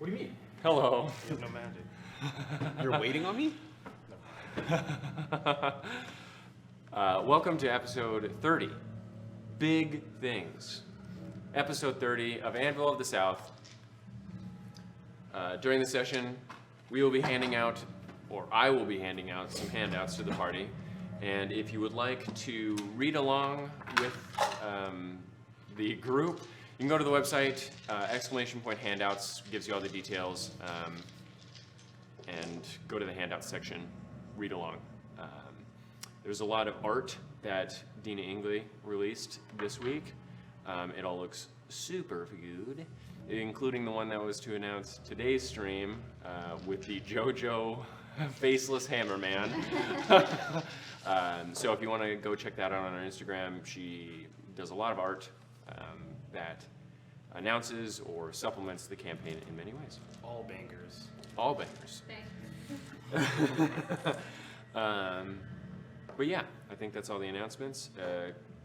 What do you mean? Hello. You have no magic. You're waiting on me? Welcome to episode 30. Big things. Episode 30 of Anvil of the South. During the session, we will be handing out, or I will be handing out some handouts to the party. And if you would like to read along with the group, you can go to the website, !handouts gives you all the details, and go to the handouts section, read along. There's a lot of art that Dina Ingley released this week. It all looks super good, including the one that was to announce today's stream with the JoJo faceless hammerman. So if you want to go check that out on our Instagram, she does a lot of art that announces or supplements the campaign in many ways. All bangers. All bangers. But yeah, I think that's all the announcements.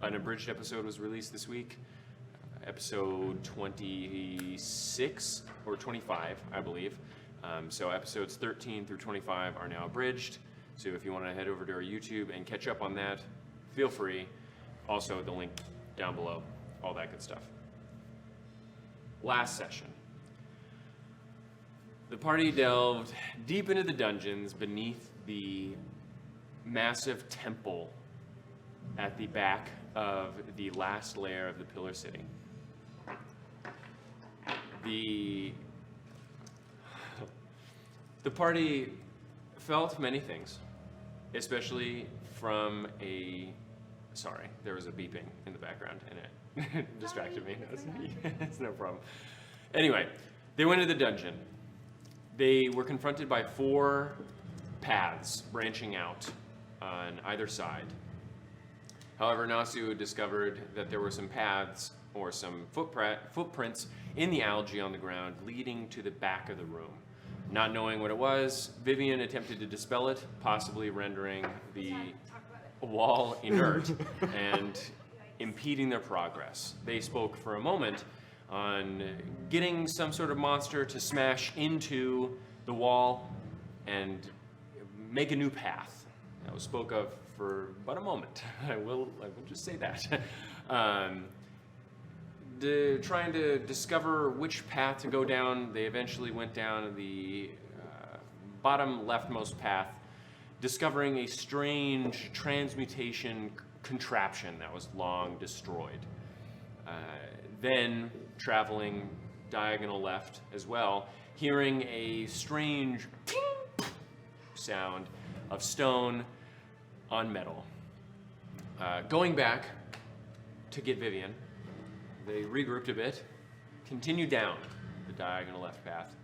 An abridged episode was released this week. Episode 26 or 25, I believe. So episodes 13 through 25 are now abridged. So if you want to head over to our YouTube and catch up on that, feel free. Also, the link down below, all that good stuff. Last session. The party delved deep into the dungeons beneath the massive temple at the back of the last layer of the Pillar City. The party felt many things, especially from a... Sorry, there was a beeping in the background and it distracted me. It's no problem. Anyway, they went into the dungeon. They were confronted by 4 paths branching out on either side. However, Nasu discovered that there were some paths or some footprints in the algae on the ground leading to the back of the room. Not knowing what it was, Vivian attempted to dispel it, possibly rendering the wall inert and impeding their progress. They spoke for a moment on getting some sort of monster to smash into the wall and make a new path. That was spoke of for but a moment. I will just say that. Trying to discover which path to go down, they eventually went down the bottom leftmost path, discovering a strange transmutation contraption that was long destroyed. Then, traveling diagonal left as well, hearing a strange ping sound of stone on metal. Going back to get Vivian, they regrouped a bit, continued down the diagonal left path,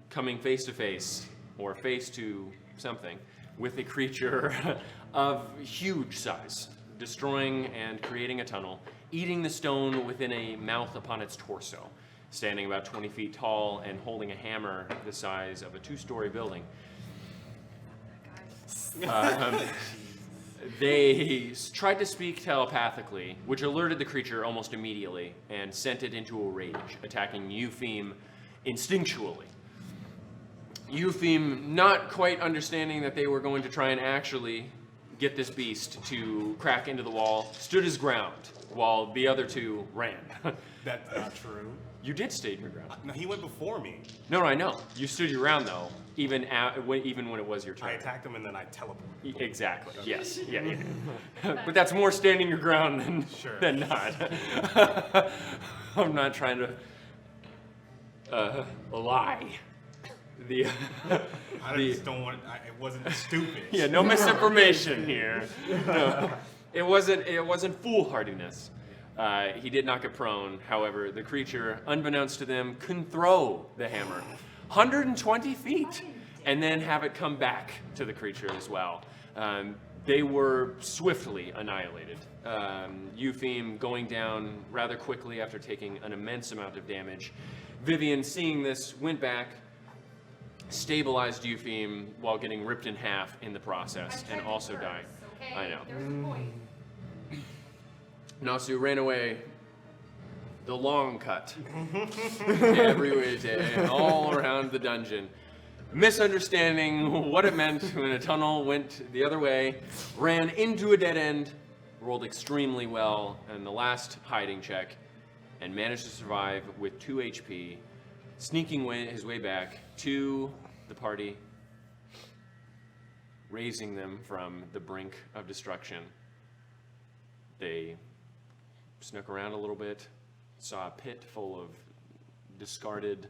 coming face to face, or face to something, with a creature of huge size, destroying and creating a tunnel, eating the stone within a mouth upon its torso, standing about 20 feet tall and holding a hammer the size of a 2-story building. They tried to speak telepathically, which alerted the creature almost immediately and sent it into a rage, attacking Eupheme instinctually. Eupheme, not quite understanding that they were going to try and actually get this beast to crack into the wall, stood his ground while the other 2 ran. That's not true. You did stay your ground. No, he went before me. No, I know. You stood your ground though, even when it was your turn. I attacked him and then I teleported. Exactly. Yes. Yeah. But that's more standing your ground than not. I'm not trying to lie. I just don't want. It wasn't stupid. Yeah. No misinformation here. No, it wasn't foolhardiness. He did knock it prone. However, the creature, unbeknownst to them, couldn't throw the hammer 120 feet and then have it come back to the creature as well. They were swiftly annihilated. Eupheme going down rather quickly after taking an immense amount of damage. Vivian, seeing this, went back, stabilized Eupheme while getting ripped in half in the process and also dying. Okay? I know. There's a point. Nasu ran away the long cut. Every way, all around the dungeon. Misunderstanding what it meant when a tunnel went the other way, ran into a dead end, rolled extremely well in the last hiding check, and managed to survive with 2 HP, sneaking his way back to the party, raising them from the brink of destruction. They snuck around a little bit, saw a pit full of discarded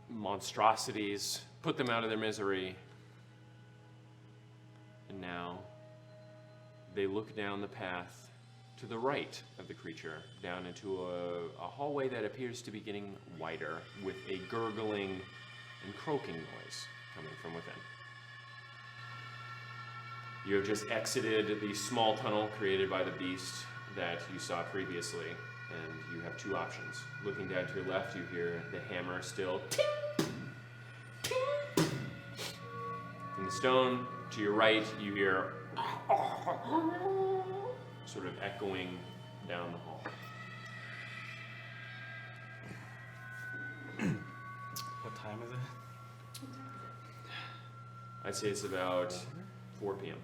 monstrosities, put them out of their misery, and now they look down the path to the right of the creature, down into a hallway that appears to be getting wider, with a gurgling and croaking noise coming from within. You have just exited the small tunnel created by the beast that you saw previously, and you have 2 options. Looking down to your left, you hear the hammer still ting, ting. From the stone to your right, you hear sort of echoing down the hall. What time is it? I'd say it's about 4 p.m.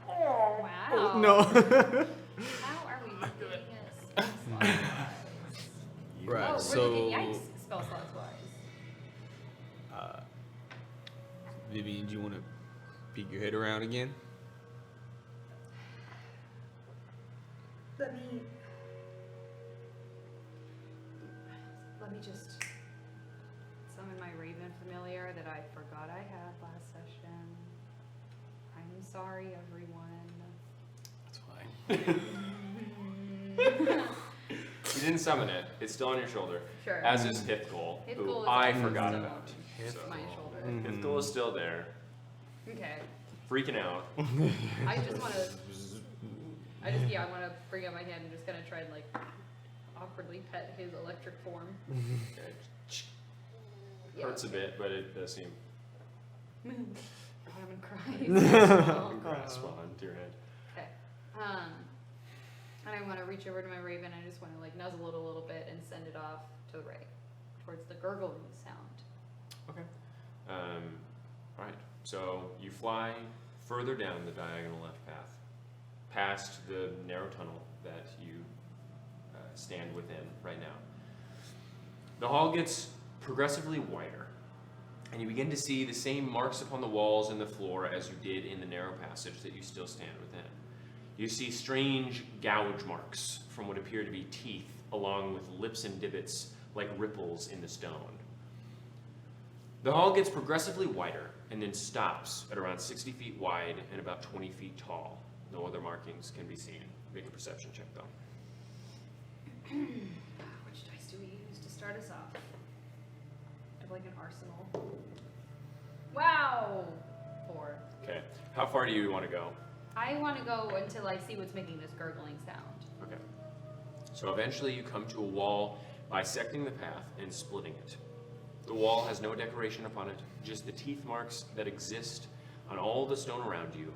Wow. No. How are we doing this? Right, Oh, so we're looking yikes spell slots wise. Vivian, do you want to peek your head around again? Let me just summon my Raven familiar that I forgot I had last session. I'm sorry, everyone. That's fine. You didn't summon it. It's still on your shoulder. Sure. As is Hithgoal, Hithgoal who is I on forgot still. about. It's So, my shoulder. Hithgoal is still there, Okay. freaking out. I just want to bring up my hand and just kind of try and like awkwardly pet his electric form. Yeah, Hurts a bit, but it does seem Raven cries. grasp onto your head. Okay. And I want to reach over to my Raven. I just want to like nuzzle it a little bit and send it off to the right, towards the gurgling sound. Okay. All right. So you fly further down the diagonal left path, past the narrow tunnel that you stand within right now. The hall gets progressively wider, and you begin to see the same marks upon the walls and the floor as you did in the narrow passage that you still stand within. You see strange gouge marks from what appear to be teeth, along with lips and divots like ripples in the stone. The hall gets progressively wider and then stops at around 60 feet wide and about 20 feet tall. No other markings can be seen. Make a perception check, though. Which dice do we use to start us off? I have like an arsenal. Wow! 4. Okay. How far do you want to go? I want to go until I see what's making this gurgling sound. Okay. So eventually you come to a wall bisecting the path and splitting it. The wall has no decoration upon it, just the teeth marks that exist on all the stone around you.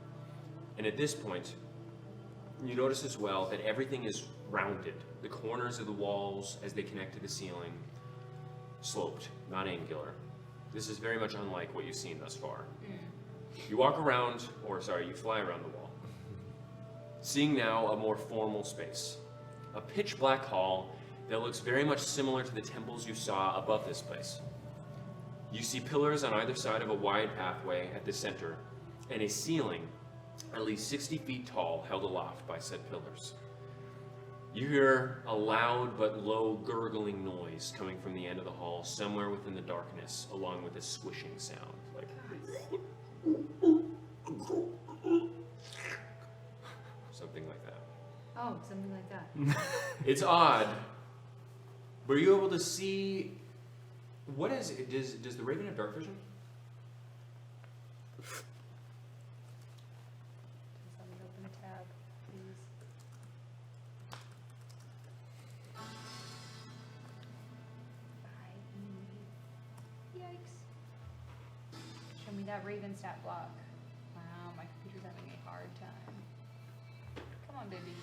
And at this point, you notice as well that everything is rounded. The corners of the walls, as they connect to the ceiling, sloped, not angular. This is very much unlike what you've seen thus far. You walk around, you fly around the wall, seeing now a more formal space. A pitch black hall that looks very much similar to the temples you saw above this place. You see pillars on either side of a wide pathway at the center, and a ceiling at least 60 feet tall held aloft by said pillars. You hear a loud but low gurgling noise coming from the end of the hall, somewhere within the darkness, along with a squishing sound, like something like that. Oh, something like that. It's odd. Were you able to see what is it? Does the Raven have dark vision? Just let me open a tab, please. Yikes. Show me that Raven stat block. Wow, my computer's having a hard time. on, baby.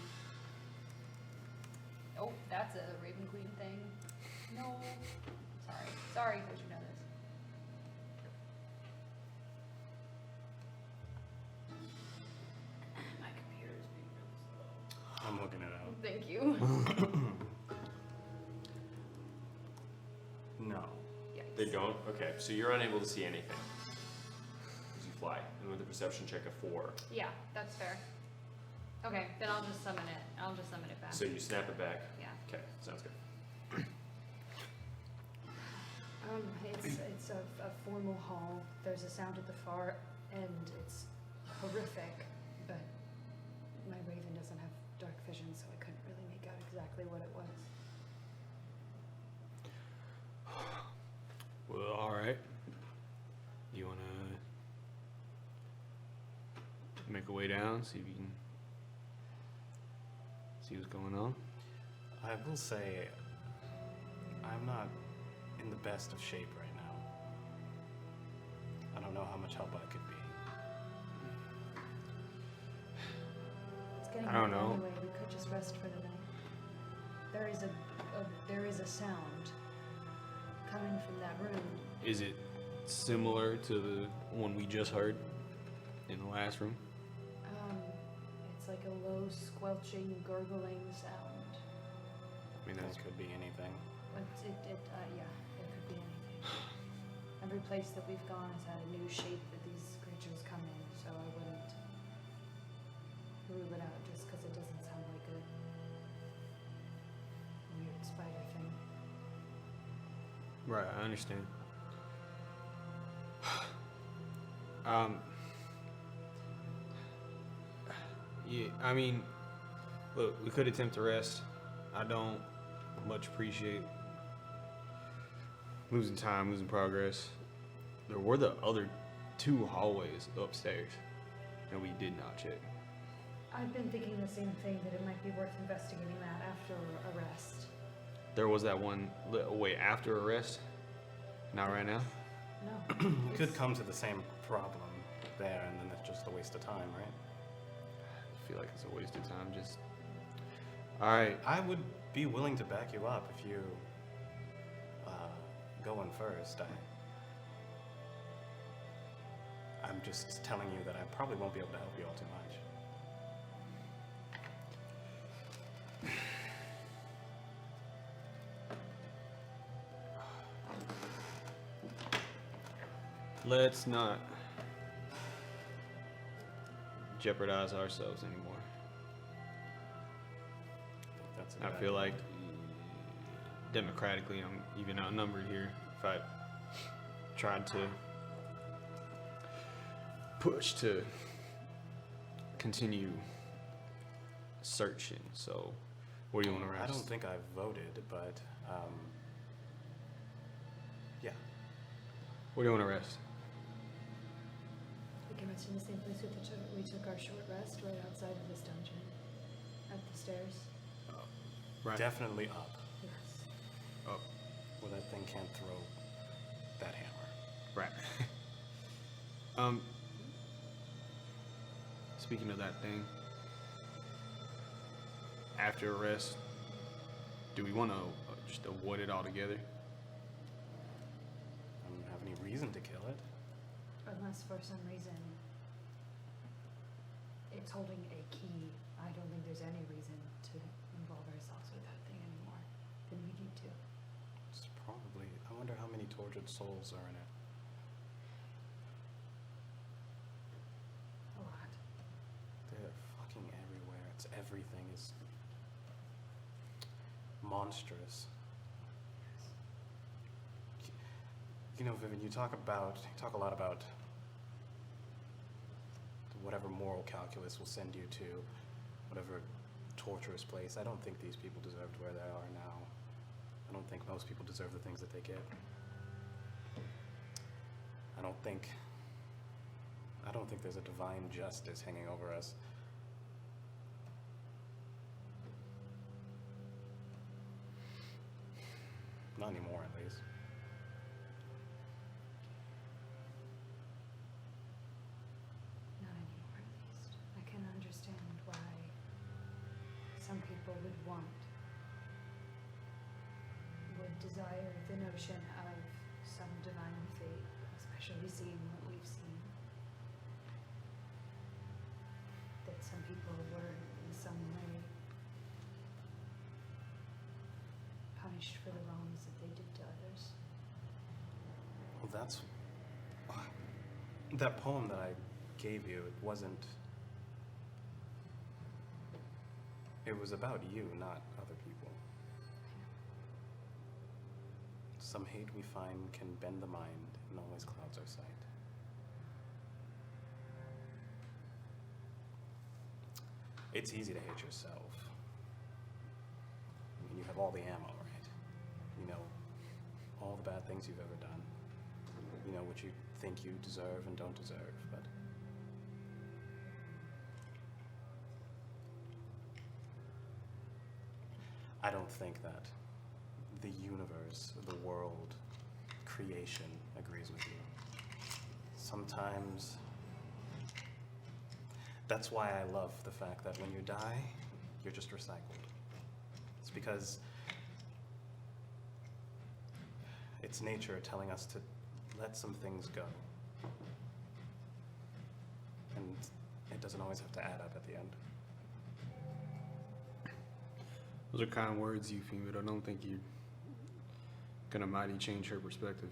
Oh, that's a Raven Queen thing. No. Sorry, I should know this. My computer's being really slow. I'm looking it up. Thank you. No. Yikes. They don't? Okay, so you're unable to see anything as you fly. And with a perception check of 4. Yeah, that's fair. Okay, then I'll just summon it. I'll just summon it back. So you snap it back. Yeah. Okay, sounds good. It's a formal hall. There's a sound at the far end. It's horrific, but my raven doesn't have dark vision, so I couldn't really make out exactly what it was. Well, all right. You wanna make a way down, see if you can see what's going on? I will say, I'm not in the best of shape right now. I don't know how much help I could be. It's getting I don't late know. anyway. We could just rest for the night. There is a sound coming from that room. Is it similar to the one we just heard in the last room? It's like a low, squelching, gurgling sound. I mean, That that's could be anything. Yeah, it could be anything. Every place that we've gone has had a new shape that these creatures come in, so I wouldn't rule it out just because it doesn't sound like a weird spider thing. right. I understand. Yeah, I mean, look, we could attempt to rest. I don't much appreciate losing time, losing progress. There were the other 2 hallways upstairs that we did not check. I've been thinking the same thing, that it might be worth investigating that after a rest. There was that one wait after arrest. Not right now. No. You could come to the same problem there, and then it's just a waste of time, right? I feel like it's a waste of time. Just all right. I would be willing to back you up if you go in first. I'm just telling you that I probably won't be able to help you all too much. Let's not jeopardize ourselves anymore. That's a I good feel idea. like democratically I'm even outnumbered here. If I tried to push to continue searching, so what do you want to rest? I don't think I voted, but yeah. What do you want to rest? We can rest in the same place we took our short rest, right outside of this dungeon. At the stairs. Right. Definitely up, Yes. Oh, where that thing can't throw that hammer. right. Speaking of that thing, after arrest, do we want to just avoid it altogether? I don't have any reason to kill it. Unless for some reason it's holding a key. I don't think there's any reason to involve ourselves with that thing anymore than we need to. It's probably. I wonder how many tortured souls are in it. A lot. They're fucking everywhere. It's everything is monstrous. You know, Vivian, you talk a lot about whatever moral calculus will send you to whatever torturous place. I don't think these people deserved where they are now. I don't think most people deserve the things that they get. I don't think there's a divine justice hanging over us. Not anymore, at least. Not anymore, at least. I can understand why desire the notion of some divine fate, especially seeing what we've seen. That some people were in some way punished for the wrongs that they did to others. Well, that's that poem that I gave you. It wasn't. It was about you, not other people. Some hate we find can bend the mind and always clouds our sight. It's easy to hate yourself. I mean, you have all the ammo, right? You know all the bad things you've ever done. You know what you think you deserve and don't deserve, but I don't think that the universe, the world, creation agrees with you. Sometimes that's why I love the fact that when you die, you're just recycled. It's because it's nature telling us to let some things go. And it doesn't always have to add up at the end. Those are kind words, Eugene, but I don't think you're gonna mighty change her perspective.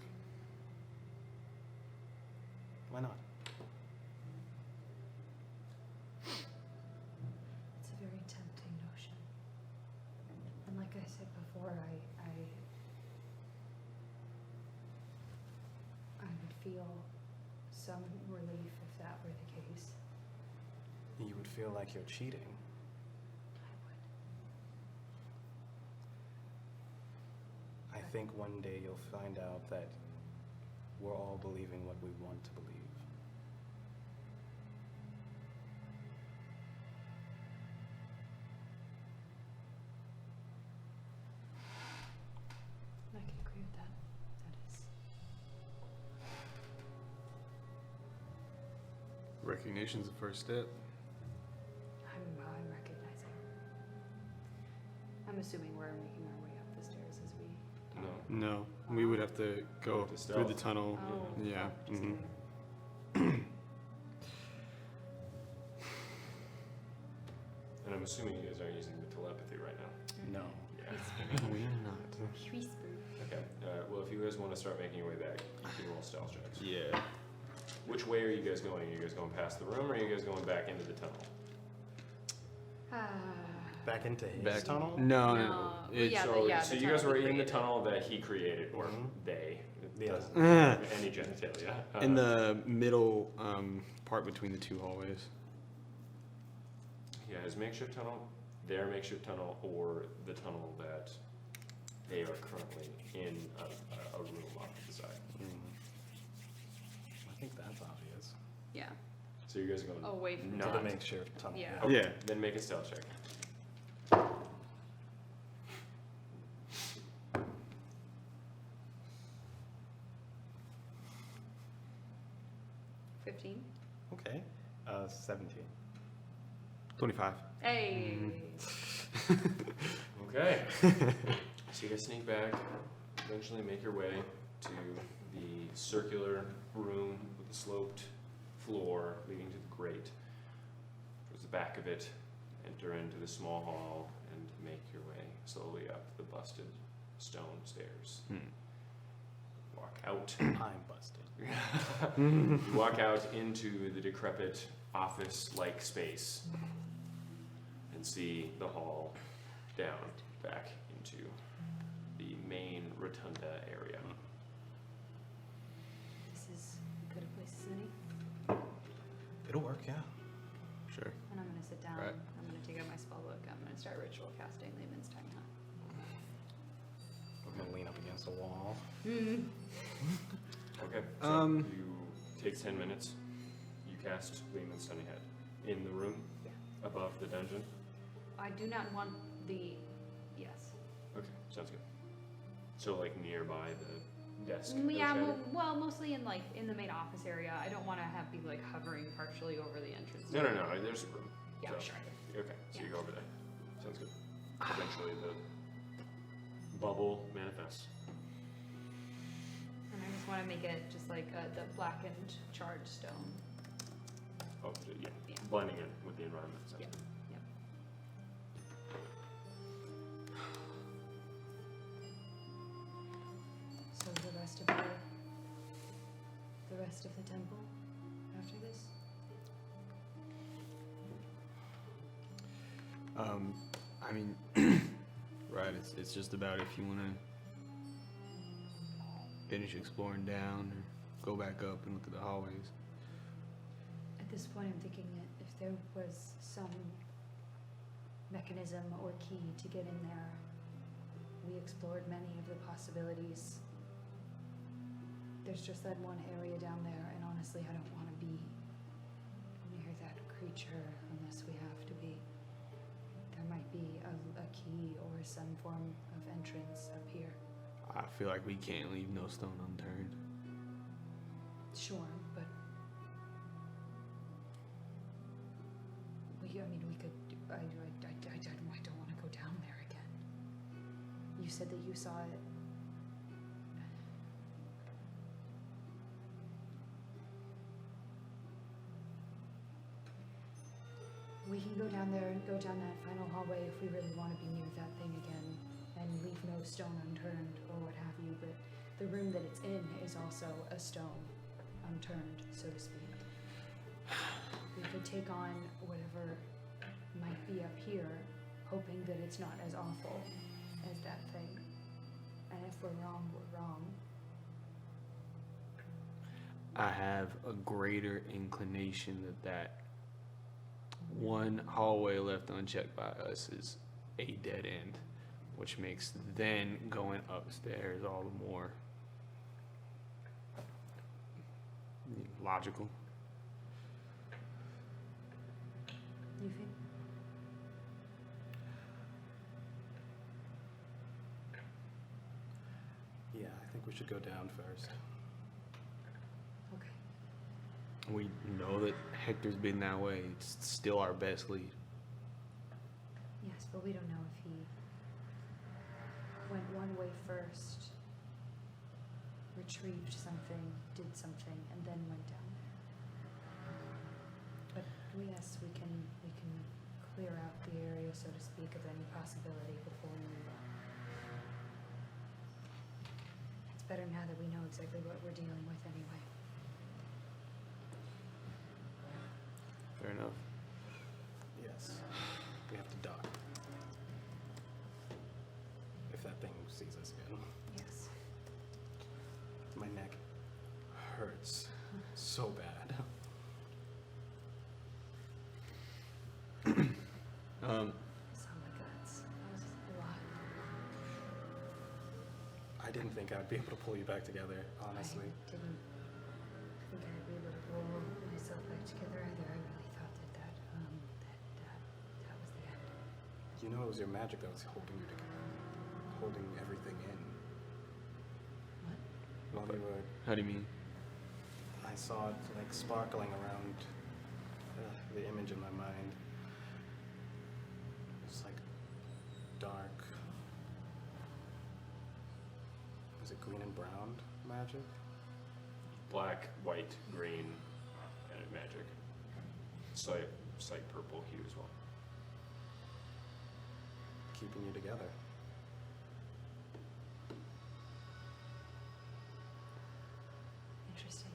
Why not? It's a very tempting notion. And like I said before, I would feel some relief if that were the case. You would feel like you're cheating. I would. I think one day you'll find out that we're all believing what we want to believe. I can agree with that. That is. Recognition's the first step. I'm recognizing. I'm assuming we're making our way up the stairs as we. No. No, we would have to go To through the stealth. tunnel. Oh. Yeah. Just Mhm. kidding. And I'm assuming you guys aren't using the telepathy right now. No. Yeah. We are not. Whisper. Okay. Well, if you guys want to start making your way back, you can roll stealth checks. Yeah. Which way are you guys going? Are you guys going past the room, or are you guys going back into the tunnel? Back into his Back- tunnel? No, No. no. It's, Yeah, so, the so you guys tunnel were he in the created. tunnel that he created, or Mhm. they. It Yeah. doesn't have any genitalia. in the middle part between the two hallways. Yeah, his makeshift tunnel, their makeshift tunnel, or the tunnel that they are currently in a room off to the side. I think that's obvious. Yeah. So you guys are going Away from To not. the makeshift tunnel. Yeah. Okay, Yeah. Then make a stealth check. Okay. 17. 25. Hey. Okay. So you guys sneak back, eventually make your way to the circular room with the sloped floor leading to the grate. Towards the back of it, enter into the small hall and make your way slowly up the busted stone stairs. Walk out. I'm busted. You walk out into the decrepit office-like space and see the hall down back into the main rotunda area. This is as good a place as any. It'll work, yeah. Sure. And I'm gonna sit down. Right. I'm gonna take out my spell book. I'm gonna start ritual casting Layman's Time Knot. I'm gonna lean up against a wall. Okay, so you take 10 minutes. You cast Lehman's Stunning Head in the room Yeah. above the dungeon. I do not want the. Yes. Okay, sounds good. So like nearby the desk. Yeah. or shadow? Well, mostly in the main office area. I don't want to have people like hovering partially over the entrance. No, there's a room. Yeah. So- Sure. Okay, so you go over there. Sounds good. Eventually the bubble manifests. And I just want to make it just like the blackened charred stone. Oh, yeah. Yeah. Blending it with the environment. Sounds Yeah. good. So the rest of the temple after this? I mean, right, it's just about if you want to finish exploring down or go back up and look at the hallways. At this point, I'm thinking that if there was some mechanism or key to get in there, we explored many of the possibilities. There's just that one area down there, and honestly, I don't want to be near that creature unless we have to be. There might be a key or some form of entrance up here. I feel like we can't leave no stone unturned. Sure, but we could. I don't want to go down there again. You said that you saw it. We can go down there and go down that final hallway if we really want to be near that thing again and leave no stone unturned or what have you, but the room that it's in is also a stone unturned, so to speak. We could take on whatever might be up here, hoping that it's not as awful as that thing. And if we're wrong, we're wrong. I have a greater inclination that one hallway left unchecked by us is a dead end, which makes then going upstairs all the more logical. You think? Yeah, I think we should go down first. Okay. We know that Hector's been that way. It's still our best lead. Yes, but we don't know if he went one way first, retrieved something, did something, and then went down there. But yes, we can clear out the area, so to speak, of any possibility before we move on. It's better now that we know exactly what we're dealing with anyway. Fair enough. Yes, we have to duck. If that thing sees us again. Yes. My neck hurts so bad. Saw my guts. That was a lot. I didn't think I'd be able to pull you back together, honestly. I didn't think I'd be able to pull myself back together either. I really thought that was the end. You know it was your magic that was holding you together, holding everything in. What? While you were, How do you mean? I saw it like sparkling around the image in my mind. It's like dark. Was it green and brown magic? Black, white, green, and magic. Slight purple hue as well. Keeping you together. Interesting.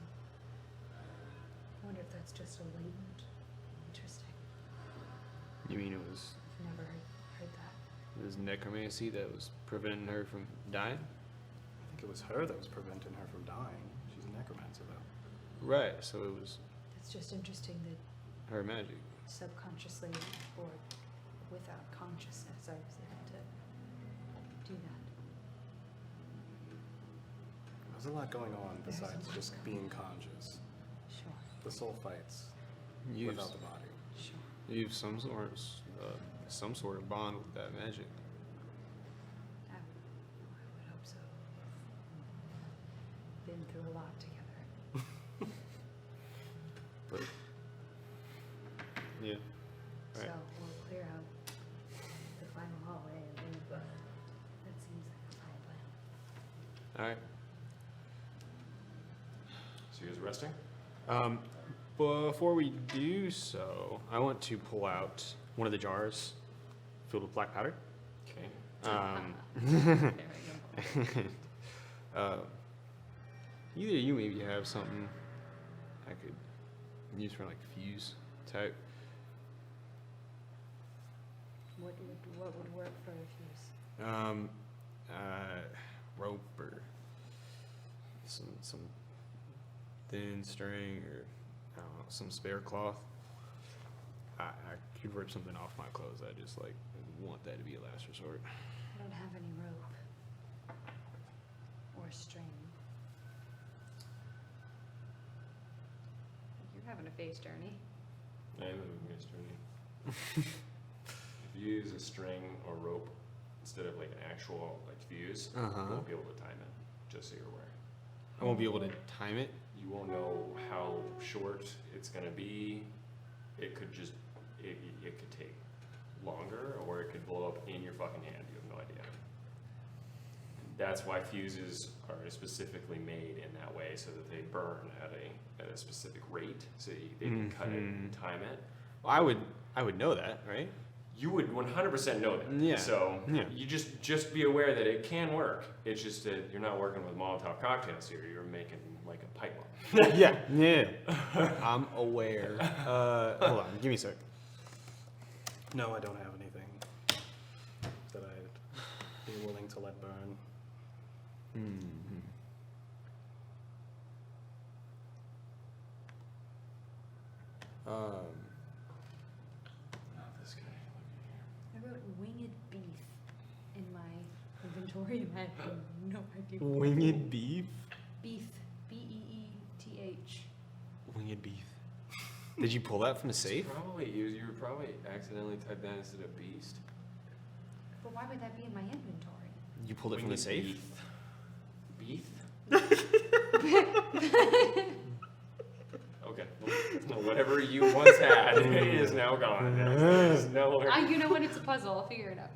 I wonder if that's just a latent. Interesting. You mean it was I've never heard that. necromancy that was preventing her from dying? I think it was her that was preventing her from dying. She's a necromancer, though. Right, so it was It's just interesting that her magic. subconsciously or without consciousness, I was able to do that. There's a lot going on besides just being conscious. Sure, The soul fights You without the body. sure. you have some sort of bond with that magic. I would hope so. Been through a lot together. But yeah, So right. we'll clear out the final hallway and move. That seems like a All right. So you guys resting? Before we do so, I want to pull out one of the jars filled with black powder. Okay. There we go. Either of you maybe have something I could use for like fuse type. What would work for a fuse? Rope or some thin string or I don't know, some spare cloth. I could rip something off my clothes. I just like want that to be a last resort. I don't have any rope or string. You're having a face journey. I am moving a string. If you use a string or rope instead of like an actual like fuse, you won't be able to time it. Just so you're aware. I won't be able to time it. You won't know how short it's gonna be. It could just it could take longer, or it could blow up in your fucking hand. You have no idea. That's why fuses are specifically made in that way, so that they burn at a specific rate, so they can cut it and time it. Well, I would know that, right? You would 100% know that. Yeah. So Yeah. you just be aware that it can work. It's just that you're not working with Molotov cocktails here. You're making like a pipe bomb. Yeah. I'm aware. Hold on, give me a sec. No, I don't have anything that I'd be willing to let burn. This guy. I wrote winged beef in my inventory and I have no idea. Winged beef? Beef. B-E-E-T-H. Winged beef. Did you pull that from the safe? Probably you probably accidentally typed that instead of beast. But why would that be in my inventory? You pulled it from the safe? Beef? Okay. Well, whatever you once had is now gone. There's no You know what? It's a puzzle. I'll figure it out.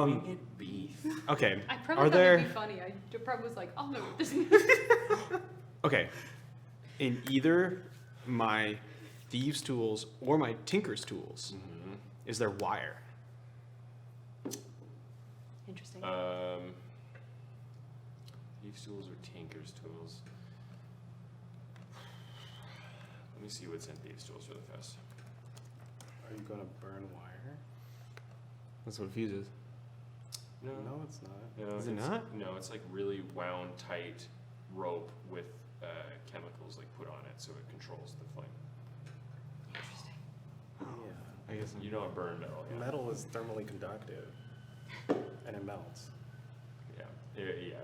winged beef. Okay. I probably Are thought there? it'd be funny. I probably was like, I'll know what this means. Okay. In either my thieves' tools or my tinker's tools, is there wire? Interesting. Thieves' tools or tinker's tools? Let me see what's in thieves' tools really fast. Are you gonna burn wire? That's what a fuse is. No, No, it's not. no, Is it it's- not? No, it's like really wound tight rope with chemicals like put on it, so it controls the flame. Interesting. Yeah. I guess. You know a burn metal, yeah. Metal is thermally conductive, and it melts. Yeah,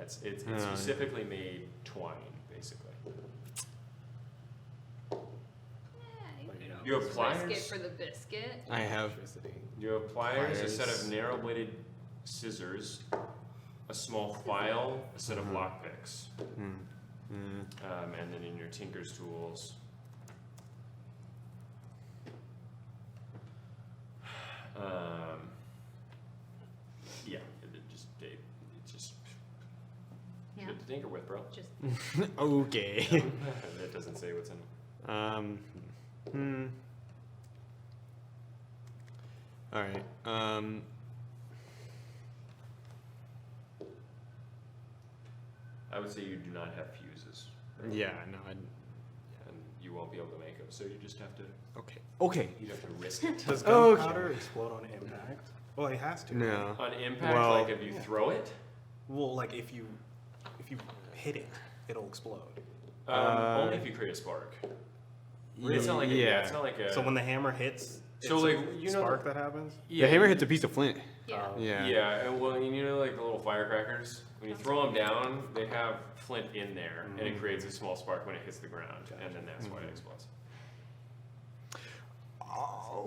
it's Yeah. specifically made twine, basically. You have Biscuit pliers. for the biscuit. I have. Electricity. You have pliers, a set Pliers. of narrow-bladed scissors, a small file, a set of lockpicks, and then in your tinker's tools. Yeah, it's just Yeah. good to tinker with, bro. Just Okay. That doesn't say what's in it. All right. I would say you do not have fuses. Yeah. No. And you won't be able to make them, so you just have to. Okay. You have to risk it. Does Okay. gunpowder explode on impact? Well, it has to. No. On impact, Well- like if you throw it. Well, like if you hit it, it'll explode. Only if you create a spark. It's not like it's not like a. So when the hammer hits, So, it's like, a you know spark that happens. The hammer hits a piece of flint. yeah. Yeah. Yeah, and well, you know, like the little firecrackers. When you throw them down, they have flint in there, and it creates a small spark when it hits the ground, and then that's why it explodes. Oh,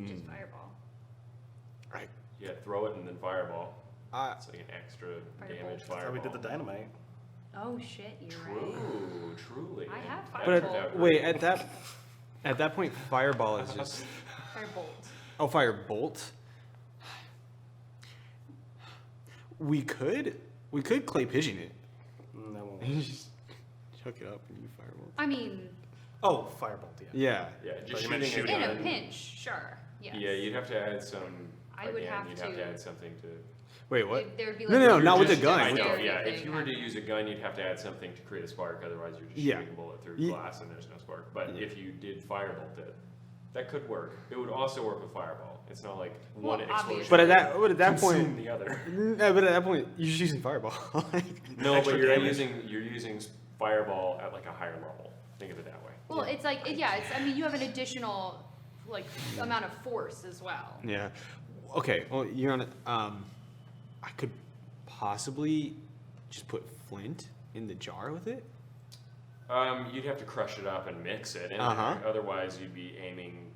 Just fireball. Right. Yeah, throw it and then fireball. Uh, It's like an extra Firebolt. damage That's fireball. how we did the dynamite. Oh shit, you're True, right. truly. I have That but turned out at, great. wait, at that point, fireball is just Firebolt. firebolt. We could We could clay pigeon it. That won't You work. just chuck it up and you firebolt. I mean, Oh, firebolt, yeah. Yeah. Yeah, just you meant shooting shooting in a a gun. pinch, sure. Yes. Yeah, you'd have to add some. I would again, have you'd have to- to add something to. Wait, what? There'd be No, like no, a not with the Just- gun. I know, dexterity yeah. If thing you were to happening. use a gun, you'd have to add something to create a spark. Otherwise, you're just Yeah. shooting a bullet through Ye- glass and there's no spark. But Yeah. if you did firebolt it, that could work. It would also work with fireball. It's not like Well, one explosion. obviously. But at that consume point, the other. no, but at that point, you're just using fireball. Like, No, Extra but you're damage. using fireball at like a higher level. Think of it that way. Well, it's like, yeah, it's, I mean, you have an additional, like, amount of force as well. yeah. Okay. Well, you're on. I could possibly just put flint in the jar with it. You'd have to crush it up and mix it. In Uh-huh. there. Otherwise, you'd be aiming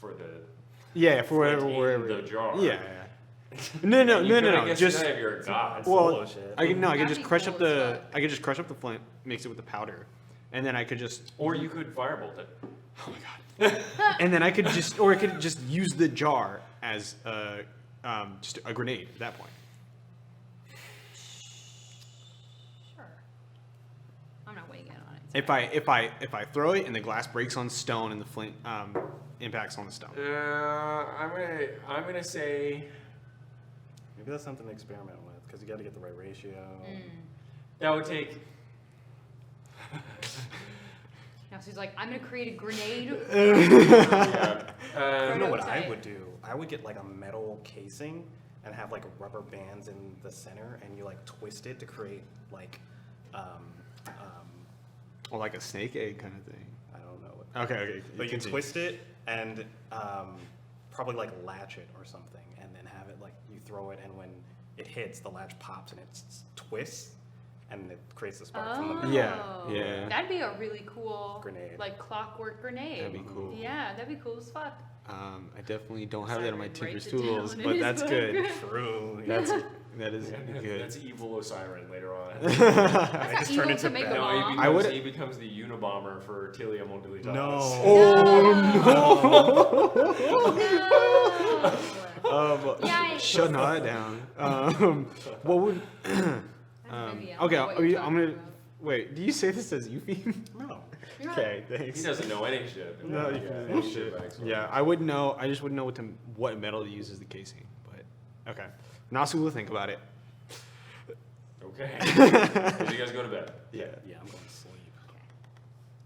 for the Yeah, for flint wherever. in the jar. Yeah. No, no, You no, could, no, I no. guess, Just say you're a god. well, Solo shit. I could That'd just be crush cool up as the. fuck. I could just crush up the flint, mix it with the powder, and then I could just. Or you could firebolt it. Oh my god. And then I could just, or I could just use the jar as just a grenade at that point. Sure. I'm not weighing in on it. If I throw it and the glass breaks on stone and the flint impacts on the stone. I'm gonna say Maybe that's something to experiment with, because you got to get the right ratio. that would take. Now she's like, I'm gonna create a grenade. Yeah. You know what I Prototype. would do? I would get like a metal casing and have like rubber bands in the center, and you like twist it to create like, Or like a snake egg kind of thing. I don't know what. Okay, okay. But you continue. twist it and probably like latch it or something, and then have it like you throw it, and when it hits, the latch pops and it twists, and it creates the spark from the Oh. middle. Yeah. That'd be a really cool Grenade. like clockwork grenade. That'd be cool. Yeah, that'd be cool as fuck. I definitely don't have that on my Siren writes Tinker's it down tools, in but his that's book. good. True. That is good. That's evil Osiris later on. I That's just not turned evil into to make bad. a No, bomb. I would- he becomes the Unabomber for Tilia Mondulitalis. No. Oh, no. Yikes. Shut that down. What would? Maybe I don't Okay, know what I'm you're gonna talking about. wait. Do you say this as Eufeme? No. Okay, He thanks. doesn't know any shit. No, you Yeah, can any shit. about Excel. Yeah, I wouldn't know. I just wouldn't know what metal to use as the casing. But okay, Nasu will think about it. Okay. As you guys go to bed. Yeah. Yeah, I'm going to sleep.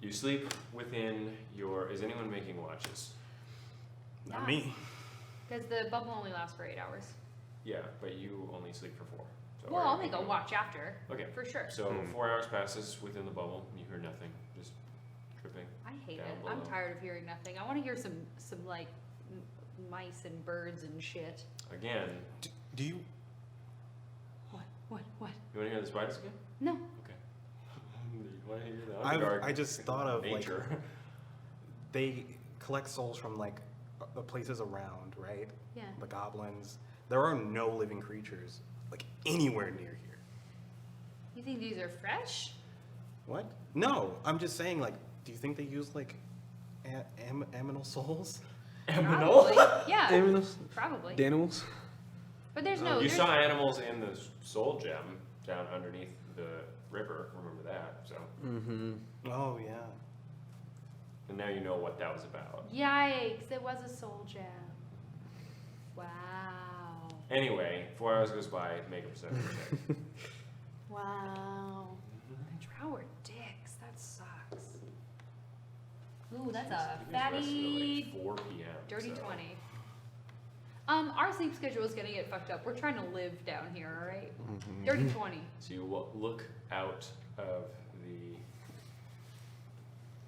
You sleep within your. Is anyone making watches? Not Yeah. me. Because the bubble only lasts for 8 hours. Yeah, but you only sleep for 4. So Well, are I'll you make a making- watch after. Okay. For sure. So 4 hours passes within the bubble. And you hear nothing. Just tripping. I hate Down it. I'm below. tired of hearing nothing. I want to hear some like mice and birds and shit. Again. Do you? What? You want to hear the spiders again? No. Okay. You want to hear the Underdark I just thought of nature? like they collect souls from like the places around, right? Yeah. The goblins. There are no living creatures like anywhere near here. You think these are fresh? What? No, I'm just saying. Like, do you think they use like aminal souls? Probably. Yeah. Animals. Probably. Animals. But there's no. You there's- saw animals in the soul gem down underneath the river. Remember that? So, Mm-hmm. Oh yeah. and now you know what that was about. Yikes! It was a soul gem. Wow. Anyway, 4 hours goes by. Make a perception check. Wow. The drow are dicks. That sucks. Ooh, that's a You guys rested fatty, at like 4 p.m. dirty so. 20. Our sleep schedule is gonna get fucked up. We're trying to live down here, all right? Dirty 20. So you look out of the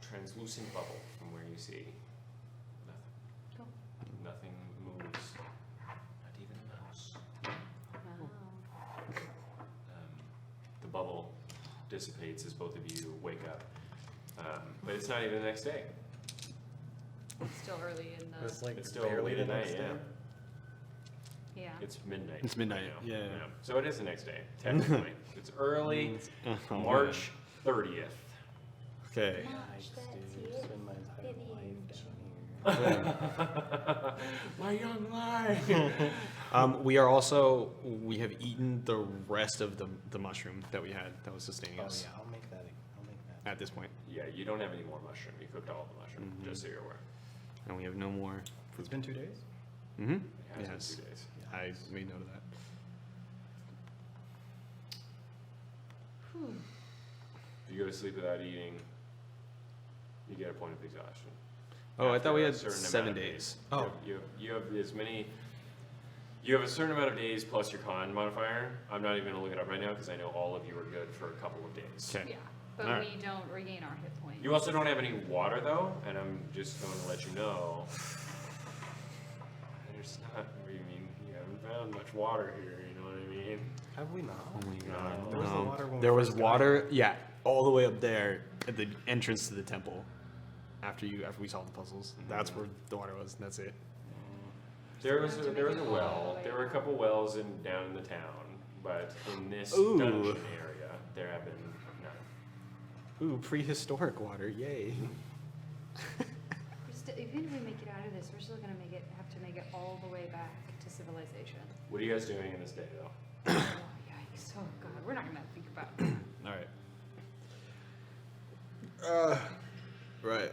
translucent bubble from where you see nothing. Cool. Nothing moves. Not even a mouse. Wow. The bubble dissipates as both of you wake up. But it's not even the next day. It's still early in the. It's like It's still barely late the at next night, day. Yeah. It's midnight. It's midnight, right now. yeah. So it is the next day, technically. It's early Oh, March 30th. Okay. Nice, dude. Spend my entire life down here. My young life. We have eaten the rest of the mushroom that we had that was sustaining Oh us yeah, I'll make that. at this point. Yeah, you don't have any more mushroom. You cooked all the mushroom, just so you're aware. And we have no more It's food. been 2 days. Mm-hmm. It has Yes. been 2 days. I made note of that. If you go to sleep without eating, you get a point of exhaustion. Oh, I thought we After a had certain 7 amount of days. Oh. You have as many. You have a certain amount of days plus your con modifier. I'm not even gonna look it up right now because I know all of you are good for a couple of days. Okay. Yeah, but Alright. we don't regain our hit points. You also don't have any water though, and I'm just going to let you know. There's not. I mean, you haven't found much water here. You know what I mean? Have we not? Oh my god. There was the water when we There was first got water, yeah, all the way up there at the entrance to the temple. After we solved the puzzles, that's where the water was. And that's it. There was Have to a, there make was a it all well. the way There were a around. couple wells down in the town, but in this Ooh. dungeon area, there have been none. Ooh, prehistoric water! Yay. Even if we make it out of this, we're still gonna have to make it all the way back to civilization. What are you guys doing in this day though? Oh, yikes! Oh God, we're not gonna think about it. All right. Right.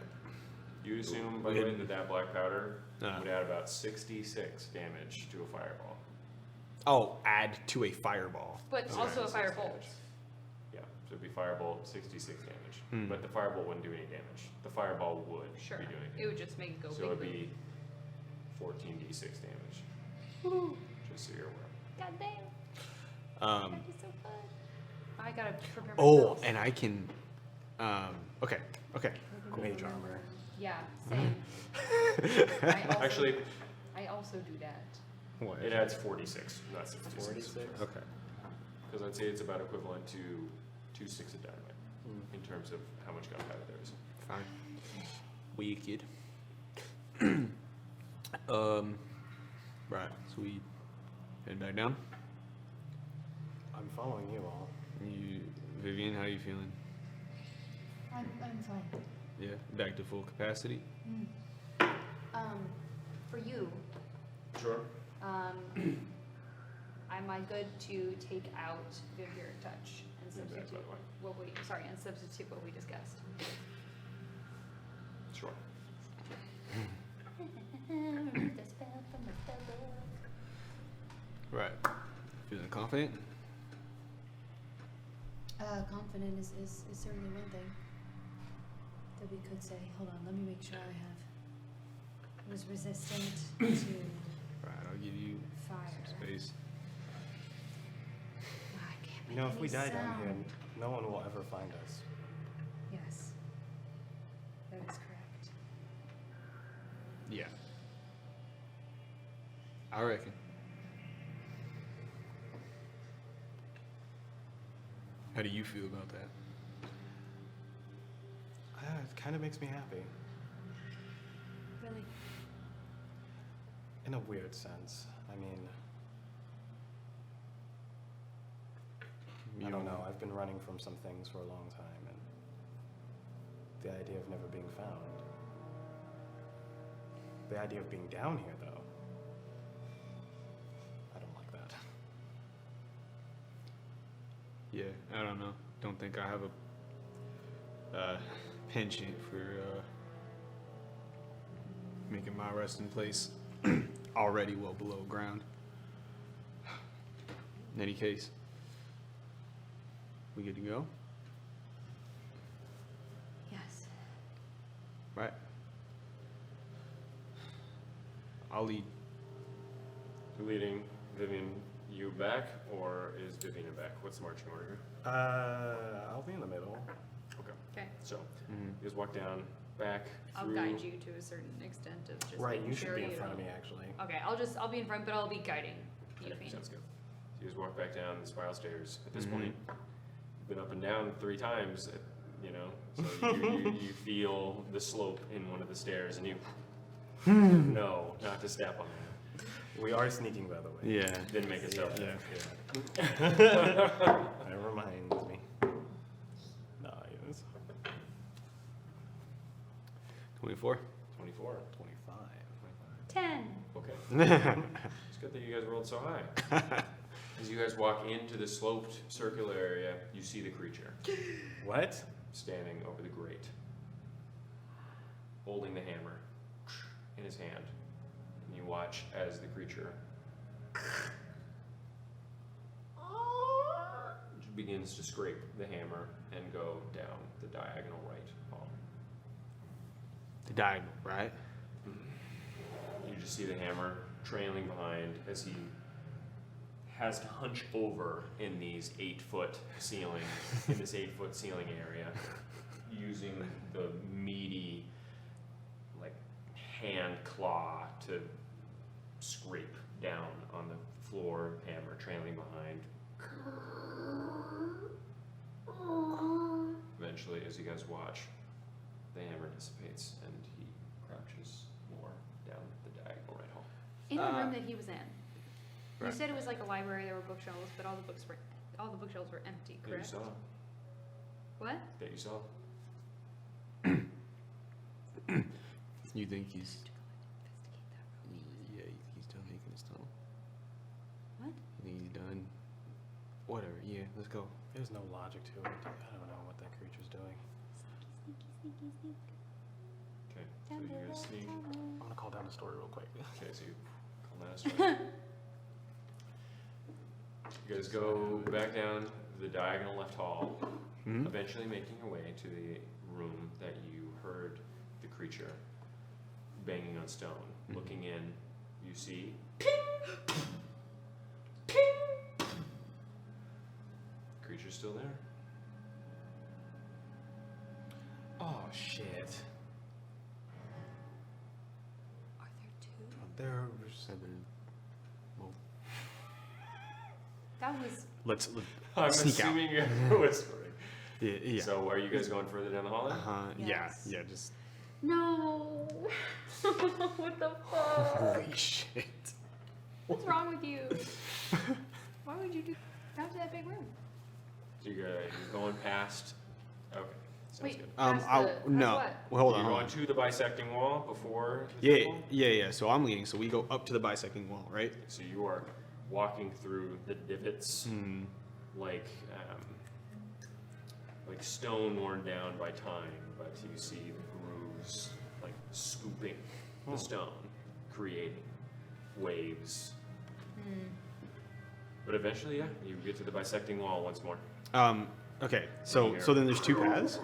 You assume, by We the way, had- that black powder Uh. would add about 66 damage to a fireball. Oh, add to a fireball. But That's also a 96 firebolt. damage. Yeah, so it'd be firebolt 66 damage. Hmm. But the firebolt wouldn't do any damage. The fireball would Sure, be doing it it. would just make it go So big. it'd be 14d6 damage. Just so you're aware. God damn, Um. that is so fun. I gotta prepare Oh, myself. and I can. Okay. Okay. Mage armor. Yeah, same. Actually, I also do that. What? it adds 46, not 66. 46. Okay. Because I'd say it's about equivalent to 2 sticks of dynamite in terms of how much gunpowder there is. Fine. Wicked. Right. So we head back down. I'm following you all. Vivian, how are you feeling? I'm fine. Yeah. Back to full capacity. For you, Sure. Am I good to take out Vigor Touch and Do that, by substitute the way. and substitute what we discussed? Sure. Right. Feeling confident? Confident is certainly one thing that we could say. Hold on, let me make sure I have. Was resistant to Right. I'll give you fire. some space. I can't You know, make if we any die down here, sound. no one will ever find us. Yes, that is correct. Yeah. I reckon. How do you feel about that? It kind of makes me happy. Really? In a weird sense. I mean, I don't know. I've been running from some things for a long time, and the idea of never being found. The idea of being down here, though. I don't like that. Yeah, I don't know. Don't think I have a penchant for making my resting place already well below ground. In any case, we good to go? Yes. Right. I'll lead. Leading Vivian, you back, or is Vivian back? What's the marching order here? I'll be in the middle. Okay. Okay, So, Mhm. you guys walk down, back I'll through. guide you to a certain extent of just Right, making you should sure be in you front of don't- me, actually. Okay, I'll be in front, but I'll be guiding you. Okay, Fiend. sounds good. So you just walk back down the spiral stairs. At this Mhm. point, you've been up and down 3 times, you know, so you feel the slope in one of the stairs, and you know not to step on it. We are sneaking, by the way. Yeah. Didn't make it stealth Yeah. check. That reminds me. Nice. 24. 24. 25. 10. Okay. Just good that you guys rolled so high. As you guys walk into the sloped circular area, you see the creature What? standing over the grate, holding the hammer in his hand. And you watch as the creature begins to scrape the hammer and go down the diagonal right palm. The diagonal, right? You just see the hammer trailing behind as he has to hunch over in these 8-foot ceiling, in this 8-foot ceiling area, using the meaty, like, hand claw to scrape down on the floor, hammer trailing behind. Eventually, as you guys watch, the hammer dissipates and he crouches more down the diagonal right hole. In the room that he was in, you Right. said it was like a library. There were bookshelves, but all the bookshelves were empty. That you Correct? saw. What? That you saw. You think he's? Yeah, you think he's done making his tunnel? What? You think he's done? Whatever. Yeah, let's go. There's no logic to it. I don't know what that creature's doing. Okay, so you guys sneak. I'm gonna call down the story real quick. Okay, so you call that a strike. You guys go back down the diagonal left hall, Mhm. eventually making your way to the room that you heard the creature banging on stone. Mhm. Looking in, you see creature's still there. Oh shit. Are there two? There. That was. Let's I'm sneak out. assuming you're whispering. Yeah, yeah. So are you guys going further down the hall then? Yeah, Yes. yeah. Just No. What the fuck? holy shit. What's wrong with you? Why would you do down to that big room? So you're going past. Okay, sounds Wait. good. Past I the- past no. what? Well, hold on. You're Hold going on. to the bisecting wall before the Yeah, temple? yeah. So I'm leading. So we go up to the bisecting wall, right? So you are walking through the divots Hmm. like stone worn down by time, but you see the grooves like scooping the stone, creating waves. But eventually, yeah, you get to the bisecting wall once more. Okay. So then there's two paths.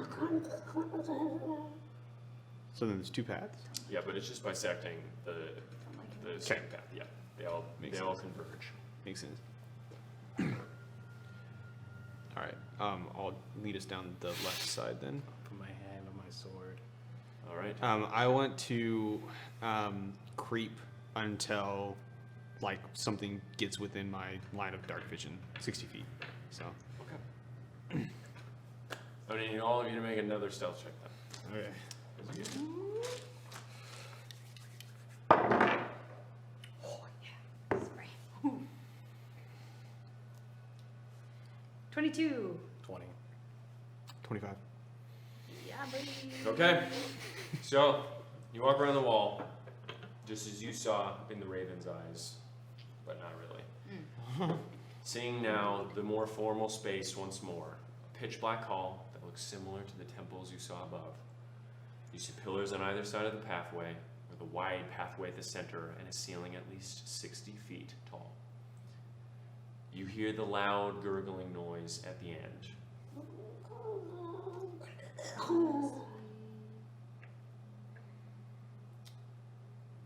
So then there's two paths. Yeah, but it's just bisecting the same path. Yeah, they all Makes all converge. Makes sense. All right. I'll lead us down the left side then. Put my hand on my sword. All right. I want to creep until like something gets within my line of dark vision, 60 feet. So. Okay. I need all of you to make another stealth check then. Okay. As you get- Oh yeah. Spray. Ooh. 22. 20. 25. Yeah, buddy. Okay. So you walk around the wall, just as you saw in the raven's eyes, but not really. Seeing now the more formal space once more, a pitch black hall that looks similar to the temples you saw above. You see pillars on either side of the pathway, with a wide pathway at the center and a ceiling at least 60 feet tall. You hear the loud gurgling noise at the end.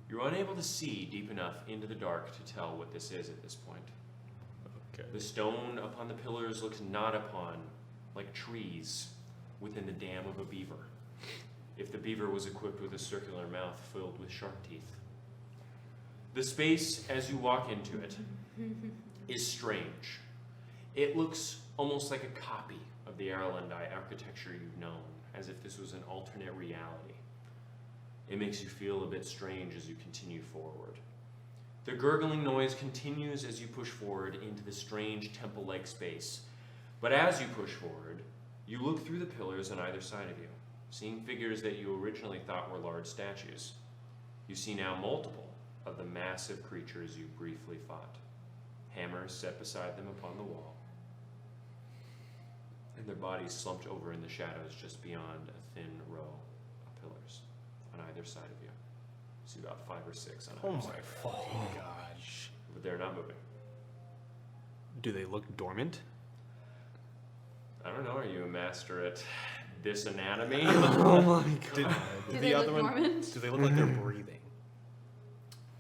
You're unable to see deep enough into the dark to tell what this is at this point. Okay. The stone upon the pillars looks not upon like trees within the dam of a beaver, if the beaver was equipped with a circular mouth filled with sharp teeth. The space, as you walk into it, is strange. It looks almost like a copy of the Aarolendei architecture you've known, as if this was an alternate reality. It makes you feel a bit strange as you continue forward. The gurgling noise continues as you push forward into the strange temple-like space. But as you push forward, you look through the pillars on either side of you, seeing figures that you originally thought were large statues. You see now multiple, of the massive creatures you briefly fought. Hammers set beside them upon the wall, and their bodies slumped over in the shadows just beyond a thin row of pillars on either side of you. See about 5 or 6 on Oh either my side. fucking gosh. But they're not moving. Do they look dormant? I don't know, are you a master at this anatomy? Oh my Did, Do the they other look one, dormant? do they look like they're breathing?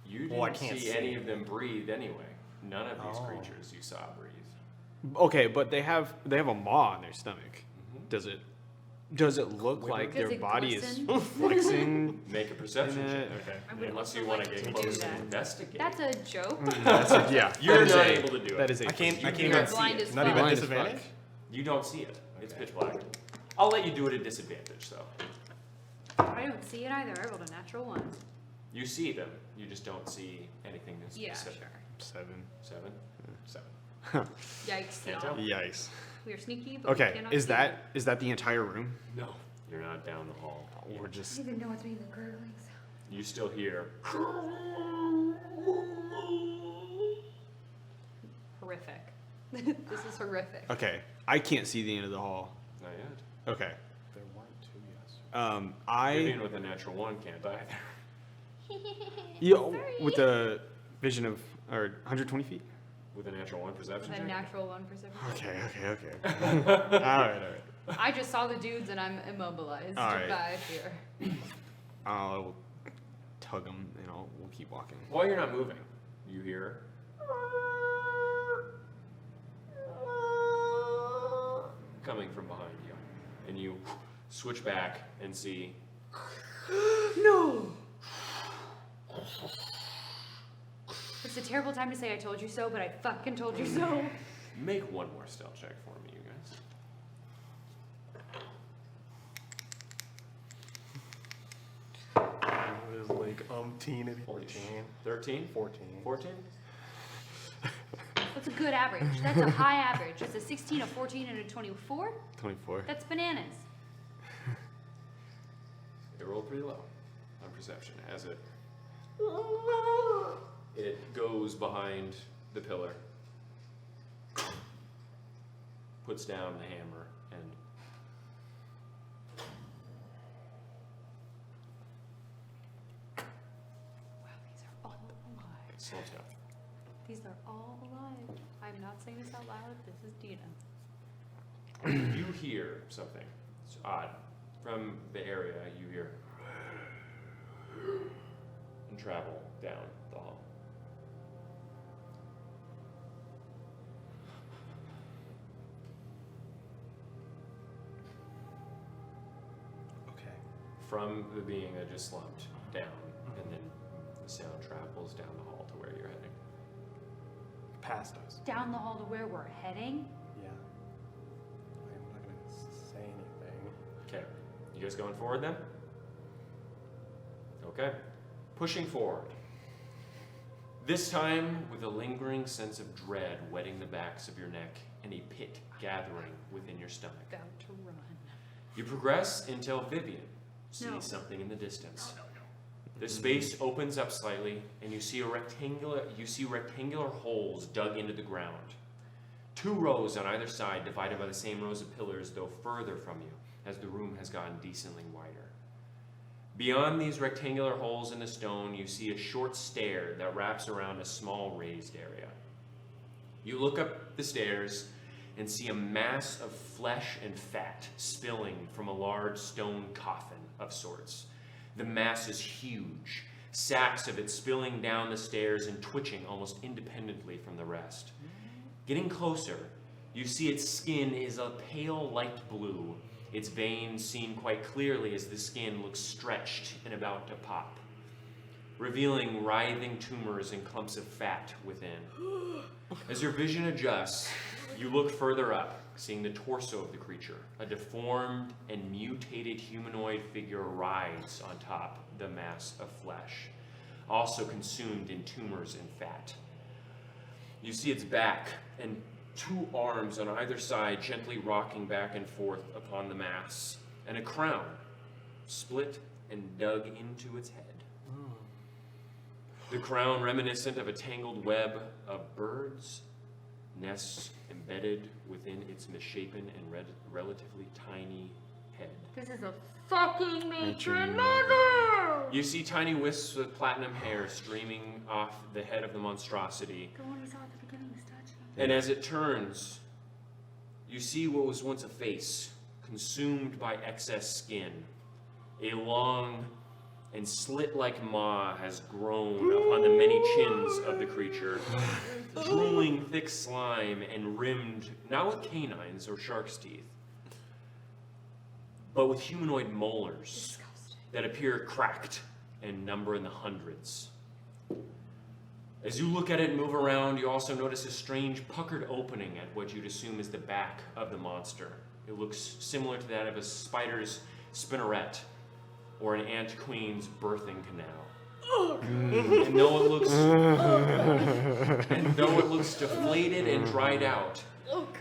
You Well, I didn't can't see see. any of them breathe anyway. None of these Oh. creatures you saw breathe. Okay, but they have a maw in their stomach. Mhm. Does it look like Does their it body glisten? is flexing? Make a perception check. Okay. I would Unless also you want to like get to do close that. and investigate. That's a joke. Yeah, You're that is not a- able to do it. That is a I can't You're even blind see as it. Not fuck. even Blind as disadvantage? fuck. You don't see it. It's Okay. pitch black. I'll let you do it at disadvantage, though. I don't see it either. I rolled a natural 1. You see them. You just don't see anything that's Yeah, specific. sure. 7. 7? 7. Yikes, Can't y'all. tell. Yikes. We are sneaky, but we Okay, cannot is see. that the entire room? No. You're not down the hall. We're I just don't even know what's being the gurglings. You still hear. Horrific. This is horrific. okay. I can't see the end of the hall. Not yet. Okay. There weren't 2 yesterday. I Vivian with a natural 1 can't either. with a vision of 120 feet. With a natural 1 perception With a check? natural 1 perception. Okay. all right. I just saw the dudes and I'm immobilized All right. by fear. I'll tug him and we'll keep walking. While you're not moving, you hear. Coming from behind you. And you switch back and see. No! It's a terrible time to say I told you so, but I fucking told you so. Make one more stealth check for me, you guys. There's like umpteen and 14. 14. 13? 14. 14? That's a good average. That's a high average. That's a 16, a 14, and a 24. 24. That's bananas. It rolled pretty low on perception as it goes behind the pillar, puts down the hammer, and Wow, these are all alive. slows down. These are all alive. I'm not saying this out loud. This is Dina. You hear something. It's odd. From the area, you hear and travel down the hall. Okay. From the being that just slumped down, and then the sound travels down the hall to where you're heading. Past us. Down the hall to where we're heading. Yeah. I'm not gonna say anything. Okay, you guys going forward then? Okay, pushing forward. This time with a lingering sense of dread wetting the backs of your neck and a pit gathering within your stomach. About to run. You progress until Vivian sees No. something in the distance. The space opens up slightly, and you see rectangular holes dug into the ground. 2 rows on either side, divided by the same rows of pillars, though further from you, as the room has gotten decently wider. Beyond these rectangular holes in the stone, you see a short stair that wraps around a small raised area. You look up the stairs and see a mass of flesh and fat spilling from a large stone coffin of sorts. The mass is huge, sacks of it spilling down the stairs and twitching almost independently from the rest. Getting closer, you see its skin is a pale light blue, its veins seen quite clearly as the skin looks stretched and about to pop, revealing writhing tumors and clumps of fat within. As your vision adjusts, you look further up, seeing the torso of the creature. A deformed and mutated humanoid figure rides on top the mass of flesh, also consumed in tumors and fat. You see its back and 2 arms on either side gently rocking back and forth upon the mass, and a crown split and dug into its head. The crown reminiscent of a tangled web of birds, nests embedded within its misshapen and relatively tiny head. This is a fucking matron Matron mother! You see tiny wisps of platinum hair streaming off the head of the monstrosity, The one we saw at the beginning of the statue. and as it turns, you see what was once a face, consumed by excess skin. A long and slit-like maw has grown upon the many chins of the creature, drooling thick slime and rimmed not with canines or shark's teeth, but with humanoid molars that appear cracked and number in the hundreds. As you look at it move around, you also notice a strange puckered opening at what you'd assume is the back of the monster. It looks similar to that of a spider's spinneret or an ant queen's birthing canal. And though it looks deflated and dried out,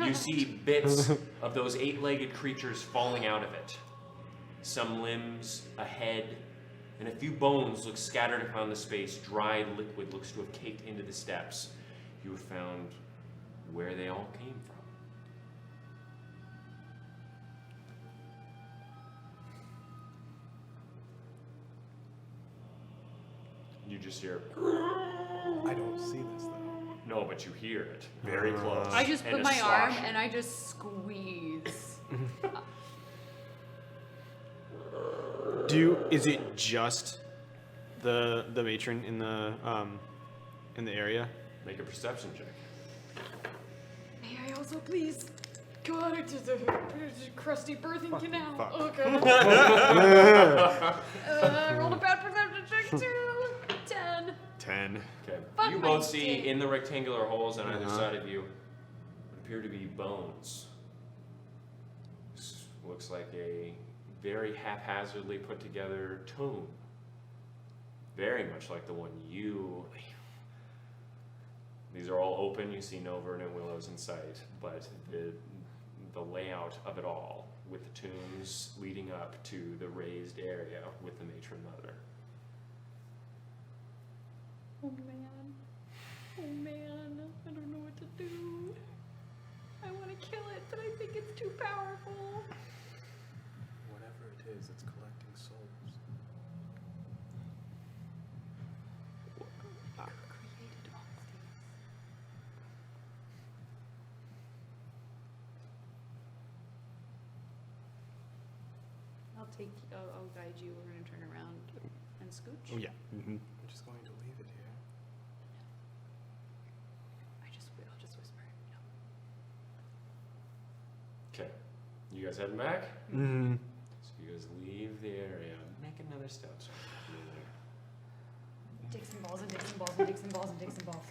you see bits of those 8-legged creatures falling out of it. Some limbs, a head, and a few bones look scattered upon the space. Dried liquid looks to have caked into the steps. You have found where they all came from. You just hear, I don't see this though. no, but you hear it very close. I just And put a my arm slosh. and I just squeeze. Is it just the matron in the area? Make a perception check. May I also please go out into the crusty birthing canal? fuck. Okay. Rolled a bad perception check too. 10. 10. Okay. Fuck You my both see dick. in the rectangular holes on either Uh-huh. side of you what appear to be bones. This looks like a very haphazardly put together tomb. Very much like the one you. These are all open. You see no verdant willows in sight, but the layout of it all, with the tombs leading up to the raised area with the matron mother. Oh man. Oh man. I don't know what to do. I want to kill it, but I think it's too powerful. Whatever it is, it's collecting souls. Created all of these. I'll guide you. We're gonna turn around and scooch. Oh yeah. Mm-hmm. I'm just going to leave it here. I'll just whisper. Okay. You guys heading back? Mm-hmm. So you guys leave the area. Make another step. So Dicks and balls and dicks and balls and dicks and balls and dicks and balls.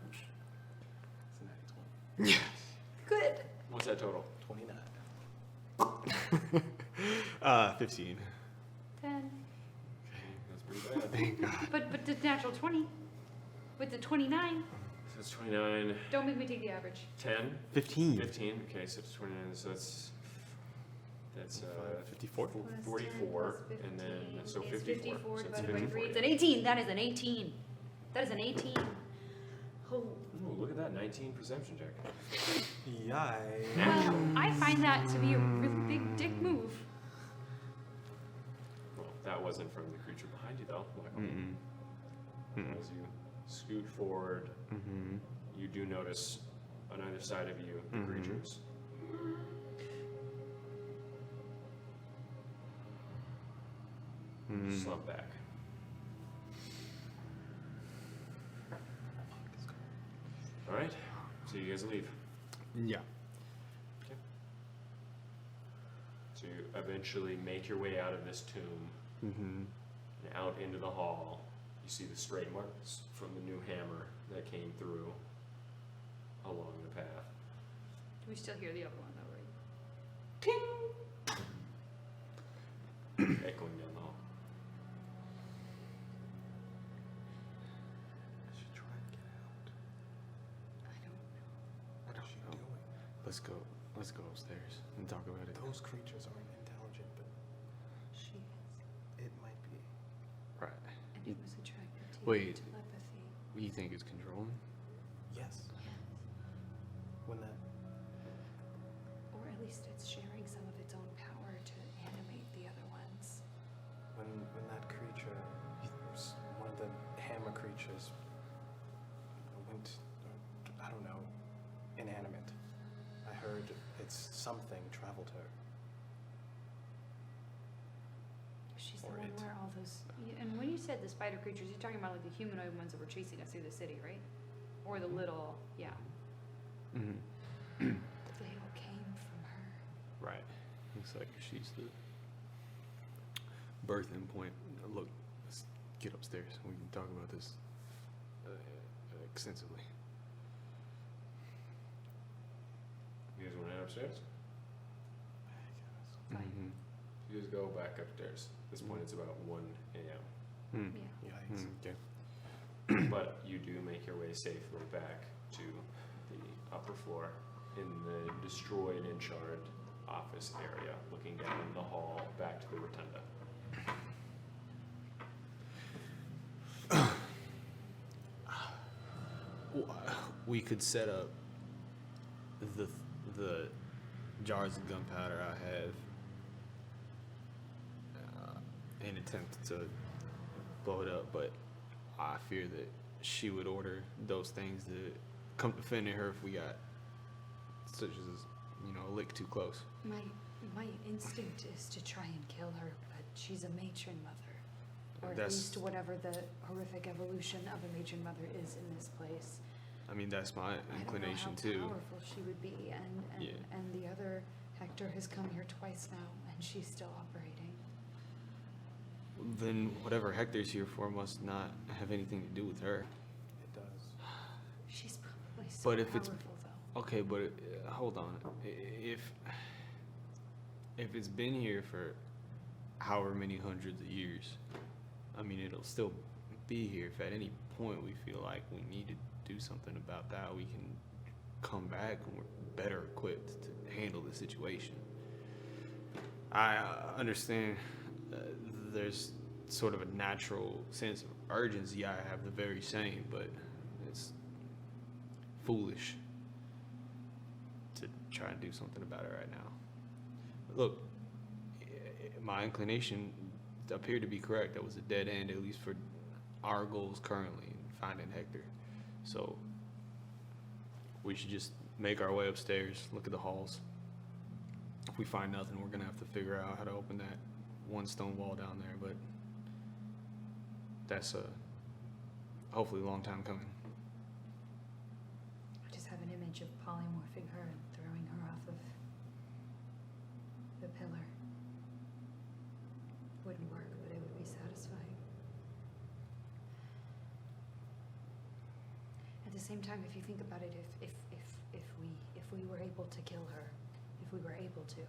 It's a natty 20. Good. what's that total? 29. 15. 10. Okay, that's pretty bad. Thank God. But the natural 20. With the 29. So it's 29, Don't make me take the average. 10, 15. 15. Okay, so it's 29. So that's 54. 44, and then so It's 54. 54 So it's divided by 54. 3. It's an 18. That is an 18. That is an 18. Oh. Ooh, look at that 19 perception check. Yay. Well, I find that to be a really big dick move. Well, that wasn't from the creature behind you though. Luckily. Mm-mm. As you scoot forward, Mm-hmm. you do notice on either side of you the Mhm. creatures. Mm-hmm. Slump back. All right, so you guys leave. Yeah. So you eventually make your way out of this tomb Mm-hmm. and out into the hall. You see the straight marks from the new hammer that came through along the path. We still hear the other one though, right? Echoing down the hall. I should try and get out. I don't know. What is she doing? Let's go upstairs and talk about it. Those creatures aren't intelligent, but Wait. Telepathy. You think it's controlling? Yes. When that Or at least it's sharing some of its own power to animate the other ones. when that creature, one of the hammer creatures, went, I don't know, inanimate. I heard it's something traveled her. She's the Or one it. where all those. And when you said the spider creatures, you're talking about like the humanoid ones that were chasing us through the city, right? Or the little, yeah. Mm-hmm. They all came from her. Right. Looks like she's the birthing point. Look, let's get upstairs. We can talk about this extensively. You guys want to head upstairs? Fine. Mm-hmm. You guys go back upstairs. At this point, it's about 1 a.m. Mm. Yeah. Yikes. Okay. But you do make your way safely back to the upper floor in the destroyed and charred office area, looking down the hall back to the rotunda. We could set up the jars of gunpowder I have in attempt to blow it up, but I fear that she would order those things to come defending her if we got such as a lick too close. My instinct is to try and kill her, but she's a matron mother. Or at That's- least whatever the horrific evolution of a matron mother is in this place. I mean, that's my inclination I don't know too. how powerful she would be, and Yeah. and the other Hector has come here twice now, and she's still operating. Then whatever Hector's here for must not have anything to do with her. It does. She's probably so But if it's- powerful, though. Okay, but hold on. If it's been here for however many hundreds of years, I mean, it'll still be here. If at any point we feel like we need to do something about that, we can come back and we're better equipped to handle the situation. I understand there's sort of a natural sense of urgency. I have the very same, but it's foolish to try and do something about it right now. Look, my inclination appeared to be correct. That was a dead end, at least for our goals currently, in finding Hector. So we should just make our way upstairs, look at the halls. If we find nothing, we're gonna have to figure out how to open that one stone wall down there, but that's hopefully a long time coming. I just have an image of polymorphing her and throwing her off of the pillar. Wouldn't work, but it would be satisfying. At the same time, if you think about it, if we were able to kill her, if we were able to,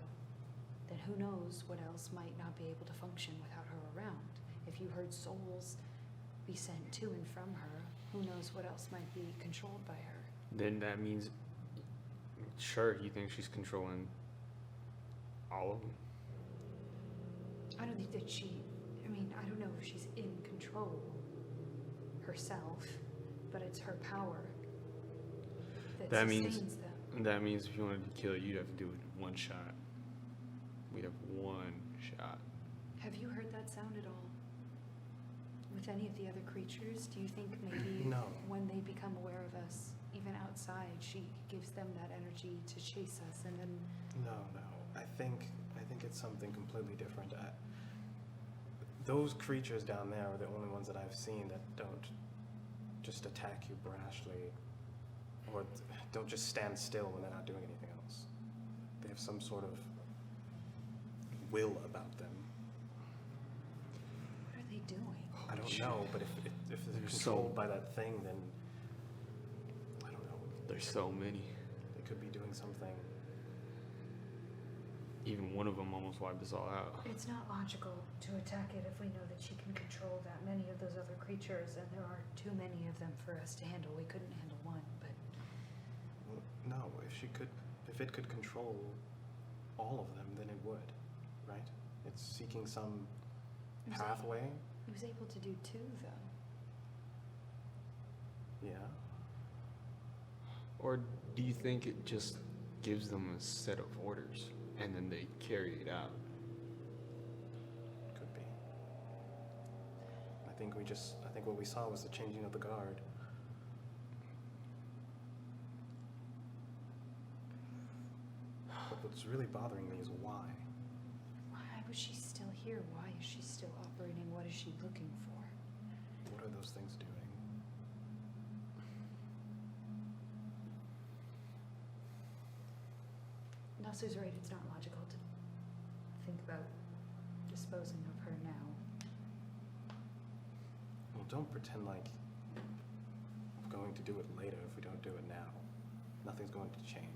then who knows what else might not be able to function without her around. If you heard souls be sent to and from her, who knows what else might be controlled by her. Then that means, sure, you think she's controlling all of them? I don't think that I don't know if she's in control herself, but it's her power that sustains them. That means if you wanted to kill it, you'd have to do it in one shot. We'd have one shot. Have you heard that sound at all? With any of the other creatures? Do you think maybe No. when they become aware of us, even outside, she gives them that energy to chase us and then No. I think it's something completely different. Those creatures down there are the only ones that I've seen that don't just attack you brashly, or don't just stand still when they're not doing anything else. They have some sort of will about them. what are they doing? I don't Shit. know, but if they're They're controlled so- by that thing, then I don't know. There's so many. They could be doing something. Even one of them almost wiped us all out. It's not logical to attack it if we know that she can control that many of those other creatures, and there are too many of them for us to handle. We couldn't handle one, but Well, no, if it could control all of them, then it would, right? It's seeking some It was pathway. it was able to do two, though. Yeah. Or do you think it just gives them a set of orders and then they carry it out? Could be. I think what we saw was the changing of the guard. But what's really bothering me is why. Why was she still here? Why is she still operating? What is she looking for? What are those things doing? Nasu's right, it's not logical to think about disposing of her now. Well, don't pretend like we're going to do it later if we don't do it now. Nothing's going to change.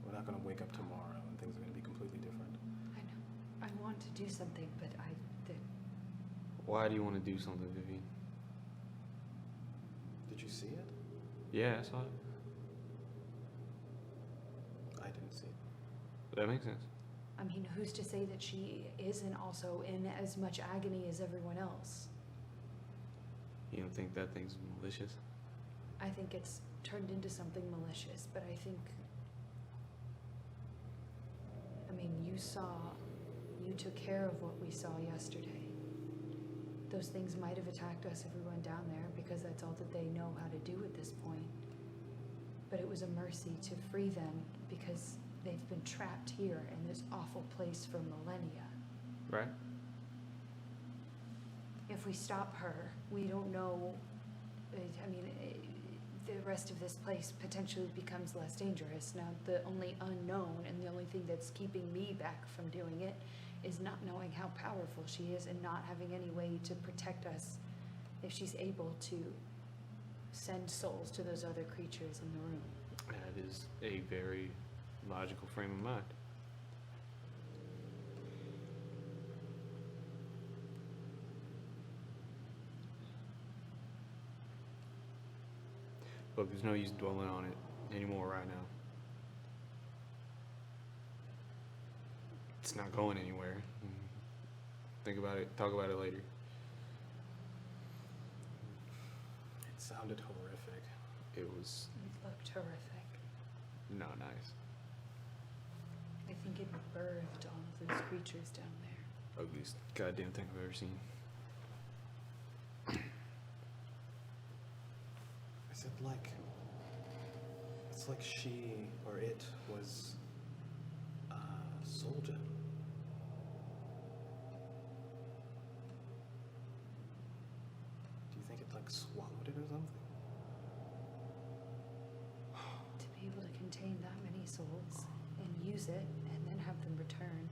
We're not going to wake up tomorrow and things are going to be completely different. I know. I want to do something, but Why do you want to do something, Vivian? Did you see it? Yeah, I saw it. I didn't see it. That makes sense. I mean, who's to say that she isn't also in as much agony as everyone else? You don't think that thing's malicious? I think it's turned into something malicious, but I think... I mean, you took care of what we saw yesterday. Those things might have attacked us if we went down there, because that's all that they know how to do at this point. But it was a mercy to free them, because they've been trapped here in this awful place for millennia. Right. If we stop her, we don't know, the rest of this place potentially becomes less dangerous. Now, the only unknown and the only thing that's keeping me back from doing it is not knowing how powerful she is and not having any way to protect us if she's able to send souls to those other creatures in the room. That is a very logical frame of mind. Look, there's no use dwelling on it anymore right now. It's not going anywhere. Think about it, talk about it later. It sounded horrific. It was It looked horrific. not nice. I think it birthed all of those creatures down there. Ugliest goddamn thing I've ever seen. Is it like... It's like she, or it, was a soul gem. Do you think it like swallowed it or something? To be able to contain that many souls and use it and then have them return.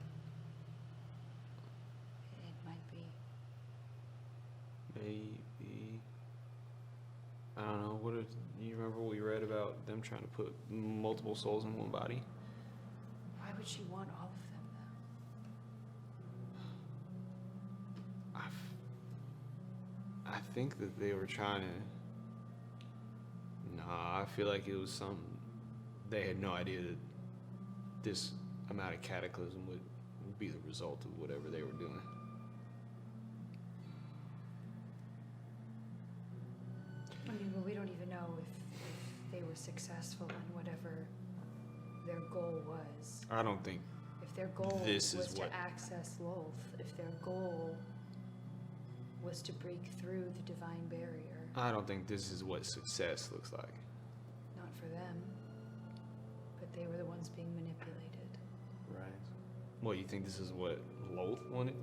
It might be. Maybe. I don't know. What if you remember what we read about them trying to put multiple souls in one body? Why would she want all of them, though? I think that they were trying to. Nah, I feel like it was some. They had no idea that this amount of cataclysm would be the result of whatever they were doing. I mean, well, we don't even know if they were successful in whatever their goal was. I don't think. If their goal This was is to what- access Lolth, if their goal was to break through the divine barrier, I don't think this is what success looks like. not for them, but they were the ones being manipulated. Right. What, you think this is what Loth wanted?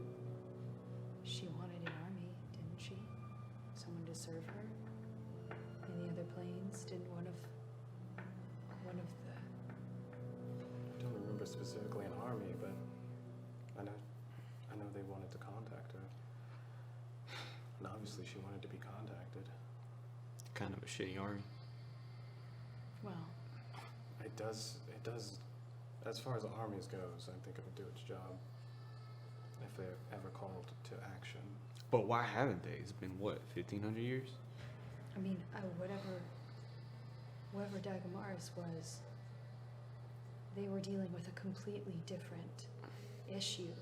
She wanted an army, didn't she? Someone to serve her? In the other planes, didn't one of the... I don't remember specifically an army, but I know they wanted to contact her. And obviously she wanted to be contacted. Kind of a shitty army. Well, It does, as far as armies goes, I think it would do its job if they're ever called to action. But why haven't they? It's been what, 1,500 years? I mean, whoever Dagamaris was, they were dealing with a completely different issue.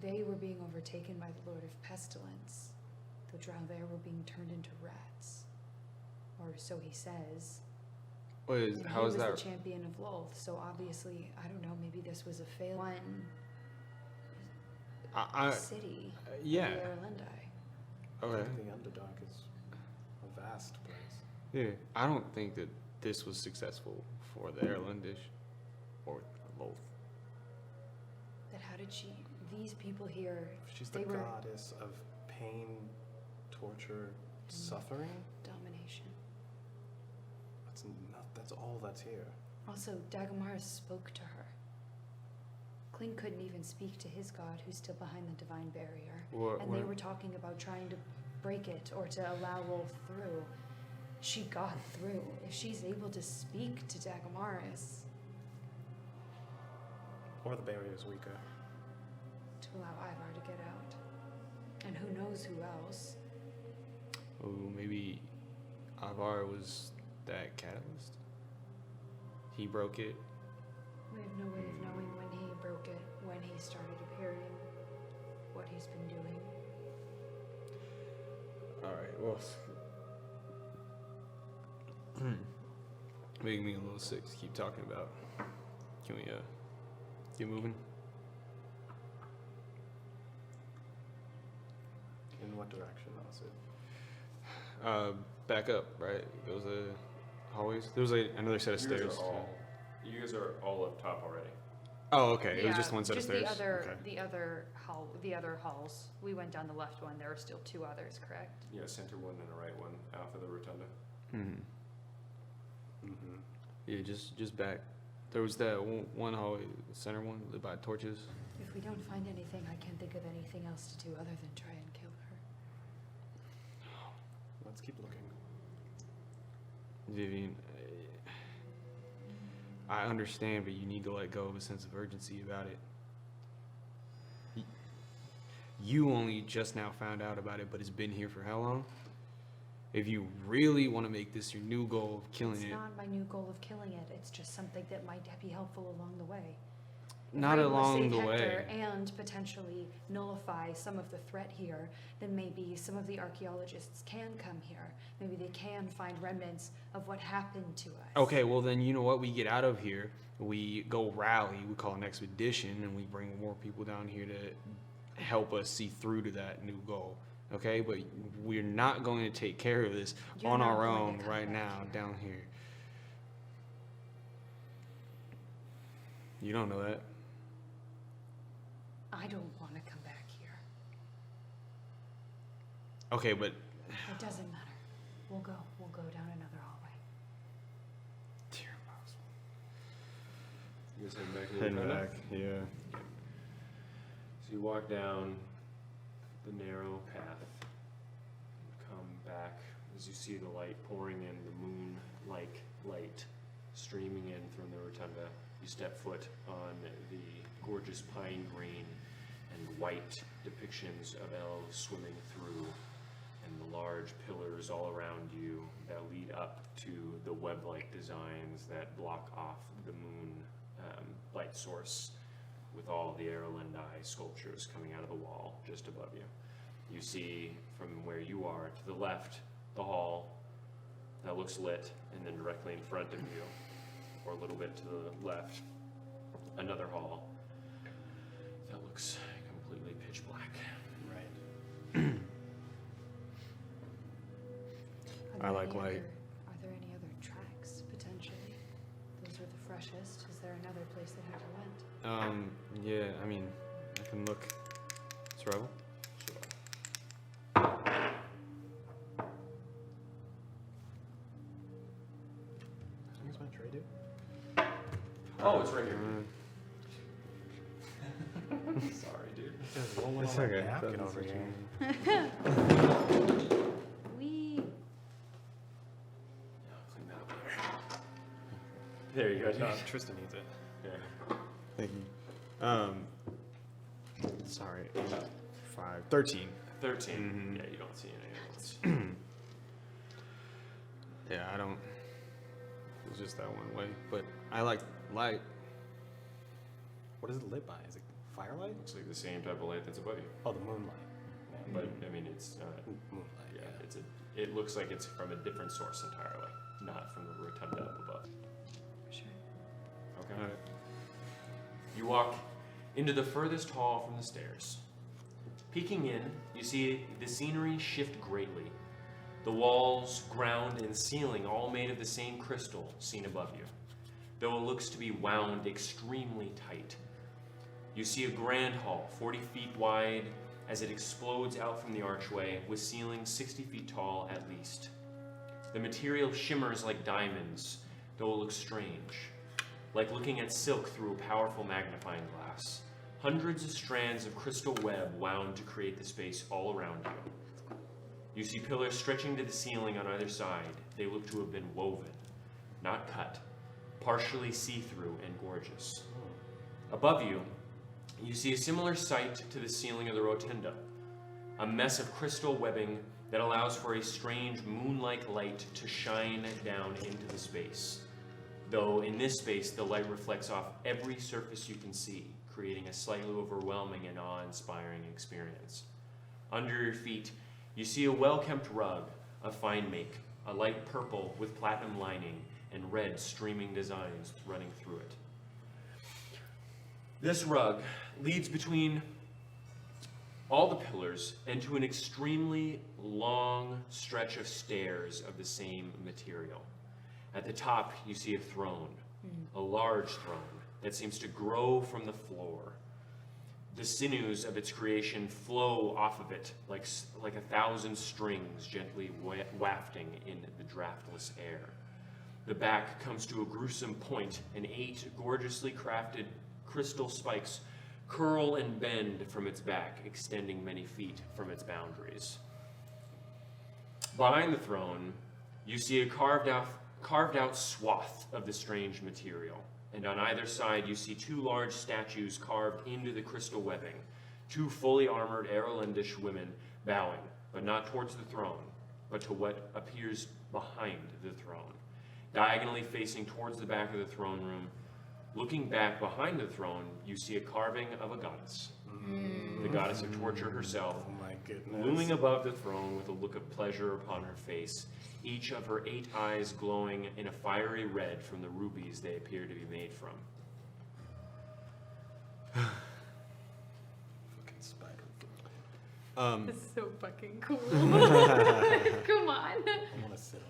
They were being overtaken by the Lord of Pestilence. the drow there were being turned into rats. Or so he says. Wait, And how he is was that? the champion of Lolth, so obviously, I don't know, maybe this was a failed one city Yeah. of the Aarolendei. I Okay. think the Underdark is a vast place. Yeah. I don't think that this was successful for the Aarolendei or Lolth. But how did she? These people here, She's the they were goddess of pain, torture, suffering. domination. That's all that's here. Also, Dagomar spoke to her. Kling couldn't even speak to his god, who's still behind the divine barrier. And they were talking about trying to break it or to allow Wolf through. She got through. If she's able to speak to Dagomaris Or the barrier's weaker. to allow Ivar to get out. And who knows who else. Oh, maybe Ivar was that catalyst. He broke it. We have no way of knowing when he broke it, when he started appearing, what he's been doing. All right. Well, making me a little sick to keep talking about. Can we get moving? In what direction, Sid? Back up. Right. There was a hallways. There was another set of You guys stairs. are all- You guys are all up top already. Oh, okay. It was just one set of stairs. The other, Okay. the other halls. We went down the left one. There are still two others, correct? Yeah, center one and a right one, off of the rotunda. Mm-hmm. Mm-hmm. Yeah, just back. There was that one hallway, center one, lit by torches. If we don't find anything, I can't think of anything else to do other than try and kill her. Let's keep looking. Vivian, I understand, but you need to let go of a sense of urgency about it. You only just now found out about it, but it's been here for how long? If you really want to make this your new goal of killing It's it, not my new goal of killing it. It's just something that might be helpful along the way. If not we're able to along save the Hector way. and potentially nullify some of the threat here, then maybe some of the archaeologists can come here. Maybe they can find remnants of what happened to us. Okay, well then you know what? We get out of here, we go rally, we call an expedition, and we bring more people down here to help us see through to that new goal. Okay, but we're not going to take care of this You're on not our going to own come right back now here. down here. You don't know that. I don't want to come back here. Okay, but It doesn't matter. We'll go down another hallway. dear impossible. You guys heading back to the Heading rotunda? back, yeah. So you walk down the narrow path, come back as you see the light pouring in, the moon-like light streaming in from the rotunda. You step foot on the gorgeous pine green and white depictions of elves swimming through, and the large pillars all around you that lead up to the web-like designs that block off the moon light source, with all the Aarolendei sculptures coming out of the wall just above you. You see from where you are to the left the hall that looks lit, and then directly in front of you, or a little bit to the left, another hall that looks completely pitch black. Right. Are I there like any light. Are there any other tracks, potentially? Those were the freshest. Is there another place that Hector went? Yeah, I mean, I can look. Survival? How long is my tray do? Oh, it's right here. Mm, Sorry, dude. There's rolling It's on okay. my napkin That's over what you here. We. Yeah, I'll clean that up later. There you go, dude. No, Tristan needs it. Yeah. Thank you. Sorry, 5, 13. 13. Mhm. Yeah, you don't see any of those. Yeah, I don't. It's just that one way. But I like light. What is it lit by? Is it firelight? Looks like the same type of light that's above you. Oh, the moonlight. But, I mean, it's Moonlight. it looks like it's from a different source entirely, not from the rotunda up above. Sure. Okay. All right. You walk into the furthest hall from the stairs. Peeking in, you see the scenery shift greatly. The walls, ground, and ceiling all made of the same crystal seen above you, though it looks to be wound extremely tight. You see a grand hall, 40 feet wide, as it explodes out from the archway, with ceilings 60 feet tall at least. The material shimmers like diamonds, though it looks strange, like looking at silk through a powerful magnifying glass. Hundreds of strands of crystal web wound to create the space all around you. You see pillars stretching to the ceiling on either side. They look to have been woven, not cut, partially see-through and gorgeous. Above you, you see a similar sight to the ceiling of the rotunda, a mess of crystal webbing that allows for a strange moon-like light to shine down into the space. Though in this space, the light reflects off every surface you can see, creating a slightly overwhelming and awe-inspiring experience. Under your feet, you see a well-kept rug of fine make, a light purple with platinum lining and red streaming designs running through it. This rug leads between all the pillars and to an extremely long stretch of stairs of the same material. At the top, you see a throne, a large throne that seems to grow from the floor. The sinews of its creation flow off of it like 1,000 strings gently wafting in the draftless air. The back comes to a gruesome point, and 8 gorgeously crafted crystal spikes curl and bend from its back, extending many feet from its boundaries. Behind the throne, you see a carved out swath of the strange material, and on either side you see 2 large statues carved into the crystal webbing, 2 fully armored Aarolendei women bowing, but not towards the throne, but to what appears behind the throne. Diagonally facing towards the back of the throne room, looking back behind the throne, you see a carving of a goddess. The goddess of torture herself, Oh my goodness. looming above the throne with a look of pleasure upon her face, each of her 8 eyes glowing in a fiery red from the rubies they appear to be made from. Fucking spider. This is so fucking cool. Come on. I want to sit on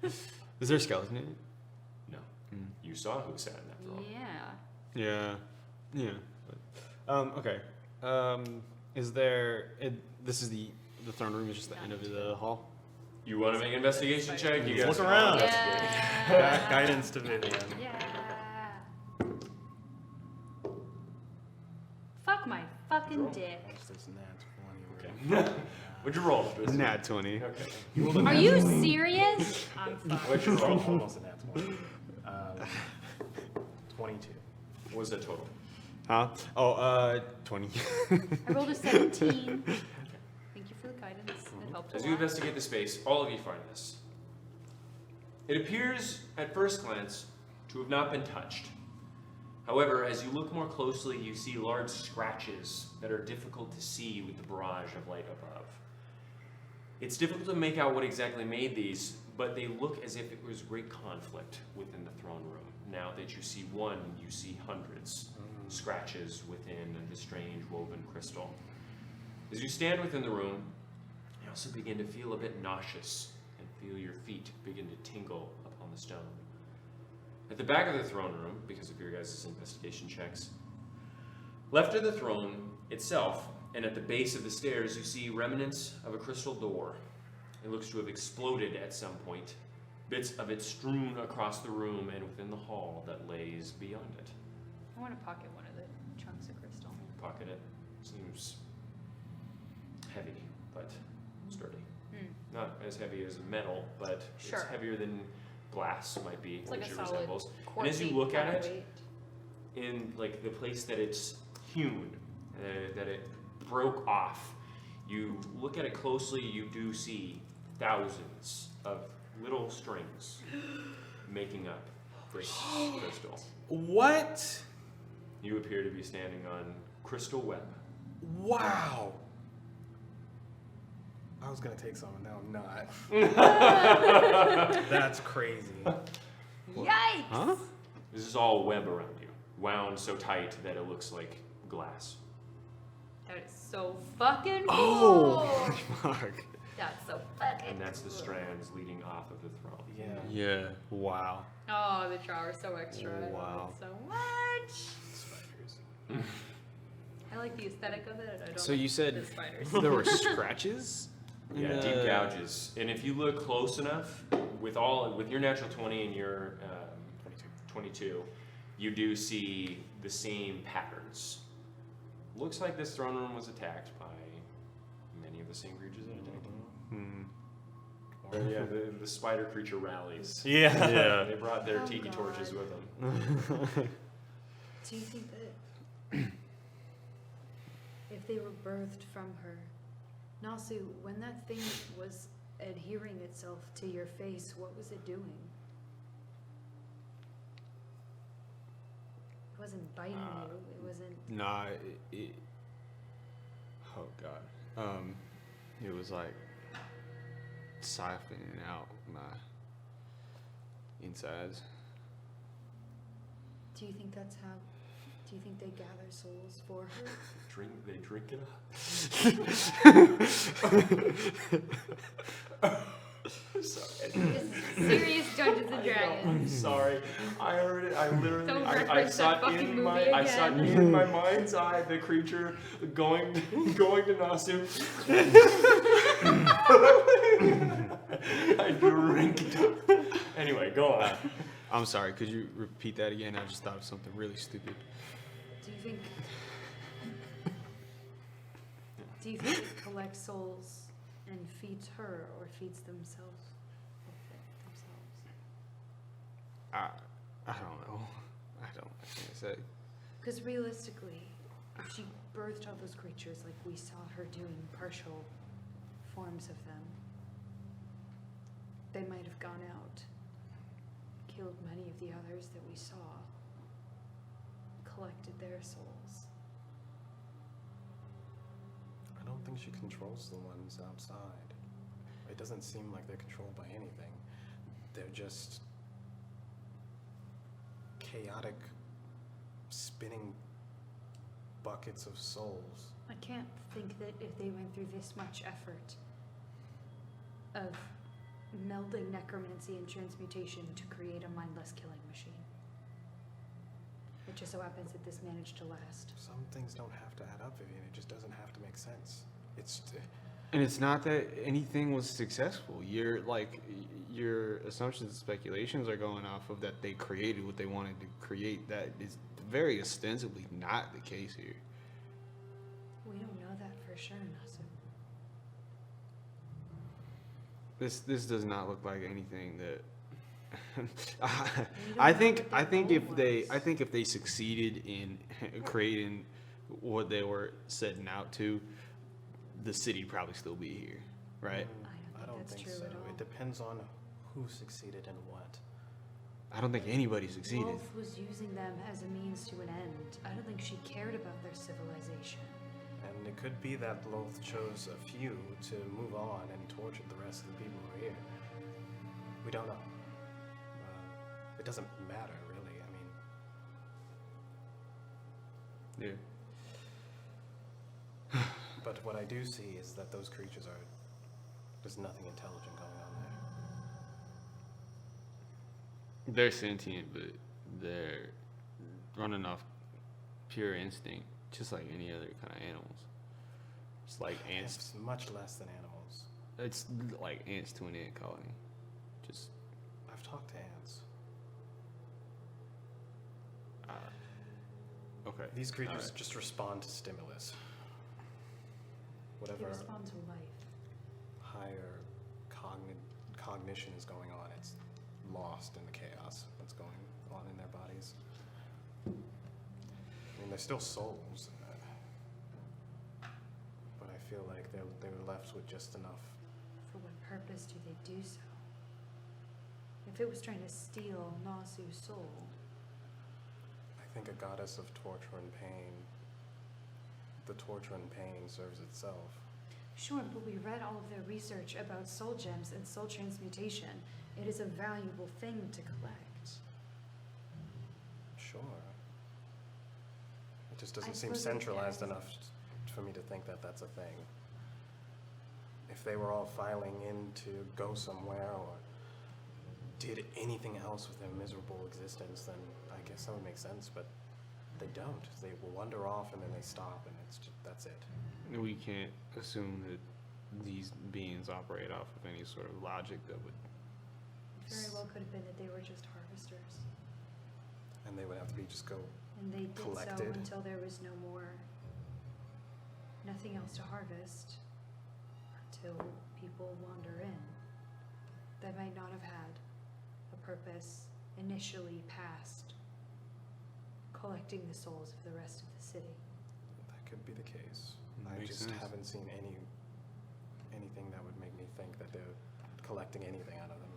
it. Is there a skeleton in it? No. You saw who sat in that throne. Yeah. Yeah. Okay. Is there? This is the throne room. Is just the end of the hall. You want to make an investigation check? You guys Look can all around. investigate. Yeah. Guidance to Vivian. Yeah. Fuck my fucking Roll. dick. What's this nat 20? Okay. What'd you roll? Nat 20. Okay. Are you serious? I'm fucked. What'd you roll? Almost a nat 20. 22. What was that total? Huh? Oh, 20. I rolled a 17. Thank you for the guidance. It helped a As you lot. investigate the space, all of you find this. It appears, at first glance, to have not been touched. However, as you look more closely, you see large scratches that are difficult to see with the barrage of light above. It's difficult to make out what exactly made these, but they look as if it was great conflict within the throne room. Now that you see one, you see hundreds scratches within the strange woven crystal. As you stand within the room, you also begin to feel a bit nauseous and feel your feet begin to tingle upon the stone. At the back of the throne room, because of your guys' investigation checks, left of the throne itself, and at the base of the stairs, you see remnants of a crystal door. It looks to have exploded at some point, bits of it strewn across the room and within the hall that lays beyond it. I want to pocket one of the chunks of crystal. Pocket it. Seems heavy, but sturdy. Not as heavy as metal, but Sure. it's heavier than glass might be, It's like which a it solid resembles. And as you quartzy look at kind of it, weight. in like the place that it's hewn, that it broke off, you look at it closely, you do see thousands of little strings making up this crystal. What? You appear to be standing on crystal web. Wow. I was gonna take some, and now I'm not. That's crazy. Yikes! Huh? This is all web around you, wound so tight that it looks like glass. That is so fucking cool. Oh, fuck. That's so fucking And that's the cool. strands leading off of the throne. Yeah. Yeah. Wow. Oh, the drawer is so extra. I love Wow. it so much. Spiders. I like the aesthetic of it. I don't So like you said the spiders. there were scratches? Yeah, in deep the- gouges. And if you look close enough, with your natural 20 and your 22, you do see the same patterns. Looks like this throne room was attacked by many of the same creatures that attacked you. Hmm. Or, yeah, the spider creature rallies. Yeah. Yeah. They brought their Oh, tiki God. torches with them. Do you think that if they were birthed from her, Nasu, when that thing was adhering itself to your face, what was it doing? It wasn't biting you. It wasn't. Nah, it oh god. It was like siphoning out my insides. Do you think that's how? Do you think they gather souls for her? They drink it up. Sorry. This is serious Dungeons and I'm Dragons. sorry. I heard it. I literally. Don't I reference saw that it fucking in my. movie I saw it again. in my mind's eye. The creature going to Nasu. I drink it up. Anyway, go on. I'm sorry, could you repeat that again? I just thought of something really stupid. Do you think? Do you think it collects souls and feeds her, or feeds themselves? I don't know. I can't say. Because realistically, if she birthed all those creatures like we saw her doing partial forms of them, they might have gone out, killed many of the others that we saw, collected their souls. I don't think she controls the ones outside. It doesn't seem like they're controlled by anything. They're just chaotic, spinning buckets of souls. I can't think that if they went through this much effort of melding necromancy and transmutation to create a mindless killing machine. It just so happens that this managed to last. Some things don't have to add up, Vivian. It just doesn't have to make sense. And it's not that anything was successful. Your assumptions and speculations are going off of that they created what they wanted to create. That is very ostensibly not the case here. We don't know that for sure, Nasu. This does not look like anything that. We don't I know think what their goal was. if they succeeded in creating what they were setting out to, the city'd probably still be here, right? I don't that's think true so. at all. It depends on who succeeded and what. I don't think anybody succeeded. Wolf was using them as a means to an end. I don't think she cared about their civilization. And it could be that Loth chose a few to move on and tortured the rest of the people who are here. We don't know. It doesn't matter, really. I mean, Yeah. but what I do see is that those creatures are... There's nothing intelligent going on there. They're sentient, but they're running off pure instinct, just like any other kind of animals. It's like ants. It's much less than animals. It's like ants to an ant colony. Just I've talked to ants. okay. These creatures Alright. just respond to stimulus. They Whatever respond to life. higher cognition is going on, it's lost in the chaos that's going on in their bodies. I mean, they're still souls, but I feel like they were left with just enough. For what purpose do they do so? If it was trying to steal Nasu's soul, I think a goddess of torture and pain. The torture and pain serves itself. Sure, but we read all of their research about soul gems and soul transmutation. It is a valuable thing to collect. Sure. It just I doesn't seem suppose it centralized does. enough for me to think that that's a thing. If they were all filing in to go somewhere or did anything else with their miserable existence, then I guess that would make sense, but they don't. They wander off and then they stop, and that's it. We can't assume that these beings operate off of any sort of logic that would. Very well could have been that they were just harvesters. And they would have to be just go. And they did so Collected. until there was nothing else to harvest, until people wander in. They might not have had a purpose initially past collecting the souls of the rest of the city. That could be the case. I Makes just sense. haven't seen anything that would make me think that they're collecting anything out of them.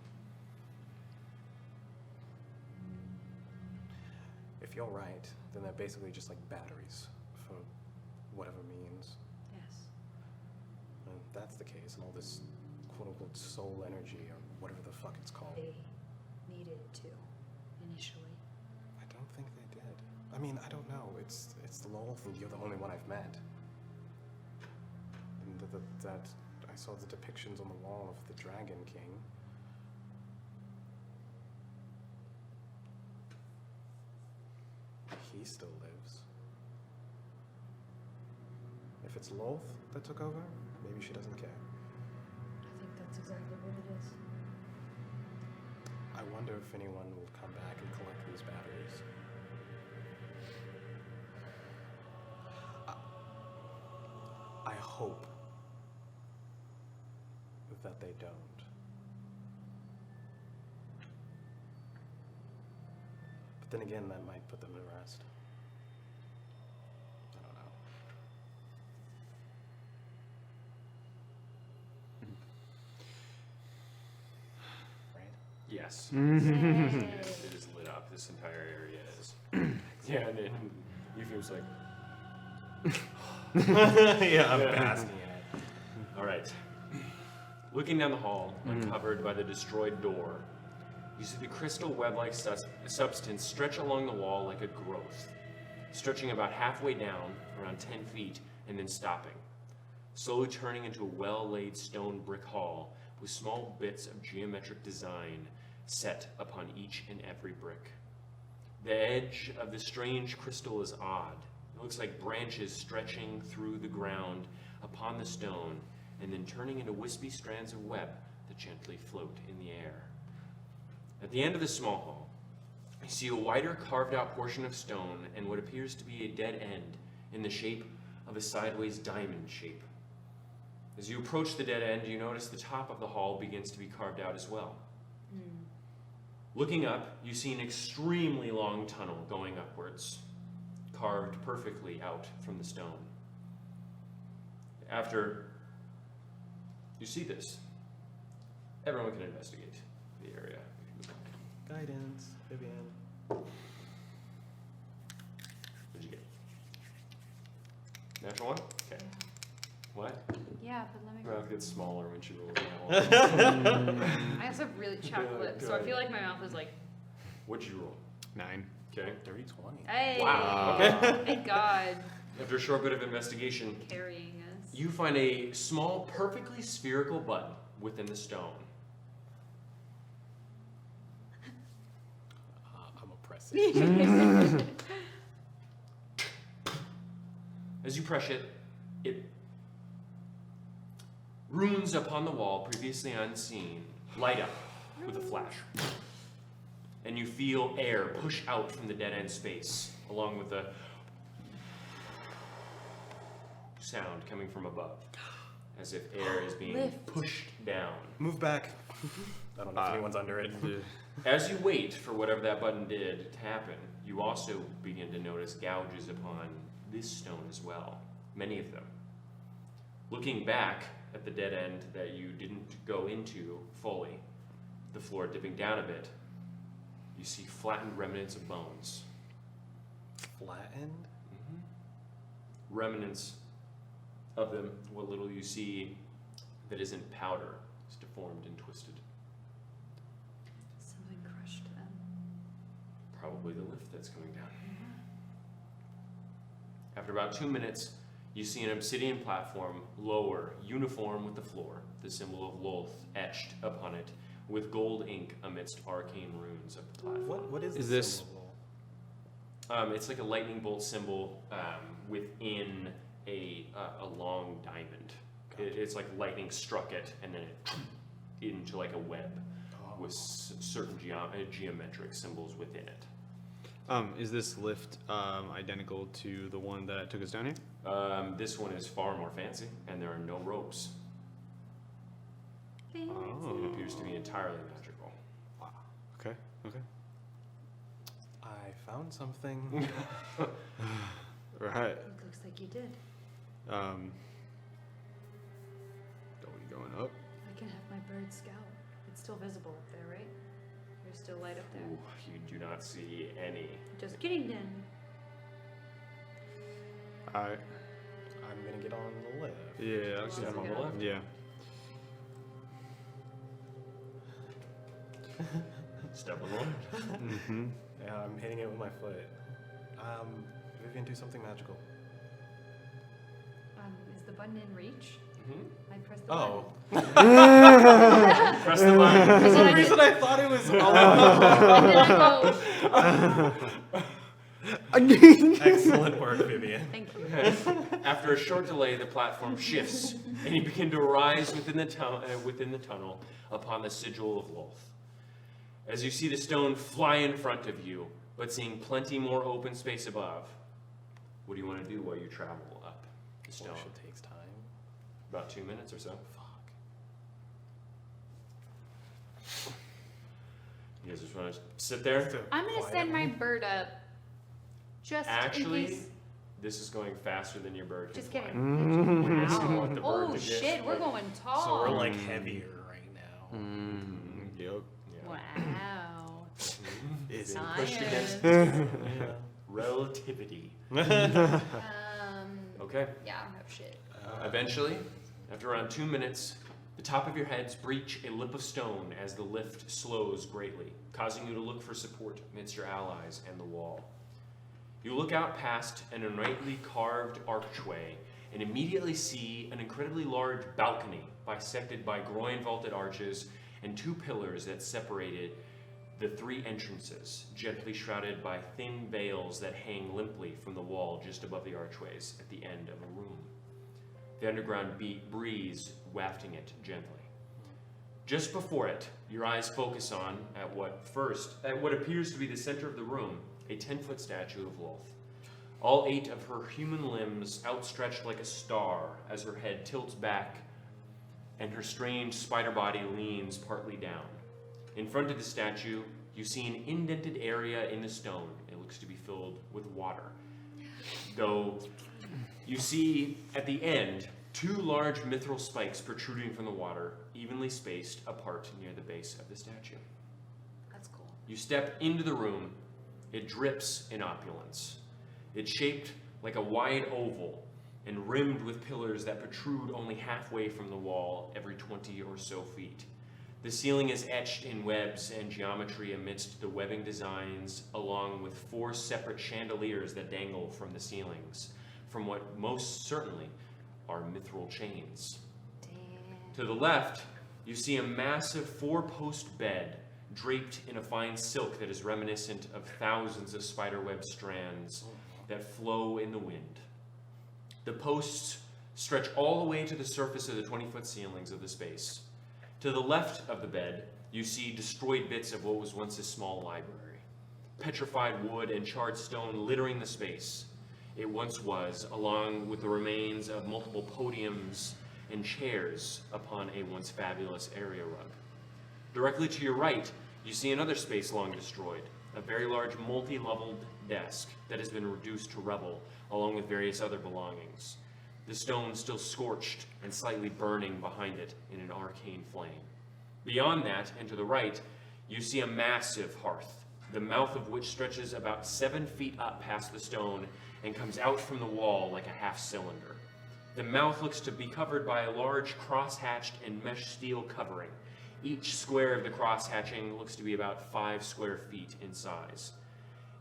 If you're right, then they're basically just like batteries for whatever means. Yes. And if that's the case, and all this quote-unquote soul energy or whatever the fuck it's called. They needed to, initially. I don't think they did. I mean, I don't know. It's the Lolth, and you're the only one I've met. And that I saw the depictions on the wall of the Dragon King. He still lives. If it's Lolth that took over, maybe she doesn't care. I think that's exactly what it is. I wonder if anyone will come back and collect these batteries. I hope that they don't. But then again, that might put them to rest. I don't know. Right? Yes. Yay. It is lit up. This entire area is. Yeah, and then Eupheme's like, Yeah, I'm basking in it. all right. Looking down the hall, uncovered by the destroyed door, you see the crystal web-like substance stretch along the wall like a growth, stretching about halfway down, around 10 feet, and then stopping, slowly turning into a well-laid stone brick hall with small bits of geometric design set upon each and every brick. The edge of the strange crystal is odd. It looks like branches stretching through the ground upon the stone and then turning into wispy strands of web that gently float in the air. At the end of the small hall, you see a wider carved-out portion of stone and what appears to be a dead end in the shape of a sideways diamond shape. As you approach the dead end, you notice the top of the hall begins to be carved out as well. Looking up, you see an extremely long tunnel going upwards, carved perfectly out from the stone. After you see this, everyone can investigate the area. Guidance, Vivian. What'd you get? Natural one? Okay. What? Yeah, but let me. Her mouth gets smaller when she rolls that one. I also have really chapped Good, lips, so I good. feel like my mouth is like, What'd you roll? 9. Okay. Dirty 20. hey, Wow. Okay. thank God, After a short bit of investigation, carrying us. you find a small, perfectly spherical button within the stone. I'm oppressive. As you press it, it runes upon the wall, previously unseen, light up with a flash. And you feel air push out from the dead-end space, along with a sound coming from above, as if air is being Lift. pushed down. Move back. I don't know if anyone's under it. As you wait for whatever that button did to happen, you also begin to notice gouges upon this stone as well, many of them. Looking back at the dead end that you didn't go into fully, the floor dipping down a bit, you see flattened remnants of bones. Flattened? Remnants of them, what little you see that isn't powder is deformed and twisted. Something crushed them. Probably the lift that's coming down. After about 2 minutes, you see an obsidian platform, lower, uniform with the floor, the symbol of Lolth etched upon it, with gold ink amidst arcane runes of the platform. What is Is the this- symbol? It's like a lightning bolt symbol within a long diamond. It's like lightning struck it and then it into like a web with certain geometric symbols within it. Is this lift identical to the one that took us down here? This one is far more fancy, and there are no ropes. It appears to be entirely magical. Wow. Okay. I found something. Right. It looks like you did. Are we going up? I can have my bird scout. It's still visible up there, right? There's still light up there. Ooh, you do not see any. Just kidding then. Alright. I'm gonna get on the left. Yeah. Well, Step on yeah. the left. Yeah. Step on the left. Mm-hmm. Yeah, I'm hitting it with my foot. Vivian, do something magical. Is the button in reach? Mm-hmm. I press the Oh. Press the button. For some reason I thought it was button. And then I go, Excellent work, Vivian. thank you. After a short delay, the platform shifts, and you begin to rise within the tunnel upon the sigil of Lolth. As you see the stone fly in front of you, but seeing plenty more open space above, what do you want to do while you travel up the stone? Well, it takes time. About 2 minutes or so. Fuck. You guys just want to sit there? I'm gonna send my bird up. Just in Actually, case. this is going faster than your bird can Just fly. kidding. So you Wow. want the bird Oh to get- shit, we're going tall. So we're like heavier right now. Yep. Yeah. Wow. Is it Science. Pushed against Yeah. relativity. Um. Okay. Yeah, I don't have shit. Eventually, after around 2 minutes, the top of your heads breach a lip of stone as the lift slows greatly, causing you to look for support amidst your allies and the wall. You look out past an ornately carved archway and immediately see an incredibly large balcony bisected by groin-vaulted arches and 2 pillars that separated the 3 entrances, gently shrouded by thin veils that hang limply from the wall just above the archways at the end of a room. The underground breeze wafting it gently. Just before it, your eyes focus on, at what appears to be the center of the room, a 10-foot statue of Lolth. All 8 of her human limbs outstretched like a star as her head tilts back and her strange spider body leans partly down. In front of the statue, you see an indented area in the stone. It looks to be filled with water. Though you see at the end 2 large mithril spikes protruding from the water, evenly spaced apart near the base of the statue. That's cool. You step into the room. It drips in opulence. It's shaped like a wide oval and rimmed with pillars that protrude only halfway from the wall every 20 or so feet. The ceiling is etched in webs and geometry amidst the webbing designs, along with 4 separate chandeliers that dangle from the ceilings, from what most certainly are mithril chains. Damn. To the left, you see a massive 4-post bed draped in a fine silk that is reminiscent of thousands of spiderweb strands that flow in the wind. The posts stretch all the way to the surface of the 20-foot ceilings of the space. To the left of the bed, you see destroyed bits of what was once a small library. Petrified wood and charred stone littering the space it once was, along with the remains of multiple podiums and chairs upon a once fabulous area rug. Directly to your right, you see another space long destroyed, a very large multi-leveled desk that has been reduced to rubble, along with various other belongings. The stone still scorched and slightly burning behind it in an arcane flame. Beyond that, and to the right, you see a massive hearth, the mouth of which stretches about 7 feet up past the stone and comes out from the wall like a half cylinder. The mouth looks to be covered by a large cross-hatched and mesh steel covering. Each square of the cross-hatching looks to be about 5 square feet in size.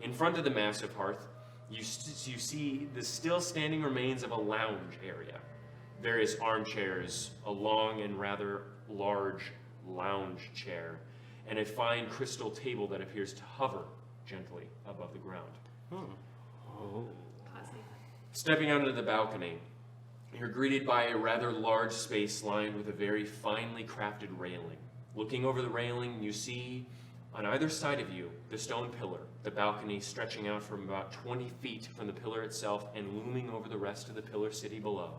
In front of the massive hearth, you see the still standing remains of a lounge area. Various armchairs, a long and rather large lounge chair, and a fine crystal table that appears to hover gently above the ground. Oh. Classy. Stepping out into the balcony, you're greeted by a rather large space lined with a very finely crafted railing. Looking over the railing, you see on either side of you the stone pillar, the balcony stretching out from about 20 feet from the pillar itself and looming over the rest of the pillar city below.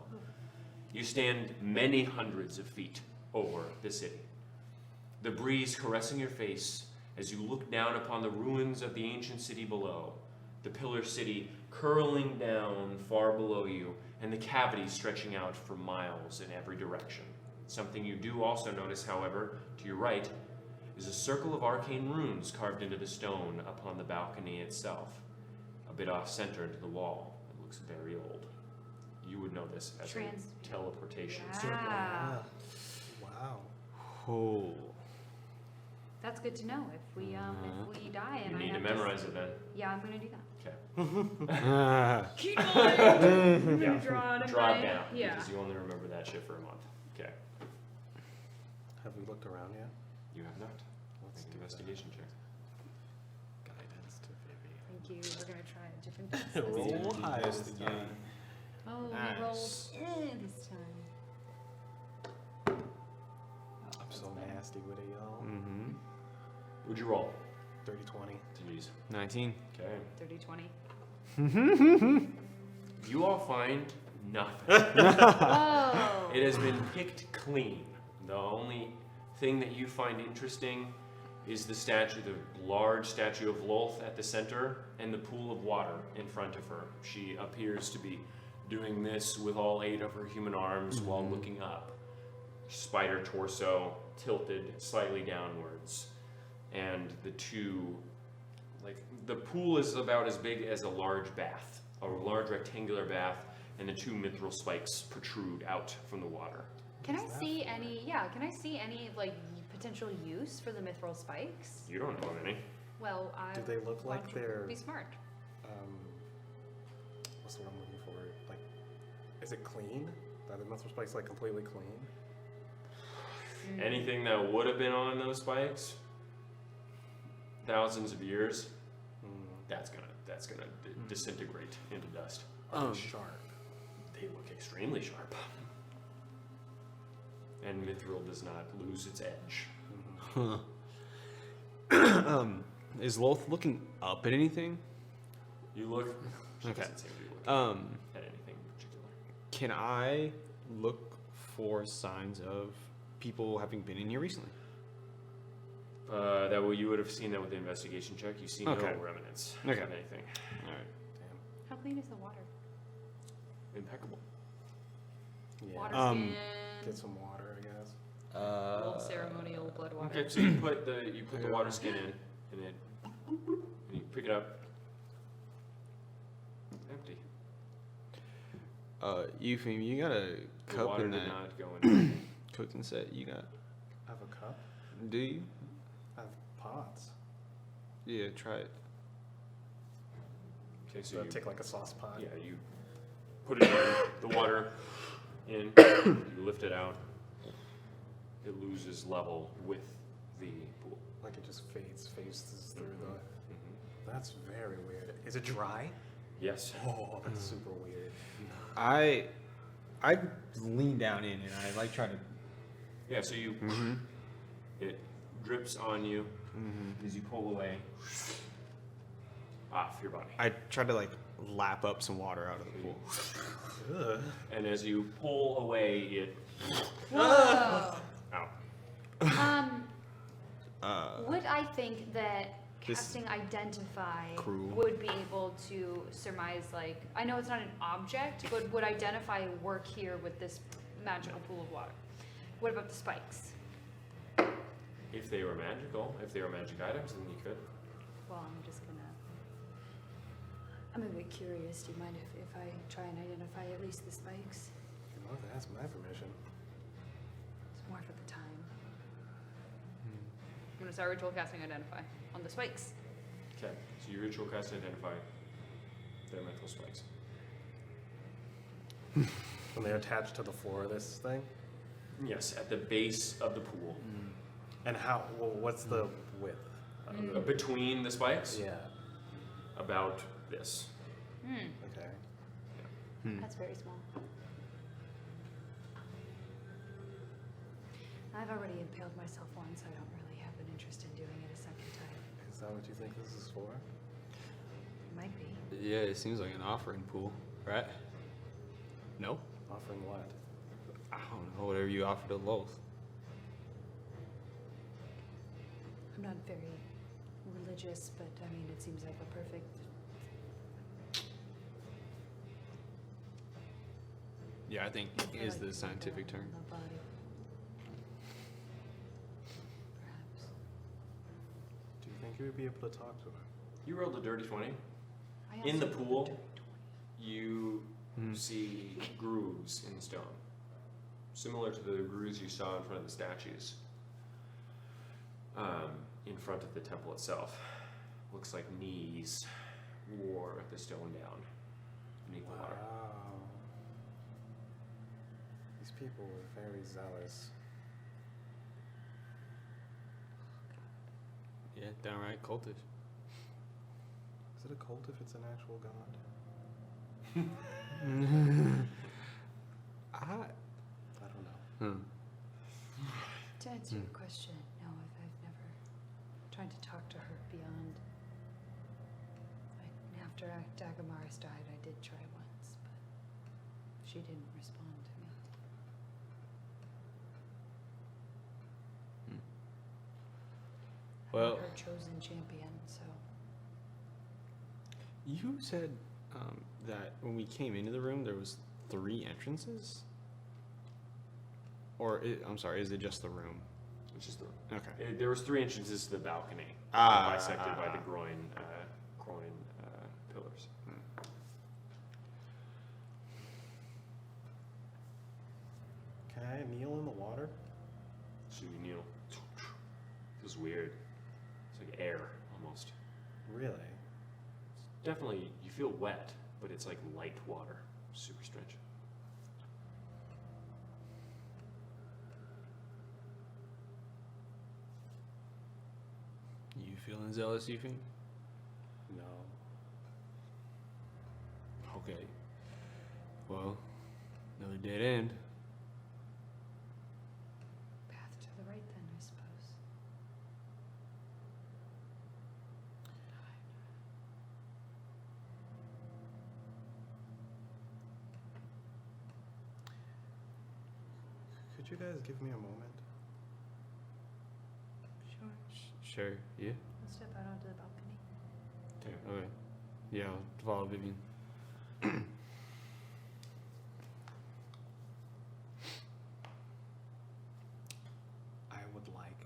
You stand many hundreds of feet over the city. The breeze caressing your face as you look down upon the ruins of the ancient city below, the pillar city curling down far below you, and the cavities stretching out for miles in every direction. Something you do also notice, however, to your right, is a circle of arcane runes carved into the stone upon the balcony itself, a bit off-center into the wall. It looks very old. You would know this as a teleportation circle. Wow. Wow. Oh. That's good to know. If we die and You I need to have memorize it then. Yeah, I'm gonna do that. Okay. Keep going. Yeah. Draw it in Draw it my- down, Yeah. because you only remember that shit for a month. Okay. Have we looked around yet? You have not. Let's Make do an investigation check. Guidance to Vivi. Thank you. We're gonna try a different test this Roll time. high this Investigate. time. Oh, we Nice. rolled this time. I'm so nasty with it, y'all. Mm-hmm. Would you roll? 30-20. Jeez. 19. Okay. 30-20. You all find nothing. Whoa. It has been picked clean. The only thing that you find interesting is the statue, the large statue of Lolth at the center, and the pool of water in front of her. She appears to be doing this with all 8 of her human arms while looking up. Spider torso tilted slightly downwards. And the two, like, the pool is about as big as a large bath, a large rectangular bath, and the 2 mithril spikes protrude out from the water. Can I see any? Yeah. Can I see any like potential use for the mithril spikes? You don't know of any. Well, I Do they look like want to they're- be smart. What's the word I'm looking for? Like, is it clean? Are the mithril spikes like completely clean? Anything that would have been on those spikes, thousands of years, that's gonna disintegrate into dust. Are they sharp? They look extremely sharp. And mithril does not lose its edge. Is Loth looking up at anything? You look. She Okay. doesn't seem to be looking at anything in particular. Can I look for signs of people having been in here recently? You would have seen that with the investigation check. You see no Okay. remnants Okay. of anything. All right. Damn. How clean is the water? Impeccable. Yeah. Water Um, skin. Get some water, I guess. Old ceremonial blood water. Okay, so you put the water skin in, and you pick it up. Empty. Eupheme, you got a The cup water in did that not go in. cooking set you got? I have a cup. Do you? I have pots. Yeah, try it. Okay, So so I you take like a sauce pot. yeah, you put it in, the water in, you lift it out. It loses level with the pool. Like it just phases through the. Mhm. That's very weird. Is it dry? Yes. Oh, that's super weird. I lean down in and I like try to. Yeah, so you it drips on you as you pull away off your body. I try to like lap up some water out of the pool. Ugh. And as you pull away, it Whoa. out. Would I think that This casting Identify cruel. would be able to surmise, like, I know it's not an object, but would Identify work here with this magical pool of water? What about the spikes? If they were magical, if they were magic items, then you could. Well, I'm a bit curious. Do you mind if I try and identify at least the spikes? Well, that's my permission. It's more for the time. I'm gonna start ritual casting Identify on the spikes. Okay, so you ritual cast Identify their mental spikes. When they're attached to the floor of this thing? Yes, at the base of the pool. And how, well, what's the width? Between the spikes? Yeah, About this. okay. That's very small. I've already impaled myself once. I don't really have an interest in doing it a second time. Is that what you think this is for? Might be. Yeah, it seems like an offering pool, right? No? Offering what? I don't know, whatever you offer to Loth. I'm not very religious, but I mean, it seems like a perfect. Yeah, I think is like the scientific term. The body. Perhaps. Do you think you would be able to talk to her? You rolled a dirty 20. I In the also- pool, you see grooves in the stone, similar to the grooves you saw in front of the statues. In front of the temple itself, looks like knees wore the stone down beneath the water. Wow. These people were very zealous. Yeah, downright cultish. Is it a cult if it's an actual god? I I don't know. To answer your question, no, I've never tried to talk to her beyond. After Dagamaris died, I did try once, but she didn't respond to me. I'm Well, not her chosen champion, so you said that when we came into the room, there was 3 entrances? Or, I'm sorry, is it just the room? It's just Okay. there was 3 entrances to the balcony, bisected by the groin pillars. Can I kneel in the water? So you kneel. Feels weird. It's like air almost. Really? Definitely, you feel wet, but it's like light water. Super strange. You feeling zealous, you think? No. Okay. Well, another dead end. path to the right then, I suppose. Could you guys give me a moment? Sure. Sure, yeah. I'll step out onto the balcony. Okay. Yeah, I'll follow Vivian. I would like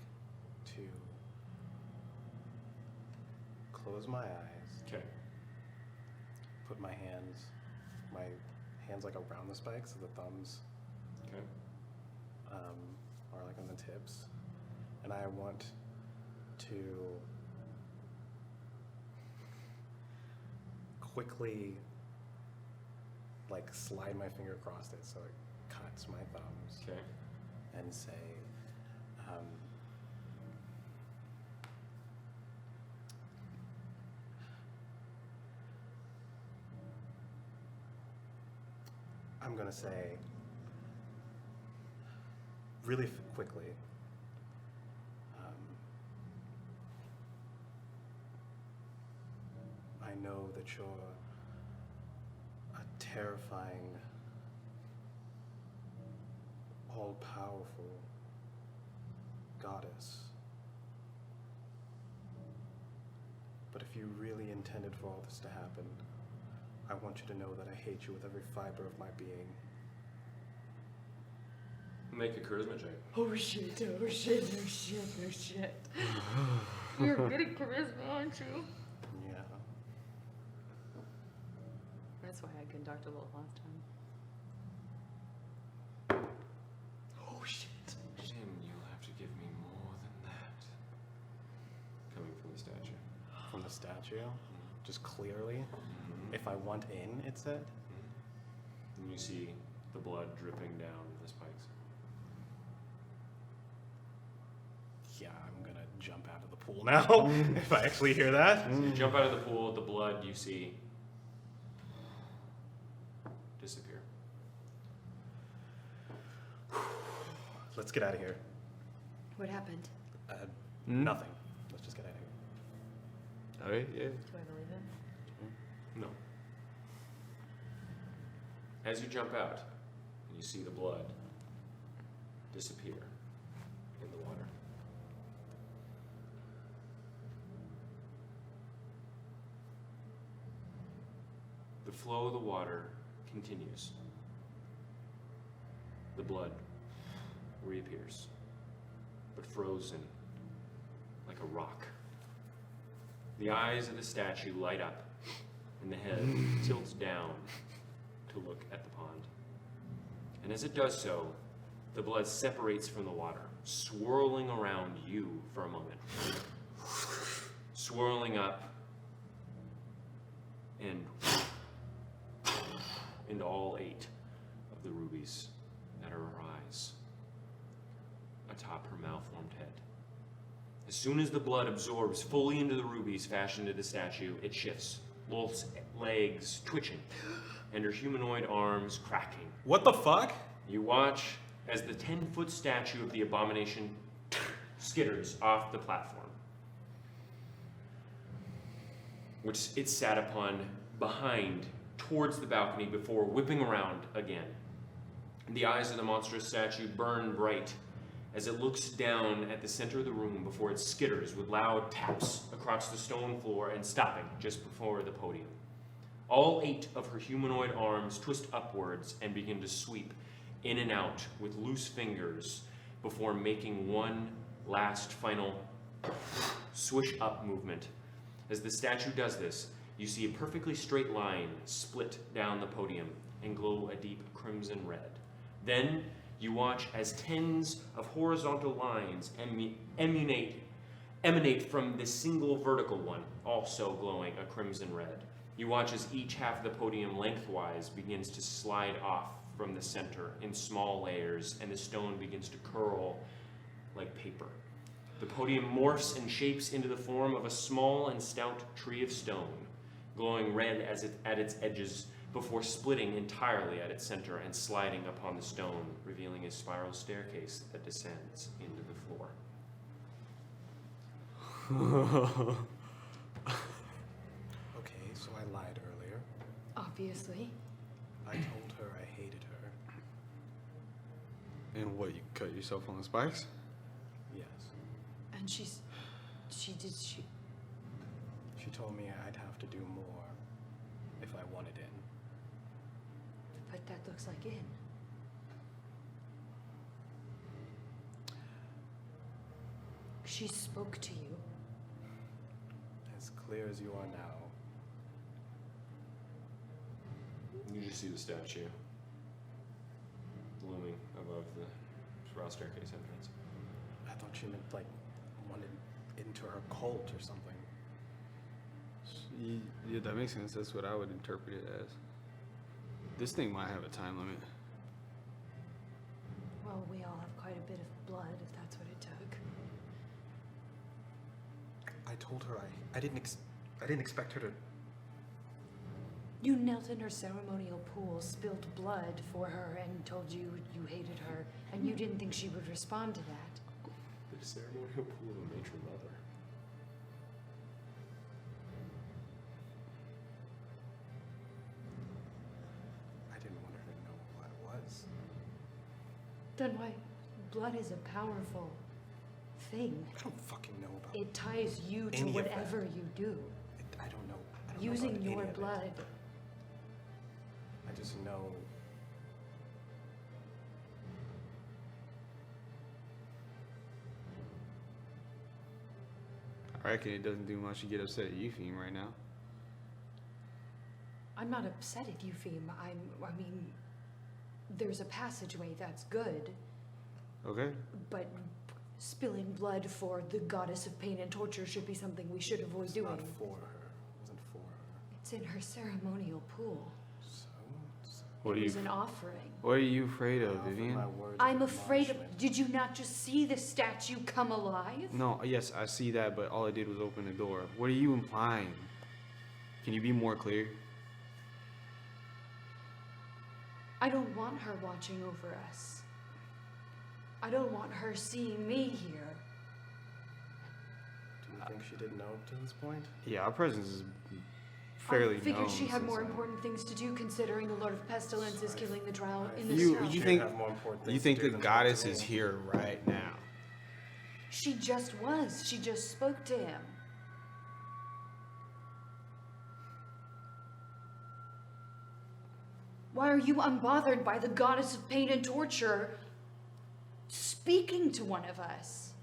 to close my eyes, Okay. put my hands like around the spikes, so the thumbs Okay. are like on the tips, and I want to quickly like slide my finger across it so it cuts my thumbs Okay. and say, I'm gonna say really quickly, I know that you're a terrifying, all-powerful goddess. But if you really intended for all this to happen, I want you to know that I hate you with every fiber of my being. Make a charisma check. Oh shit, oh shit, oh shit, oh shit. You're good at charisma, aren't you? Yeah. That's why I couldn't talk to Lilith last the statue, just clearly. If I want in, it said. And you see the blood dripping down the spikes. Yeah, I'm gonna jump out of the pool now. If I actually hear that. So you jump out of the pool, the blood you see disappear. Let's get out of here. What happened? Nothing. Let's just get out of here. Okay, yeah. Do I believe him? No. As you jump out, and you see the blood disappear in the water. The flow of the water continues. The blood reappears, but frozen like a rock. The eyes of the statue light up, and the head tilts down to look at the pond. And as it does so, the blood separates from the water, swirling around you for a moment, swirling up and into all 8 of the rubies that are her eyes atop her malformed head. As soon as the blood absorbs fully into the rubies fashioned into the statue, it shifts, Lolth's legs twitching, and her humanoid arms cracking. What the fuck? You watch as the 10-foot statue of the abomination skitters off the platform, which it sat upon behind towards the balcony before whipping around again. The eyes of the monstrous statue burn bright as it looks down at the center of the room before it skitters with loud taps across the stone floor and stopping just before the podium. All 8 of her humanoid arms twist upwards and begin to sweep in and out with loose fingers before making one last final swish up movement. As the statue does this, you see a perfectly straight line split down the podium and glow a deep crimson red. Then you watch as tens of horizontal lines emanate from this single vertical one, also glowing a crimson red. You watch as each half of the podium lengthwise begins to slide off from the center in small layers, and the stone begins to curl like paper. The podium morphs and shapes into the form of a small and stout tree of stone, glowing red at its edges before splitting entirely at its center and sliding upon the stone, revealing a spiral staircase that descends into the floor. Okay, so I lied earlier. Obviously. I told her I hated her. And what, you cut yourself on the spikes? Yes. And she She told me I'd have to do more if I wanted in. but that looks like in. She spoke to you. As clear as you are now. You just see the statue looming above the spiral staircase entrance. I thought she meant, like, wanted into her cult or something. Yeah, that makes sense. That's what I would interpret it as. This thing might have a time limit. Well, we all have quite a bit of blood, if that's what it took. I told her I didn't expect her to. You knelt in her ceremonial pool, spilled blood for her, and told you you hated her, and you didn't think she would respond to that. The ceremonial pool of a matron mother. I didn't want her to know who I was. Then why? Blood is a powerful thing. I don't fucking know about It ties you to Any of that. whatever you do. it. I don't know. I don't know Using about any your of it. blood. I just know. I reckon it doesn't do much to get upset at Eupheme right now. I'm not upset at you, Feme. I mean, there's a passageway that's good, Okay? but spilling blood for the goddess of pain and torture should be something we should avoid It's doing. not for her. It wasn't for her. It's in her ceremonial pool. So What are It you? was an offering. What are you afraid I of, offered Vivian? my words I'm afraid of. admonishment. Did you not just see the statue come alive? No, yes, I see that, but all I did was open the door. What are you implying? Can you be more clear? I don't want her watching over us. I don't want her seeing me here. Do you think she didn't know to this point? Yeah, our presence is fairly I figured known she had since, more important things to do, considering the Lord of Pestilence is I- killing the drow I in the You- south. you She'd think- have more important You things think to do the than talk to goddess me. is here right now? She just was. She just spoke to him. Why are you unbothered by the goddess of pain and torture speaking to one of us?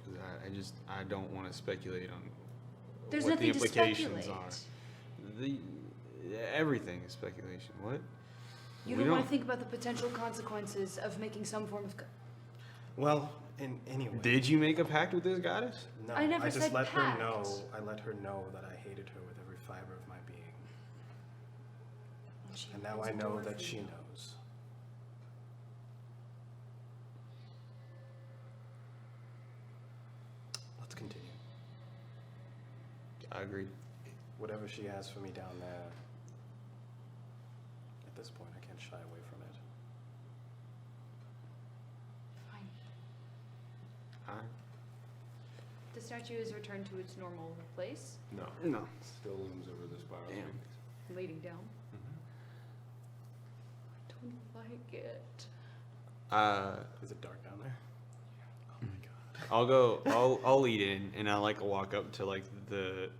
'Cause I don't want to speculate on There's what the nothing to implications speculate. are. Everything is speculation. What? You We don't want to think about the potential consequences of making some form of. Well, anyway. Did you make a pact with this goddess? No, I never just said let her pact. know. I let her know that I hated her with every fiber of my being. She And now opens I a know door that for she you. knows. Let's continue. I agree. Whatever she has for me down there, at this point, I can't shy away from it. Fine. Alright. The statue is returned to its normal place, No. No. Still looms over the spiral. Damn. laying down. Mhm. I don't like it. Is it dark down there? Oh my god. I'll lead in and I like walk up to like the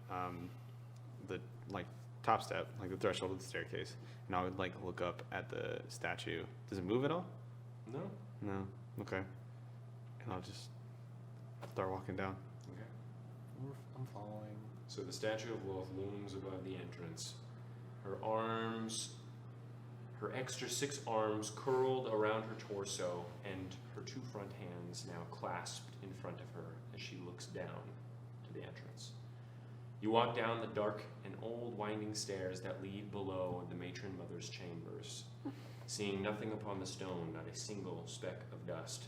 like top step, like the threshold of the staircase, and I would like look up at the statue. Does it move at all? No. No. Okay. And I'll just start walking down. Okay. I'm following. So the statue of Lilith looms above the entrance. Her arms, her extra 6 arms curled around her torso, and her 2 front hands now clasped in front of her as she looks down to the entrance. You walk down the dark and old winding stairs that lead below the matron mother's chambers, seeing nothing upon the stone, not a single speck of dust.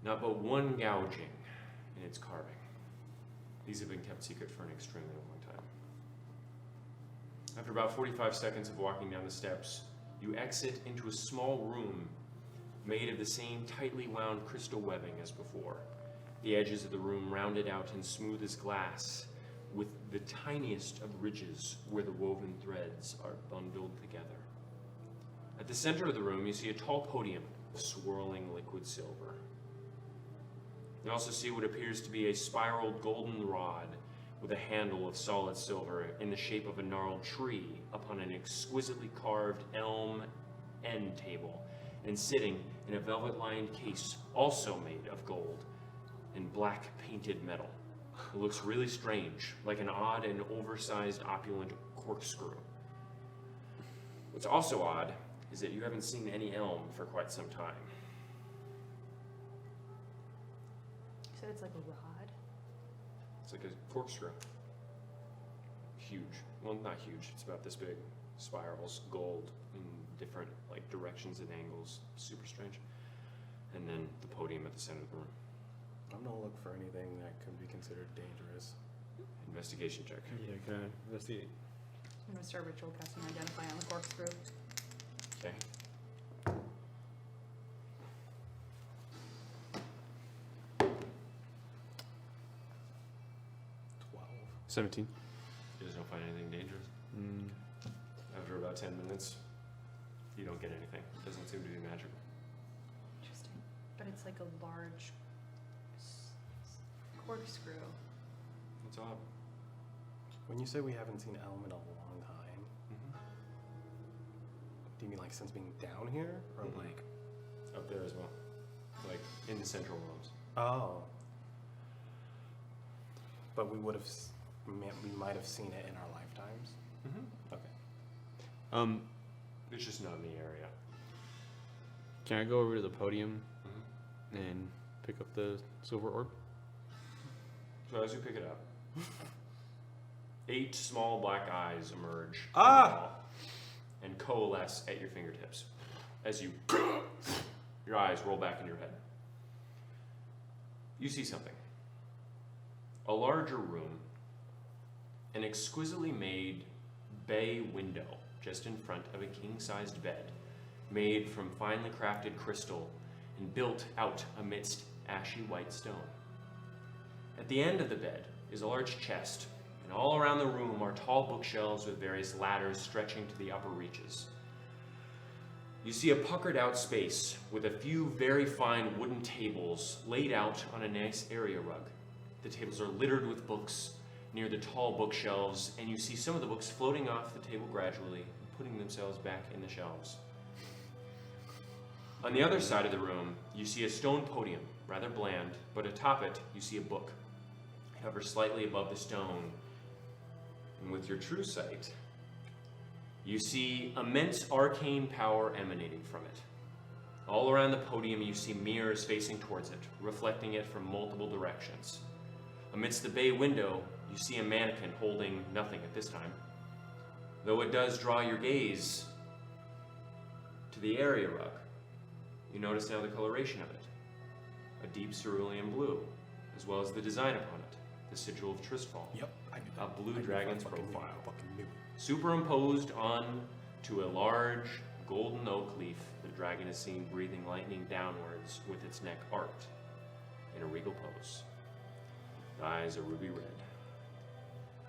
Not but one gouging in its carving. These have been kept secret for an extremely long time. After about 45 seconds of walking down the steps, you exit into a small room made of the same tightly wound crystal webbing as before. The edges of the room rounded out and smooth as glass, with the tiniest of ridges where the woven threads are bundled together. At the center of the room, you see a tall podium of swirling liquid silver. You also see what appears to be a spiraled golden rod with a handle of solid silver in the shape of a gnarled tree upon an exquisitely carved elm end table, and sitting in a velvet-lined case also made of gold and black painted metal. It looks really strange, like an odd and oversized opulent corkscrew. What's also odd is that you haven't seen any elm for quite some time. You said it's like a rod. It's like a corkscrew. Huge. Well, not huge. It's about this big. Spirals, gold, in different like directions and angles. Super strange. And then the podium at the center of the room. I'm gonna look for anything that could be considered dangerous. Investigation check. Yeah, can I investigate? I'm gonna start ritual casting Identify on the corkscrew. Okay. 12. 17. You guys don't find anything dangerous. After about 10 minutes, you don't get anything. It doesn't seem to be magical. Interesting. But it's like a large corkscrew. That's odd. When you say we haven't seen elm in a long time, do you mean like since being down here, or Mhm. like? Up there as well. Like in the central rooms. Oh. But we would have, we might have seen it in our lifetimes. Okay. Um, It's just not in the area. Can I go over to the podium Mhm. and pick up the silver orb? So as you pick it up, 8 small black eyes emerge from the Ah! wall and coalesce at your fingertips as you your eyes roll back in your head. You see something. A larger room, an exquisitely made bay window just in front of a king-sized bed, made from finely crafted crystal and built out amidst ashy white stone. At the end of the bed is a large chest, and all around the room are tall bookshelves with various ladders stretching to the upper reaches. You see a puckered out space with a few very fine wooden tables laid out on a nice area rug. The tables are littered with books near the tall bookshelves, and you see some of the books floating off the table gradually and putting themselves back in the shelves. On the other side of the room, you see a stone podium, rather bland, but atop it, you see a book. It hovers slightly above the stone, and with your true sight, you see immense arcane power emanating from it. All around the podium, you see mirrors facing towards it, reflecting it from multiple directions. Amidst the bay window, you see a mannequin holding nothing at this time, though it does draw your gaze to the area rug. You notice now the coloration of it, a deep cerulean blue, as well as the design upon it, the sigil of Tristfall, Yep. a blue dragon's profile, Fucking knew. superimposed on to a large golden oak leaf. The dragon is seen breathing lightning downwards with its neck arched in a regal pose. The eyes are ruby red.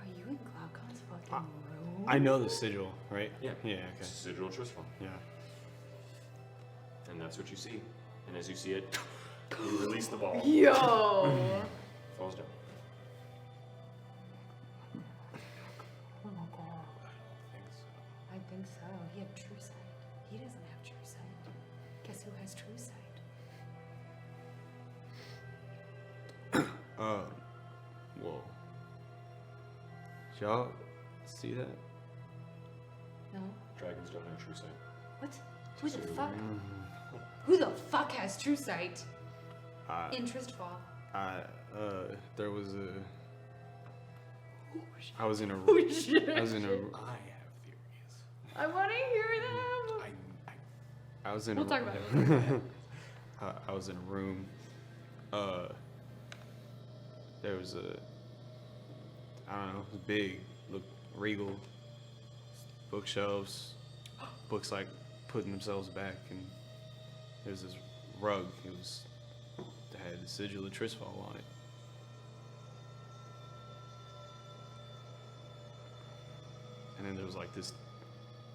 Are you in Glaucon's fucking room? I know the sigil, right? Yeah. Yeah, okay. Sigil of Tristfall. Yeah. And that's what you see. And as you see it, you release the ball. Yo! Falls down. Oh my god. I think so. He had true sight. He doesn't have true sight. Guess who has true sight? Whoa. Did y'all see that? No? Dragons don't have true sight. What? Who the fuck? Who the fuck has true sight? In Tristfall. There was a. I was in a. Oh shit. I was in a. I have theories. I want to hear them. I was in. We'll a, talk about it. I was in a room. There was a. I don't know. It was big. Looked regal. Bookshelves. Books like putting themselves back, and there was this rug. It had the sigil of Tristfall on it. And then there was like this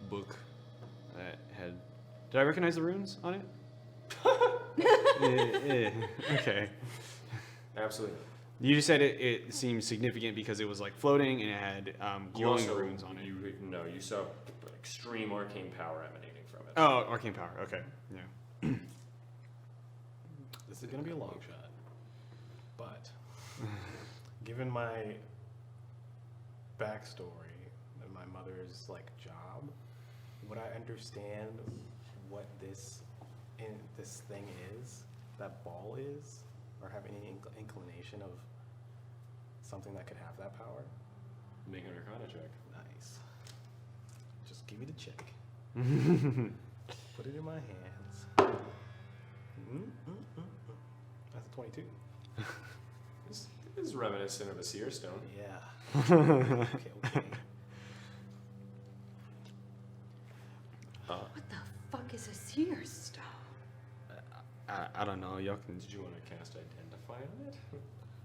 book that had. Did I recognize the runes on it? Yeah. Okay. Absolutely. You just said it seemed significant because it was like floating and it had glowing runes on it. You saw extreme arcane power emanating from it. Oh, arcane power. Okay. Yeah. This is gonna be a long shot, but given my backstory and my mother's like job, would I understand what this thing is, that ball is, or have any inclination of something that could have that power? Make an Arcana check. Nice. Just give me the check. Put it in my hands. That's a 22. This is reminiscent of a seer stone. Yeah. Okay. What the fuck is a seer stone? I don't know. Y'all can. Did you want to cast Identify on it?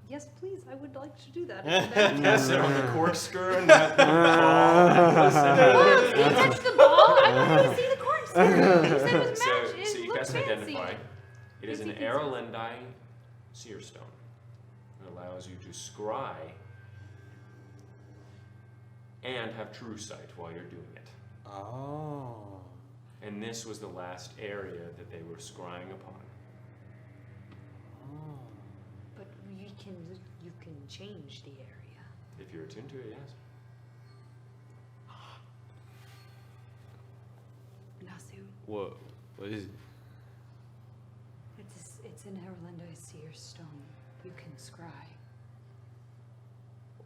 Yes, please. I would like to do that. Cast it on the corkscrew and not the ball. Oh, if you touch the ball, I wanted to see the corkscrew. You said it was magic. So you cast fancy. Identify. It is an Fancy, fancy. Aarolendei seer stone. It allows you to scry and have true sight while you're doing it. Oh. And this was the last area that they were scrying upon. But you can change the area. If you're attuned to it, yes. Nasu. What is it? It's in Aarolendei seer stone. You can scry.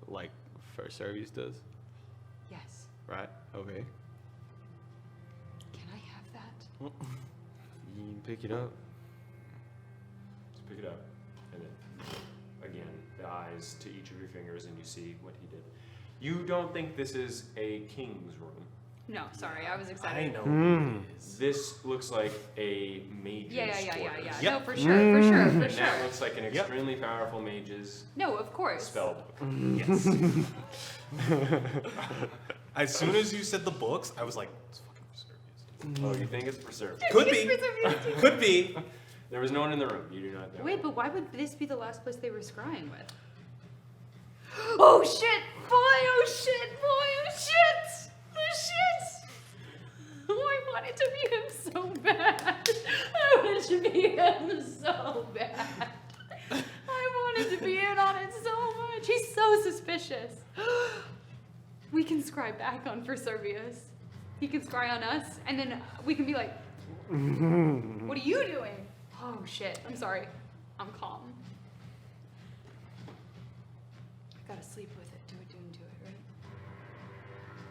Like First Service does, Yes. right? Okay. Can I have that? You can pick it up. Just pick it up, and then again, the eyes to each of your fingers, and you see what he did. You don't think this is a king's room. No, sorry, I was I excited. know Hmm. what it is. This looks like a mage's Yeah. quarters. Yep. No, for sure, for sure, for And sure. that looks like an extremely powerful mage's No, of course. spell book. Yes. As soon as you said the books, I was like, it's fucking Vesuvius. Oh, you think it's preserved? Could be. Could be. There was no one in the room. You do not know. Wait, but why would this be the last place they were scrying with? Oh shit! Boy, oh shit! Boy, oh shit! Oh shit! Oh, I wanted to be him so bad. I wanted to be him so bad. I wanted to be in on it so much. He's so suspicious. We can scry back on for Servius. He can scry on us, and then we can be like, what are you doing? Oh shit, I'm sorry. I'm calm. I gotta sleep with it, do it, right?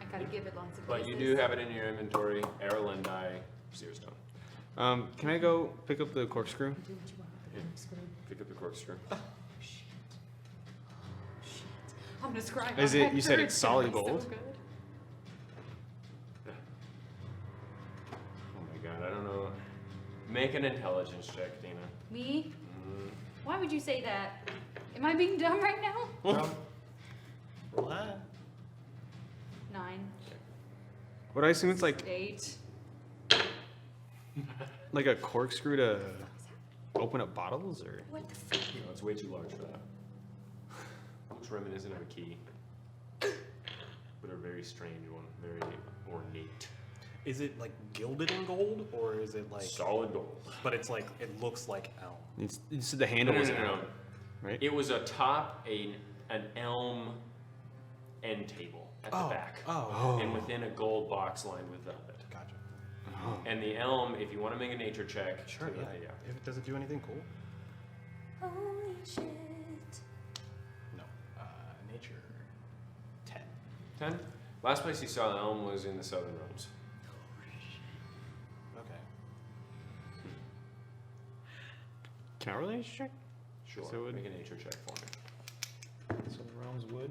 I gotta give it lots of But kisses. you do have it in your inventory. Aarolendei Seerstone. Can I go pick up the corkscrew? Do what you want with the corkscrew. Pick up the corkscrew. Oh shit. Oh shit. I'm gonna scry. Is on it- you said Hector, it's gonna solid be so gold? good. Oh my god, I don't know. Make an intelligence check, Dina. Me? Mm. Why would you say that? Am I being dumb right now? Relax. 9, Would I assume it's like 8. a corkscrew to open up bottles, or? What the fuck? No, it's way too large for that. Looks reminiscent of a key. But a very strange one. Very ornate. Is it like gilded in gold, or is it like? Solid gold. But it's like it looks like elm. It's the handle was No. right? It was atop an elm end table at the back. Oh. And within a gold box lined with velvet. Gotcha. Oh. And the elm, if you want to make a nature check. Sure. to- Yeah. If does it do anything cool? Holy shit. No. Nature. 10. 10. Last place you saw the elm was in the southern realms. Okay. Can I really check? Sure. So it would- make a nature check for me. So the realms would.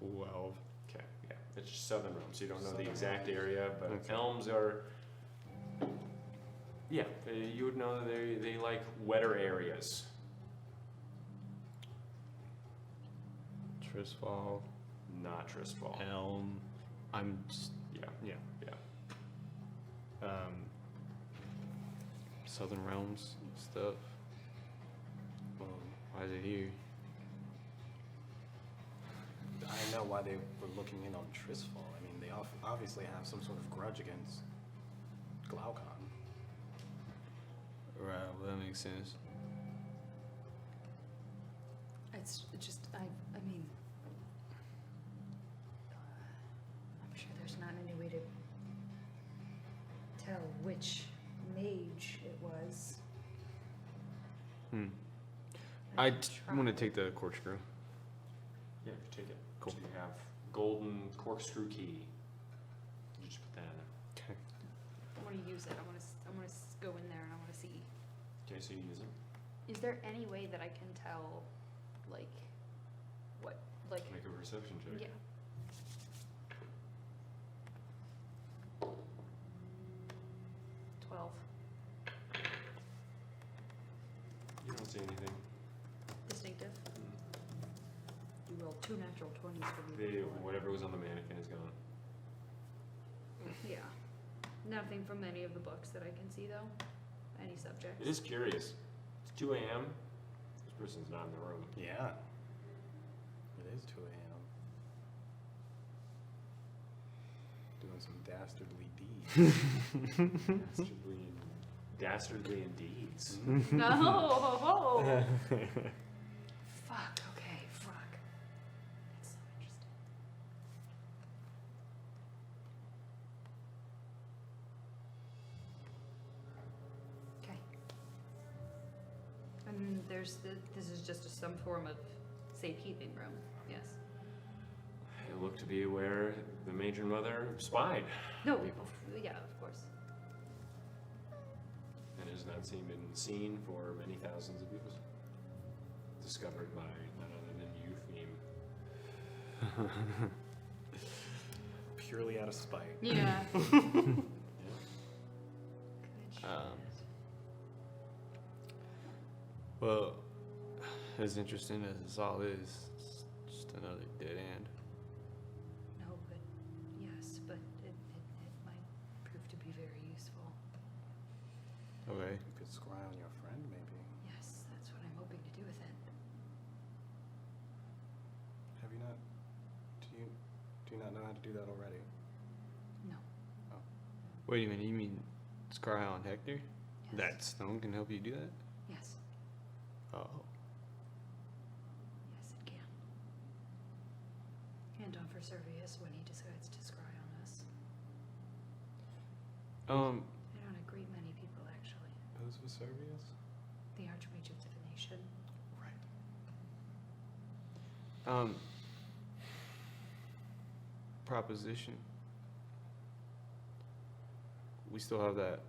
12. Okay, yeah. It's southern realms, so you don't know the Southern exact area, but Okay. elms are. Yeah, you would know that they like wetter areas. Trisfall, Not Trisball. elm. I'm just Yeah, yeah. yeah. Southern realms stuff. Well, why is it here? I know why they were looking in on Trisfall. I mean, they obviously have some sort of grudge against Glaucon. Right, well, that makes sense. It's just, I mean, I'm sure there's not any way to tell which mage it was. I want to take the corkscrew. Yeah, you take it. Cool. So you have golden corkscrew key. You just put that in there. Okay. I want to use it. I want to go in there and I want to see. Okay, so you use it. Is there any way that I can tell, like, what, like, Make a perception check. yeah. You don't see anything. Distinctive. You rolled 2 natural 20s for me. Whatever was on the mannequin is gone. Yeah. Nothing from any of the books that I can see, though. Any subjects. It is curious. It's 2 a.m. This person's not in the room. Yeah. It is 2 a.m. Doing some dastardly deeds. Dastardly indeeds. No, ho, ho. Fuck, okay, fuck. That's so interesting. Okay. this is just some form of safekeeping room. Yes. It looked to be where the Major Mother spied No. people. Yeah, of course. And has not seen for many thousands of years. Discovered by none other than you, Theme. Purely out of spite. Yeah. Well, as interesting as this all is, it's just another dead end. No, but yes, but it might prove to be very useful. Okay. You could scry on your friend, maybe. Yes, that's what I'm hoping to do with it. Have you not? Do you not know how to do that already? No. Wait a minute, you mean Scry on Hector? Yes. That stone can help you do that? Yes. Oh. Yes, it can. And on for Servius when he decides to scry on us. I don't agree many people, actually. Who's Vesuvius? The Archmage of Divination. Right. Proposition. We still have the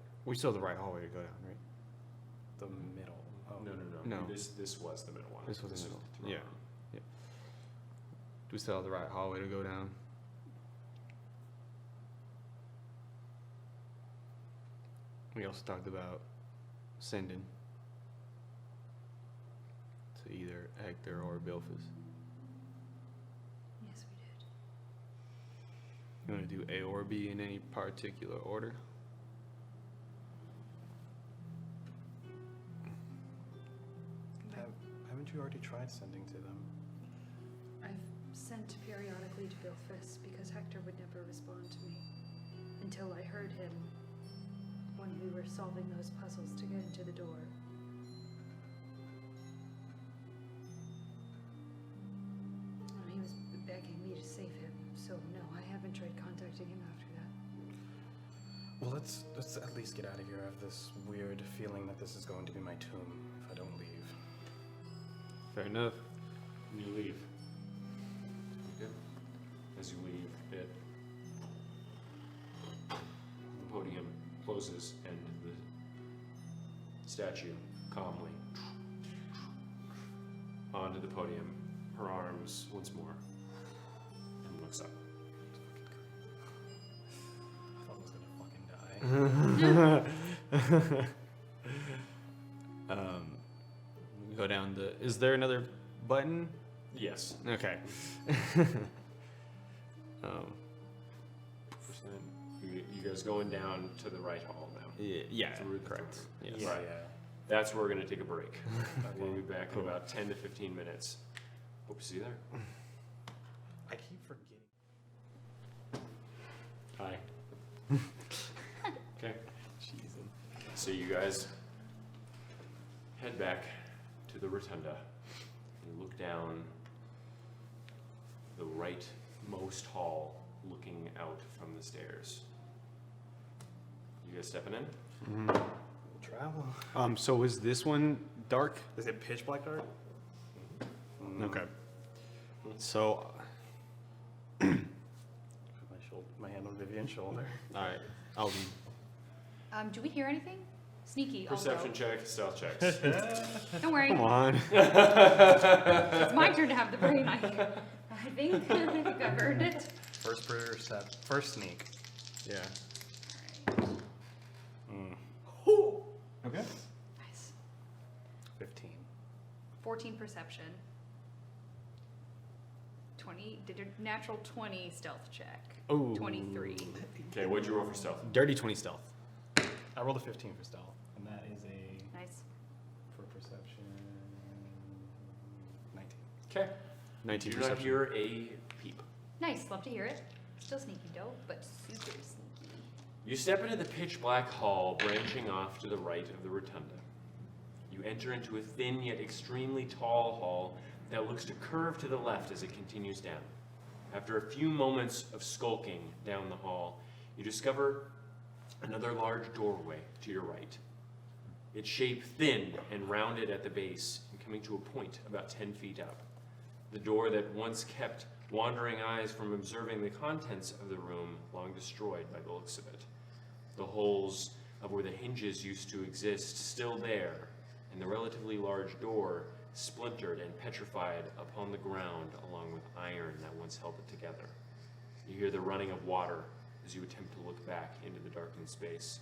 right hallway to go down, right? The middle. Oh. No. No. This was the middle one. This was the middle. throne Yeah. room. Do we still have the right hallway to go down? We also talked about sending to either Hector or Bilphus. Yes, we did. You want to do A or B in any particular order? Haven't you already tried sending to them? I've sent periodically to Bilphus because Hector would never respond to me until I heard him when we were solving those puzzles to get into the door. And he was begging me to save him, so no, I haven't tried contacting him after that. Well, let's at least get out of here. I have this weird feeling that this is going to be my tomb if I don't leave. Fair enough. You leave. Okay. As you leave, the podium closes and the statue calmly onto the podium, her arms once more, and looks up. I thought I was gonna fucking die. Go down the. Is there another button? Yes. Okay. You guys going down to the right hall now. Yeah. Through the Correct. throne room. Yes. Right. That's where we're going to take a break. We'll be back Cool. in about 10 to 15 minutes. Hope to see you there. I keep forgetting. Hi. Okay. Jesus. So you guys head back to the rotunda. You look down the rightmost hall, looking out from the stairs. You guys stepping in? Travel. So is this one dark? Is it pitch black dark? Okay. So, Put my hand on Vivian's shoulder. all right. I'll be. Do we hear anything? Sneaky. Perception check, stealth checks. Don't worry. Come on. It's my turn to have the brain. I think I've earned it. First sneak. Yeah. Okay. Nice. 15. 14 perception. 20. Did a natural 20 stealth check. Ooh. 23. Okay, what'd you roll for stealth? Dirty 20 stealth. I rolled a 15 for stealth, and that is a Nice. for perception 19. Okay. 19 You do not perception. hear a peep. Nice. Love to hear it. Still sneaky dope, but super sneaky. You step into the pitch black hall branching off to the right of the rotunda. You enter into a thin yet extremely tall hall that looks to curve to the left as it continues down. After a few moments of skulking down the hall, you discover another large doorway to your right. its shape thin and rounded at the base and coming to a point about 10 feet up. The door that once kept wandering eyes from observing the contents of the room long destroyed by the looks of it. The holes of where the hinges used to exist still there, and the relatively large door splintered and petrified upon the ground along with iron that once held it together. You hear the running of water as you attempt to look back into the darkened space.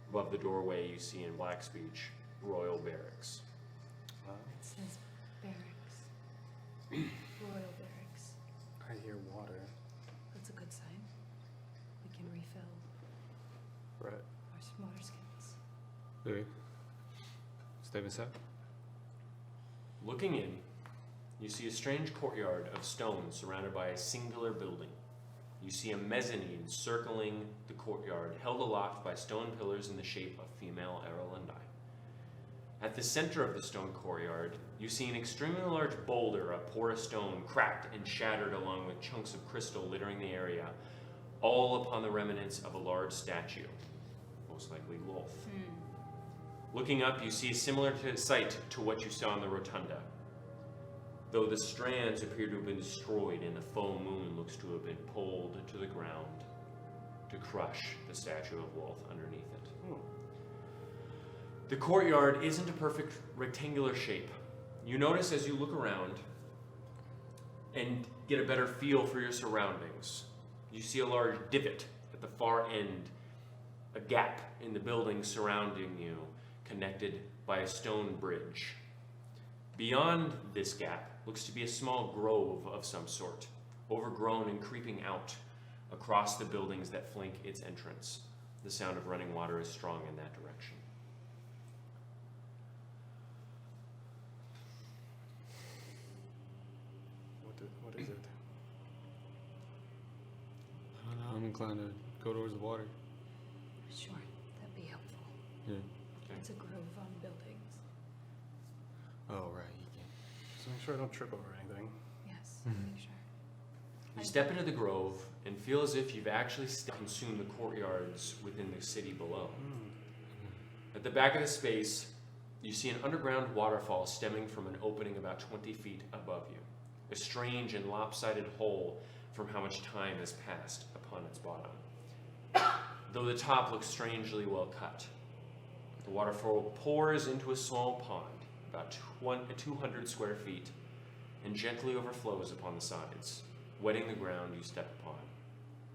Above the doorway you see in black speech, Royal Barracks. It says barracks. Royal barracks. I hear water. That's a good sign. We can refill Right. our water skins. Okay. Step inside. Looking in, you see a strange courtyard of stone surrounded by a singular building. You see a mezzanine circling the courtyard, held aloft by stone pillars in the shape of female Aarolendei. At the center of the stone courtyard, you see an extremely large boulder of porous stone, cracked and shattered along with chunks of crystal littering the area, all upon the remnants of a large statue, most likely Lolth. Looking up, you see a similar sight to what you saw in the rotunda, though the strands appear to have been destroyed and the full moon looks to have been pulled to the ground to crush the statue of Lolth underneath it. The courtyard isn't a perfect rectangular shape. You notice as you look around and get a better feel for your surroundings, you see a large divot at the far end, a gap in the building surrounding you, connected by a stone bridge. Beyond this gap looks to be a small grove of some sort, overgrown and creeping out across the buildings that flank its entrance. The sound of running water is strong in that direction. What is it? I don't know. I'm inclined to go towards the water. Sure, that'd be helpful. Yeah. It's a grove on buildings. Oh, right. You can. Just make sure I don't trip over anything. Yes, Mhm. make sure. You step into the grove and feel as if you've actually consumed the courtyards within the city below. At the back of the space, you see an underground waterfall stemming from an opening about 20 feet above you. A strange and lopsided hole from how much time has passed upon its bottom. Though the top looks strangely well cut. The waterfall pours into a small pond, about 200 square feet, and gently overflows upon the sides, wetting the ground you step upon.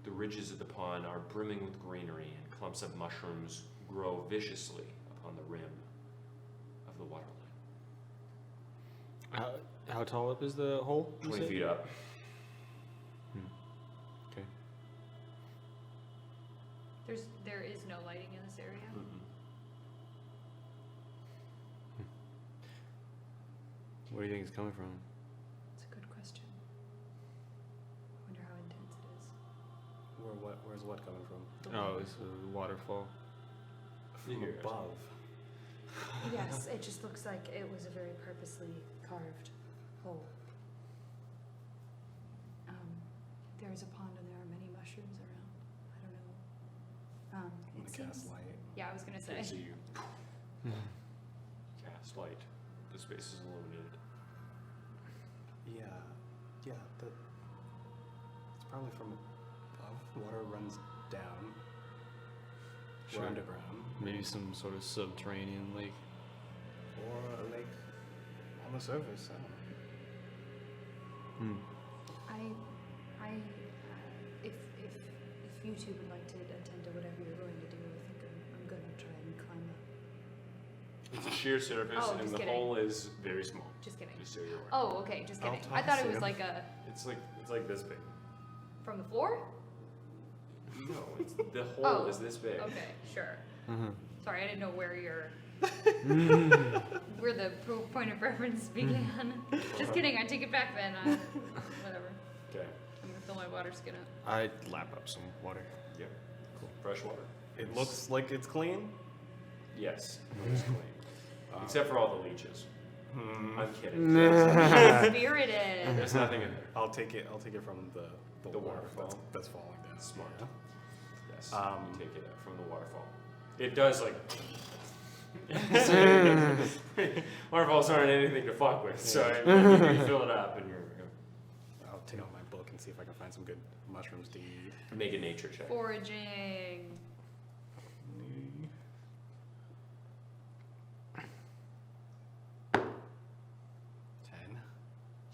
The ridges of the pond are brimming with greenery, and clumps of mushrooms grow viciously upon the rim of the waterline. How tall up is the hole? you 20 said? feet up. Okay. There is no lighting in this area. Where do you think it's coming from? It's a good question. I wonder how intense it is. Where's what coming from? Oh, it's a waterfall. From Here. above. Yes, it just looks like it was a very purposely carved hole. There's a pond and there are many mushrooms around. I don't know. I'm It gonna cast seems. light. Yeah, I was gonna say. Okay, so you cast light. The space is illuminated. Yeah. It's probably from above. Water runs down. Sure. We're underground. Maybe some sort of subterranean lake. Or a lake on the surface. I don't know. If you two would like to attend to whatever you're going to do, I think I'm gonna try and climb up. It's a sheer surface, Oh, and just the kidding. hole is very small. Just kidding. Just so you're aware. Oh, okay, just I'll kidding. toss I thought it was him. like a It's like this big. from the floor. No, it's the hole Oh, is this big. Okay, sure. Uh-huh. Sorry, I didn't know where where the point of reference began. Just kidding. I take it back then. Whatever. Okay. I'm gonna fill my water skin up. I'd lap up some water. Yep. Cool. Fresh water. It looks like it's clean. Yes. It's clean. Except for all the leeches. I'm kidding. Spirited. There's nothing in there. I'll take it from the The water waterfall. that's falling down. Smart. Yeah. Yes. You take it from the waterfall. It does like Waterfalls aren't anything to fuck with, so you fill it up and you're I'll take out my book and see if I can find some good mushrooms to eat. make a nature check. Foraging. 10.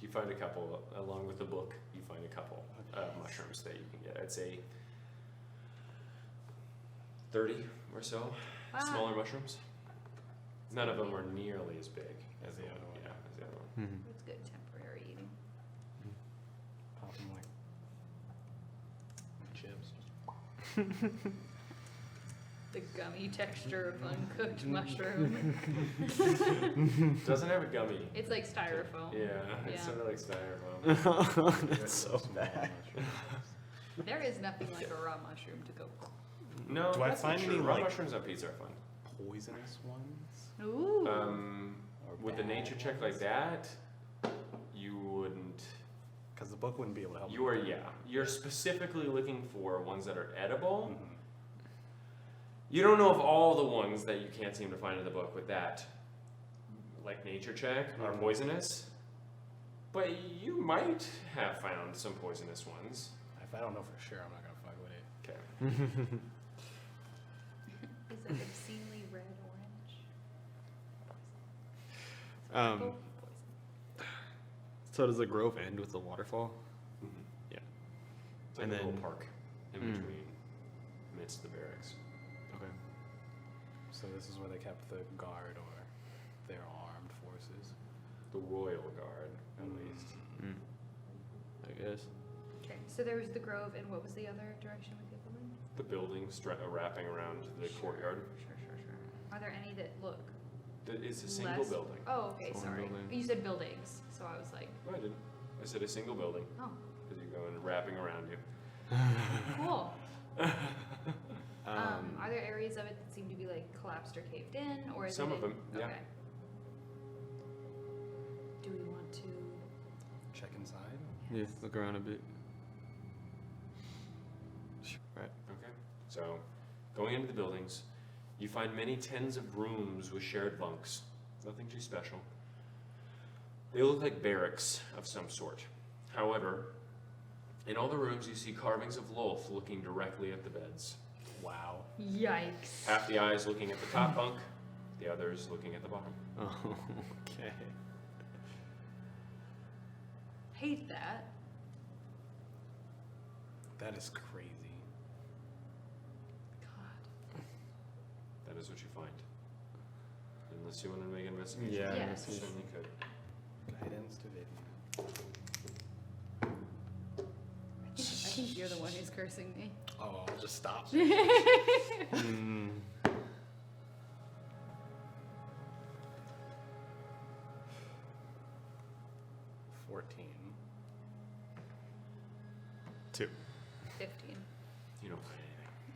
You find a couple, along with the book, you find a couple mushrooms that you can get. I'd say 30 or so Wow. smaller mushrooms. None of them are nearly as big as the other one. Yeah, as the other one. Mhm. It's good temporary eating. Pop them like chips. The gummy texture of uncooked mushroom. Doesn't have a gummy. It's like styrofoam. Yeah, it's Yeah. sort of like styrofoam. That's so bad. There is nothing like a raw mushroom to go. No, Do I that's not find true. any, Raw like- mushrooms on pizza are fun. Poisonous ones? Ooh. Or With a nature check like that, you wouldn't. Because the book wouldn't be able to help You are, yeah. You're specifically looking for ones that are edible. Mhm. You don't know if all the ones that you can't seem to find in the book with that, like nature check, are Mhm. poisonous. But you might have found some poisonous ones. If I don't know for sure, I'm not gonna fuck with it. Okay. Is it obscenely red orange? Um, Poison. so does the grove end with the waterfall? Yeah. It's like And a little then- park in Mm. between, amidst the barracks. Okay. So this is where they kept the guard or their armed forces. The Royal Guard, at least. Mm. I guess. Okay, so there was the grove, and what was the other direction we could go in? The buildings wrapping around the courtyard. Sure. Are there any that look It's a single less? building. Oh, okay, Only sorry. building. You said buildings, so I was like, No, I didn't. I said a single building, oh, because you're going wrapping around you. cool. Um, Are there areas of it that seem to be like collapsed or caved in, or is Some it of in- them, yeah. Okay. Do we want to? Check inside. yeah, look around a bit. Right. Okay. So, going into the buildings, you find many tens of rooms with shared bunks. Nothing too special. They look like barracks of some sort. However, in all the rooms you see carvings of Lolth looking directly at the beds. Wow. Yikes. Half the eyes looking at the top bunk, the others looking at the bottom. Oh, okay. Hate that. That is crazy. God. That is what you find. Unless you want to make an investigation. Yeah, Yes. You investigation. certainly could. Guidance to Vivian. I think you're the one who's cursing me. Oh, I'll just stop. Mm. 14. 2. 15. You don't find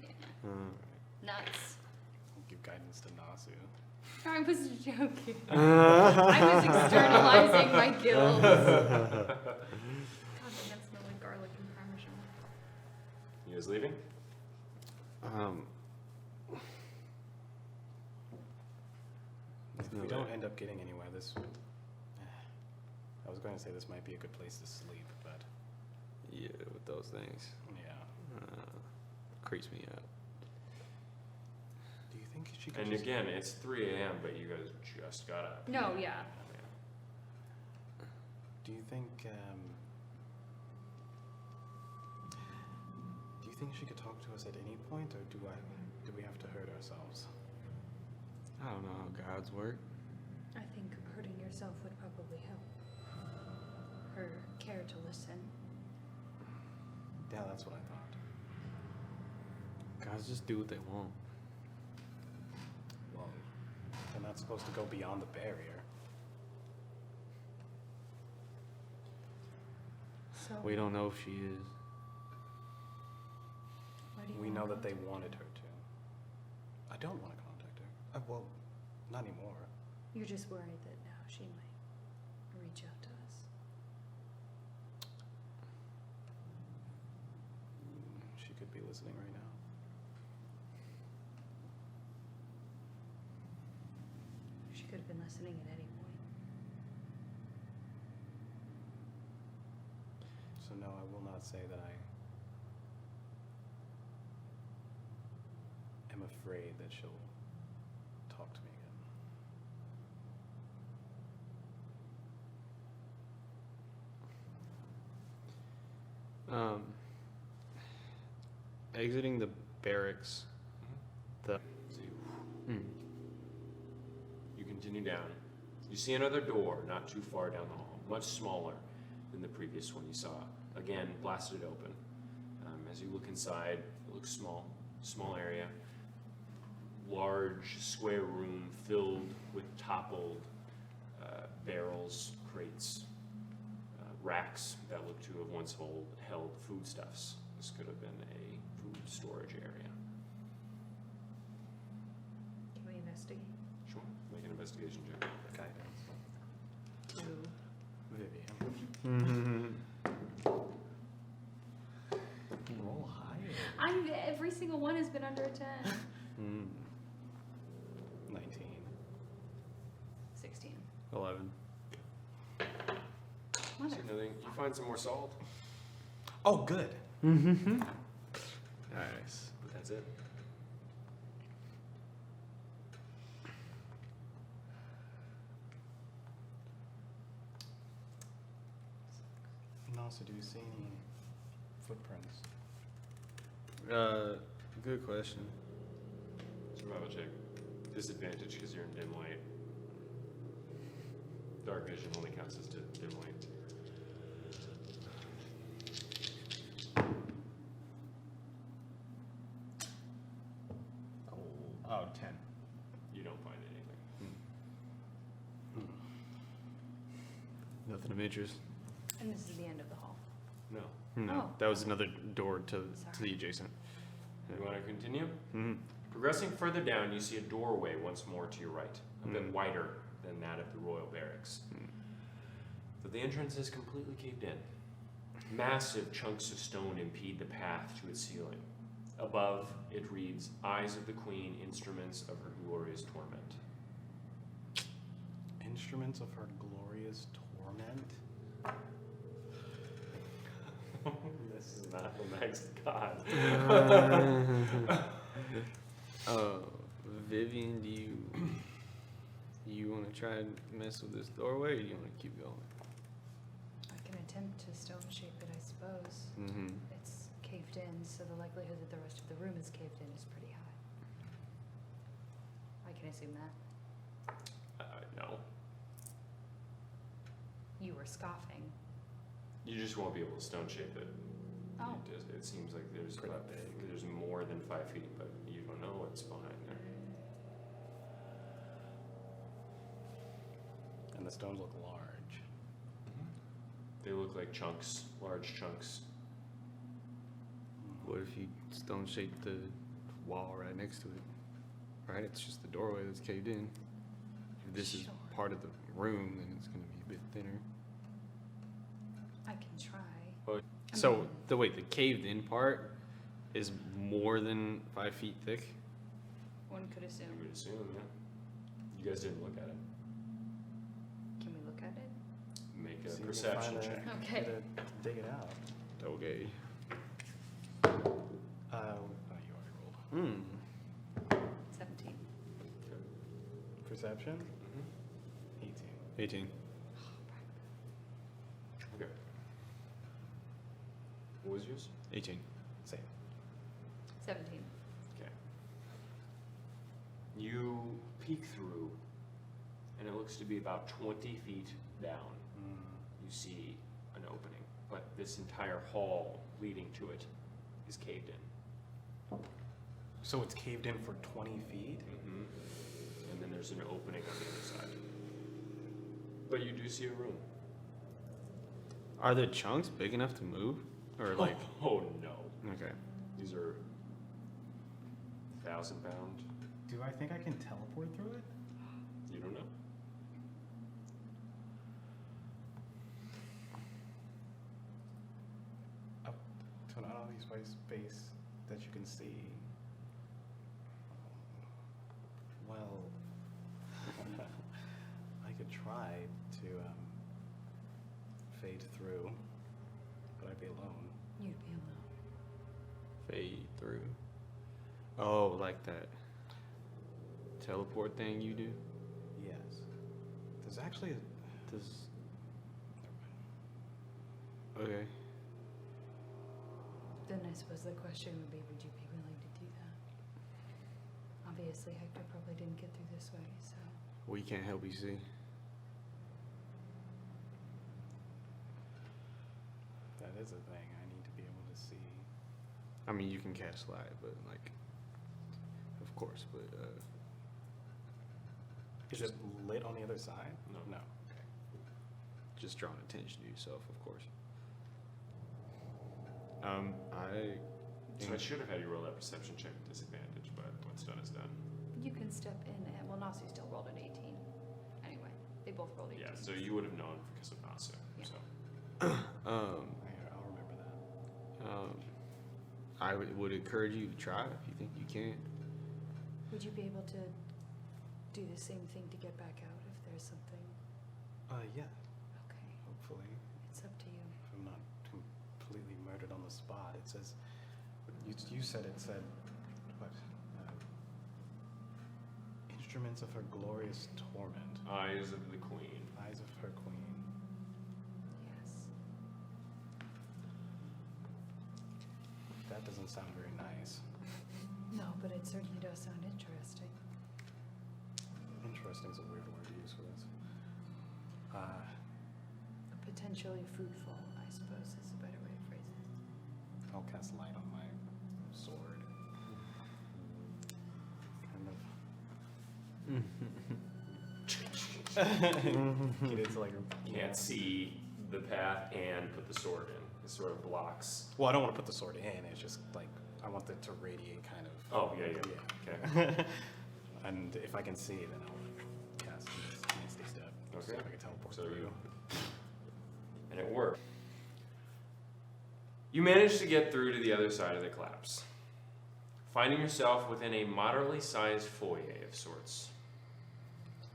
anything. Yeah. Nuts. I'll give guidance to Nasu. I was joking. I was externalizing my guilt. God, the hands smell like garlic and parmesan. You guys leaving? If No we way. don't end up getting anywhere, this. I was going to say this might be a good place to sleep, but Yeah, with those things. yeah. Creeps me out. Do you think she could And just... again, it's 3 a.m., but you guys just got up. No, yeah. Do you think she could talk to us at any point, or do we have to hurt ourselves? I don't know how gods work. I think hurting yourself would probably help. Her care to listen. Yeah, that's what I thought. Gods just do what they want. Well, they're not supposed to go beyond the barrier. So We don't know if she is. why do you We wanna know that they contact wanted her to. I don't want to contact her. Well, not anymore. her? You're just worried that now she might reach out to us. She could be listening right now. Could have been listening at any point. So no, I will not say that I am afraid that she'll talk to me again. Exiting the barracks. The So you continue down. You see another door not too far down the hall, much smaller than the previous one you saw. Again, blasted open. As you look inside, it looks small area. Large square room filled with toppled barrels, crates, racks that look to have once held foodstuffs. This could have been a food storage area. Can we investigate? Sure. Make an investigation check. Guidance. Ooh. Vivian. Roll higher. Every single one has been under a 10. 19. 16. 11. Mother. See nothing. You find some more salt. Oh, good. Nice. But that's it. And also, do you see any footprints? Good question. Survival check. Disadvantage because you're in dim light. Dark vision only counts as dim light. Oh, 10. You don't find anything. Nothing of interest. And this is the end of the hall. No. No, Oh. that was another door to the Sorry. adjacent. You want to continue? Mm-hmm. Progressing further down, you see a doorway once more to your right, a bit wider than that of the royal barracks. But the entrance is completely caved in. Massive chunks of stone impede the path to its ceiling. Above, it reads, "Eyes of the Queen, instruments of her glorious torment." Instruments of her glorious torment? This is not the next god. Vivian, do you want to try and mess with this doorway, or do you want to keep going? I can attempt to stone shape it, I suppose. Mm-hmm. It's caved in, so the likelihood that the rest of the room is caved in is pretty high. I can assume that. No. You were scoffing. You just won't be able to stone shape it. Oh. It seems like there's Pretty about, big. there's more than 5 feet, but you don't know what's behind there. And the stones look large. They look like chunks, large chunks. What if you stone shape the wall right next to it? Right, it's just the doorway that's caved in. If this is Sure. part of the room, then it's going to be a bit thinner. I can try. Well, I So mean, the caved in part is more than 5 feet thick. One could I assume. would assume, yeah. You guys didn't look at it. Can we look at it? Make a See if you can perception find check. Okay. Dig it out. Okay. You already rolled. 17. Perception? Mhm. 18. 18. Okay. What was yours? 18. Same. 17. Okay. You peek through, and it looks to be about 20 feet down. You see an opening, but this entire hall leading to it is caved in. So it's caved in for 20 feet? And then there's an opening on the other side. But you do see a room. Are the chunks big enough to move? Or like, Oh no. okay. These are 1,000-pound. Do I think I can teleport through it? You don't know. Up to an unoccupied space that you can see. Well, try to fade through, but I'd be alone. You'd be alone. Fade through. Oh, like that teleport thing you do? Yes. There's actually Does. Okay. Then I suppose the question would be, would you be willing to do that? Obviously, Hector probably didn't get through this way, so. We can't help you see. that is a thing. I need to be able to see. I mean, you can cast light, but like, of course, but Is it lit on the other side? No. No. Okay. just drawing attention to yourself, of course. So I should have had you roll that perception check with disadvantage, but what's done is done. You can step in and, well, Nasu still rolled an 18. Anyway, they both rolled 18. Yeah, so you would have known because of Nasu. Yeah. So I'll remember that. I would encourage you to try if you think you can. Would you be able to do the same thing to get back out if there's something? Yeah. Okay, Hopefully, it's up to you. if I'm not completely murdered on the spot. It says, you said it said, what? Instruments of her glorious torment. Eyes of the Queen. Eyes of her queen. Yes. That doesn't sound very nice. No, but it certainly does sound interesting. Interesting is a weird word to use for this. Potentially fruitful, I suppose, is a better way to phrase it. I'll cast light on my sword. Kind of. Get it to like. Can't see the path and put the sword in. It sort of blocks. Well, I don't want to put the sword in. It's just like I want it to radiate, kind of. Oh, yeah. Okay. And if I can see, then I'll cast this nasty step. See Okay. if I can teleport So through. you. And it worked. You managed to get through to the other side of the collapse, finding yourself within a moderately sized foyer of sorts,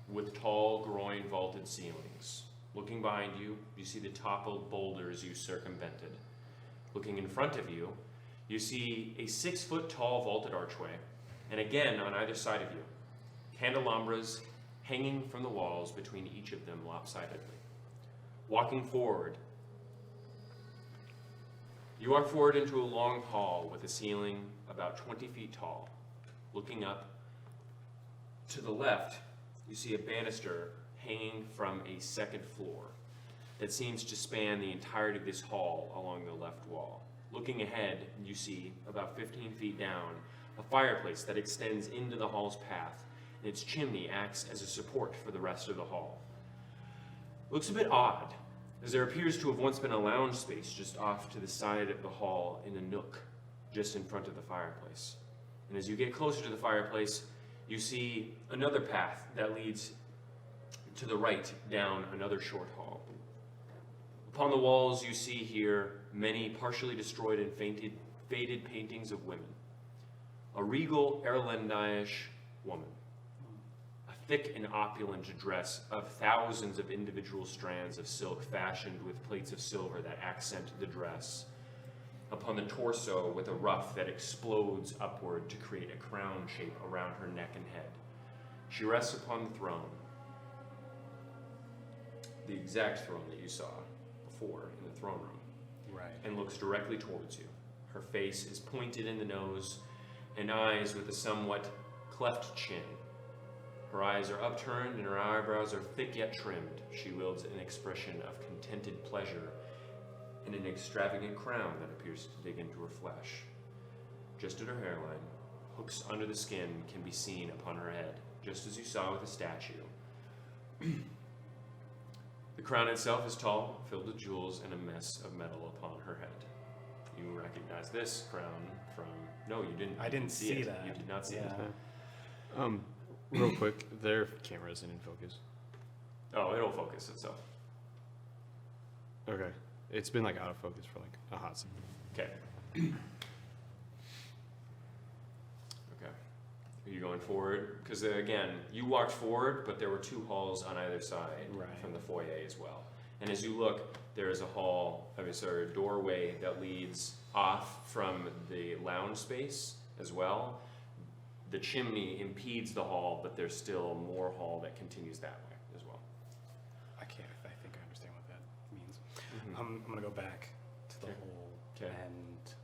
with tall, groin vaulted ceilings. Looking behind you, you see the toppled boulders you circumvented. Looking in front of you, you see a 6-foot tall vaulted archway, and again on either side of you, candelabras hanging from the walls between each of them lopsidedly. Walking forward, you walk forward into a long hall with a ceiling about 20 feet tall. Looking up, to the left, you see a banister hanging from a second floor that seems to span the entirety of this hall along the left wall. Looking ahead, you see, about 15 feet down, a fireplace that extends into the hall's path, and its chimney acts as a support for the rest of the hall. Looks a bit odd, as there appears to have once been a lounge space just off to the side of the hall in a nook, just in front of the fireplace. And as you get closer to the fireplace, you see another path that leads to the right down another short hall. Upon the walls, you see here many partially destroyed and faded paintings of women. A regal Aarolendei-ish woman. A thick and opulent dress of thousands of individual strands of silk fashioned with plates of silver that accent the dress. Upon the torso with a ruff that explodes upward to create a crown shape around her neck and head. She rests upon the throne. The exact throne that you saw before in the throne room. Right. And looks directly towards you. Her face is pointed in the nose and eyes with a somewhat cleft chin. Her eyes are upturned and her eyebrows are thick yet trimmed. She wields an expression of contented pleasure and an extravagant crown that appears to dig into her flesh. Just at her hairline, hooks under the skin can be seen upon her head, just as you saw with the statue. The crown itself is tall, filled with jewels, and a mess of metal upon her head. You recognize this crown from... No, you didn't. I didn't see it. that. You did not see Yeah. it. Real quick, their camera isn't in focus. Oh, it'll focus itself. Okay. It's been like out of focus for like a hot second. Okay. Okay. Are you going forward? Because again, you walked forward, but there were 2 halls on either side Right. from the foyer as well. And as you look, there is a hall, a doorway that leads off from the lounge space as well. The chimney impedes the hall, but there's still more hall that continues that way as well. I think I understand what that means. Mhm. I'm gonna go back to the Okay. hole Okay. and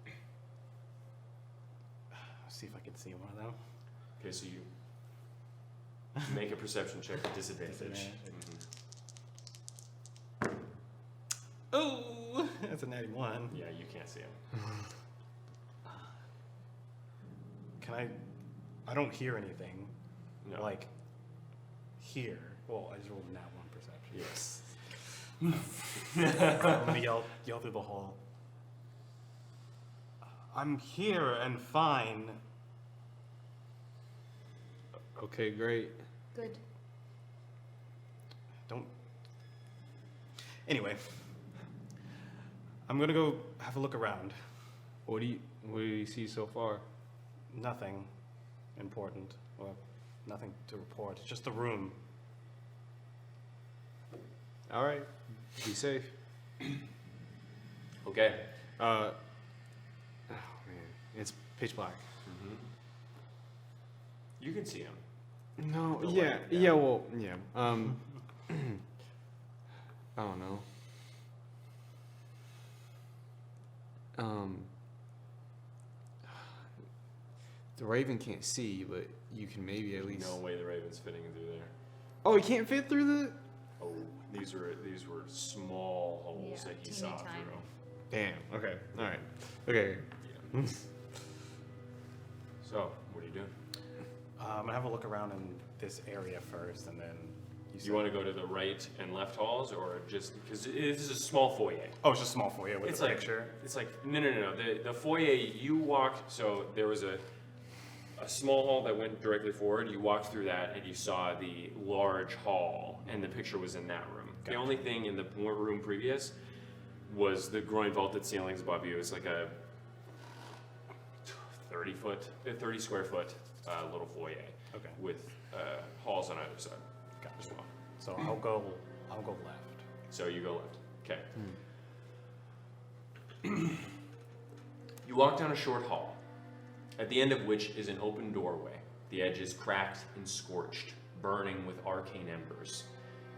see if I can see one of them. Okay, so you make a perception check at disadvantage. Disadvantage. Mhm. Oh, that's a 91. Yeah, you can't see him. Can I don't hear anything. No. Like, here. Well, I just rolled a nat 1 perception. Yes. I'm gonna yell through the hall. I'm here and fine. Okay, great. Good. Don't. Anyway, I'm gonna go have a look around. What do you see so far? Nothing important, or nothing to report. It's just the room. All right, be safe. Okay. Oh man, it's pitch black. Mhm. You can see him. No, The yeah, light, yeah. yeah, well, yeah. I don't know. The Raven can't see, but you can maybe at least. No way the Raven's fitting through there. Oh, he can't fit through the. Oh, these were small holes Yeah, that he teeny saw tiny. through. Damn. Okay. All right. Okay. Yeah. So, what are you doing? I'm gonna have a look around in this area first, and then You want to go to the right and left halls, or just because this is a small foyer? Oh, it's just a small foyer with It's a like picture. it's like no. The foyer you walked. So there was a small hall that went directly forward. You walked through that, and you saw the large hall, and the picture was in that room. The Gotcha. only thing in the room previous was the groin vaulted ceilings above you. It's like a 30 square foot little foyer Okay. with halls on either side Gotcha. as well. So I'll go left. So you go left. Okay. You walk down a short hall, at the end of which is an open doorway. The edge is cracked and scorched, burning with arcane embers.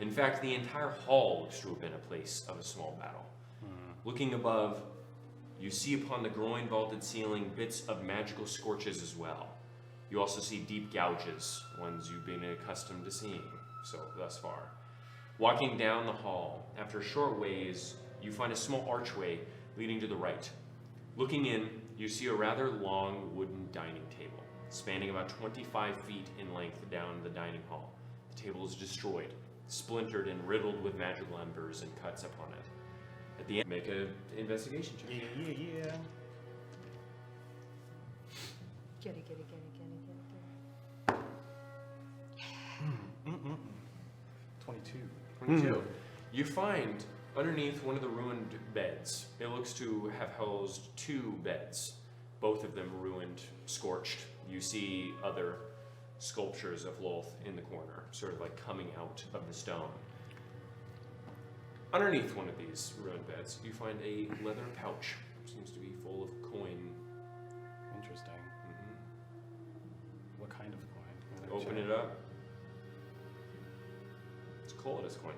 In fact, the entire hall looks to have been a place of a small battle. Looking above, you see upon the groin vaulted ceiling bits of magical scorches as well. You also see deep gouges, ones you've been accustomed to seeing so thus far. Walking down the hall, after a short ways, you find a small archway leading to the right. Looking in, you see a rather long wooden dining table, spanning about 25 feet in length down the dining hall. The table is destroyed, splintered and riddled with magical embers and cuts upon it. At the end, make an investigation check. Yeah. Get it. 22. 22. You find underneath one of the ruined beds, it looks to have housed 2 beds, both of them ruined, scorched. You see other sculptures of Lolth in the corner, sort of like coming out of the stone. Underneath one of these ruined beds, you find a leather pouch. Seems to be full of coin. Interesting. What kind of coin? Open it up. It's Colidus coin.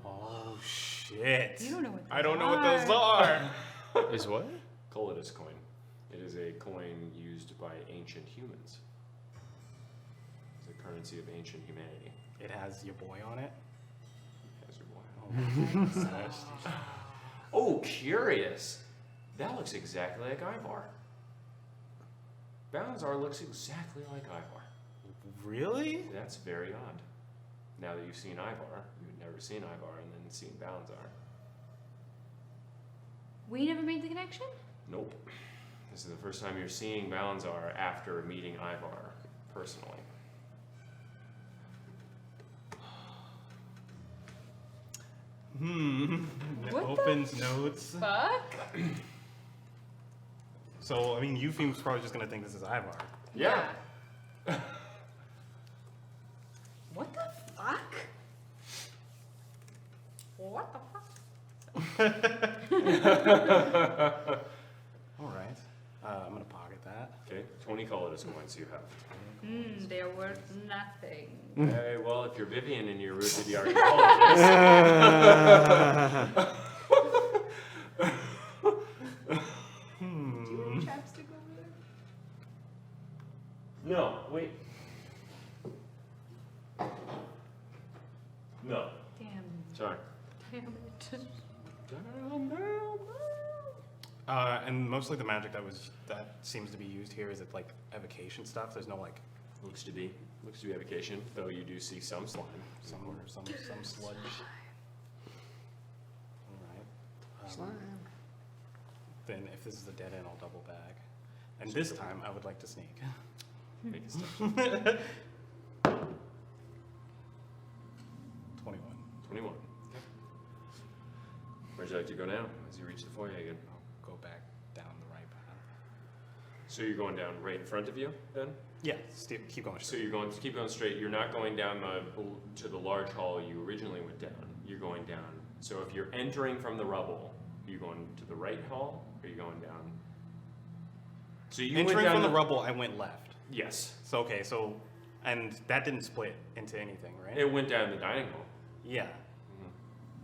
Oh shit! You don't know what I don't know what those are. Is what? Colidus coin. It is a coin used by ancient humans. It's a currency of ancient humanity. It has your boy on it. Has your boy. Oh, my gosh. Oh, curious. That looks exactly like Ivar. Balazar looks exactly like Ivar. Really? That's very odd. Now that you've seen Ivar, you've never seen Ivar and then seen Balazar. We never made the connection? Nope. This is the first time you're seeing Balazar after meeting Ivar personally. It What the opens notes. Fuck? So, I mean, Eupheme's probably just gonna think this is Ivar. Yeah. All right. I'm gonna pocket that. Okay, 20 colorless coins you have. They're worth nothing. Hey, well, if you're Vivian and you're rooted the archaeologist. Do you have chapstick over there? No, wait. No, Damn. sorry. Damn it. And mostly the magic that seems to be used here is it like evocation stuff. There's no like Looks to be evocation, though you do see some slime. somewhere some sludge. All right. Then if this is a dead end, I'll double back. And this time I would like to sneak. Make a step. 21. 21. Where'd you like to go now as you reach the foyer again? I'll go back down the right path. So you're going down right in front of you then? Yeah, keep going. So you're going to keep going straight. You're not going down to the large hall you originally went down. You're going down. So if you're entering from the rubble, are you going to the right hall or are you going down? So you Entering went down from the rubble, I went left. Yes. So okay, and that didn't split into anything, right? It went down the dining hall. Yeah.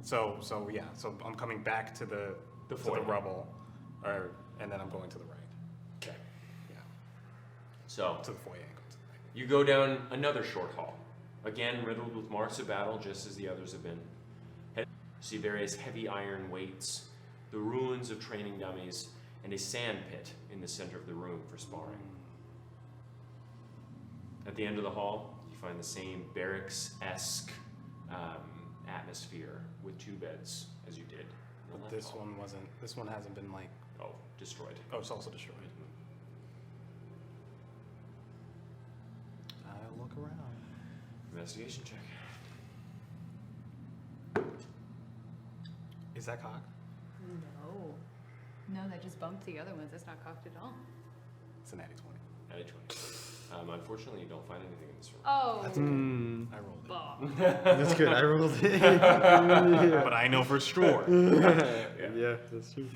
So I'm coming back to the foyer. rubble, and then I'm going to the right. Okay. Yeah. So To the foyer. And going to the right. you go down another short hall, again riddled with marks of battle, just as the others have been. You see various heavy iron weights, the ruins of training dummies, and a sand pit in the center of the room for sparring. At the end of the hall, you find the same barracks-esque atmosphere with 2 beds as you did. in the But left this hall. this one hasn't been like, Oh, destroyed. oh, it's also destroyed. I'll look around. Investigation check. Is that cocked? No. No, that just bumped the other ones. That's not cocked at all. It's an natty 20. At a 20. Unfortunately, you don't find anything in this room. Oh. That's okay. I rolled it. Bah. That's good. I rolled it. But I know for sure. Yeah, that's true.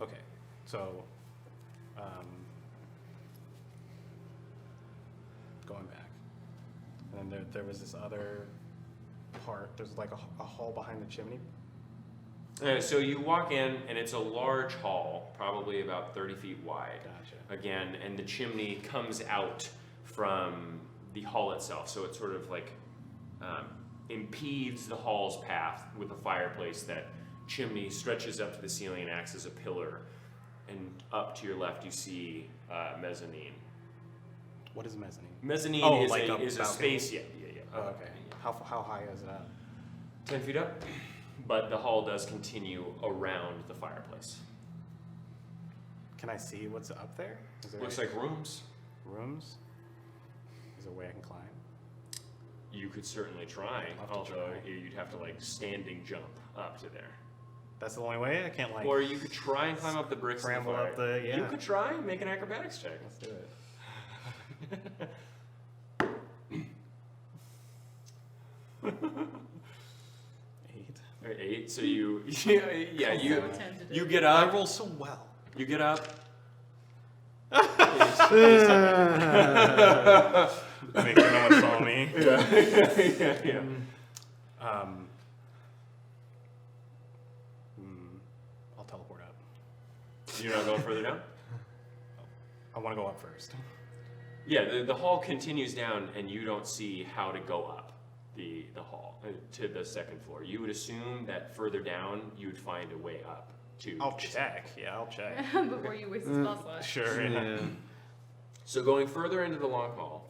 Okay, so going back, and then there was this other part. There's like a hall behind the chimney. So you walk in, and it's a large hall, probably about 30 feet wide. Gotcha. Again, and the chimney comes out from the hall itself, so it sort of like impedes the hall's path with a fireplace. That chimney stretches up to the ceiling and acts as a pillar, and up to your left you see mezzanine. What is mezzanine? Mezzanine Oh, is, like a a is a balcony. space, yeah. Oh, okay. How high is it up? 10 feet up, but the hall does continue around the fireplace. Can I see what's up there? Is there Looks like rooms. rooms? Is there a way I can climb? You could certainly try, I'll have to although try. you'd have to like standing jump up to there. That's the only way? I can't like Or you could try and climb up the bricks. of the scramble fire. up the You could try and make an acrobatics check. Let's do it. 8. Or 8. So you, yeah, you Tentative. you get I up. roll so well. You get up. Make sure no one saw me. yeah. I'll teleport up. You're not going further down. I want to go up first. Yeah, the hall continues down, and you don't see how to go up the hall to the second floor. You would assume that further down you would find a way up to. I'll check. Yeah, I'll check. Before you waste a spell slot. Sure. Yeah. So going further into the long hall,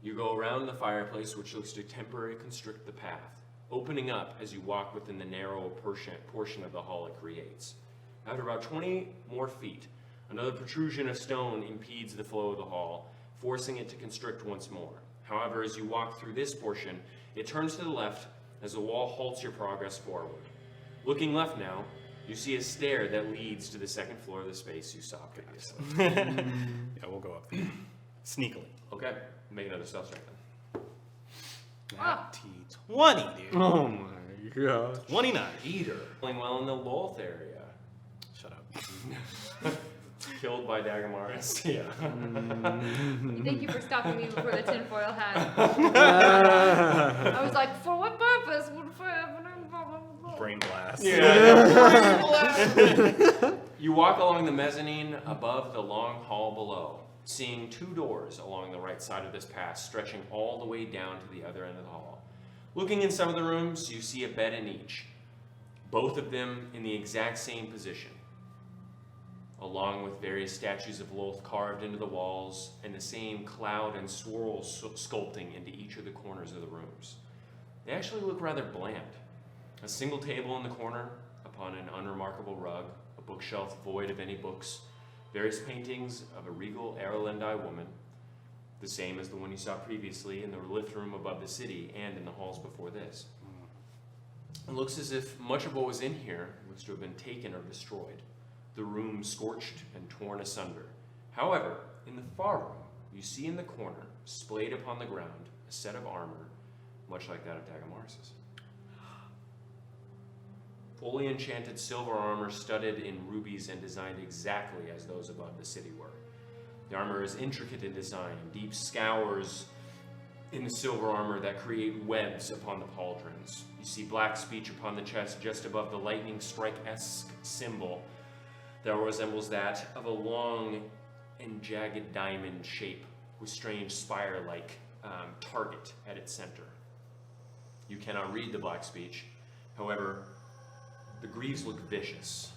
you go around the fireplace, which looks to temporarily constrict the path, opening up as you walk within the narrow portion of the hall it creates. After about 20 more feet, another protrusion of stone impedes the flow of the hall, forcing it to constrict once more. However, as you walk through this portion, it turns to the left as the wall halts your progress forward. Looking left now, you see a stair that leads to the second floor of the space you saw previously. Yeah, we'll go up there. Sneakily. Okay, make another stealth check then. Nat T20, dude. Oh my gosh. 29. Eater. Playing well in the Lolth area. Shut up. Killed by Dagamaris. Yeah. Thank you for stopping me before the tinfoil hat. I was like, for what purpose would Brain blast. Yeah. You walk along the mezzanine above the long hall below, seeing 2 doors along the right side of this pass, stretching all the way down to the other end of the hall. Looking in some of the rooms, you see a bed in each, both of them in the exact same position, along with various statues of Lolth carved into the walls and the same cloud and swirl sculpting into each of the corners of the rooms. They actually look rather bland. A single table in the corner upon an unremarkable rug, a bookshelf void of any books, various paintings of a regal Aarolendei woman, the same as the one you saw previously in the lift room above the city and in the halls before this. It looks as if much of what was in here was to have been taken or destroyed, the room scorched and torn asunder. However, in the far room, you see in the corner, splayed upon the ground, a set of armor, much like that of Dagamaris's. Fully enchanted silver armor studded in rubies and designed exactly as those above the city were. The armor is intricate in design, deep scours in the silver armor that create webs upon the pauldrons. You see black speech upon the chest just above the lightning strike-esque symbol that resembles that of a long and jagged diamond shape with strange spire-like target at its center. You cannot read the black speech, however, the greaves look vicious.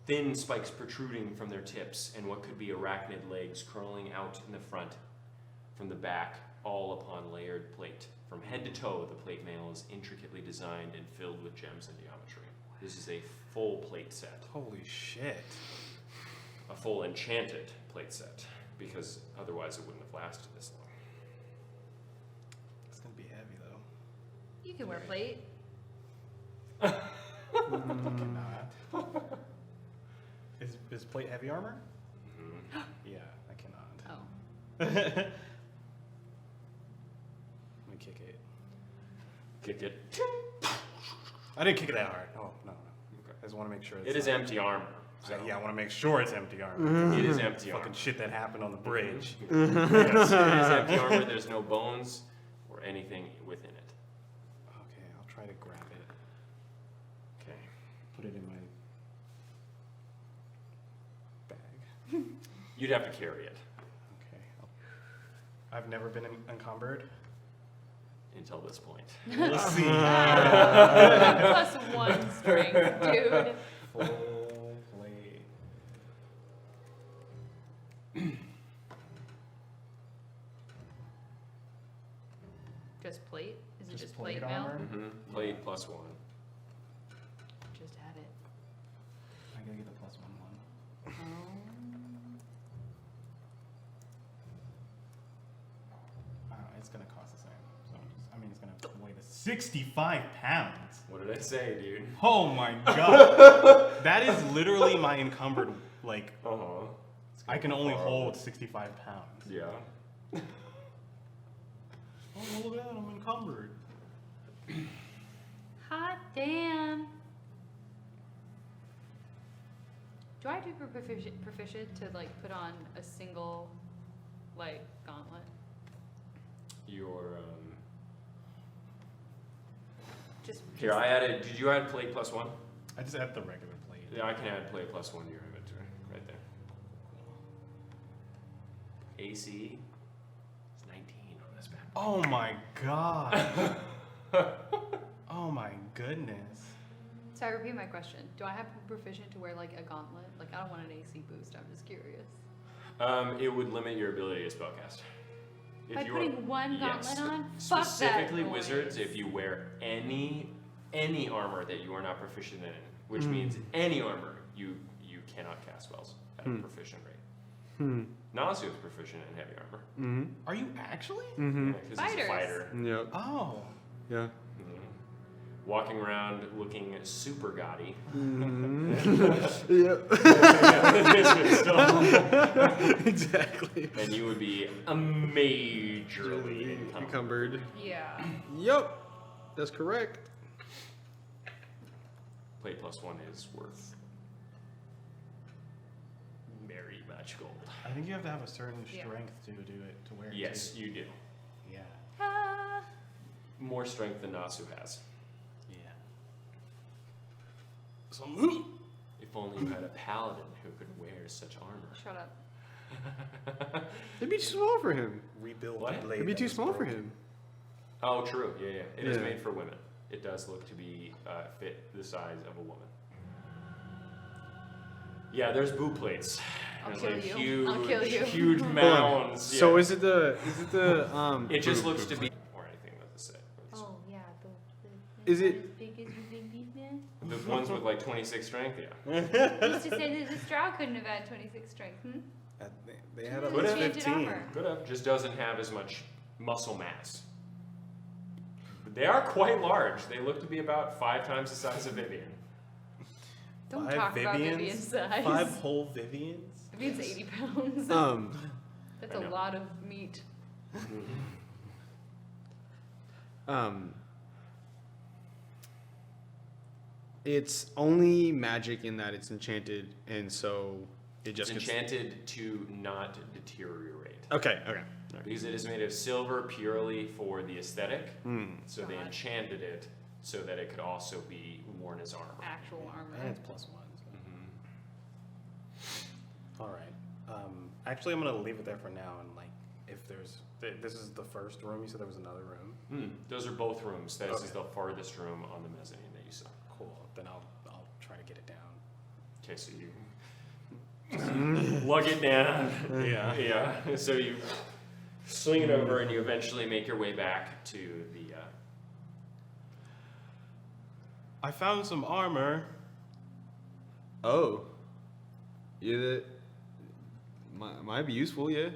Thin spikes protruding from their tips and what could be arachnid legs curling out in the front from the back, all upon layered plate. From head to toe, the plate mail is intricately designed and filled with gems and geometry. This is a full plate set. Holy shit. A full enchanted plate set, because otherwise it wouldn't have lasted this long. It's gonna be heavy though. You can wear plate. Cannot. Is plate heavy armor? Mm-hmm. Yeah, I cannot. Oh. Let me kick it. Kick it. I didn't kick it that hard. Oh, no. Okay. I just want to make sure it's It is empty armor. So yeah, I want to make sure it's empty armor. It is empty armor. Fucking shit that happened on the bridge. Yes, it is empty armor. There's no bones or anything within it. Okay, I'll try to grab it. Okay. Put it in my bag. You'd have to carry it Okay. I've never been encumbered. until this point. We'll see. +1 strength, dude. Full plate. Just plate? Is it Just just plate plate mail? armor? Mm-hmm. Plate +1. Just add it. I gotta get the +1 one. Oh. It's gonna cost the same. So it's gonna weigh 65 pounds. What did I say, dude? Oh my god. That is literally my encumbered, like, Uh-huh. I can only hold 65 pounds. Yeah. Oh, look at that, I'm encumbered. Hot damn. Do I have to be proficient to like put on a single like gauntlet? Your, Just Here, I added, did you add plate +1? I just add the regular plate. Yeah, I can add plate +1 to your inventory, right there. AC is 19 on this bad boy. Oh my god. Oh my goodness. So I repeat my question. Do I have to be proficient to wear like a gauntlet? Like I don't want an AC boost, I'm just curious. It would limit your ability to spellcast. By putting one gauntlet on? Fuck that Specifically noise. wizards, if you wear any armor that you are not proficient in, which means any armor, you cannot cast spells at a proficient rate. Nasu is proficient in heavy armor. Are you actually? Because he's a Fighters. fighter. Yep. Oh. Yeah. Walking around looking super gaudy. Yep. And Exactly. you would be majorly encumbered. Encumbered. Yeah. Yep. That's correct. plate plus 1 is worth very much gold. I think you have to have a certain Yeah. strength to do it, to wear it. Yes, too. you do. Yeah. Ah. More strength than Nasu has. Yeah. So, If only you had a paladin who could wear such armor. Shut up. It'd be too small for him. rebuild What? the blade. It'd be that too was small for broken. him. Oh, true. Yeah, yeah. It is Yeah. made for women. It does look to be fit the size of a woman. Yeah, there's boob plates. I'll There's kill like you. huge, I'll kill you. huge Hold on. mounds. So yeah. is it the It just looks to be or anything with the set. Oh, yeah, the Is it- as big as your big beef man? The ones with like 26 strength, yeah. You used to say that the straw couldn't have had 26 strength, They had at Could least have. 15. Armor. Could have. Just doesn't have as much muscle mass. But they are quite large. They look to be about 5 times the size of Vivian. Don't 5 talk about Vivians? Vivian's size. 5 whole Vivians? Vivian's 80 pounds. That's I a know. lot of meat. It's only magic in that it's enchanted, and so it It's just gets. enchanted to not deteriorate. Okay, okay. Because it is made of silver purely for the aesthetic. Mm. So they God. enchanted it so that it could also be worn as armor. Actual And armor. it's +1. So. Mhm. All right. Actually, I'm gonna leave it there for now. And like, if there's, this is the first room. You said there was another room. Those are both rooms. This is Okay. the farthest room on the mezzanine that you saw. Cool. Then I'll try to get it down. Okay, so you lug it down. Yeah. Yeah. So you swing it over, and you eventually make your way back to the. I found some armor. Oh. Yeah, that might be useful, yeah.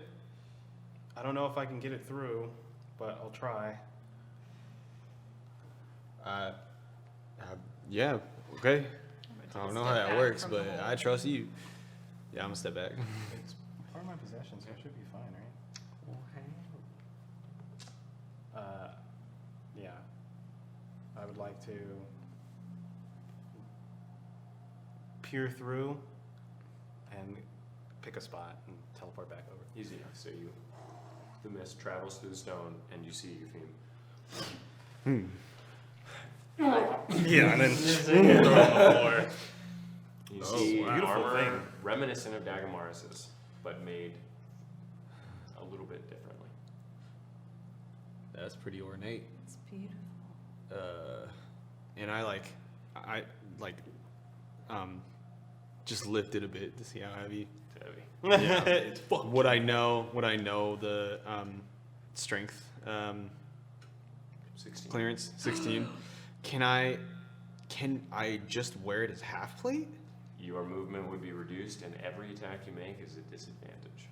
I don't know if I can get it through, but I'll try. Yeah, okay. I'm gonna I take don't a know step how that back works, from the but hole. I trust you. Yeah, I'm gonna step back. It's part of my possession, so it should be fine, right? Yeah. I would like to peer through and pick a spot and teleport back over. Easy enough. So the mist travels through the stone, and you see Eupheme. Yeah, and then throw it on the floor. You Oh, see wow. Beautiful armor thing. reminiscent of Dagamaris's, but made a little bit differently. That's pretty ornate. It's beautiful. And I just lift it a bit to see how heavy. It's heavy. Yeah. It's fuck. Would I know the strength 16. clearance? 16. Can I just wear it as half plate? Your movement would be reduced, and every attack you make is a disadvantage.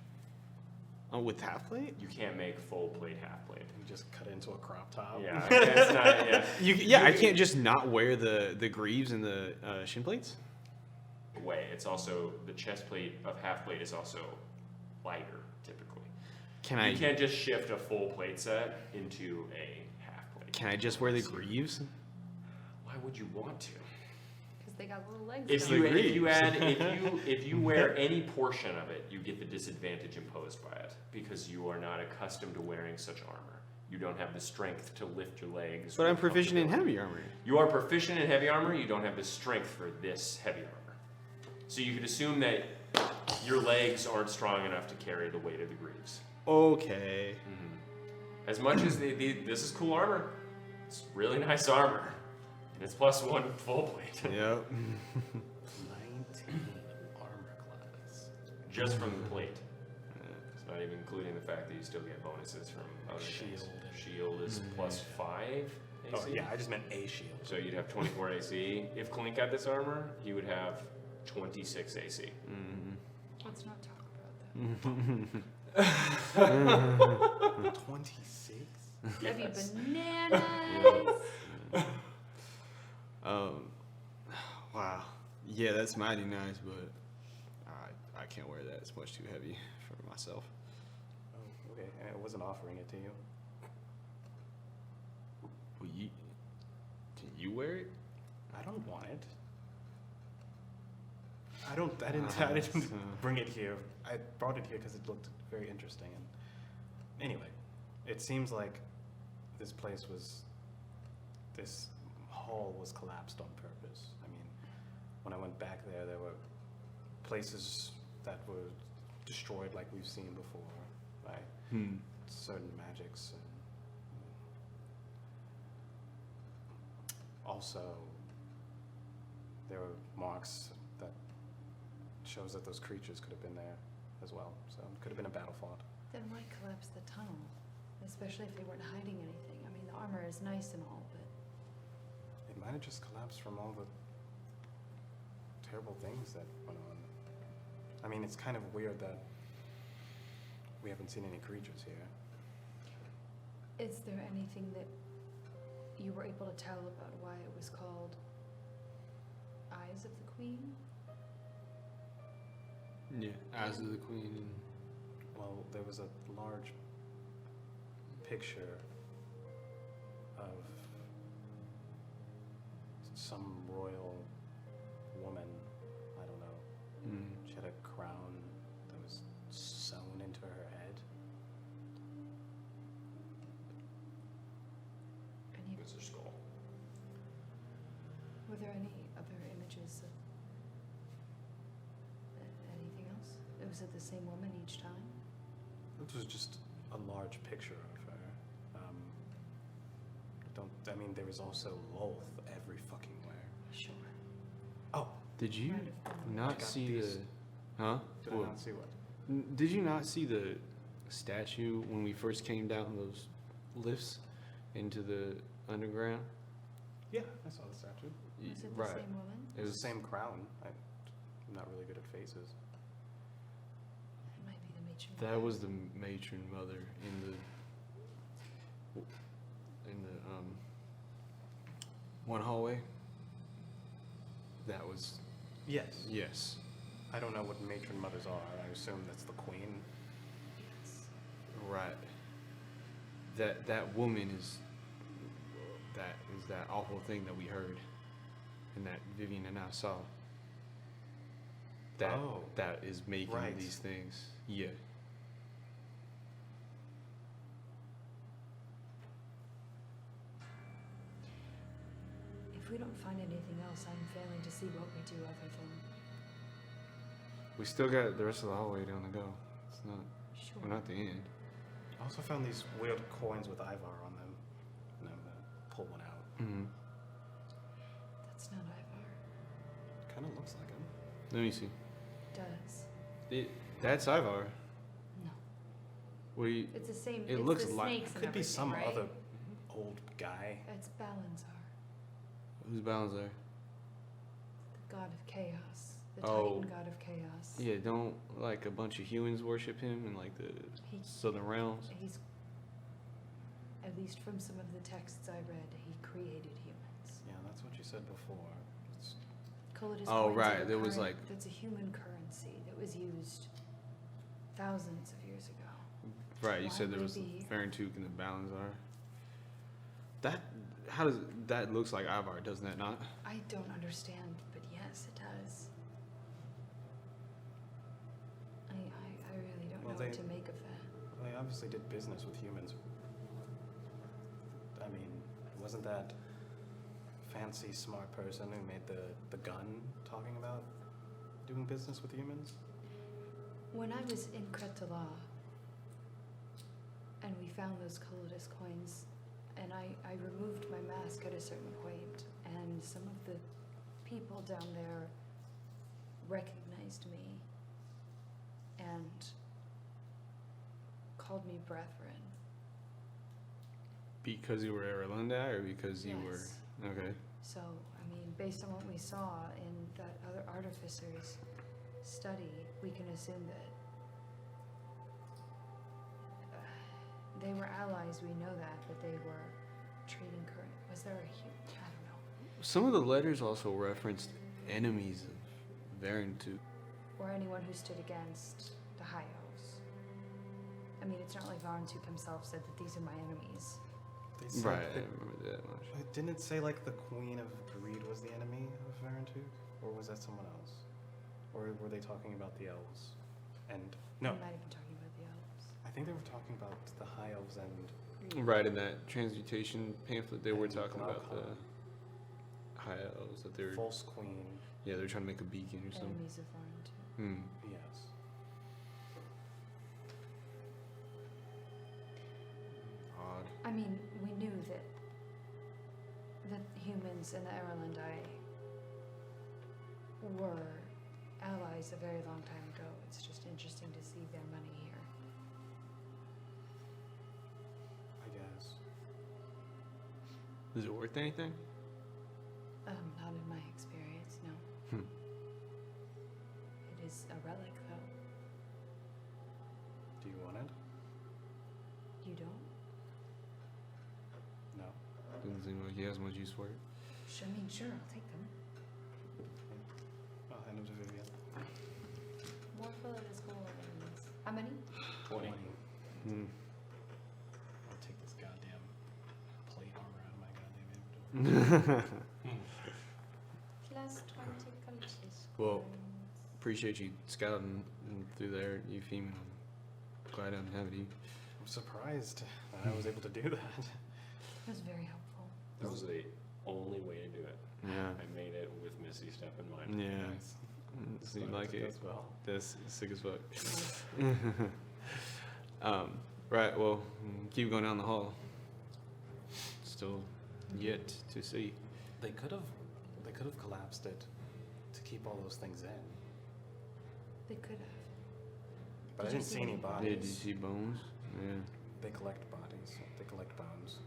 Oh, with half plate? You can't make full plate, half plate. You just cut it into a crop top. Yeah, it's not. Yeah, I can't just not wear the greaves and the shin plates. way. It's also the chest plate of half plate is also lighter typically. You can't just shift a full plate set into a half plate. Can I just wear the greaves? Why would you want to? Because they got little legs. If don't you they? if you wear any portion of it, you get the disadvantage imposed by it because you are not accustomed to wearing such armor. You don't have the strength to lift your legs. But I'm with proficient in comfortability. heavy armor. You are proficient in heavy armor. You don't have the strength for this heavy armor. So you could assume that your legs aren't strong enough to carry the weight of the greaves. Okay. As much as this is cool armor, it's really nice armor, and it's +1 full plate Yep. 19 armor class. just from the plate. It's not even including the fact that you still get bonuses from other things. Shield is +5 AC. Oh yeah, I just meant a shield. So you'd have 24 AC. If Clink had this armor, he would have 26 AC. Let's not talk about that. 26. That'd be Yes. bananas. Wow. Yeah, that's mighty nice, but I can't wear that. It's much too heavy for myself. Oh, okay. I wasn't offering it to you. Will you? Can you wear it? I don't want it. I didn't bring it here. I brought it here because it looked very interesting. And anyway, it seems like this hall was collapsed on purpose. I mean, when I went back there were places that were destroyed like we've seen before by certain magics. And also, there were marks that shows that those creatures could have been there as well. So it could have been a battle fought. Then why collapse the tunnel? Especially if they weren't hiding anything. I mean, the armor is nice and all, but... It might have just collapsed from all the terrible things that went on. I mean, it's kind of weird that we haven't seen any creatures here. Is there anything that you were able to tell about why it was called Eyes of the Queen? Yeah, Eyes of the Queen. And Well, there was a large picture of some royal woman. I don't know. She had a crown that was sewn into her head. It's a skull. Were there any other images of anything else? Was it the same woman each time? It was just a large picture of her. I mean, there was also Lolth every fucking where. Sure. Oh, did you Might have been. not got see these. Huh? did What? I not see what? Did you not see the statue when we first came down those lifts into the underground? Yeah, I saw the statue. Was it the Right. same woman? It was the same crown. I'm not really good at faces. It might be the matron. That was the matron mother in the one hallway. That was Yes. yes. I don't know what matron mothers are. I assume that's the queen. Right. That woman is that awful thing that we heard and that Vivian and I saw. That is making right. these things. Yeah. If we don't find anything else, I'm failing to see what we do other than... We still got the rest of the hallway down to go. It's not Sure. we're not the end. I also found these weird coins with Ivar on them. And I'm gonna pull one out. Mm-hmm. That's not Ivar. Kind of looks like him. Let me see. Does. That's Ivar. No. We It's the same. It it's looks the like- snakes and Could be everything, some right? other old guy. It's Balanzar, who's Balance there? the god of chaos, the Oh. Titan god of chaos. Yeah, don't like a bunch of humans worship him in like the He, southern realms. he's, at least from some of the texts I read, he created humans. Yeah, that's what you said before. It's, Collatus Oh, coins are right, a there was, current- like- that's a human currency that was used thousands of years ago. Right, you Why said there would was it the be- Farentuk and the Balanzar. How does that looks like Ivar, doesn't that not? I don't understand, but yes, it does. I really don't Well, know what to make of that. well, they obviously did business with humans. I mean, wasn't that fancy, smart person who made the gun talking about doing business with humans? When I was in Kretala, and we found those Collatus coins, and I removed my mask at a certain point, and some of the people down there recognized me and called me brethren. Because you were Aarolendei or because you Yes. were okay. So, I mean, based on what we saw in that other artificer's study, we can assume that they were allies, we know that, but they were trading current. Was there a huge, I don't know. Some of the letters also referenced enemies of Varentuk. Or anyone who stood against the High Elves. I mean, it's not like Varentuk himself said that these are my enemies. They said Right, I that- remember that much. Didn't it say like the Queen of Greed was the enemy of Varentuk? Or was that someone else? Or were they talking about the elves? And no, We might have been talking about the elves. I think they were talking about the high elves and Right, in that transmutation pamphlet, they were And talking about the Glaucon. high elves that they're false queen. yeah they're trying to make a beacon or something. Enemies of Varn too. Hmm. Yes. Odd. I mean, we knew that humans and the Aarolendei were allies a very long time ago. It's just interesting to see their money here. I guess. Is it worth anything? Not in my experience, no. Hmm. It is a relic, though. Do you want it? You don't? No. Doesn't seem like he has much use for it. I mean, sure, I'll take them. I'll hand them to Vivian. More full of his golems. How many? 20. Hmm. I'll take this goddamn plate armor out of my goddamn inventory. Plus 20 cultists. Well, appreciate you scouting through there, Eupheme, and I'm glad I don't have any. I'm surprised that I was able to do that. It was very helpful. That was the only way to do it. Yeah. I made it with Misty Step in mind. Yeah. Nice. Seemed Glad like did it. as well. That's sick as fuck. Right, well, keep going down the hall. Still yet to see. They could have collapsed it to keep all those things in. They could have. But Did I you didn't see see any any bodies. Did you see bones? Yeah. They collect bodies. They collect bones.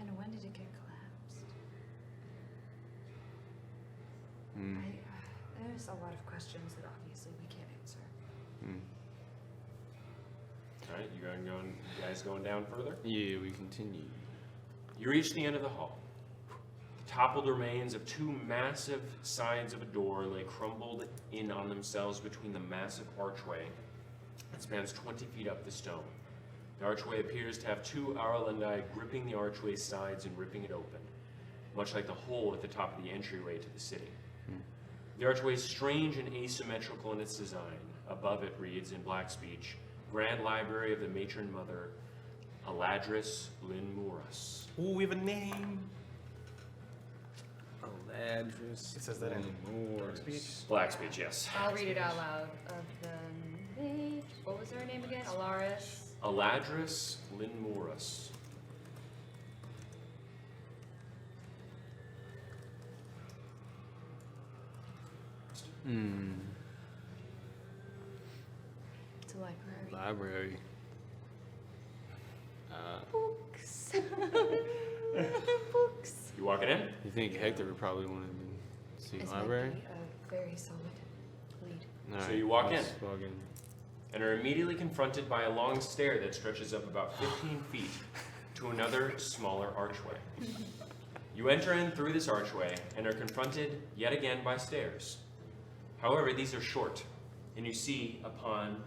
And when did it get collapsed? Hmm. There's a lot of questions that obviously we can't answer. Hmm. All right, you guys going down further? Yeah, we continue. You reach the end of the hall. The toppled remains of two massive sides of a door lay crumbled in on themselves between the massive archway that spans 20 feet up the stone. The archway appears to have two Aarolendei gripping the archway's sides and ripping it open, much like the hole at the top of the entryway to the city. The archway is strange and asymmetrical in its design. Above it reads in black speech, Grand Library of the Matron Mother, Aladris Linmuras. Ooh, we have a name. Aladris. It says that in dark speech. Black speech, yes. I'll read it out loud. Of the what was her name again? Alaris. Aladris Linmuras. Hmm. It's a library. Library. Books. Books. You walking in? You think Hector would probably want to see This library? might be a very solid lead. All So right, you walk let's in. Walk in. And are immediately confronted by a long stair that stretches up about 15 feet to another smaller archway. You enter in through this archway and are confronted yet again by stairs. However, these are short, and you see upon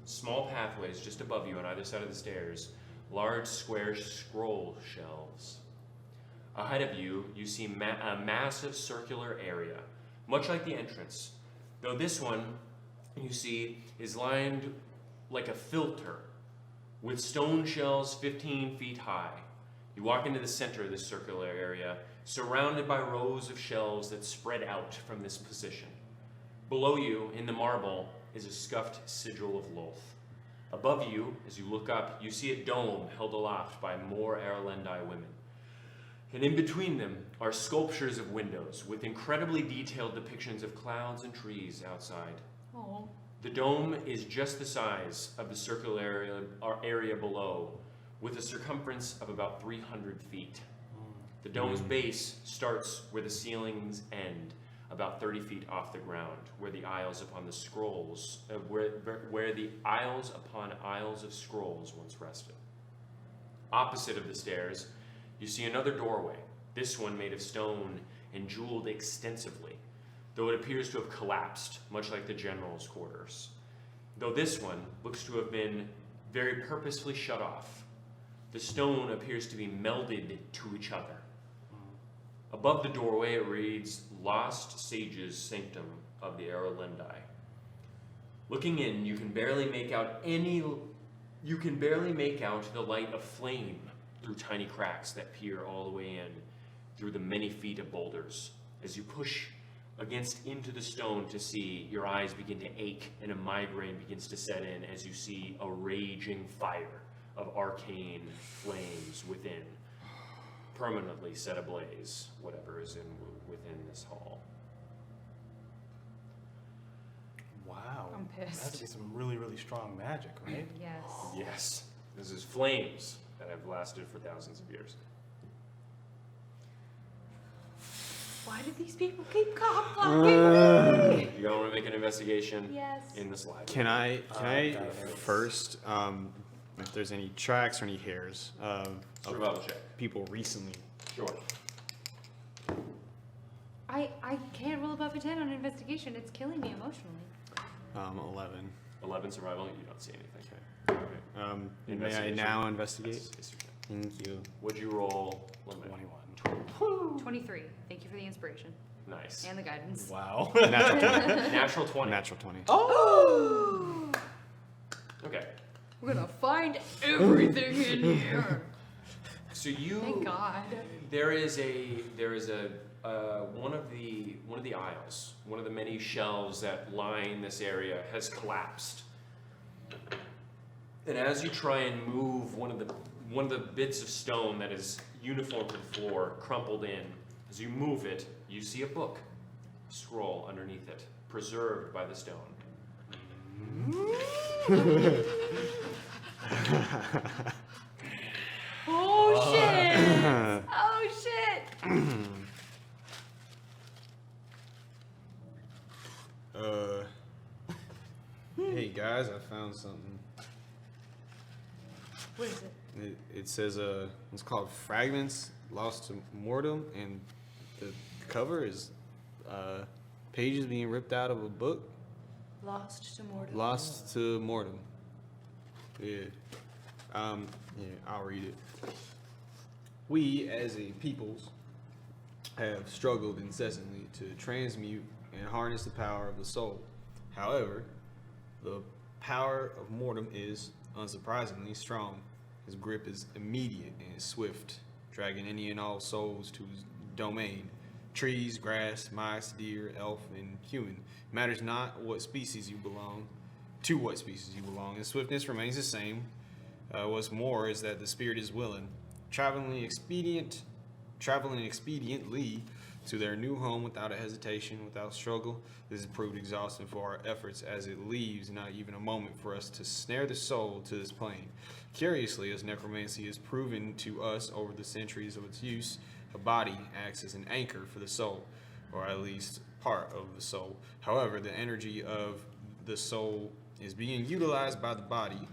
small pathways just above you on either side of the stairs, large square scroll shelves. Ahead of you, you see a massive circular area, much like the entrance, though this one, you see, is lined like a filter with stone shelves 15 feet high. You walk into the center of this circular area, surrounded by rows of shelves that spread out from this position. Below you, in the marble, is a scuffed sigil of Lolth. Above you, as you look up, you see a dome held aloft by more Aarolendei women. And in between them are sculptures of windows with incredibly detailed depictions of clouds and trees outside. Oh. The dome is just the size of the circular area below, with a circumference of about 300 feet. The dome's base starts where the ceilings end, about 30 feet off the ground, where the aisles upon the scrolls, where the aisles upon aisles of scrolls once rested. Opposite of the stairs, you see another doorway, this one made of stone and jeweled extensively, though it appears to have collapsed, much like the general's quarters. Though this one looks to have been very purposefully shut off. The stone appears to be melded to each other. Above the doorway it reads, Lost Sage's Sanctum, of the Aarolendei. Looking in, you can barely make out the light of flame through tiny cracks that peer all the way in through the many feet of boulders. As you push against into the stone to see, your eyes begin to ache and a migraine begins to set in as you see a raging fire of arcane flames within, permanently set ablaze whatever is within this hall. Wow. I'm pissed. That's be some really, really strong magic, right? Yes. Yes, this is flames that have lasted for thousands of years. Why do these people keep blocking me? You want to make an investigation Yes. in this library. Can I got it. first, if there's any tracks or any hairs of Survival check. people recently? Sure. I can't roll above a 10 on investigation. It's killing me emotionally. 11. 11 survival, you don't see anything. May I Investigation. now investigate? Yes, you can. Thank you. What'd you roll? Limit? 21. 23. Thank you for the inspiration Nice. and the guidance. Wow. Natural 20. Natural 20. Natural 20. Oh! Okay. We're gonna find everything in here. So you. Thank God. There is one of the aisles, one of the many shelves that line this area has collapsed. And as you try and move one of the bits of stone that is uniform to the floor, crumpled in, as you move it, you see a book, a scroll underneath it, preserved by the stone. Oh shit! Oh shit! Hey guys, I found something. What is it? It says it's called Fragments Lost to Mortem, and the cover is pages being ripped out of a book. Lost to mortal. Lost to Mortem. Yeah. Yeah, I'll read it. We, as a peoples, have struggled incessantly to transmute and harness the power of the soul. However, the power of Mortem is, unsurprisingly, strong. His grip is immediate and swift, dragging any and all souls to his domain. Trees, grass, mice, deer, elf, and human. It matters not what species you belong, to what species you belong. His swiftness remains the same. What's more is that the spirit is willing, traveling expediently to their new home without a hesitation, without struggle. This has proved exhausting for our efforts, as it leaves not even a moment for us to snare the soul to this plane. Curiously, as necromancy has proven to us over the centuries of its use, a body acts as an anchor for the soul, or at least part of the soul. However, the energy of the soul is being utilized by the body,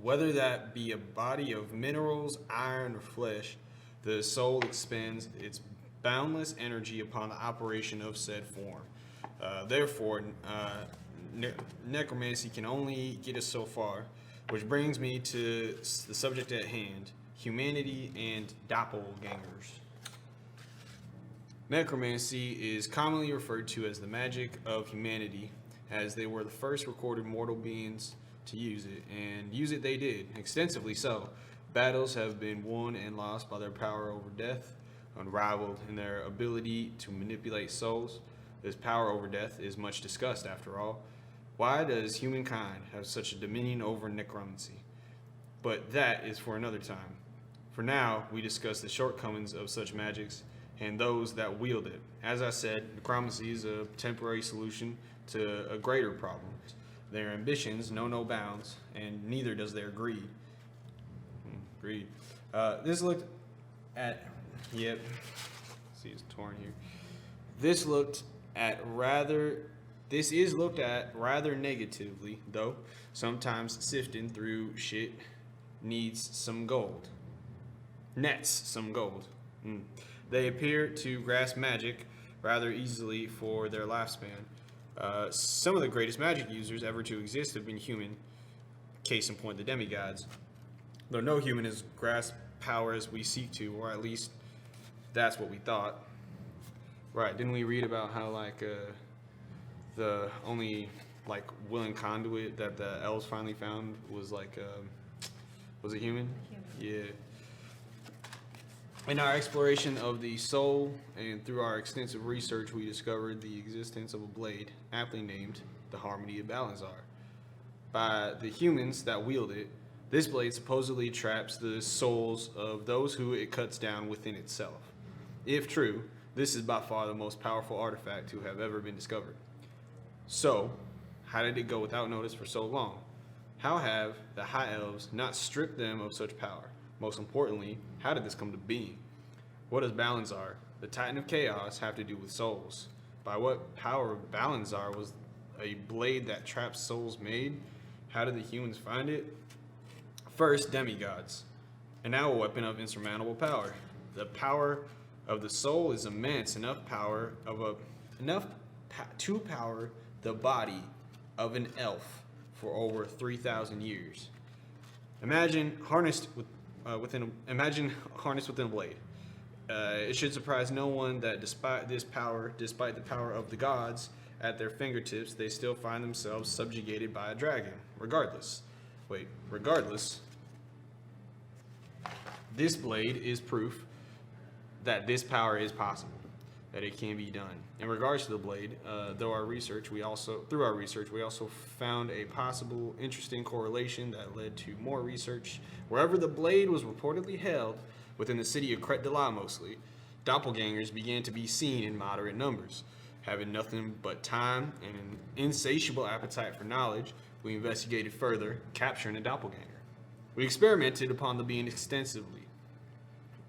whether that be a body of minerals, iron, or flesh. The soul expends its boundless energy upon the operation of said form. Therefore, necromancy can only get us so far, which brings me to the subject at hand: humanity and doppelgangers. Necromancy is commonly referred to as the magic of humanity, as they were the first recorded mortal beings to use it, and use it they did, extensively so. Battles have been won and lost by their power over death, unrivaled in their ability to manipulate souls. This power over death is much discussed, after all. Why does humankind have such a dominion over necromancy? But that is for another time. For now, we discuss the shortcomings of such magics and those that wield it. As I said, necromancy is a temporary solution to a greater problem. Their ambitions know no bounds, and neither does their greed. Greed. This looked at, yep, see it's torn here. This is looked at rather negatively, though. Sometimes sifting through shit needs some gold. Nets some gold. They appear to grasp magic rather easily for their lifespan. Some of the greatest magic users ever to exist have been human. Case in point, the demigods. Though no human has grasped power as we seek to, or at least that's what we thought. Right, didn't we read about how, like, the only like willing conduit that the elves finally found was like was it human? Yeah. In our exploration of the soul and through our extensive research, we discovered the existence of a blade aptly named the Harmony of Balanzar. By the humans that wield it, this blade supposedly traps the souls of those who it cuts down within itself. If true, this is by far the most powerful artifact to have ever been discovered. So, how did it go without notice for so long? How have the High Elves not stripped them of such power? Most importantly, how did this come to being? What does Balanzar, the Titan of Chaos, have to do with souls? By what power of Balanzar was a blade that traps souls made? How did the humans find it? First, demigods, and now a weapon of insurmountable power. The power of the soul is immense, to power the body of an elf for over 3,000 years. Imagine harnessed within a blade. It should surprise no one that despite the power of the gods at their fingertips, they still find themselves subjugated by a dragon. Regardless, this blade is proof that this power is possible, that it can be done. In regards to the blade, through our research, we also found a possible interesting correlation that led to more research. Wherever the blade was reportedly held, within the city of Cret de la mostly, doppelgangers began to be seen in moderate numbers. Having nothing but time and an insatiable appetite for knowledge, we investigated further, capturing a doppelganger. We experimented upon the being extensively.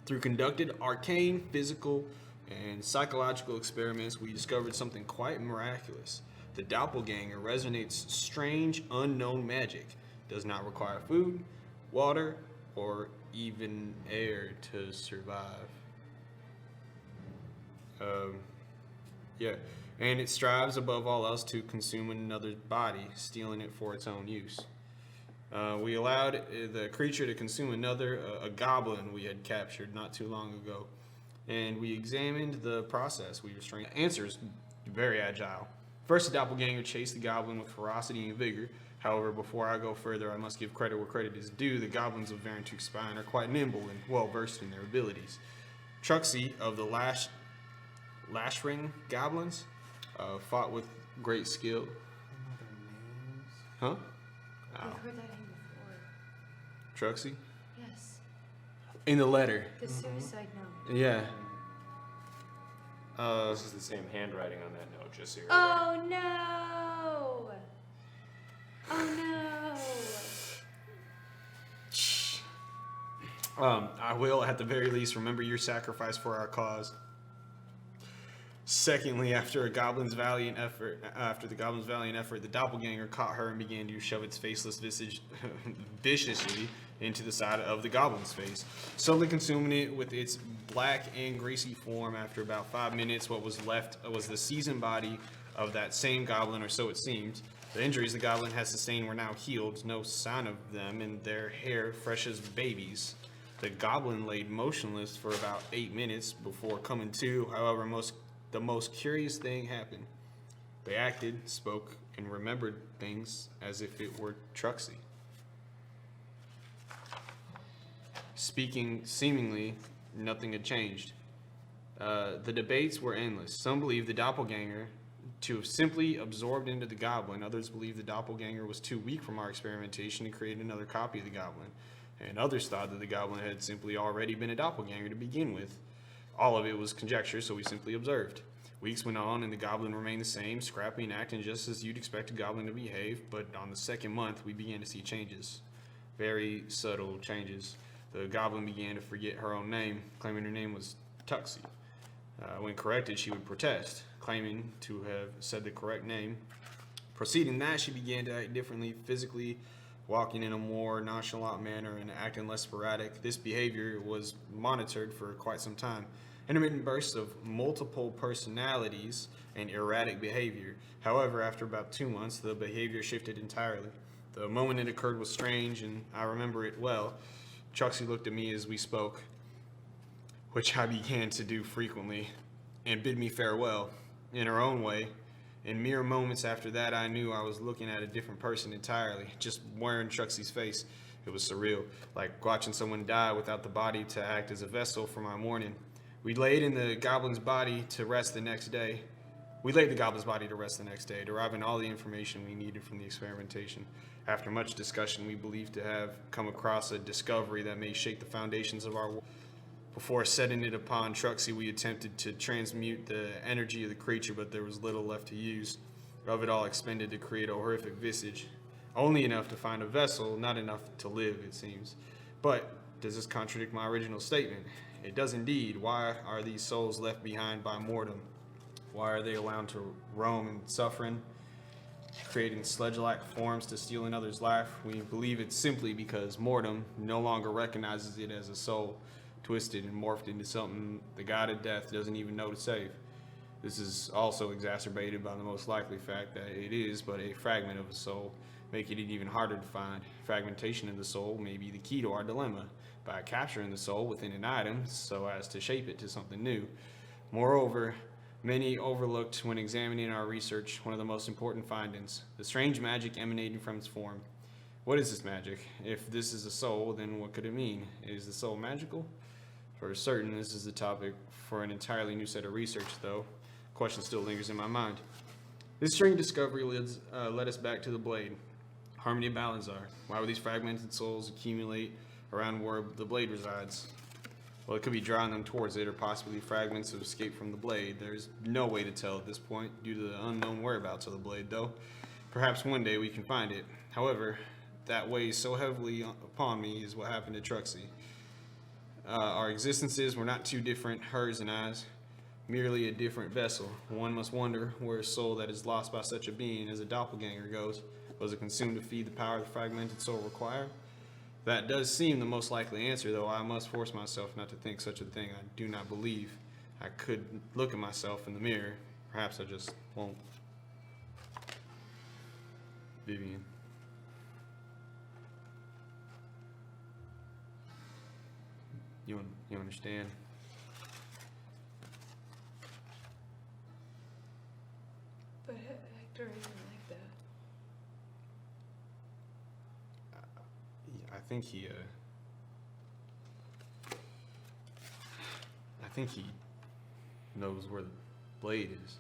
Through conducted arcane, physical, and psychological experiments, we discovered something quite miraculous. The doppelganger resonates strange, unknown magic, does not require food, water, or even air to survive. And it strives above all else to consume another's body, stealing it for its own use. We allowed the creature to consume a goblin we had captured not too long ago, and we examined the process. We restrained answers, very agile. First, the doppelganger chased the goblin with ferocity and vigor. However, before I go further, I must give credit where credit is due. The goblins of Varentuk's spine are quite nimble and well versed in their abilities. Truxie of the Lashring goblins fought with great skill. Huh? I've Oh. heard that name before. Truxie? Yes. In the letter. The suicide note. Yeah. This is the same handwriting on that note, just so you're aware. Oh no! Oh no! I will, at the very least, remember your sacrifice for our cause. Secondly, after the goblin's valiant effort, the doppelganger caught her and began to shove its faceless visage viciously into the side of the goblin's face, slowly consuming it with its black and greasy form. After about 5 minutes, what was left was the seasoned body of that same goblin, or so it seemed. The injuries the goblin had sustained were now healed, no sign of them, and their hair fresh as babies. The goblin laid motionless for about 8 minutes before coming to. However, the most curious thing happened. They acted, spoke, and remembered things as if it were Truxie. Speaking seemingly, nothing had changed. The debates were endless. Some believed the doppelganger to have simply absorbed into the goblin. Others believed the doppelganger was too weak from our experimentation to create another copy of the goblin. And others thought that the goblin had simply already been a doppelganger to begin with. All of it was conjecture, so we simply observed. Weeks went on, and the goblin remained the same, scrappy and acting just as you'd expect a goblin to behave, but on the second month, we began to see changes. Very subtle changes. The goblin began to forget her own name, claiming her name was Tuxie. When corrected, she would protest, claiming to have said the correct name. Proceeding that, she began to act differently physically, walking in a more nonchalant manner and acting less sporadic. This behavior was monitored for quite some time. Intermittent bursts of multiple personalities and erratic behavior. However, after about 2 months, the behavior shifted entirely. The moment it occurred was strange, and I remember it well. Truxie looked at me as we spoke, which I began to do frequently, and bid me farewell. In her own way, In mere moments after that, I knew I was looking at a different person entirely, just wearing Truxie's face. It was surreal, like watching someone die without the body to act as a vessel for my mourning. We laid the goblin's body to rest the next day, deriving all the information we needed from the experimentation. After much discussion, we believed to have come across a discovery that may shake the foundations of our world. Before setting it upon Truxie, we attempted to transmute the energy of the creature, but there was little left to use. Of it all expended to create a horrific visage. Only enough to find a vessel, not enough to live, it seems. But does this contradict my original statement? It does indeed. Why are these souls left behind by mortem? Why are they allowed to roam in suffering, creating sludge-like forms to steal another's life? We believe it's simply because mortem no longer recognizes it as a soul, twisted and morphed into something the god of death doesn't even know to save. This is also exacerbated by the most likely fact that it is but a fragment of a soul, making it even harder to find. Fragmentation of the soul may be the key to our dilemma, by capturing the soul within an item so as to shape it to something new. Moreover, many overlooked when examining our research one of the most important findings, the strange magic emanating from its form. What is this magic? If this is a soul, then what could it mean? Is the soul magical? For certain, this is the topic for an entirely new set of research, though. The question still lingers in my mind. This strange discovery led us back to the blade. Harmony of Balazar. Why would these fragmented souls accumulate around where the blade resides? Well, it could be drawing them towards it, or possibly fragments have escaped from the blade. There's no way to tell at this point, due to the unknown whereabouts of the blade, though. Perhaps one day we can find it. However, that weighs so heavily upon me is what happened to Truxie. Our existences were not too different, hers and ours, merely a different vessel. One must wonder where a soul that is lost by such a being as a doppelganger goes. Was it consumed to feed the power the fragmented soul required? That does seem the most likely answer, though I must force myself not to think such a thing. I do not believe I could look at myself in the mirror. Perhaps I just won't. Vivian. You understand? But Hector isn't like that. I think he knows where the blade is.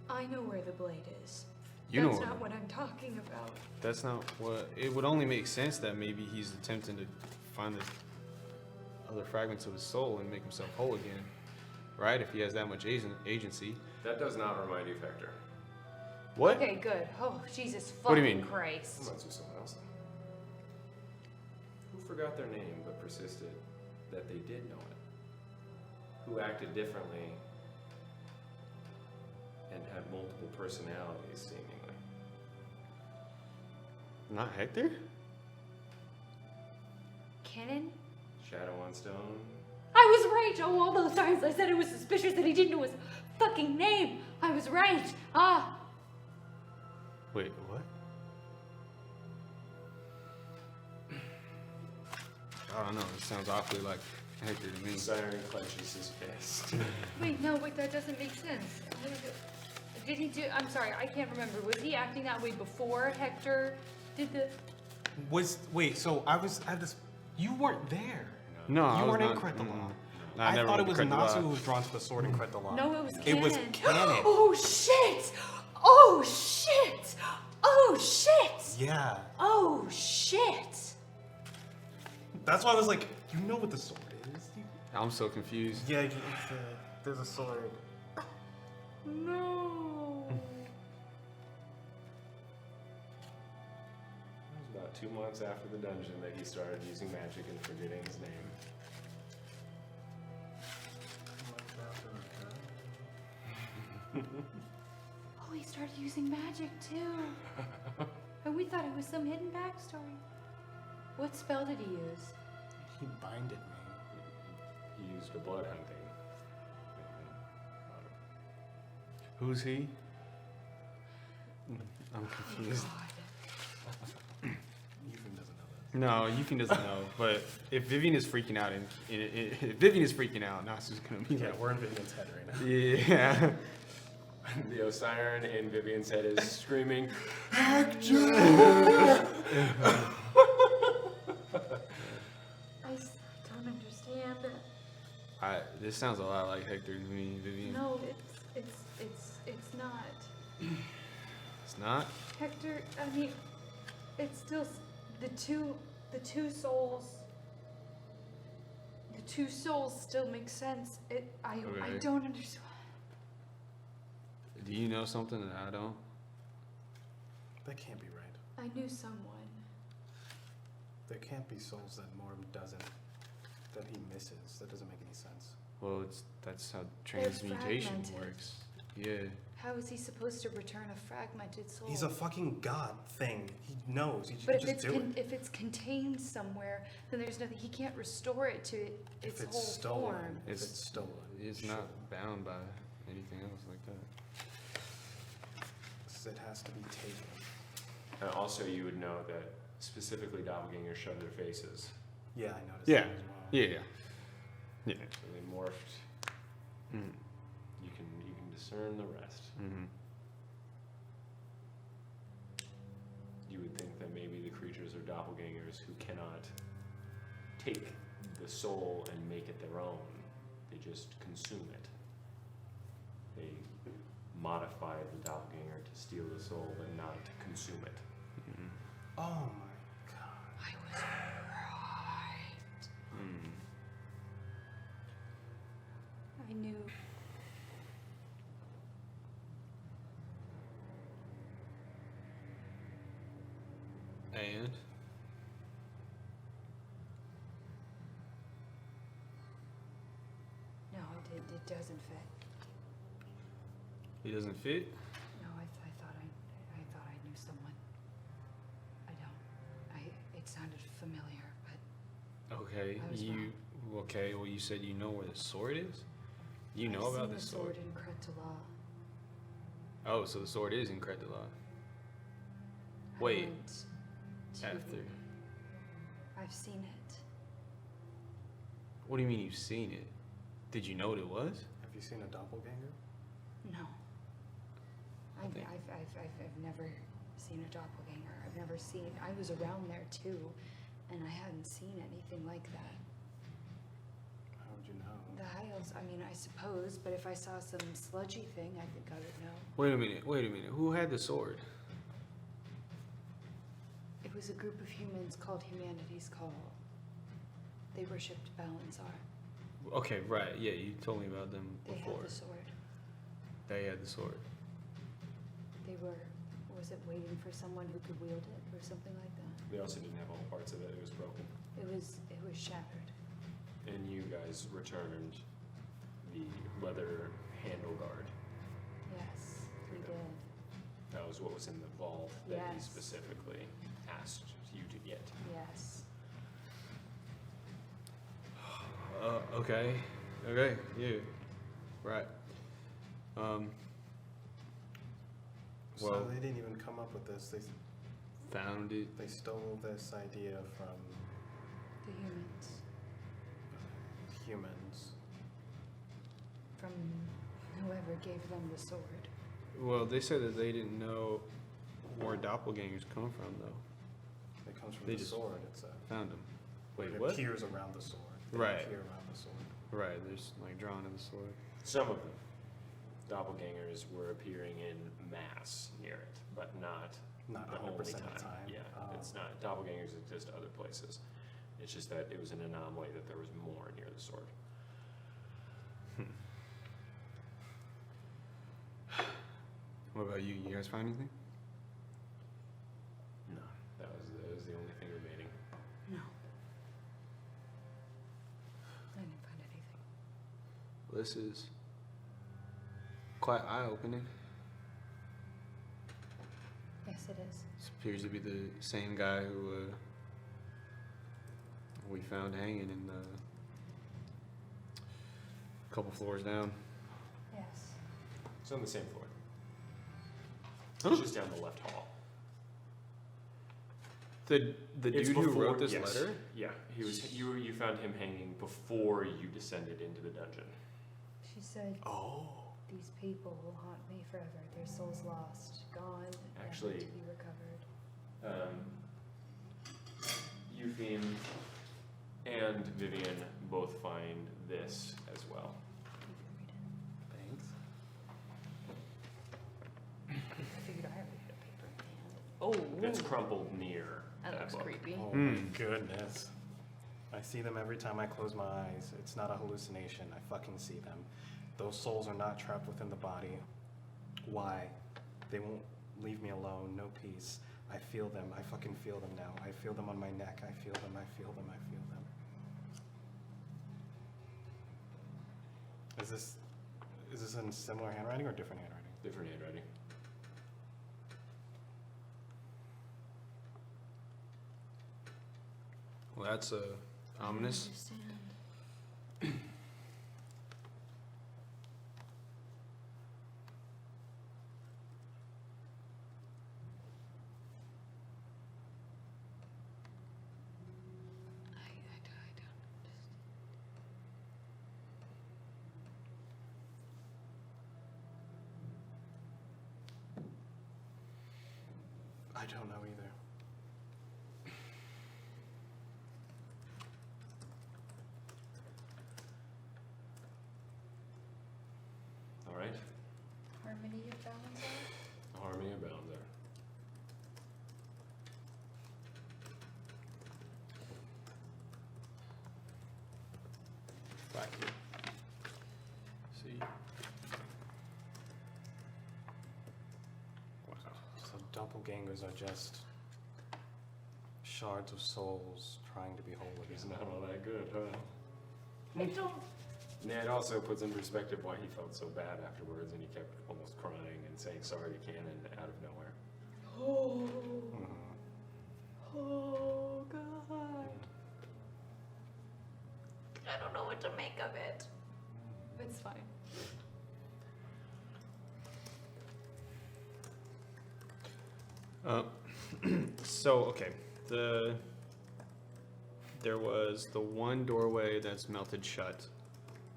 I know where the blade is. You know That's where not what I'm talking about. That's not what. It would only make sense that maybe he's attempting to find the other fragments of his soul and make himself whole again, right? If he has that much agency. That does not remind you of Hector. What? Okay, good. Oh, Jesus fucking What do you mean? Christ. Let's do someone else then. Who forgot their name but persisted that they did know it? Who acted differently and had multiple personalities, seemingly? Not Hector? Kenan? Shadow on Stone? I was right! Oh, all those times I said it was suspicious that he didn't know his fucking name! I was right! Ah! Wait, what? I don't know. It sounds awfully like Hector to me. Siren clenches his fist. Wait, that doesn't make sense. Did he do... I'm sorry, I can't remember. Was he acting that way before Hector did the... Wait, so I had this... You weren't there. No, I You was weren't in not- Cretala. I never thought it went was to Nasu Cretala. who was drawn to the sword in Cretala. No, it was It Kenan. was Kenan. Oh, shit! Oh, shit! Oh, shit! Yeah. Oh, shit! That's why I was like, you know what the sword is? I'm so confused. Yeah, there's a sword. No. It was about 2 months after the dungeon that he started using magic and forgetting his name. Oh, he started using magic too. And we thought it was some hidden backstory. What spell did he use? He binded me. He used a blood hunting. Who's he? I'm confused. Ethan doesn't know that. No, Yufin doesn't know. But if Vivian is freaking out, if Vivian is freaking out, Nasu's gonna be Yeah, like, we're in Vivian's head right now. yeah. The Osiren in Vivian's head is screaming, I don't understand. This sounds a lot like Hector to me, Vivian. No, it's not. It's not? Hector, I mean, it's still the two souls. The two souls still make sense. I Okay. don't understand. Do you know something that I don't? That can't be right. I knew someone. There can't be souls that Morm doesn't, that he misses. That doesn't make any sense. Well, that's how transmutation fragmented. works. Yeah. How is he supposed to return a fragmented soul? He's a fucking god thing. He knows. He But should just do it. if it's contained somewhere, then there's nothing. He can't restore it to its If it's whole stolen, form. if it's stolen, It's sure. not bound by anything else like that. It has to be taken. and also you would know that specifically doppelgangers show their faces. Yeah, I noticed Yeah. that as well. Yeah. Yeah. So they morphed. Mm. You can discern the rest. Mm-hmm. You would think that maybe the creatures are doppelgangers who cannot take the soul and make it their own. They just consume it. They modify the doppelganger to steal the soul, but not to consume it. Mm-hmm. Oh my god. I was right. Mm. I knew. And No, it doesn't fit. he doesn't fit? No, I thought I knew someone. I don't. It sounded familiar, but Okay. I was wrong. Okay, well you said you know where the sword is? You know I've about seen the the sword? in Kretala. Oh, so the sword is in Kretala. I Wait. went to- After. I've seen it. What do you mean you've seen it? Did you know what it was? Have you seen a doppelganger? No. I I've think- never seen a doppelganger. I've never seen. I was around there too, and I hadn't seen anything like that. How would you know? The Hyles, I mean, I suppose, but if I saw some sludgy thing, I think I would know. Wait a minute. Who had the sword? It was a group of humans called Humanity's Call. They worshipped Balanzar. Okay, right. Yeah, you told me about them They before. had the sword. They had the sword. They were, was it waiting for someone who could wield it or something like that? They also didn't have all parts of it. It was broken. It was shattered. And you guys returned the leather handle guard. Yes, we did. That was what was in the vault that he Yes. specifically asked you to get. Yes. Okay. Okay, yeah. Right. Well, So they didn't even come up with this. found it. They stole this idea from The humans. humans. From whoever gave them the sword. Well, they said that they didn't know where doppelgangers come from, though. It comes from They the just sword. It's Found them. Wait, it what? appears around the sword. They Right. appear around the sword. Right, there's like drawn in the sword. Some of them, doppelgangers, were appearing in mass near it, but not Not the 100% only of the time. Yeah, Oh. it's not. Doppelgangers exist other places. It's just that it was an anomaly that there was more near the sword. What about you? You guys find anything? No, that was the only thing remaining. No. I didn't find anything. Well, this is quite eye-opening. Yes, it is. This appears to be the same guy who we found hanging in a couple floors down. Yes. It's on the same floor. Huh? It's just down the left hall. The It's dude who before- wrote this yes. letter? Yeah, you found him hanging before you descended into the dungeon. She said Oh. these people will haunt me forever. Their souls lost, gone, Actually- never to be recovered. Eupheme and Vivian both find this as well. Thanks. I figured I already had a paper in hand. Oh, It's crumpled near that looks book. creepy. Oh my goodness. I see them every time I close my eyes. It's not a hallucination. I fucking see them. Those souls are not trapped within the body. Why? They won't leave me alone. No peace. I feel them. I fucking feel them now. I feel them on my neck. I feel them. I feel them. I feel them. Is this in similar handwriting or different handwriting? Different handwriting. Well, that's ominous. Understand. I don't understand. I don't know either. All right. Harmony of balance. Harmony and balance there. Back here. See. Wow. So doppelgangers are just shards of souls trying to be whole It's again. not all that good, huh? I don't. Ned also puts in perspective why he felt so bad afterwards, and he kept almost crying and saying sorry to Cannon out of nowhere. Oh. Mhm. Oh God. I don't know what to make of it. It's fine. So okay, there was the one doorway that's melted shut,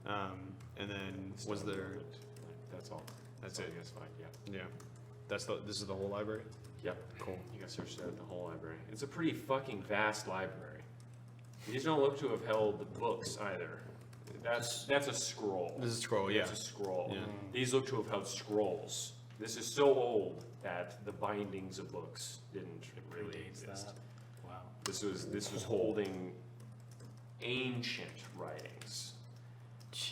and then was Stone there? movement. That's all. That's all it. you guys find, yeah. Yeah, this is the whole library. Yep. Cool. You guys searched out the whole library. It's a pretty fucking vast library. These don't look to have held books either. That's a scroll. This is a scroll, yeah. It's a scroll. Yeah. These look to have held scrolls. This is so old that the bindings of books didn't really Predates exist. that. Wow. This was holding ancient writings.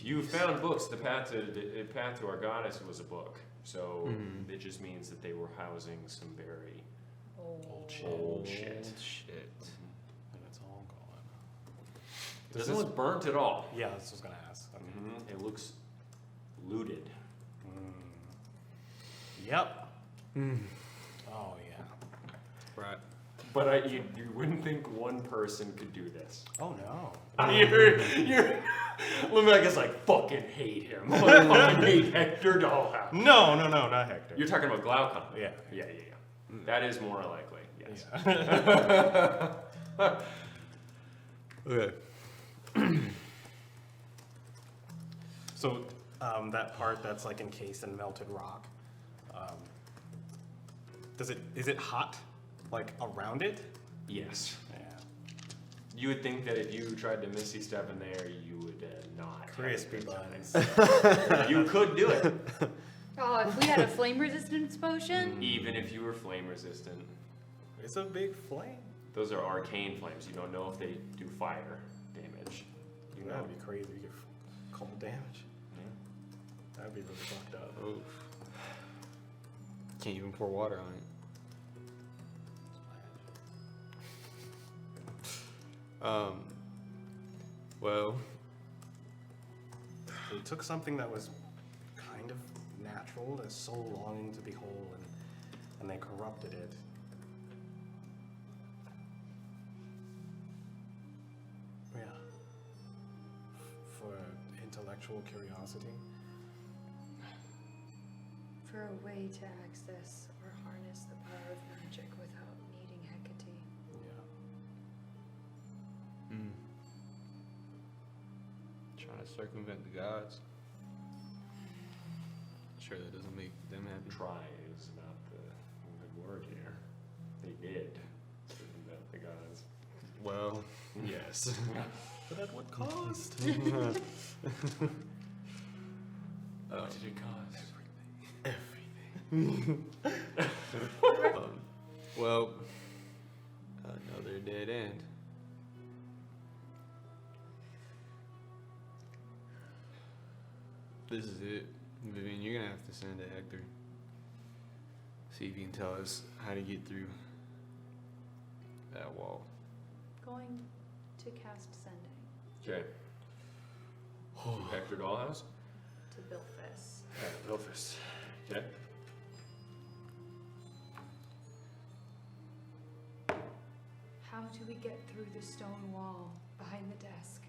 You found books. The path to our goddess was a book, so it just means that they were housing some very Old shit. old shit. Old shit. And it's all gone. It doesn't look burnt at all. Yeah, that's what I was gonna ask. Okay. It looks looted. Yep. Mm. Oh yeah. Right. But you wouldn't think one person could do this. Oh no. You're Lemeg's like, fucking hate him. Fucking hate Hector Dollhouse. No, not Hector. You're talking about Glaucon. Yeah. Yeah. That is more likely, yes. Yeah. Okay. So that part that's like encased in melted rock, is it hot, like around it? Yes. Yeah. You would think that if you tried to Misty Step in there, you would not. have a Crispy good time. buns. You could do it. Oh, if we had a flame resistance potion? Even if you were flame resistant. It's a big flame. Those are arcane flames. You don't know if they do fire damage. You know. That'd be crazy. You get cold damage. Yeah. That'd be really fucked up. Oof. Can't even pour water on it. Well, They took something that was kind of natural, a soul longing to be whole, and they corrupted it. Yeah. For intellectual curiosity. For a way to access or harness the power of magic without needing Hecate. Yeah. trying to circumvent the gods. sure that doesn't make them happy. Try is not the good word here. They did. Isn't that the gods? Well, yes. But at what cost? What did it cost? Well, another dead end. This is it. Vivian, you're gonna have to send to Hector. See if you can tell us how to get through that wall. Going to cast Sending Okay. Hector Dollhouse? to Bilphis. Bilphis. Okay. How do we get through the stone wall behind the desk?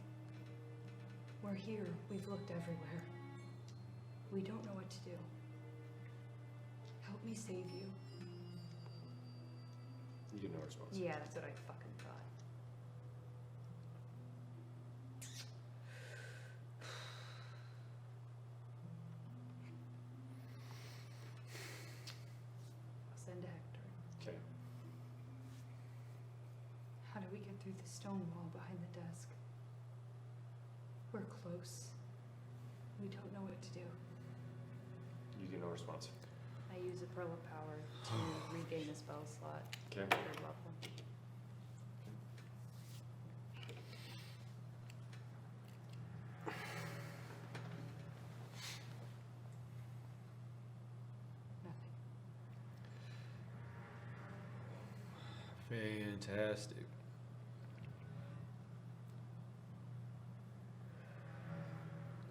We're here. We've looked everywhere. We don't know what to do. Help me save you. You get no response. Yeah, that's what I fucking thought. I'll send to Hector. Okay. How do we get through the stone wall behind the desk? We're close. We don't know what to do. You get no response. I use a Pearl of Power to regain a spell slot. Okay. Third level. Nothing. Fantastic.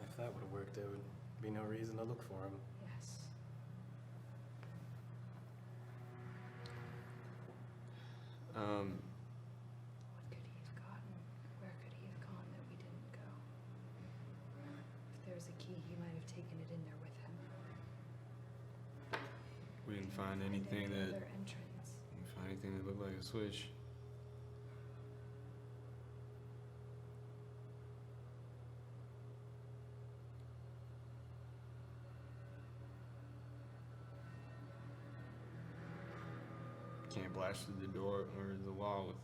If that would have worked, there would be no reason to look for him. Yes. What could he have gotten? Where could he have gone that we didn't go? If there's a key, he might have taken it in there with him. We didn't find anything Any that other entrance. looked like a switch. Can't blast through the door or the wall with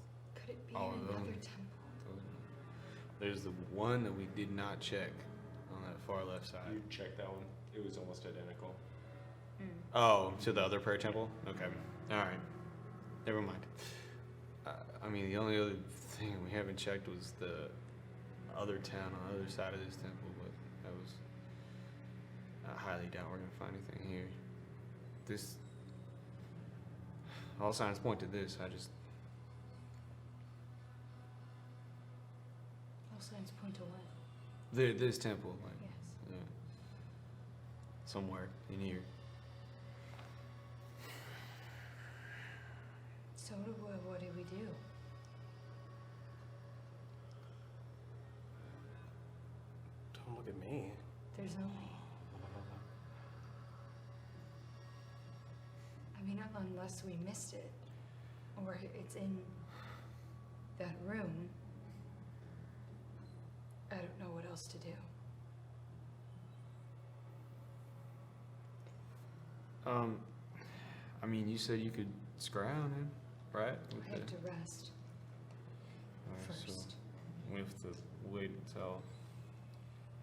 Could it be all in of them. another temple? There's the one that we did not check on that far left side. You checked that one. It was almost identical. Oh, to the other prayer temple? Okay. Alright. Never mind. I mean, the only other thing we haven't checked was the other town on the other side of this temple, but that was. I highly doubt we're gonna find anything here. This. All signs point to this. All signs point to what? This temple, like, Yes. yeah. Somewhere in here. So what do we do? Don't look at me. There's no me. I mean, unless we missed it, or it's in that room. I don't know what else to do. I mean, you said you could scry on him, right? With I have the- to rest Alright, so first. we have to wait until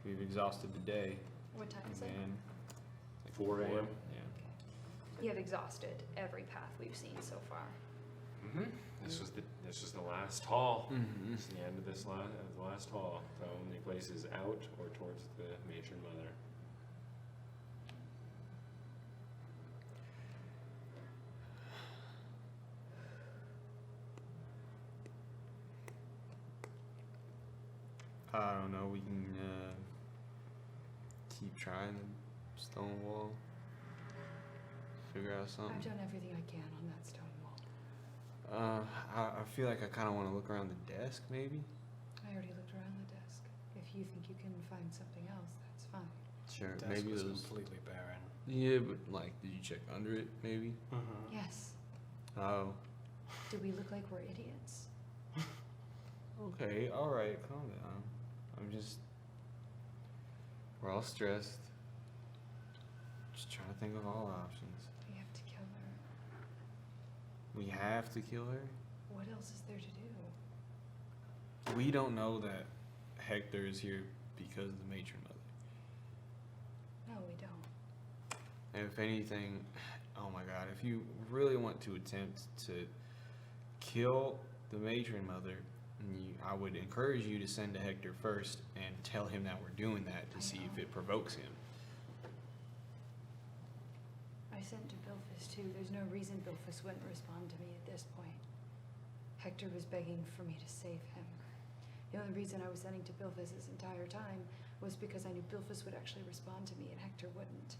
we've exhausted the day, What time and is it? then 4 a.m. Yeah. You have exhausted every path we've seen so far. Mm-hmm. This was the last hall. Mm-hmm. It's the end of this the last hall. The only place is out or towards the matron mother. I don't know. We can keep trying the stone wall. Figure out something. I've done everything I can on that stone wall. I feel like I kind of want to look around the desk, maybe. I already looked around the desk. If you think you can find something else, that's fine. Sure. Desk Maybe was those. completely barren. Yeah, but like, did you check under it? Maybe. Mm-hmm. Yes. Oh. Do we look like we're idiots? Okay. All right. Calm down. I'm just. We're all stressed. Just trying to think of all options. We have to kill her. We have to kill her? What else is there to do? We don't know that Hector is here because of the matron mother. No, we don't. And if anything, oh my god, if you really want to attempt to kill the matron mother, I would encourage you to send to Hector first and tell him that we're doing that to see if it provokes him. I sent to Bilphus too. There's no reason Bilphus wouldn't respond to me at this point. Hector was begging for me to save him. The only reason I was sending to Bilphus this entire time was because I knew Bilphus would actually respond to me and Hector wouldn't.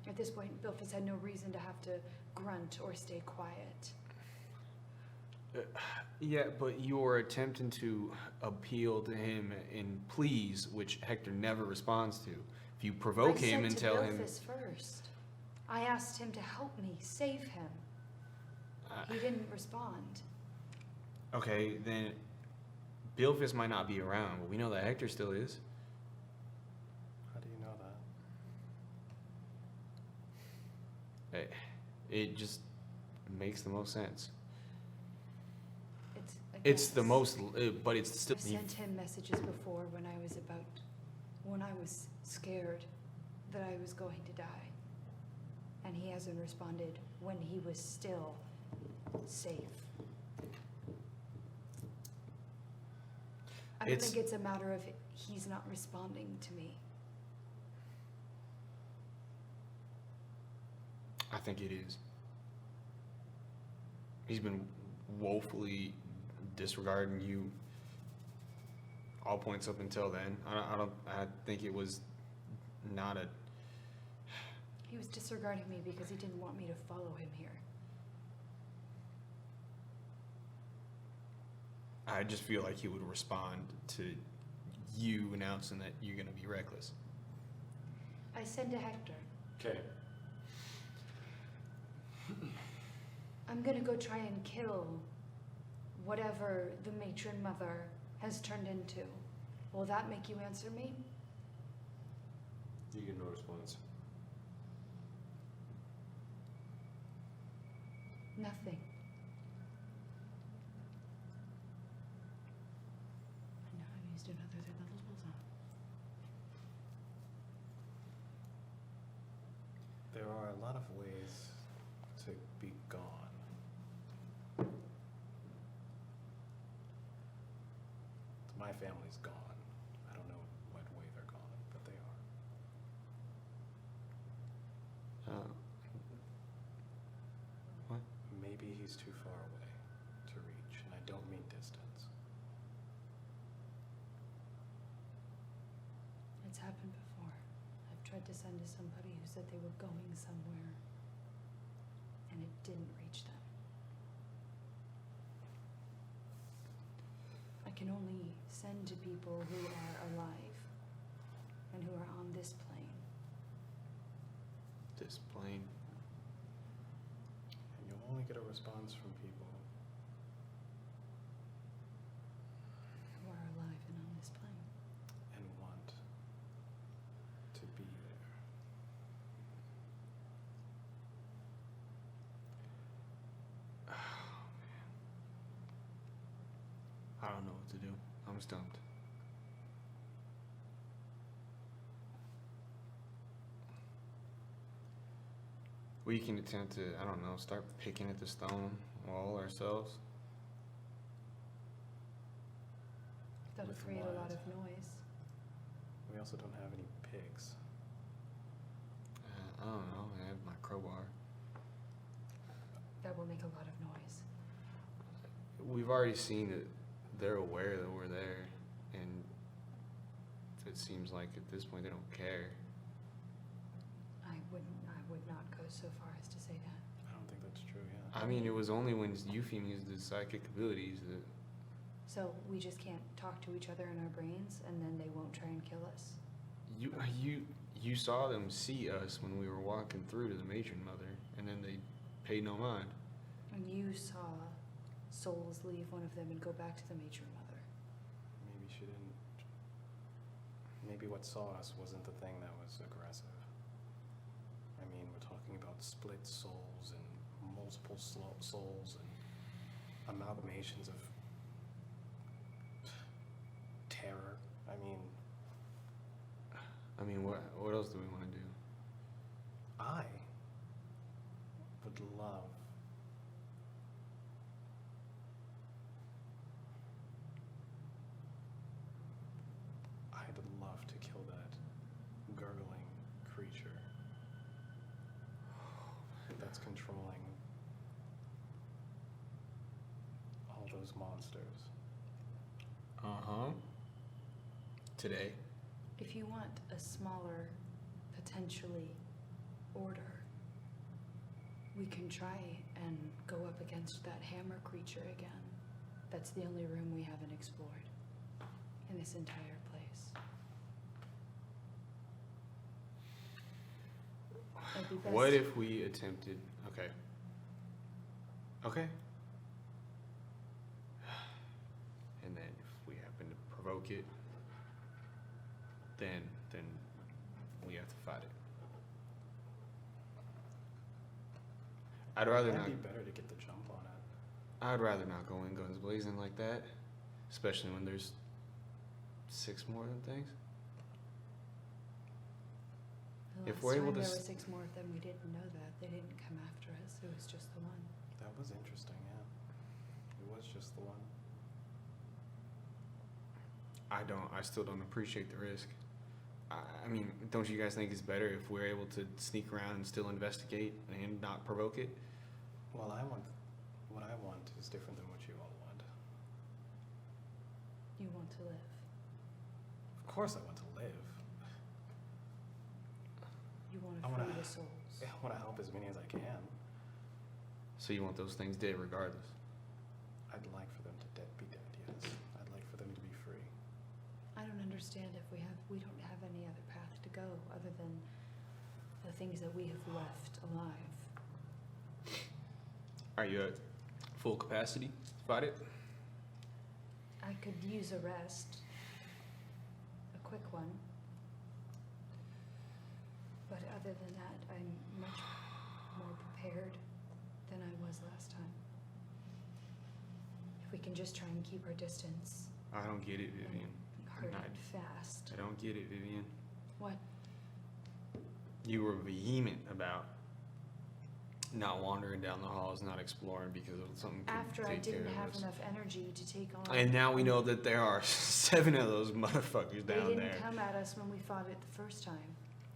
At this point, Bilphus had no reason to have to grunt or stay quiet. Yeah, but you're attempting to appeal to him in pleas, which Hector never responds to. If you provoke him and tell him... I said to Bilphus first. I asked him to help me, save him. He didn't respond. Okay, then Bilphus might not be around, but we know that Hector still is. How do you know that? It just makes the most sense. It's It's the most, but it's still... I sent him messages before when I was scared that I was going to die. And he hasn't responded when he was still safe. I don't think it's a matter of he's not responding to me. I think it is. He's been woefully disregarding you all points up until then. I think it was not a... He was disregarding me because he didn't want me to follow him here. I just feel like he would respond to you announcing that you're going to be reckless. I send to Hector. Okay. I'm gonna go try and kill whatever the matron mother has turned into. Will that make you answer me? You get no response. Nothing. I know I've used another thing that was on. There are a lot of ways to be gone. My family's gone. I don't know what way they're gone, but they are. What? Maybe he's too far away to reach, and I don't mean distance. It's happened before. I've tried to send to somebody who said they were going somewhere, and it didn't reach them. I can only send to people who are alive and who are on this plane. This plane. And you'll only get a response from people Who are alive and on this plane. and want to be there. I don't know what to do. I'm stumped. We can attempt to, I don't know, start picking at the stone wall ourselves. That'll With create a lot what? of noise. We also don't have any pigs. I don't know. I have my crowbar. That will make a lot of noise. We've already seen that they're aware that we're there, and it seems like at this point they don't care. I would not go so far as to say that. I don't think that's true, yeah. I mean, it was only when Euphem used his psychic abilities that... So we just can't talk to each other in our brains, and then they won't try and kill us. You saw them see us when we were walking through to the matron mother, and then they paid no mind. And you saw souls leave one of them and go back to the matron mother. Maybe she didn't. Maybe what saw us wasn't the thing that was aggressive. I mean, we're talking about split souls and multiple souls and amalgamations of terror. I mean, what else do we want to do? I would love to kill that gurgling creature that's controlling all those monsters. Uh-huh. Today? If you want a smaller, potentially, order, we can try and go up against that hammer creature again. That's the only room we haven't explored in this entire place. It'd be best. What if we attempted... Okay. Okay. And then if we happen to provoke it, then we have to fight it. I'd rather It'd not... be better to get the jump on it. I'd rather not go in guns blazing like that, especially when there's 6 more than things. The If last we're able time to there s- were 6 more of them, we didn't know that. They didn't come after us. It was just the one. That was interesting, yeah. It was just the one. I still don't appreciate the risk. I mean, don't you guys think it's better if we're able to sneak around and still investigate and not provoke it? Well, what I want is different than what you all want. You want to live. Of course I want to live. You want I to wanna- free the souls. I want to help as many as I can. So you want those things dead regardless? I'd like for them to be dead, yes. I'd like for them to be free. I don't understand if we don't have any other path to go other than the things that we have left alive. Are you at full capacity to fight it? I could use a rest. A quick one. But other than that, I'm much more prepared than I was last time. If we can just try and keep our distance. I don't get it, Vivian. Hard not- and fast. I don't get it, Vivian. What? You were vehement about not wandering down the halls, not exploring because of something could After I take care didn't of have us. enough energy to take on. And now we know that there are 7 of those motherfuckers They down didn't there. come at us when we fought it the first time.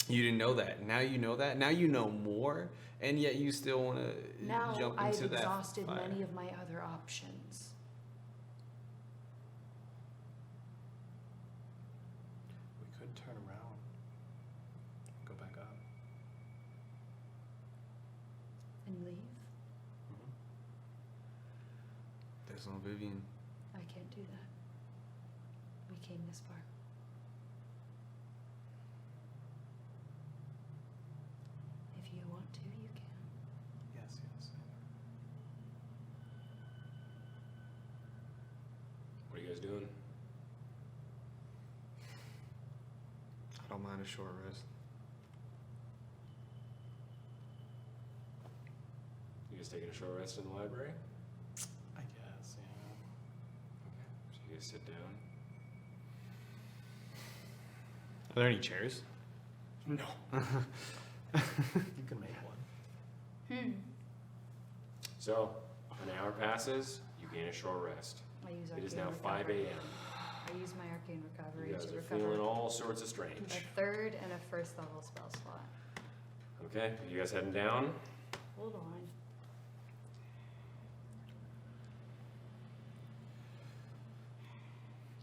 You didn't know that. Now you know that. Now you know more, and yet you still want to Now jump I've into that exhausted fire. many of my other options. We could turn around and go back up. And leave? Mm-hmm. That's on Vivian. I can't do that. We came this far. If you want to, you can. Yes, yes. What are you guys doing? I don't mind a short rest. You guys taking a short rest in the library? I guess, yeah. Okay. So you guys sit down. Are there any chairs? No. You can make one. So, an hour passes, you gain a short rest. I use It arcane is now recovery. 5 a.m. I use my arcane recovery You guys to are recover feeling all sorts of strange. a 3rd and a 1st level spell slot. Okay, you guys heading down? Hold on.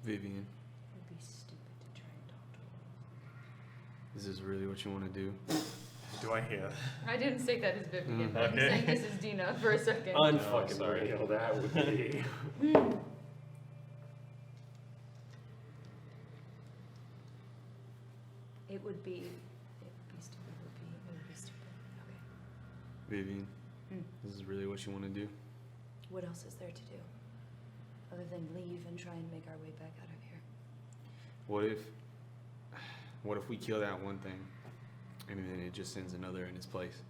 Vivian, It would be stupid to try and talk to her. is this really what you want to do? Do I hear? I didn't say that as Vivian. Mm. I'm Okay. saying this is Dina for a second. Unfucking real, that would be. It would be stupid. It would be stupid. Okay. Vivian, Hmm. this is really what you want to do? What else is there to do? Other than leave and try and make our way back out of here. What if we kill that one thing And then it just sends another in its place.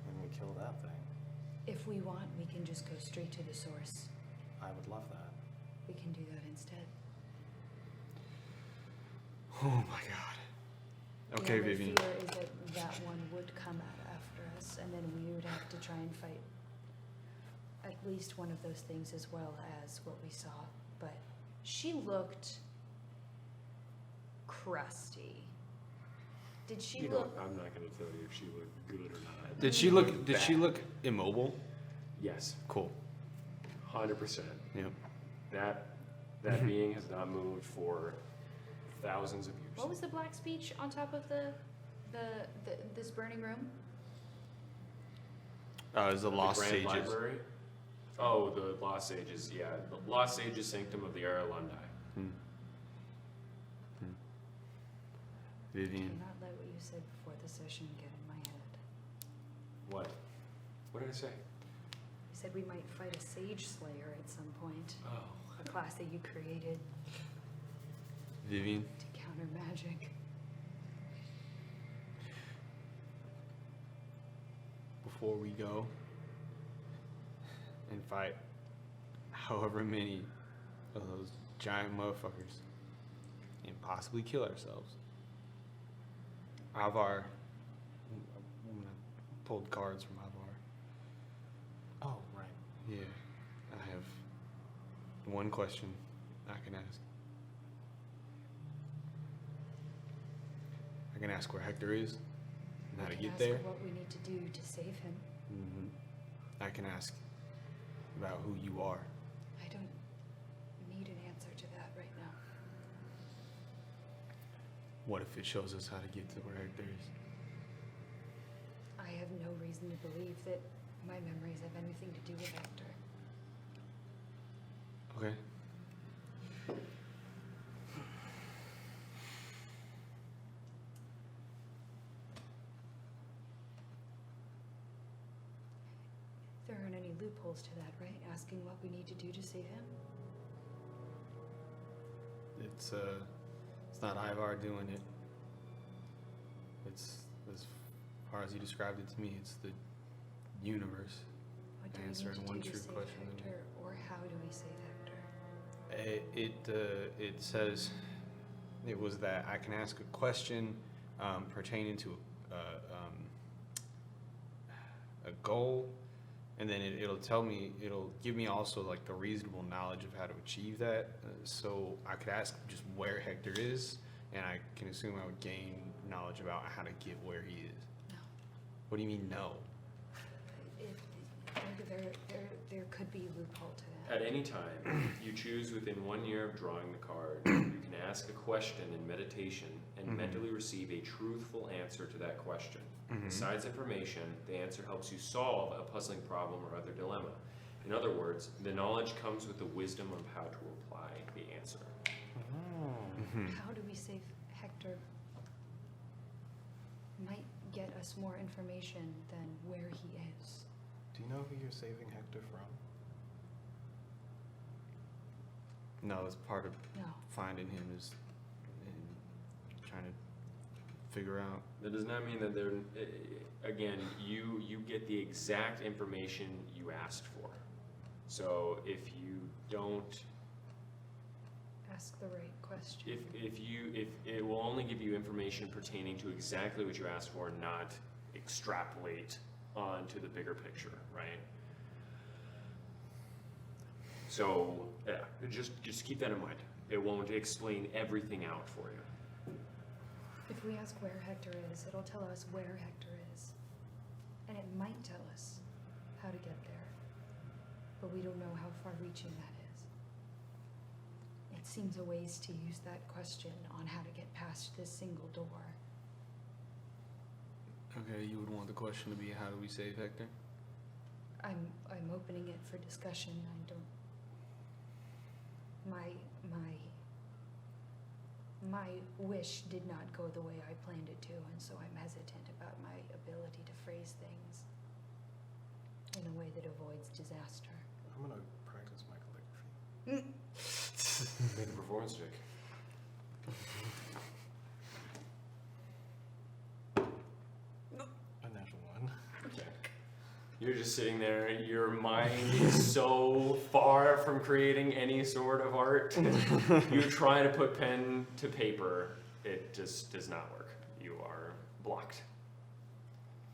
And we kill that thing. If we want, we can just go straight to the source. I would love that. We can do that instead. Oh my god. Okay, the only Vivian. fear is that that one would come out after us, and then we would have to try and fight at least one of those things as well as what we saw. But she looked crusty. Did she look? I'm not going to tell you if she looked good or not. Did she look? Did she look immobile? Yes, Cool. 100%. Yep. That being has not moved for thousands of years. What was the black speech on top of the this burning room? Is the The Lost Grand Sages. Library? Oh, the Lost Sages, yeah. The Lost Sages Sanctum of the Aarolendei. Vivian. Cannot let what you said before the session get in my head. What? What did I say? You said we might fight a Sage Slayer at some point. Oh. A class that you created Vivian. to counter magic. Before we go and fight however many of those giant motherfuckers and possibly kill ourselves, Ivar, I'm gonna pull cards from Ivar. Oh, right. Yeah, I have one question I can ask. I can ask where Hector is and how to We can get ask there. what we need to do to save him. I can ask about who you are. I don't need an answer to that right now. What if it shows us how to get to where Hector is? I have no reason to believe that my memories have anything to do with Hector. Okay. There aren't any loopholes to that, right? Asking what we need to do to save him? It's not Ivar doing it. It's as far as he described it to me, it's the universe. What do we Answered need to one do to true save question, didn't Hector, or how do we save Hector? It says it was that I can ask a question pertaining to a goal, and then it'll tell me, it'll give me also like the reasonable knowledge of how to achieve that. So I could ask just where Hector is, and I can assume I would gain knowledge about how to get where he is. No. What do you mean no? There could be a loophole to that. At any time, you choose within 1 year of drawing the card, you can ask a question in meditation and mentally receive a truthful answer to that question. Besides information, the answer helps you solve a puzzling problem or other dilemma. In other words, the knowledge comes with the wisdom of how to apply the answer. How do we save Hector? Might get us more information than where he is. Do you know who you're saving Hector from? No, it's part of No. finding him is trying to figure out. That does not mean that they're, again, you get the exact information you asked for. So if you don't, Ask the right question. if it will only give you information pertaining to exactly what you asked for, not extrapolate onto the bigger picture, right? So yeah, just keep that in mind. It won't explain everything out for you. If we ask where Hector is, it'll tell us where Hector is. And it might tell us how to get there. But we don't know how far reaching that is. It seems a ways to use that question on how to get past this single door. Okay, you would want the question to be, how do we save Hector? I'm opening it for discussion. I don't. My wish did not go the way I planned it to, and so I'm hesitant about my ability to phrase things in a way that avoids disaster. I'm gonna practice my calligraphy. Make a performance check. You're just sitting there. Your mind is so far from creating any sort of art. You try to put pen to paper. It just does not work. You are blocked.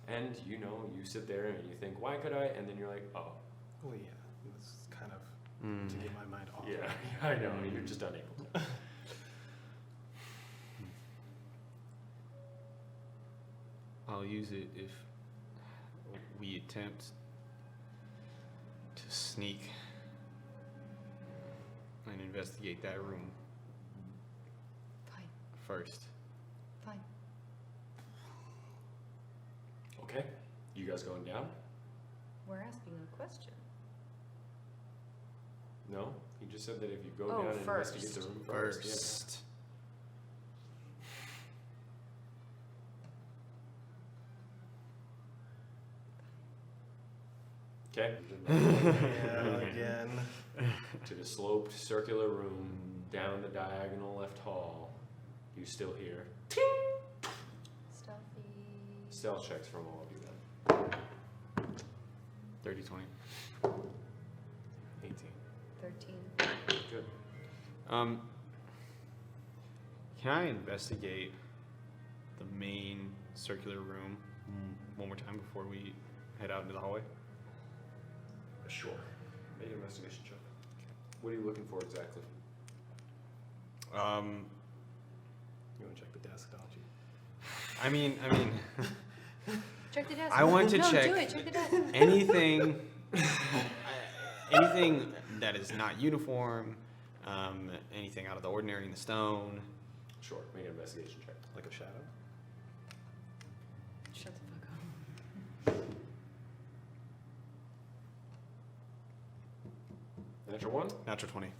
And you sit there and you think, why could I? And then you're like, oh. Well, yeah. This is kind of to get my mind off. Yeah, I know. You're just unable to. I'll use it if we attempt to sneak and investigate that room Fine, first. fine. Okay. You guys going down? We're asking a question. No? He just said that if you go Oh, down and first. investigate the room first. First. Okay. Yeah, again. To the sloped circular room, down the diagonal left hall, you still hear Stealthy. stealth checks from all of you then. 30, 20. 18. 13. Good. Can I investigate the main circular room one more time before we head out into the hallway? Sure. Make an investigation check. What are you looking for exactly? You want to check the desk, don't you? I mean, Check the desk. I want to no, check do it. Check the desk. anything that is not uniform, anything out of the ordinary in the stone. Sure. Make an investigation check. Like a shadow? Shut the fuck up. Natural one? Natural 20. Oh,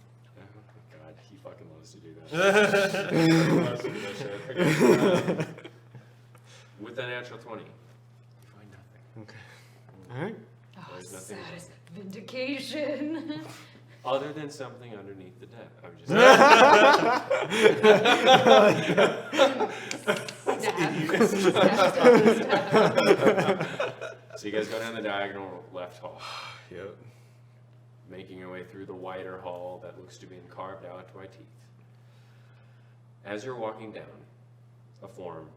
God, he fucking loves to do that. He loves to do that shit. Okay. With that natural 20, you find nothing. Okay. All right. Oh, There's nothing satis- vindication. Other than something underneath the deck. I'm just So you guys go down the diagonal left hall, Yep. making your way through the wider hall that looks to be carved out by teeth. As you're walking down, a form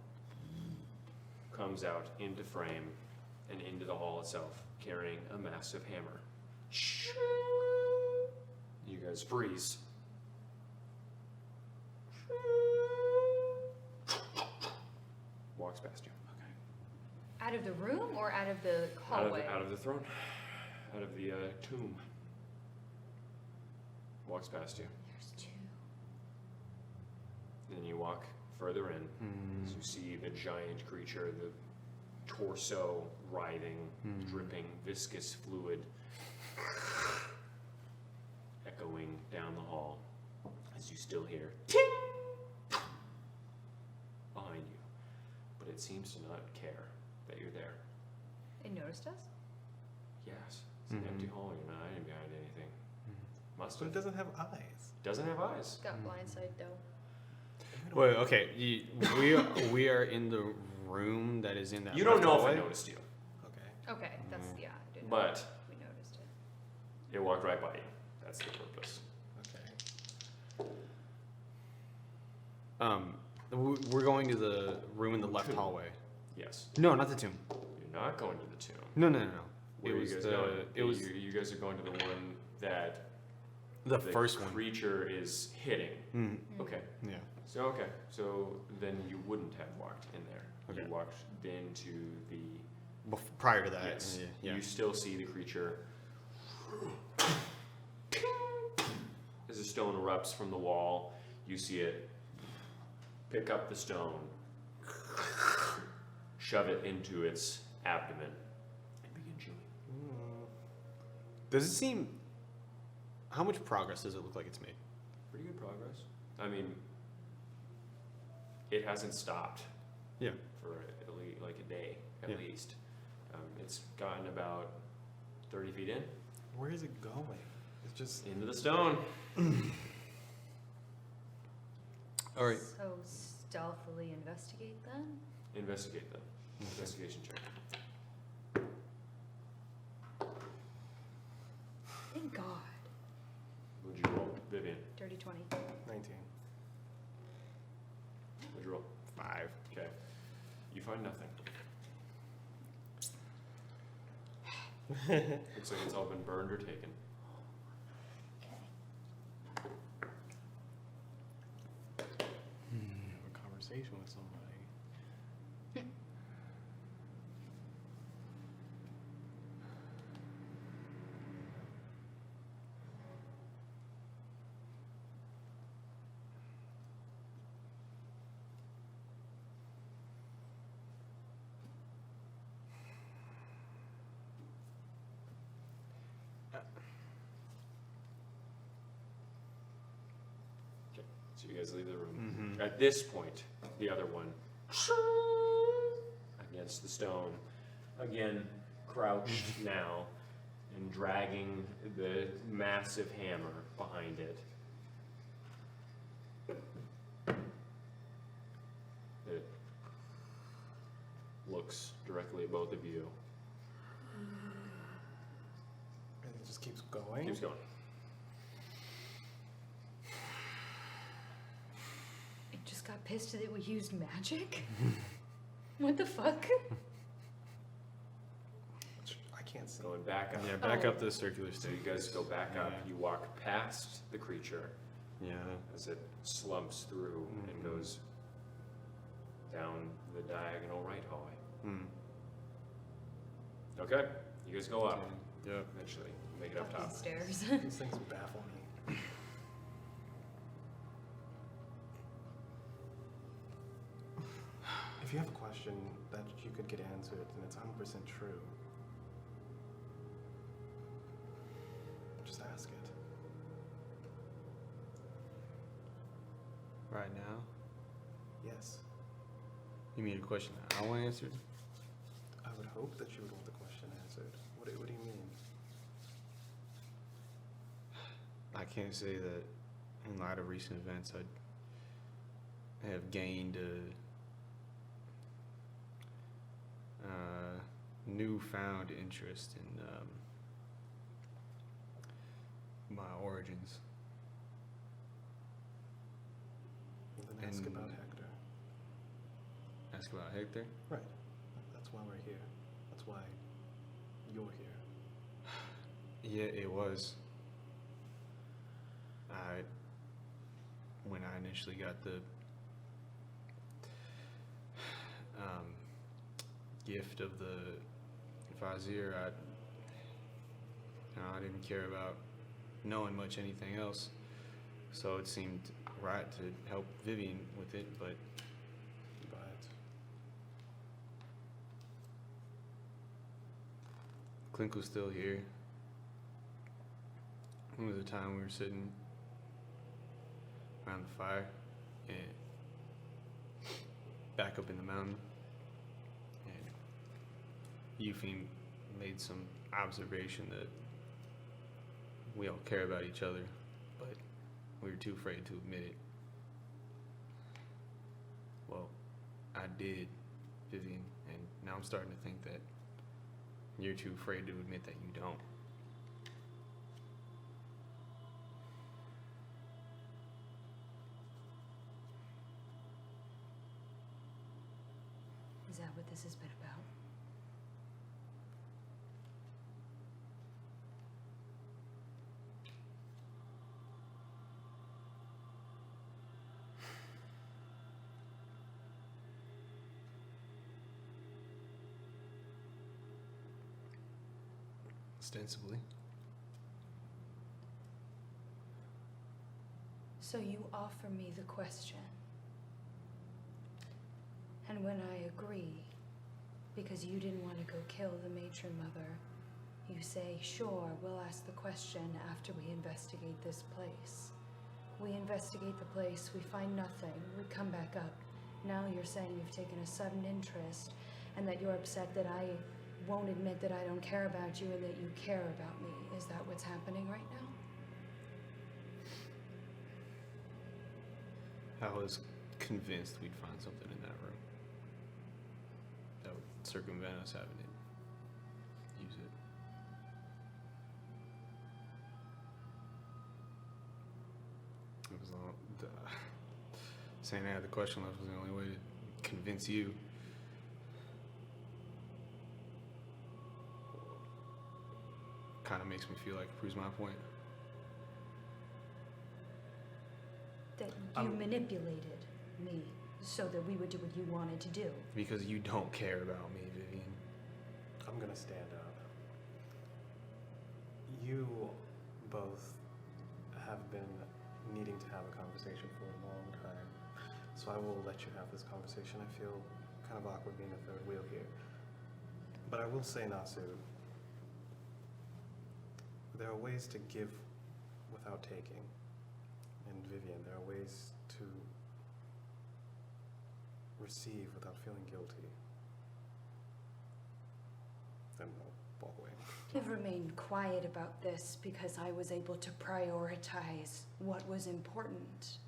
comes out into frame and into the hall itself, carrying a massive hammer. You guys freeze. Walks past you. Out of the room or out of the Out hallway? of the throne. Out of the tomb. Walks past you. There's two. Then you walk further in. As you see the giant creature, the torso writhing, dripping viscous fluid, echoing down the hall. As you still hear ting behind you. But it seems to not care that you're there. They noticed us? Yes. It's an empty hall. You're not hiding behind anything. Must But have. it doesn't have eyes. Doesn't have eyes. Got blindsided though. Wait, okay. We are in the room that is in that. You don't left know if hallway? it noticed you, Okay. Okay, that's yeah. I didn't know but we noticed it. it walked right by you. That's the purpose. Okay. We're going to the room in the left Tomb. hallway. Yes. No, not the tomb. You're not going to the tomb. No. Where It are was you guys the. going? It was You guys are going to the one that the first one. creature is hitting. Mm, Okay. yeah. So then you wouldn't have walked in there. Okay. You walked into the. Prior to that. Yes. Yeah. You still see the creature. As the stone erupts from the wall, you see it pick up the stone, shove it into its abdomen, and begin chewing. Does it seem? How much progress does it look like it's made? Pretty good progress. I mean, it hasn't stopped Yeah. for like a day at Yeah. least. It's gotten about 30 feet in, Where is it going? It's just. into the stone. All right. So stealthily investigate then? Investigate them. Investigation check. 20. 19. What'd you roll? 5. Okay. You find nothing. Looks like it's all been burned or taken. Have a conversation with somebody. Okay. So you guys leave the room. Mm-hmm. At this point, the other one against the stone, again crouched now and dragging the massive hammer behind it. It looks directly at both of you. And it just keeps going. Keeps going. It just got pissed that we used magic? What the fuck? I can't see. Going back up. Yeah, back Oh. up the circular So stage. you guys go back up. Yeah. You walk past the creature Yeah. as it slumps through and goes down the diagonal right hallway. Mm. Okay, you guys go up. Yep. Eventually, make it up top. Fucking stairs. These things baffle me. If you have a question that you could get answered and it's 100% true, just ask it. Right now? Yes. You mean a question that I want answered? I would hope that you would want the question answered. What do you mean? I can't say that in light of recent events I have gained a newfound interest in my origins. Then ask And- about Hector. Ask about Hector? Right. That's why we're here. That's why you're here. Yeah, it was. When I initially got the gift of the Vizier, I didn't care about knowing much anything else, so it seemed right to help Vivian with it, but Clink was still here. There was a time we were sitting around the fire and back up in the mountain, and Euphine made some observation that we all care about each other, but we were too afraid to admit it. Well, I did, Vivian, and now I'm starting to think that you're too afraid to admit that you don't. Is that what this has been about? Ostensibly. So you offer me the question. And when I agree, because you didn't want to go kill the matron mother, you say, sure, we'll ask the question after we investigate this place. We investigate the place, we find nothing, we come back up. Now you're saying you've taken a sudden interest and that you're upset that I won't admit that I don't care about you and that you care about me. Is that what's happening right now? I was convinced we'd find something in that room that would circumvent us having to use it. As long, saying I had the question left was the only way to convince you. Kind of makes me feel like it proves my point. That you manipulated me so that we would do what you wanted to do. Because you don't care about me, Vivian. I'm gonna stand up. You both have been needing to have a conversation for a long time, so I will let you have this conversation. I feel kind of awkward being the third wheel here. But I will say, Nasu, there are ways to give without taking. And Vivian, there are ways to receive without feeling guilty. Then we'll walk away. I've remained quiet about this because I was able to prioritize what was important.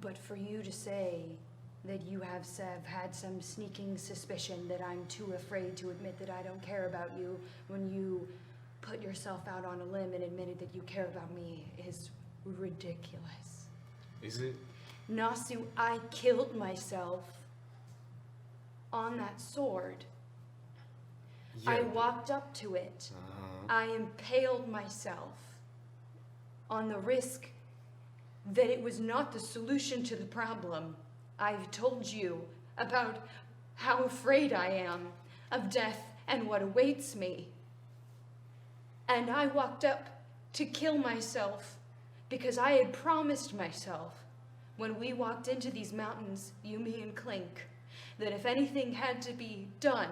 But for you to say that you have had some sneaking suspicion that I'm too afraid to admit that I don't care about you when you put yourself out on a limb and admitted that you care about me is ridiculous. Is it? Nasu, I killed myself on that sword. Yeah. I walked up to it. I impaled myself on the risk that it was not the solution to the problem. I've told you about how afraid I am of death and what awaits me. And I walked up to kill myself because I had promised myself when we walked into these mountains, you, me, and Clink, that if anything had to be done,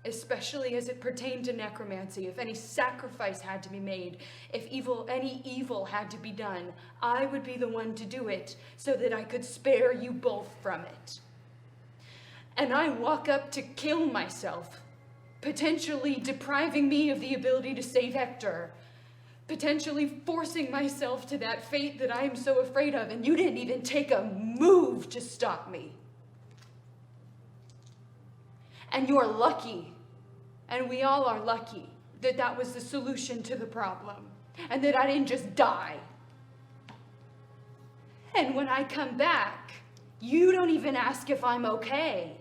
especially as it pertained to necromancy, if any sacrifice had to be made, if any evil had to be done, I would be the one to do it so that I could spare you both from it. And I walk up to kill myself, potentially depriving me of the ability to save Hector, potentially forcing myself to that fate that I am so afraid of, and you didn't even take a move to stop me. And you're lucky, and we all are lucky, that that was the solution to the problem, and that I didn't just die. And when I come back, you don't even ask if I'm okay.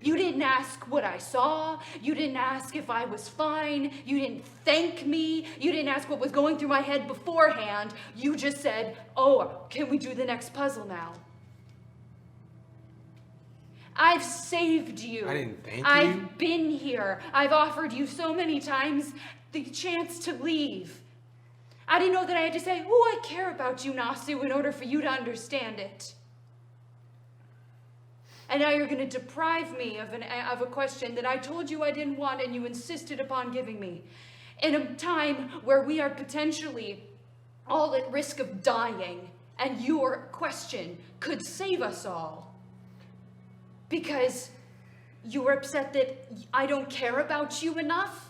You didn't ask what I saw. You didn't ask if I was fine. You didn't thank me. You didn't ask what was going through my head beforehand. You just said, oh, can we do the next puzzle now? I've saved you. I didn't thank you. I've been here. I've offered you so many times the chance to leave. I didn't know that I had to say, oh, I care about you, Nasu, in order for you to understand it. And now you're going to deprive me of a question that I told you I didn't want and you insisted upon giving me. In a time where we are potentially all at risk of dying and your question could save us all. Because you're upset that I don't care about you enough?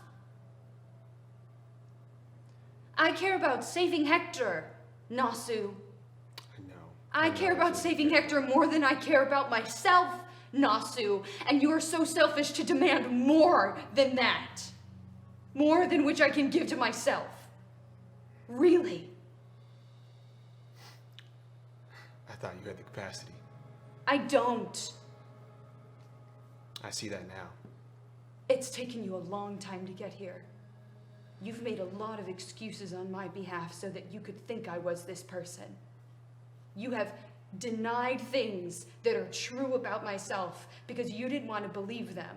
I care about saving Hector, Nasu. I care about saving Hector more than I care about myself, Nasu, and you are so selfish to demand more than that. More than which I can give to myself. Really? I thought you had the capacity. I don't. I see that now. It's taken you a long time to get here. You've made a lot of excuses on my behalf so that you could think I was this person. You have denied things that are true about myself because you didn't want to believe them.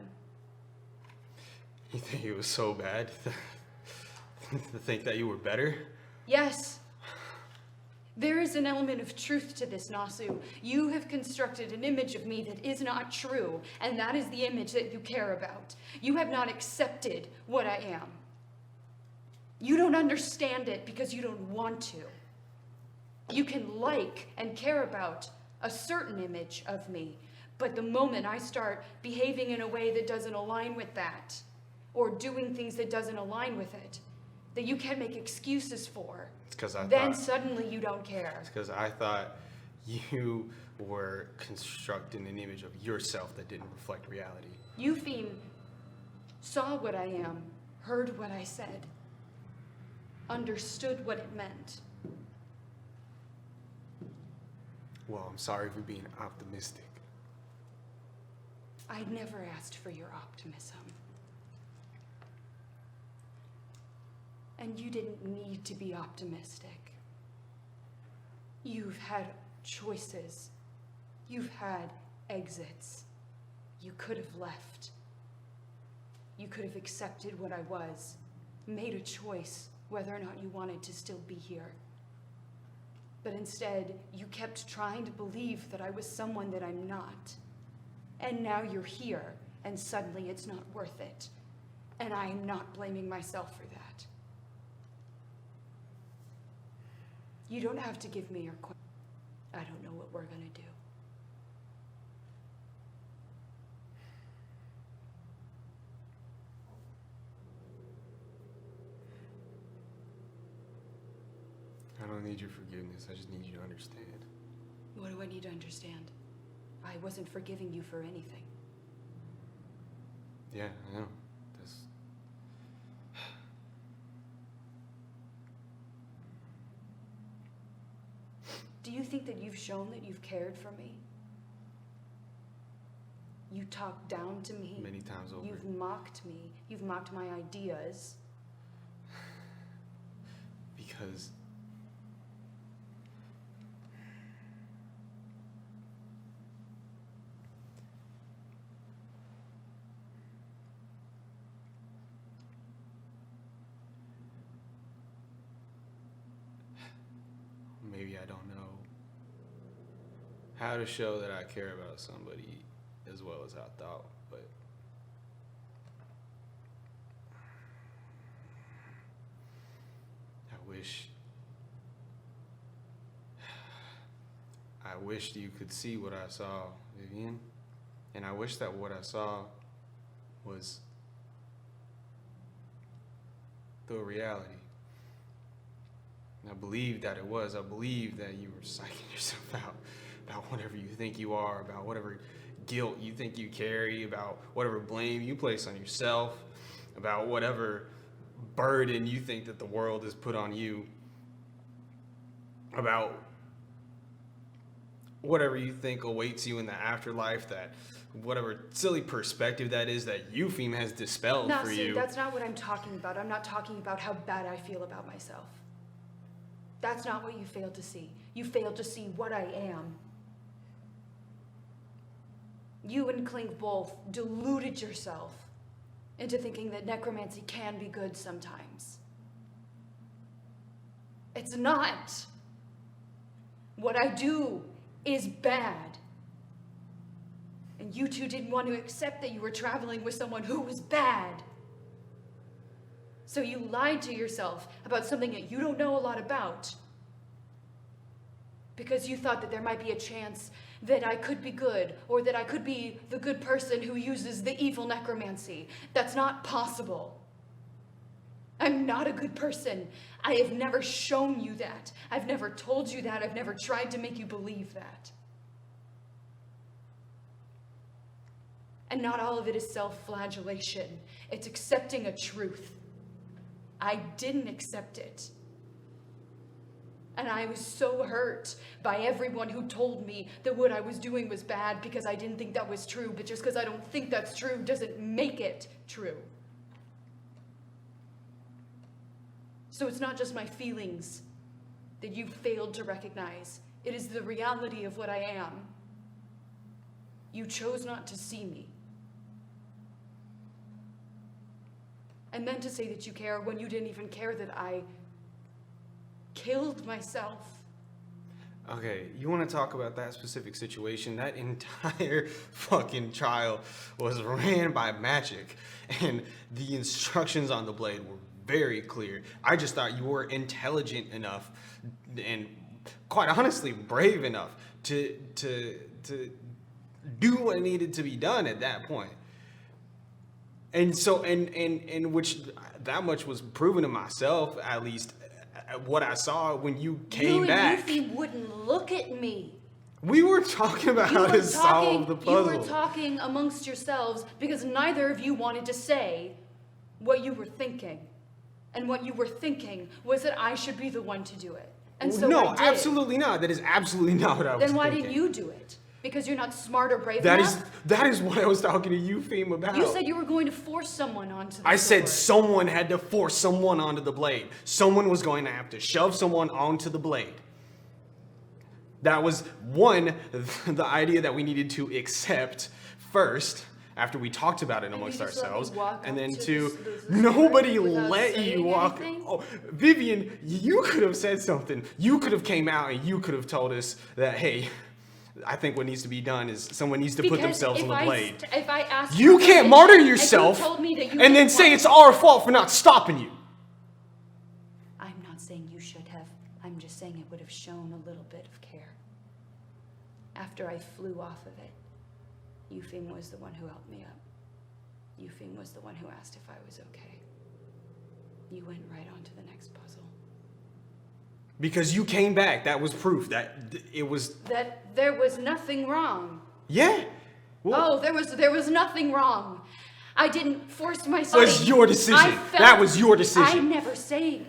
You think it was so bad to think that you were better? Yes. There is an element of truth to this, Nasu. You have constructed an image of me that is not true, and that is the image that you care about. You have not accepted what I am. You don't understand it because you don't want to. You can like and care about a certain image of me, but the moment I start behaving in a way that doesn't align with that, or doing things that doesn't align with it, that you can't make excuses for, then suddenly you don't care. It's because I thought you were constructing an image of yourself that didn't reflect reality. Eupheme saw what I am, heard what I said. understood what it meant. Well, I'm sorry for being optimistic. I never asked for your optimism. And you didn't need to be optimistic. You've had choices. You've had exits. You could have left. You could have accepted what I was, made a choice whether or not you wanted to still be here. But instead, you kept trying to believe that I was someone that I'm not. And now you're here, and suddenly it's not worth it. And I am not blaming myself for that. You don't have to give me your question. I don't know what we're gonna do. I don't need your forgiveness. I just need you to understand. What do I need to understand? I wasn't forgiving you for anything. Yeah, I know. That's... Do you think that you've shown that you've cared for me? You talked down to me. Many times over. You've mocked me. You've mocked my ideas. Because... maybe I don't know how to show that I care about somebody as well as I thought, but I wished you could see what I saw, Vivian, and I wish that what I saw was the reality. I believe that it was. I believe that you were psyching yourself out about whatever you think you are, about whatever guilt you think you carry, about whatever blame you place on yourself, about whatever burden you think that the world has put on you, about whatever you think awaits you in the afterlife, that whatever silly perspective that is that Eupheem has dispelled for See, you. that's not what I'm talking about. I'm not talking about how bad I feel about myself. That's not what you failed to see. You failed to see what I am. You and Clink both deluded yourself into thinking that necromancy can be good sometimes. It's not. What I do is bad. And you two didn't want to accept that you were traveling with someone who was bad. So you lied to yourself about something that you don't know a lot about. Because you thought that there might be a chance that I could be good, or that I could be the good person who uses the evil necromancy. That's not possible. I'm not a good person. I have never shown you that. I've never told you that. I've never tried to make you believe that. And not all of it is self-flagellation. It's accepting a truth. I didn't accept it. And I was so hurt by everyone who told me that what I was doing was bad because I didn't think that was true, but just because I don't think that's true doesn't make it true. So it's not just my feelings that you failed to recognize. It is the reality of what I am. You chose not to see me. And then to say that you care when you didn't even care that I killed myself. Okay, you want to talk about that specific situation? That entire fucking trial was ran by magic, and the instructions on the blade were very clear. I just thought you were intelligent enough and, quite honestly, brave enough to do what needed to be done at that point. And so, and which that much was proven to myself, at least what I saw when you came back. You wouldn't look at me. We were talking about how to solve the puzzle. You were talking amongst yourselves because neither of you wanted to say what you were thinking. And what you were thinking was that I should be the one to do it. And so no, I did. absolutely not. That is absolutely not what I was Then why thinking. didn't you do it? Because you're not smart or brave That enough? is what I was talking to you, Fame, about. You said you were going to force someone onto the I said sword. someone had to force someone onto the blade. Someone was going to have to shove someone onto the blade. That was the idea that we needed to accept first, after we talked about it And amongst you just let me ourselves. walk And up then to the nobody sword without let you saying walk. anything? Oh, Vivian, you could have said something. You could have came out and you could have told us that, hey, I think what needs to be done is someone needs to put Because themselves on the blade. If I asked You for can't permission martyr and you yourself told me that you and then didn't say want- it's our fault for not stopping you. I'm not saying you should have. I'm just saying it would have shown a little bit of care. After I flew off of it, Eupheme was the one who helped me up. Eupheme was the one who asked if I was okay. You went right on to the next puzzle. Because you came back. That was proof that it was. That there was nothing wrong. Yeah. Well, Oh, there was nothing wrong. I didn't force myself. It was your decision. That was your decision.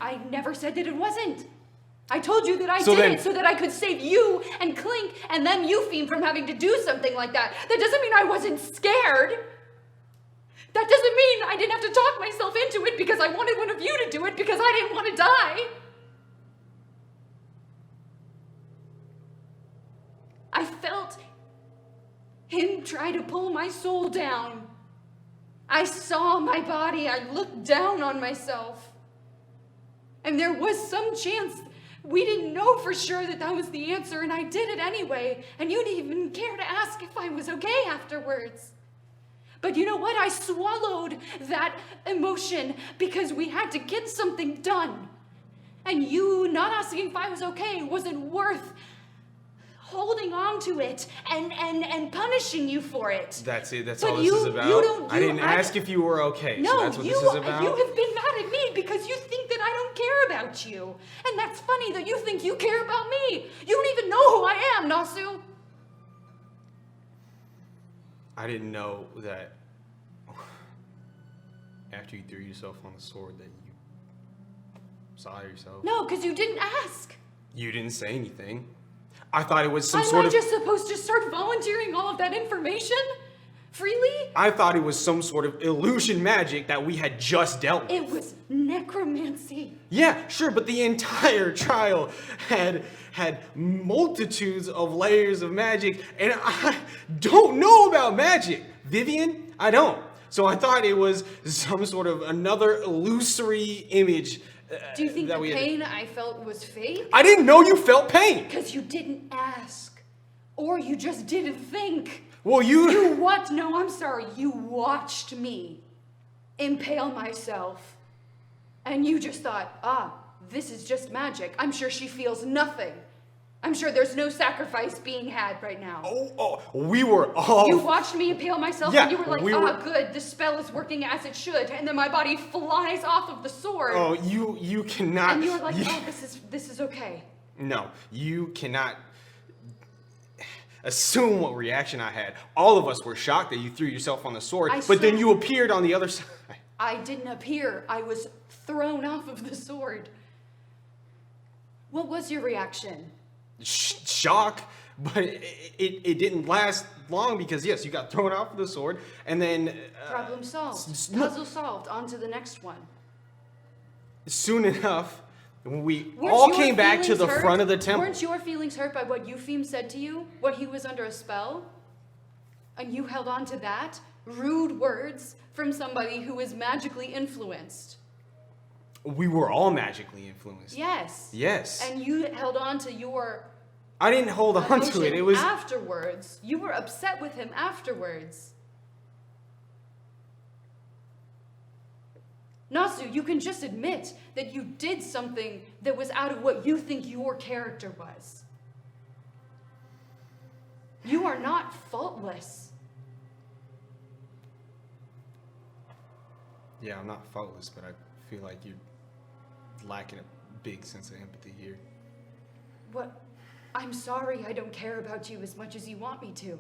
I never said that it wasn't. I told you that I So did then- it so that I could save you and Clink and them Eupheme from having to do something like that. That doesn't mean I wasn't scared. That doesn't mean I didn't have to talk myself into it because I wanted one of you to do it because I didn't want to die. I felt him try to pull my soul down. I saw my body. I looked down on myself. And there was some chance. We didn't know for sure that that was the answer, and I did it anyway. And you didn't even care to ask if I was okay afterwards. But you know what? I swallowed that emotion because we had to get something done. And you not asking if I was okay wasn't worth holding on to it and punishing you for it. That's it. That's But all this is about. I didn't ask if you were okay. No, so that's what you, this is about. you have been mad at me because you think that I don't care about you. And that's funny that you think you care about me. You don't even know who I am, Nasu. I didn't know that after you threw yourself on the sword that you saw yourself. No, because you didn't ask. You didn't say anything. I thought it was some Am sort I of. just supposed to start volunteering all of that information? Freely? I thought it was some sort of illusion magic that we had just dealt with. It was necromancy. Yeah, sure, but the entire trial had multitudes of layers of magic, and I don't know about magic. Vivian, I don't. So I thought it was some sort of another illusory image. Do you think that the we had- pain I felt was fake? I didn't know you felt pain. Because you didn't ask. Or you just didn't think. Well, You what? No, I'm sorry. You watched me impale myself. And you just thought, this is just magic. I'm sure she feels nothing. I'm sure there's no sacrifice being had right now. we were all. You watched me impale myself Yeah, and you were like, we were- good, the spell is working as it should. And then my body flies off of the sword. Oh, you cannot. and you were like, you- this is okay. No, you cannot assume what reaction I had. All of us were shocked that you threw yourself on the sword, I but then saw- you appeared on the other side. I didn't appear. I was thrown off of the sword. What was your reaction? Shock, but it didn't last long because, yes, you got thrown off of the sword, and then Problem solved. no. Puzzle solved. On to the next one. soon enough, when we Weren't all your came back to feelings the hurt? front of the temple. Weren't your feelings hurt by what Eupheme said to you? What he was under a spell? And you held on to that? Rude words from somebody who is magically influenced. We were all magically influenced. Yes. Yes. And you held on to your I didn't hold on to it. emotion It was afterwards. You were upset with him afterwards. Nasu, you can just admit that you did something that was out of what you think your character was. You are not faultless. Yeah, I'm not faultless, but I feel like you're lacking a big sense of empathy here. What? I'm sorry I don't care about you as much as you want me to.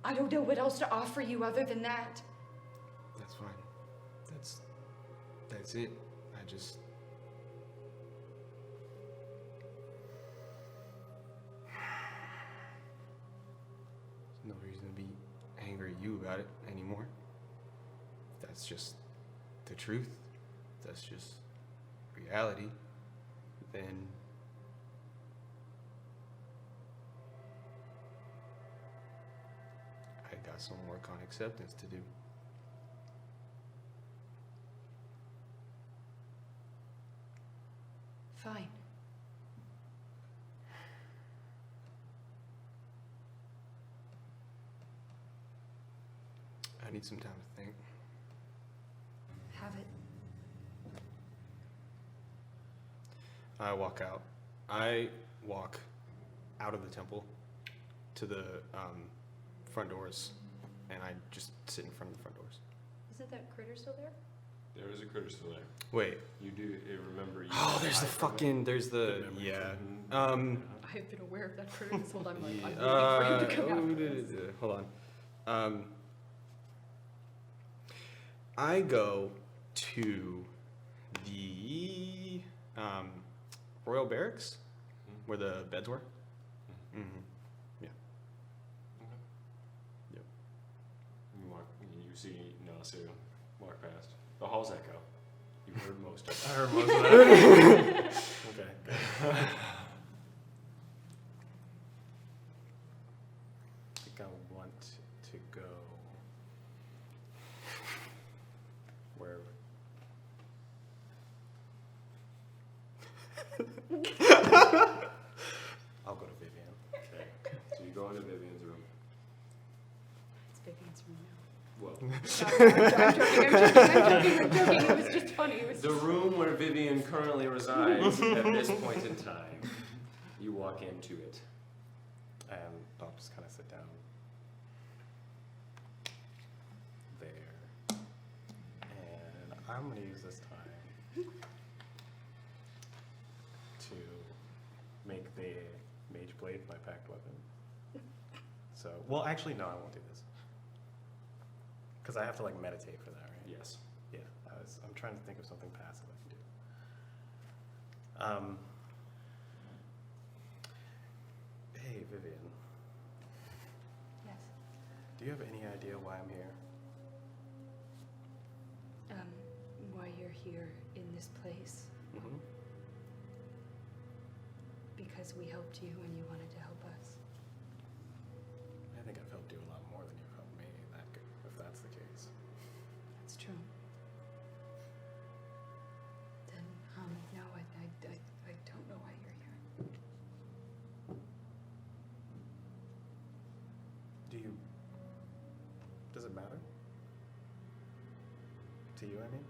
I don't know what else to offer you other than that. That's fine. That's it. I just. There's no reason to be angry at you about it anymore. If that's just the truth, if that's just reality, then I got some work on acceptance to do. Fine. I need some time to think. Have it. I walk out. I walk out of the temple to the front doors, and I just sit in front of the front doors. Isn't that critter still there? There is a critter still there. Wait. You do remember. You Oh, there's the hide from it. fucking. There's the. memory Yeah. from- I've been aware of that critter this whole time. Like, I'm Yeah, waiting for him to come out. hold on. I go to the Royal Barracks where the beds were. Mm-hmm. Yeah. Okay. Yep. You walk. You see Nasu walk past. The halls echo. You heard most of it. I heard most of that. Okay. Good. I think I want to go where. I'll go to Vivian. Okay. So you go into Vivian's room. It's Vivian's room now. Well, I'm joking. It was just funny. It was the just... room where Vivian currently resides at this point in time. You walk into it. And I'll just kind of sit down there. And I'm going to use this time to make the Mage Blade my packed weapon. So, well, actually, no, I won't do this. Because I have to, like, meditate for that, right? Yes. Yeah, I'm trying to think of something passive I can do. Hey, Vivian. Yes. Do you have any idea why I'm here? Why you're here in this place? Mm-hmm. Because we helped you and you wanted to help us. I think I've helped you a lot more than you've helped me, if that's the case. That's true. Then, no, I don't know why you're here. Does it matter? To you, I mean?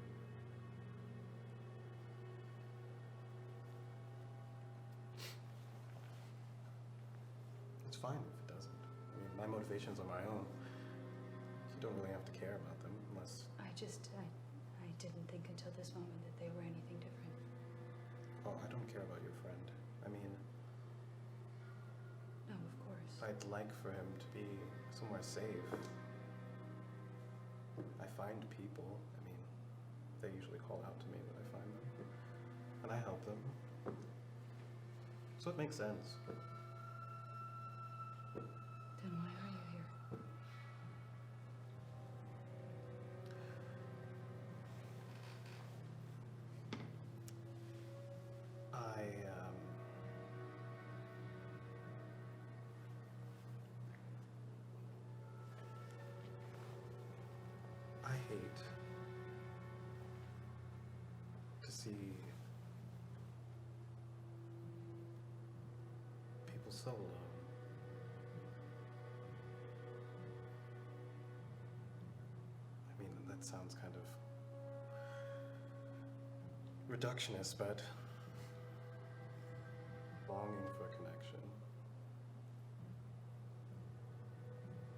It's fine if it doesn't. I mean, my motivations are my own. You don't really have to care about them unless... I didn't think until this moment that they were anything different. Oh, I don't care about your friend. I mean, No, of course. I'd like for him to be somewhere safe. I find people. I mean, they usually call out to me when I find them. And I help them. So it makes sense. Then why are you here? I hate to see people so alone. I mean, that sounds kind of reductionist, but longing for connection.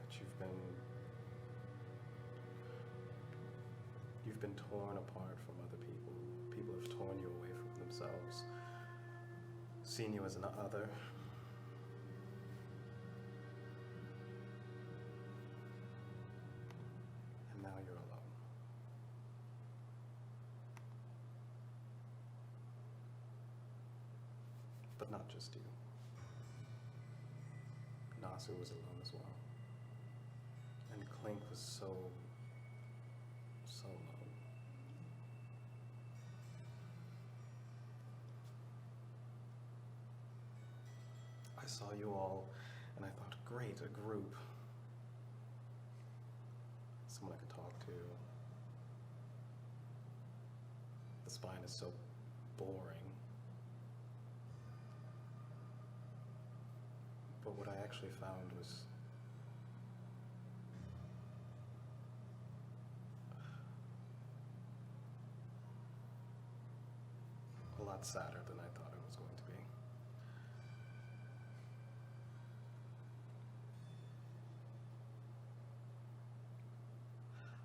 That you've been torn apart from other people. People have torn you away from themselves, seen you as an other. And now you're alone. But not just you. Nasu was alone as well. And Clink was so alone. I saw you all, and I thought, great, a group. Someone I could talk to. The spine is so boring. But what I actually found was a lot sadder than I thought it was going to be.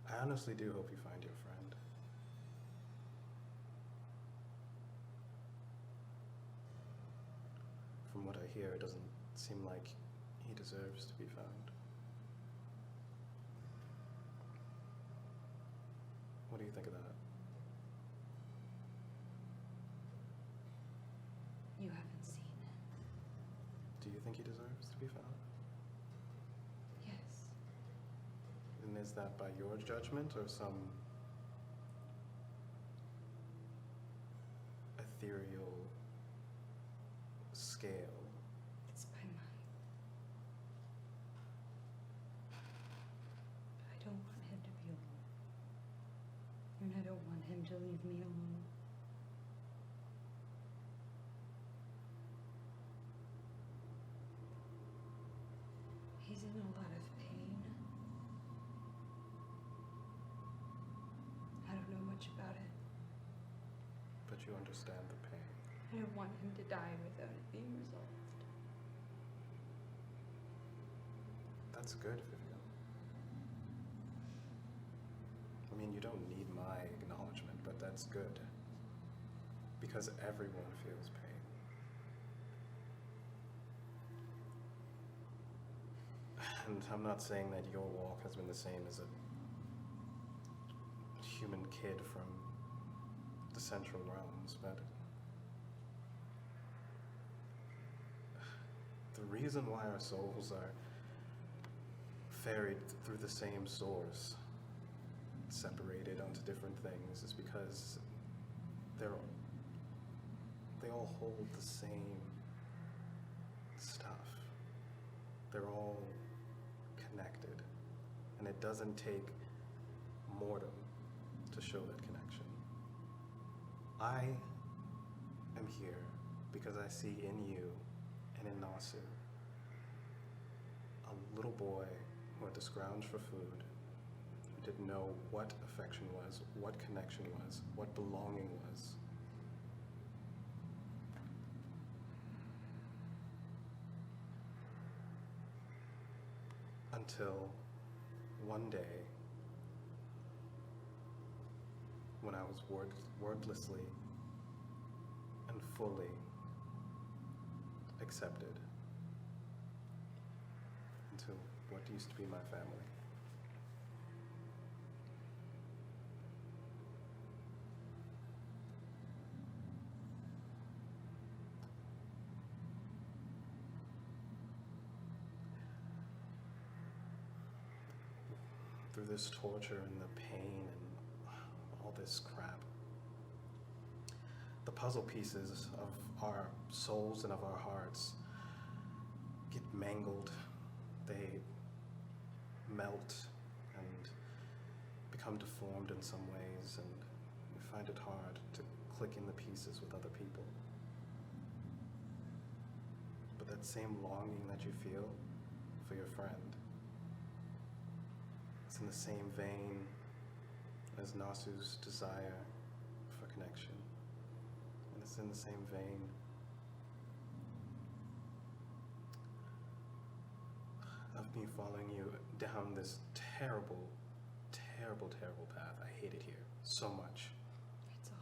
I honestly do hope you find your friend. From what I hear, it doesn't seem like he deserves to be found. What do you think of that? You haven't seen. Do you think he deserves to be found? Yes. And is that by your judgment or some ethereal scale? It's by mine. I don't want him to be alone. And I don't want him to leave me alone. He's in a lot of pain. I don't know much about it. But you understand the pain. I don't want him to die without it being resolved. That's good, Vivian. I mean, you don't need my acknowledgement, but that's good. Because everyone feels pain. And I'm not saying that your walk has been the same as a human kid from the Central Realms, but the reason why our souls are ferried through the same source, separated onto different things, is because they all hold the same stuff. They're all connected, and it doesn't take mortem to show that connection. I am here because I see in you and in Nasu a little boy who had to scrounge for food, who didn't know what affection was, what connection was, what belonging was. Until one day, when I was wordlessly and fully accepted into what used to be my family. Through this torture and the pain and all this crap, the puzzle pieces of our souls and of our hearts get mangled. They melt and become deformed in some ways, and we find it hard to click in the pieces with other people. But that same longing that you feel for your friend, it's in the same vein as Nasu's desire for connection. And it's in the same vein of me following you down this terrible, terrible, terrible path. I hate it here so much. It's awful.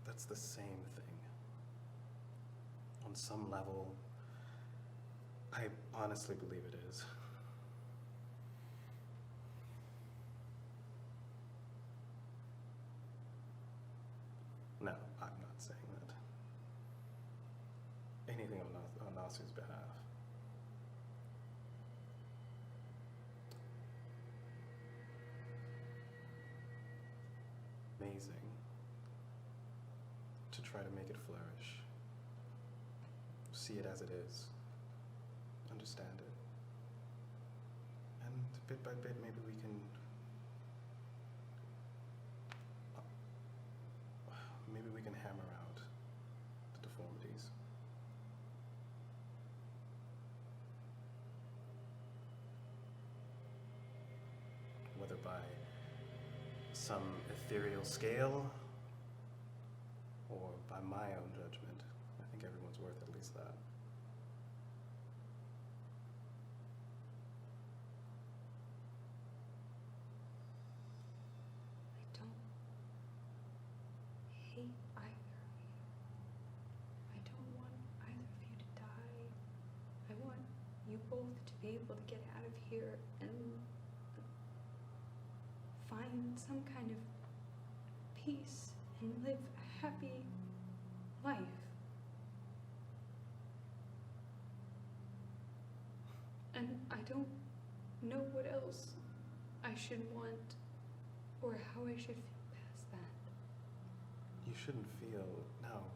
That's the same thing. On some level, I honestly believe it is. No, I'm not saying that. Nasu's behalf. Amazing to try to make it flourish. See it as it is. Understand it. And bit by bit, maybe we can hammer out the deformities. Whether by some ethereal scale or by my own judgment. I think everyone's worth at least that. I don't hate either of you. I don't want either of you to die. I want you both to be able to get out of here and find some kind of peace and live a happy life. And I don't know what else I should want or how I should feel past that. You shouldn't feel, no.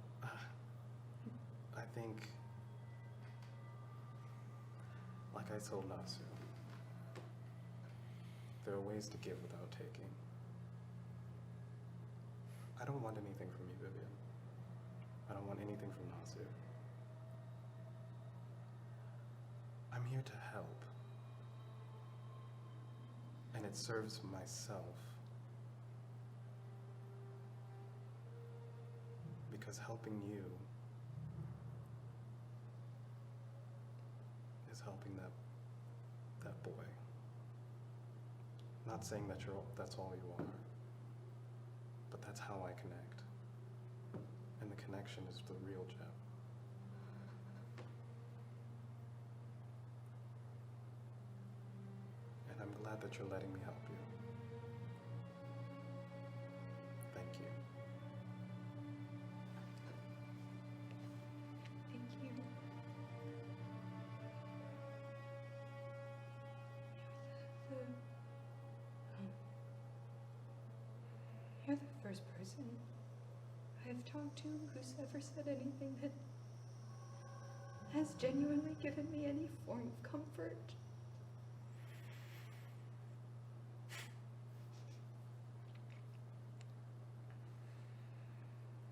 I think, like I told Nasu, there are ways to give without taking. I don't want anything from you, Vivian. I don't want anything from Nasu. I'm here to help. And it serves myself. Because helping you is helping that boy. Not saying that that's all you are, but that's how I connect. And the connection is the real gem. And I'm glad that you're letting me help you. Thank you. Thank you. You're the first person I've talked to who's ever said anything that has genuinely given me any form of comfort.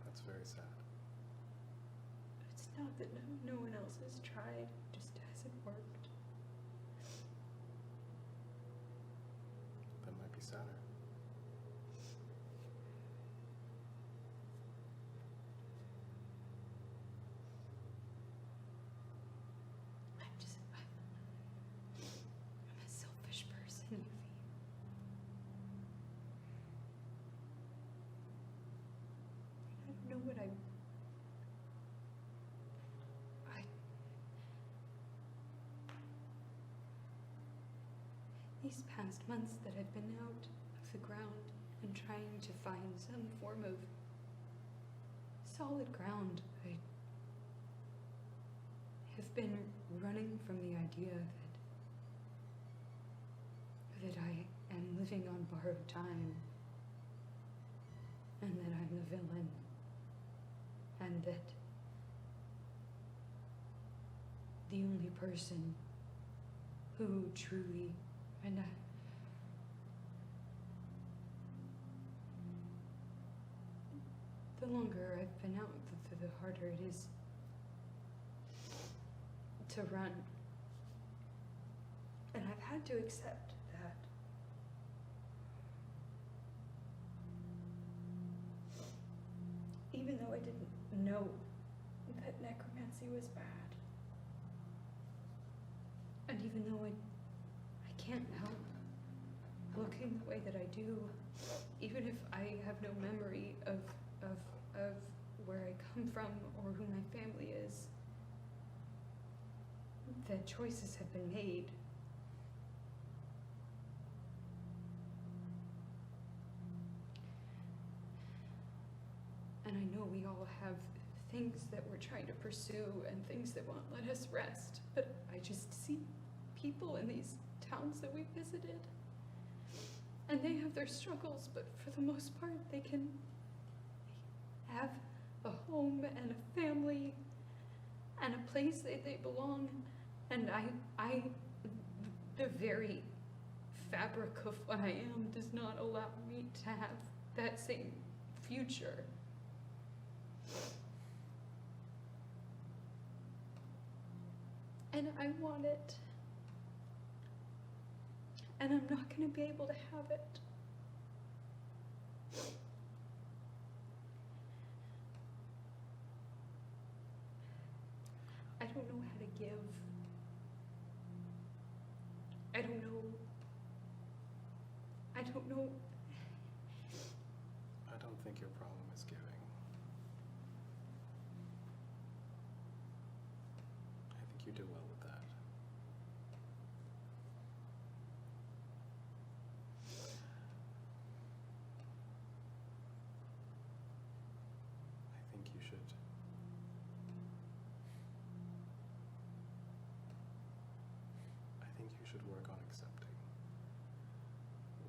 That's very sad. It's not that no one else has tried, it just hasn't worked. That might be sadder. I'm a selfish person, Yuffie. I don't know what I these past months that I've been out of the ground and trying to find some form of solid ground, I have been running from the idea that I am living on borrowed time and that I'm the villain and that the only person who truly and the longer I've been out, the harder it is to run. And I've had to accept that. Even though I didn't know that necromancy was bad. And even though I can't help looking the way that I do, even if I have no memory of where I come from or who my family is, that choices have been made. And I know we all have things that we're trying to pursue and things that won't let us rest. But I just see people in these towns that we visited, and they have their struggles, but for the most part, they can have a home and a family and a place that they belong. And the very fabric of what I am does not allow me to have that same future. And I want it. And I'm not going to be able to have it. I don't know how to give. I don't know. I don't know. I don't think your problem is giving. I think you do well with that. I think you should. I think you should work on accepting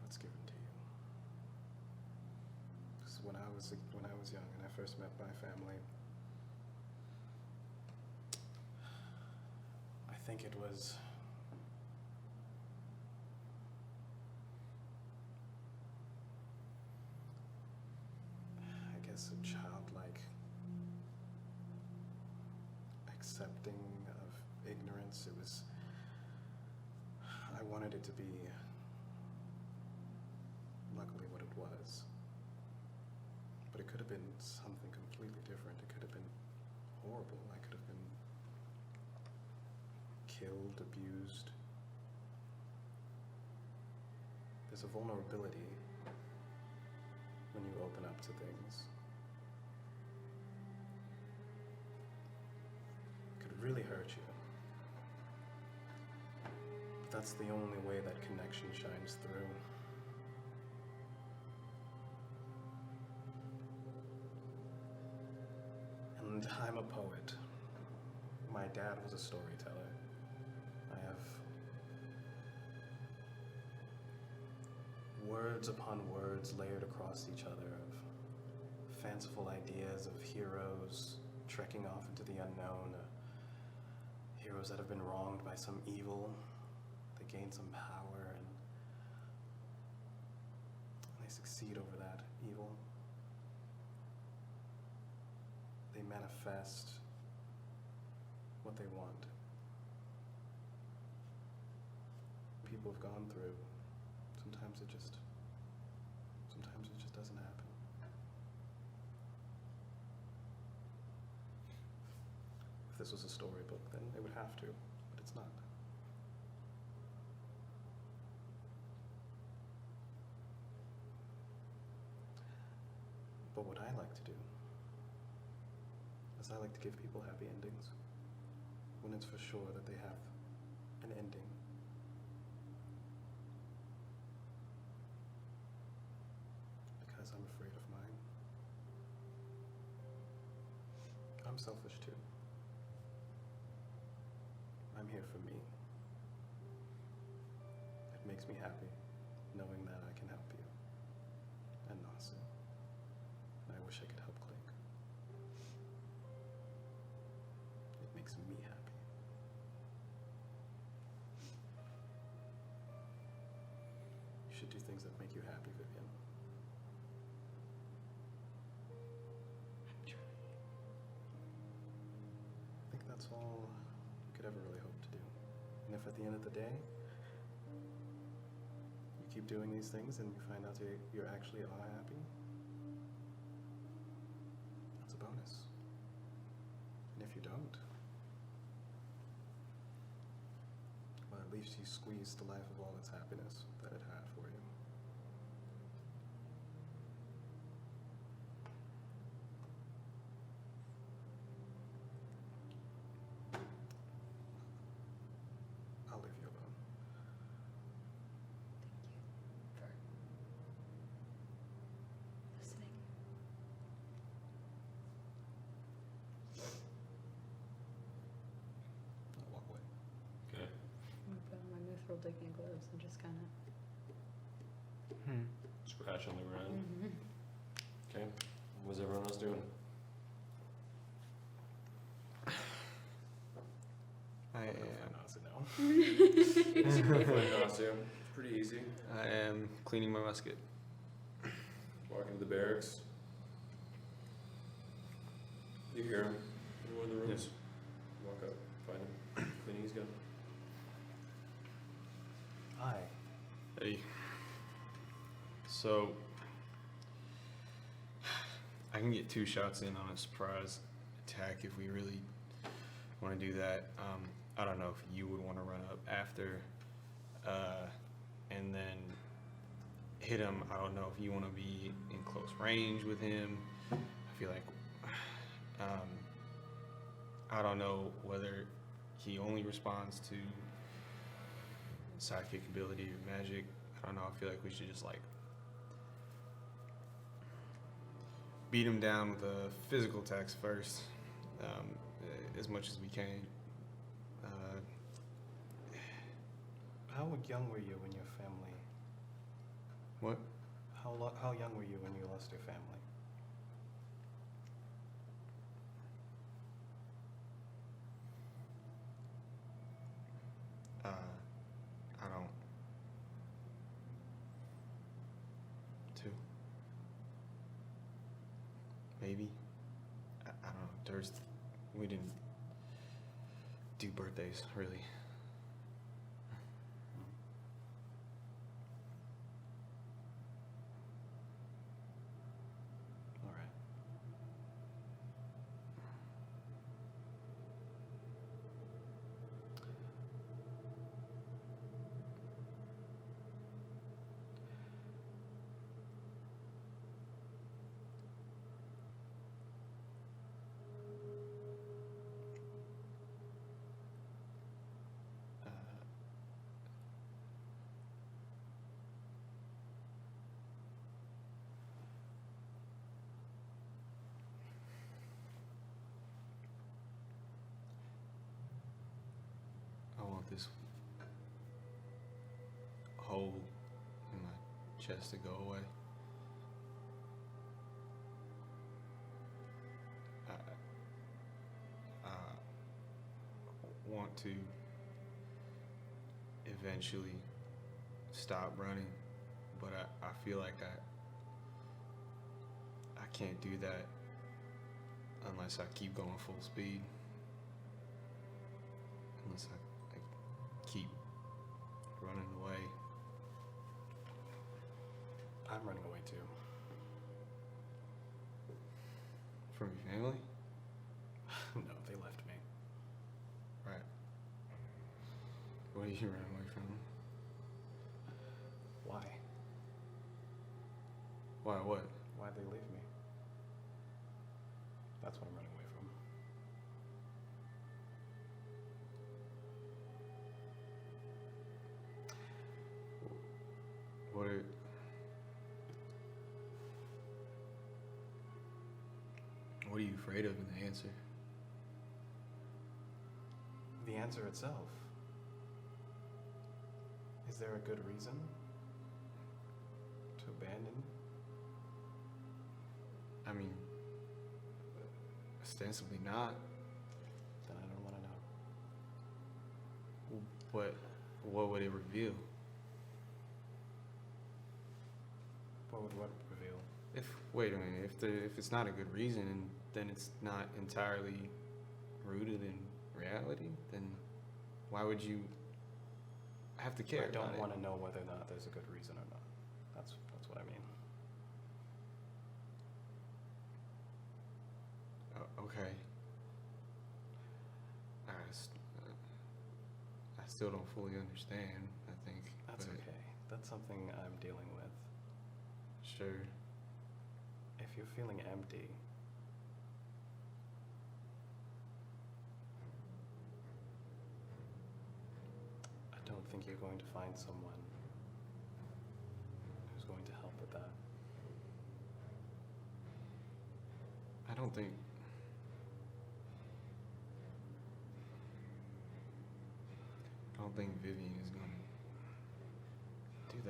what's given to you. Because when I was young and I first met my family, I think it was a childlike accepting of ignorance. It was, I wanted it to be luckily what it was. But it could have been something completely different. It could have been horrible. I could have been killed, abused. There's a vulnerability when you open up to things. It could really hurt you. But that's the only way that connection shines through. And I'm a poet. My dad was a storyteller. I have words upon words layered across each other of fanciful ideas of heroes trekking off into the unknown, heroes that have been wronged by some evil, they gain some power, and they succeed over that evil. They manifest what they want. People have gone through, sometimes it just doesn't happen. If this was a storybook, then it would have to, but it's not. But what I like to do is I like to give people happy endings when it's for sure that they have an ending. Because I'm afraid of mine. I'm selfish too. I'm here for me. It makes me happy knowing that I can help you and Nasu. And I wish I could help Clink. It makes me happy. You should do things that make you happy, Vivian. I'm trying. I think that's all you could ever really hope to do. And if at the end of the day, you keep doing these things and you find out you actually are happy, that's a bonus. And if you don't, well, at least you squeezed the life of all its happiness that it had for you. I'll leave you alone. Thank you for listening. taking gloves and just kind of. Scratch on the ground. Mm-hmm. Okay. What's everyone else doing? I am. Easy flint costume. It's pretty easy. I am cleaning my musket. Walk into the barracks. You hear him. In one of the rooms. Yes. Walk up. Find him. Cleaning his gun. Hi. Hey. So, I can get 2 shots in on a surprise attack if we really want to do that. I don't know if you would want to run up after and then hit him. I don't know if you want to be in close range with him. I feel like I don't know whether he only responds to sidekick ability or magic. I don't know. I feel like we should just like beat him down with the physical attacks first, as much as we can. How young were you when your family? What? How young were you when you lost your family? I don't. 2. Maybe. I don't know. We didn't do birthdays really. All right. I want this hole in my chest to go away. I want to eventually stop running, but I feel like I can't do that unless I keep going full speed. Unless I keep running away. I'm running away too. From your family? No, they left me. Right. What are you running away from? Why? Why what? Why'd they leave me? That's what I'm running away from. What are you afraid of in the answer? The answer itself. Is there a good reason to abandon? I mean, ostensibly not. Then I don't want to know. But what would it reveal? What would what reveal? Wait a minute, if it's not a good reason, and then it's not entirely rooted in reality, then why would you have to care I don't about it? want to know whether or not there's a good reason or not. That's what I mean. Okay. I still don't fully understand, I think. That's but okay. That's something I'm dealing with. Sure. If you're feeling empty, I don't think you're going to find someone who's going to help with that. I don't think Vivian is going to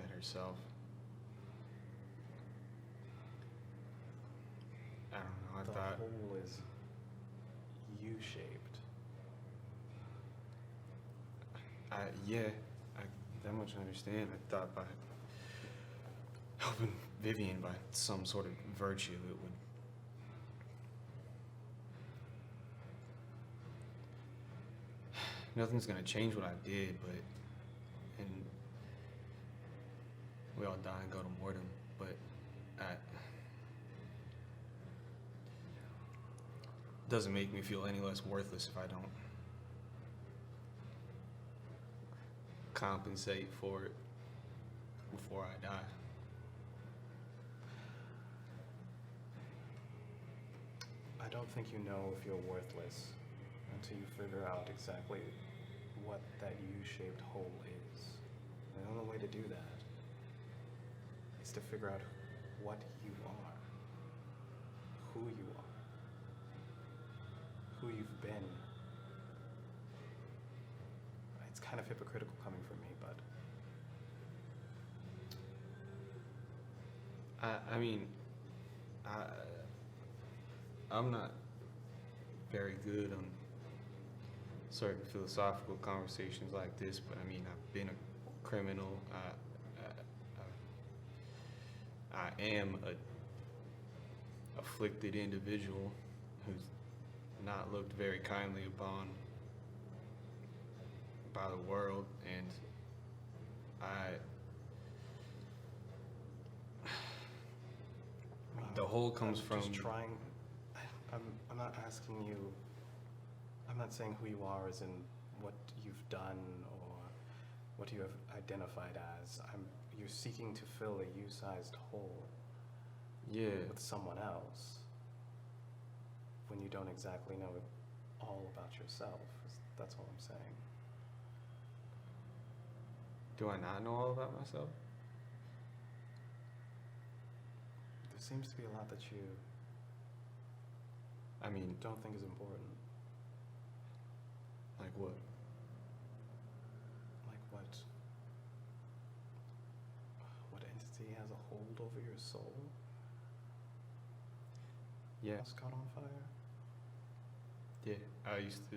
that herself. I don't know. I The thought. hole is U-shaped. Yeah, I that much I understand. I thought by helping Vivian by some sort of virtue, it would. Nothing's gonna change what I did, but and we all die and go to mortem. But doesn't make me feel any less worthless if I don't compensate for it before I die. I don't think you know if you're worthless until you figure out exactly what that U-shaped hole is. The only way to do that is to figure out what you are, who you are, who you've been. It's kind of hypocritical coming from me, but I mean, I'm not very good on certain philosophical conversations like this, but I mean, I've been a criminal. I am a afflicted individual who's not looked very kindly upon by the world, and the whole comes I'm from. just trying. I'm not asking you. I'm not saying who you are as in what you've done or what you have identified as. You're seeking to fill a U-sized hole Yeah, with someone else when you don't exactly know all about yourself. That's all I'm saying. do I not know all about myself? There seems to be a lot that you I mean, don't think is important. like what? Like what entity has a hold over your soul? Yeah, House caught on fire? yeah. I used to.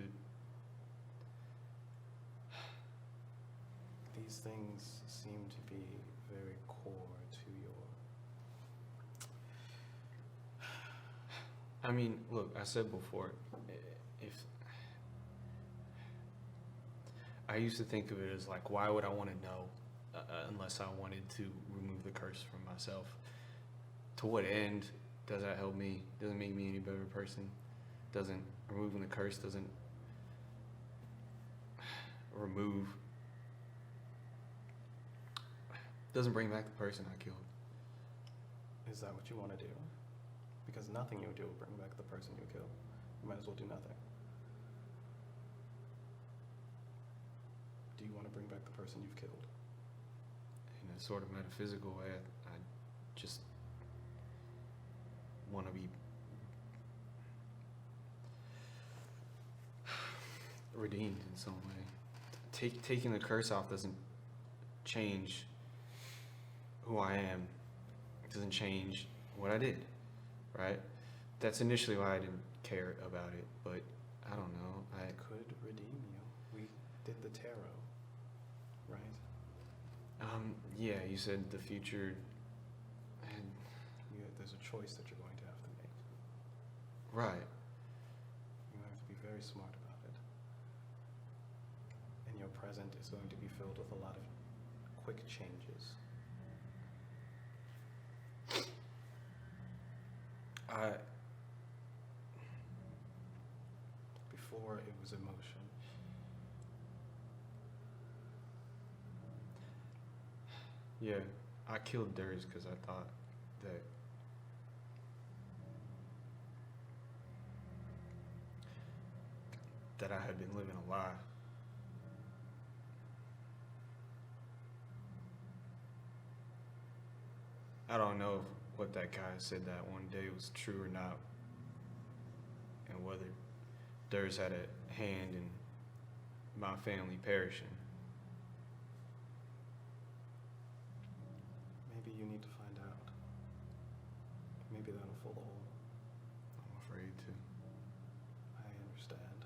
These things seem to be very core to your. I mean, look, I said before, if I used to think of it as like, why would I want to know unless I wanted to remove the curse from myself? To what end does that help me? Doesn't make me any better person. Doesn't removing the curse doesn't remove. Doesn't bring back the person I killed. Is that what you want to do? Because nothing you do will bring back the person you kill. You might as well do nothing. Do you want to bring back the person you've killed? In a sort of metaphysical way, I just want to be redeemed in some way. Taking the curse off doesn't change who I am. It doesn't change what I did, right? That's initially why I didn't care about it, but I don't know. It could redeem you. We did the tarot, right? Yeah, you said the future, and There's a choice that you're going to have to make. right. You have to be very smart about it. And your present is going to be filled with a lot of quick changes. Before it was emotion. Yeah, I killed Durs because I thought that I had been living a lie. I don't know if what that guy said that one day was true or not, and whether Durs had a hand in my family perishing. Maybe you need to find out. Maybe that'll fill the hole. I'm afraid to. I understand.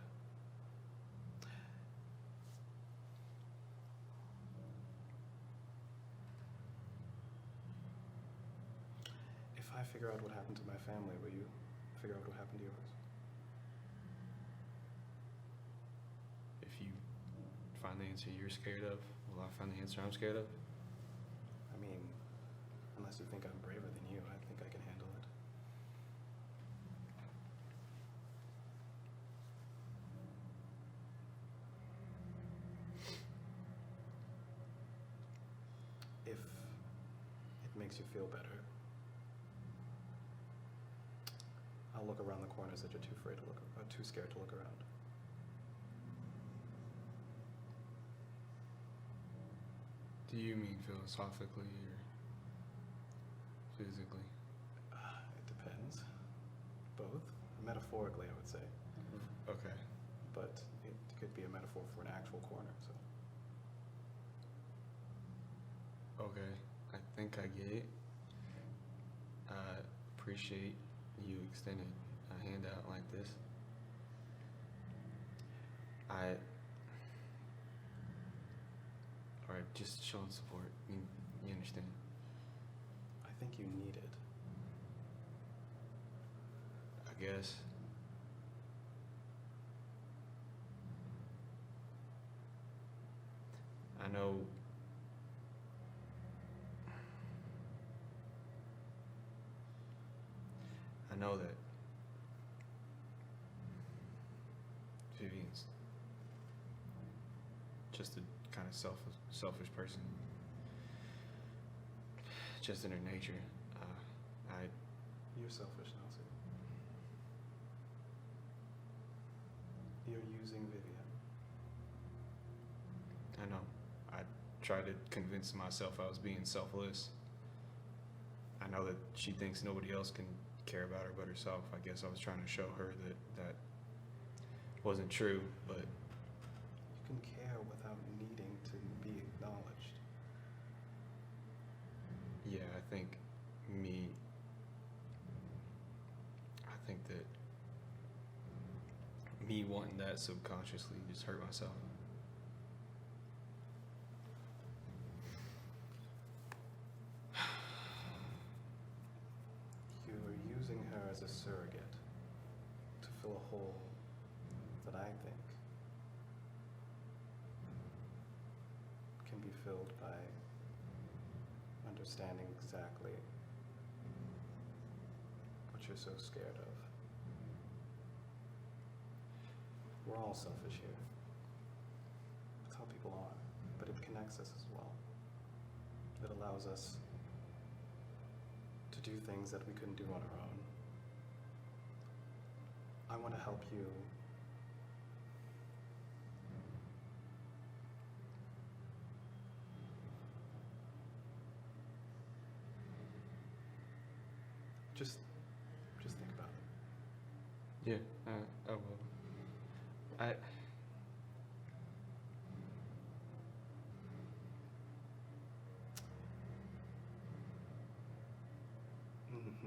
If I figure out what happened to my family, will you figure out what happened to yours? If you find the answer you're scared of, will I find the answer I'm scared of? I mean, unless you think I'm braver than you, I think I can handle it. If it makes you feel better, I'll look around the corners that you're too scared to look around. Do you mean philosophically or physically? It depends. Both. Metaphorically, I would say. Okay. But it could be a metaphor for an actual corner, so. Okay. I think I get it. I appreciate you extending a hand out like this. Alright, just showing support. You understand? I think you need it. I guess. I know. I know that Vivian's just a kind of selfish person. Just in her nature. You're selfish, Nelson. You're using Vivian. I know. I tried to convince myself I was being selfless. I know that she thinks nobody else can care about her but herself. I guess I was trying to show her that wasn't true, but You can care without needing to be acknowledged. yeah, I think that me wanting that subconsciously just hurt myself. You are using her as a surrogate to fill a hole that I think can be filled by understanding exactly what you're so scared of. We're all selfish here. That's how people are, but it connects us as well. It allows us to do things that we couldn't do on our own. I want to help you just think about it. Yeah, I will.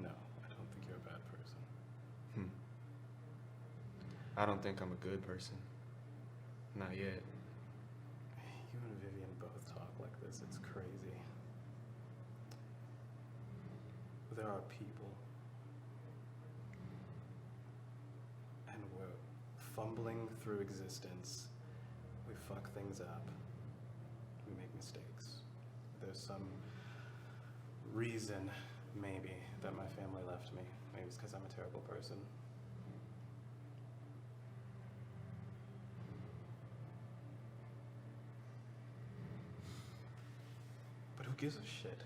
No, I don't think you're a bad person. I don't think I'm a good person. Not yet. You and Vivian both talk like this. It's crazy. There are people, and we're fumbling through existence. We fuck things up. We make mistakes. There's some reason, maybe, that my family left me. Maybe it's because I'm a terrible person. But who gives a shit?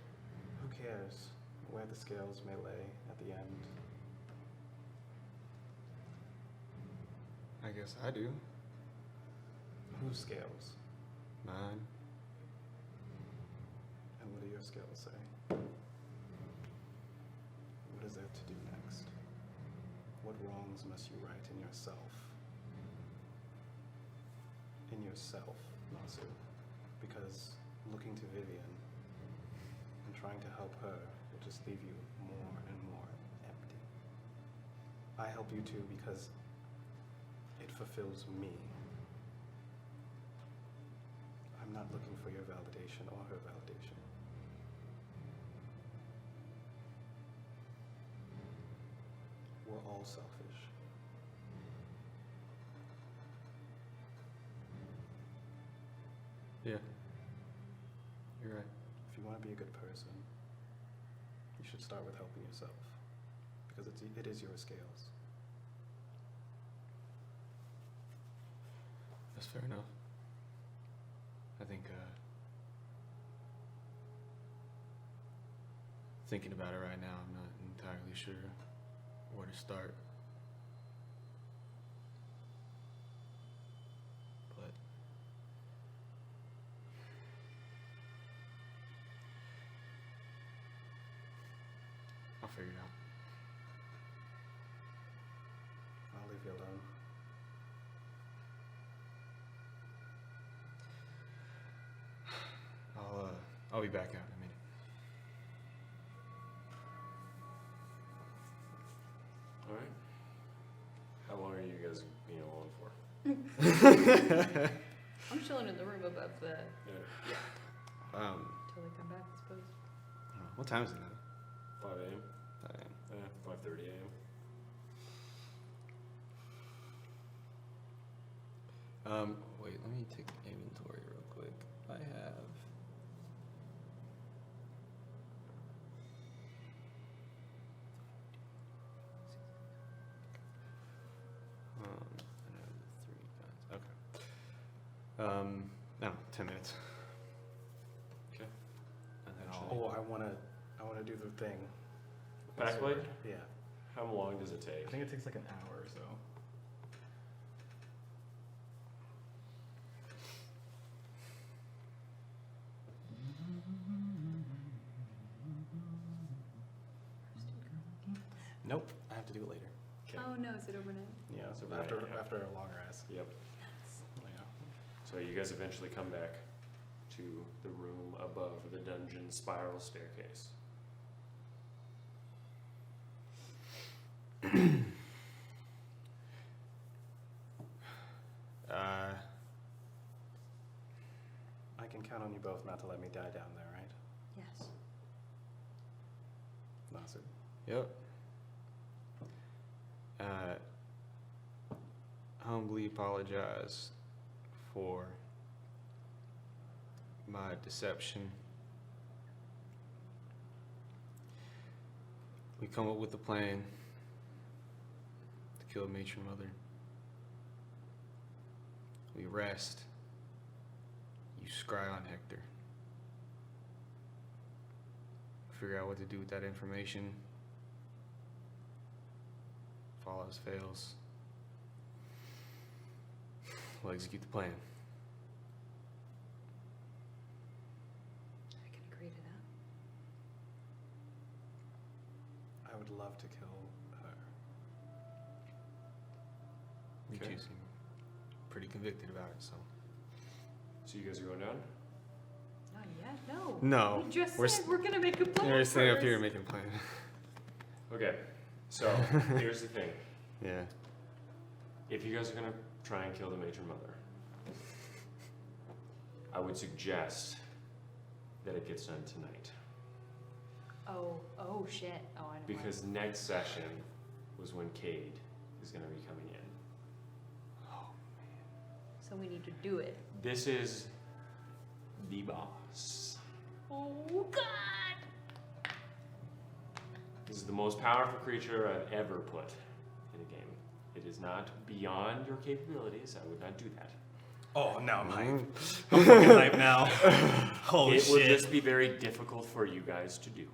Who cares where the scales may lay at the end? I guess I do. Whose scales? Mine. And what do your scales say? What is there to do next? What wrongs must you right in yourself? In yourself, Masu. Because looking to Vivian and trying to help her will just leave you more and more empty. I help you too because it fulfills me. I'm not looking for your validation or her validation. We're all selfish. Yeah. You're right. If you want to be a good person, you should start with helping yourself, because it is your scales. That's fair enough. I think, thinking about it right now, I'm not entirely sure where to start. But I'll figure it out. I'll leave you alone. I'll be back out in a minute. All right. How long are you guys being alone for? I'm chilling in the room above the. Yeah. Till they come back, I suppose. What time is it now? 5 a.m. 5 a.m. 5:30 a.m. Wait, let me take inventory real quick. I have. Another 3 guns. Okay. No, 10 minutes. Okay. And then I'll. Oh, I wanna do the thing. Backblade? Yeah. How long does it I take? think it takes like an hour or so. Nope, I have to do it later. Okay. Oh no, is it overnight? Yeah, So after right, yeah. after a long rest. Yep. Yeah. So you guys eventually come back to the room above the dungeon spiral staircase. I can count on you both not to let me die down there, right? Yes. Nasir. Yep. Humbly apologize for my deception. We come up with a plan to kill Matron Mother. We rest. You scry on Hector. Figure out what to do with that information. If all else fails, we'll execute the plan. I can agree to that. I would love to kill her. You Okay. two seem pretty convicted about it, so. So you guys are going down? Not yet. No. No, We just we're said we're gonna make a plan. We're staying up first. here making a plan. Okay. So here's the thing. Yeah. If you guys are gonna try and kill the Matron Mother, I would suggest that it gets done tonight. Oh shit. Oh, I know. Because next session was when Cade is gonna be coming in. So we need to do it. This is the boss. Oh God. This is the most powerful creature I've ever put in a game. It is not beyond your capabilities. I would not do that. Oh, now I'm hype. I'm fucking hype now. Holy It would shit. just be very difficult for you guys to do.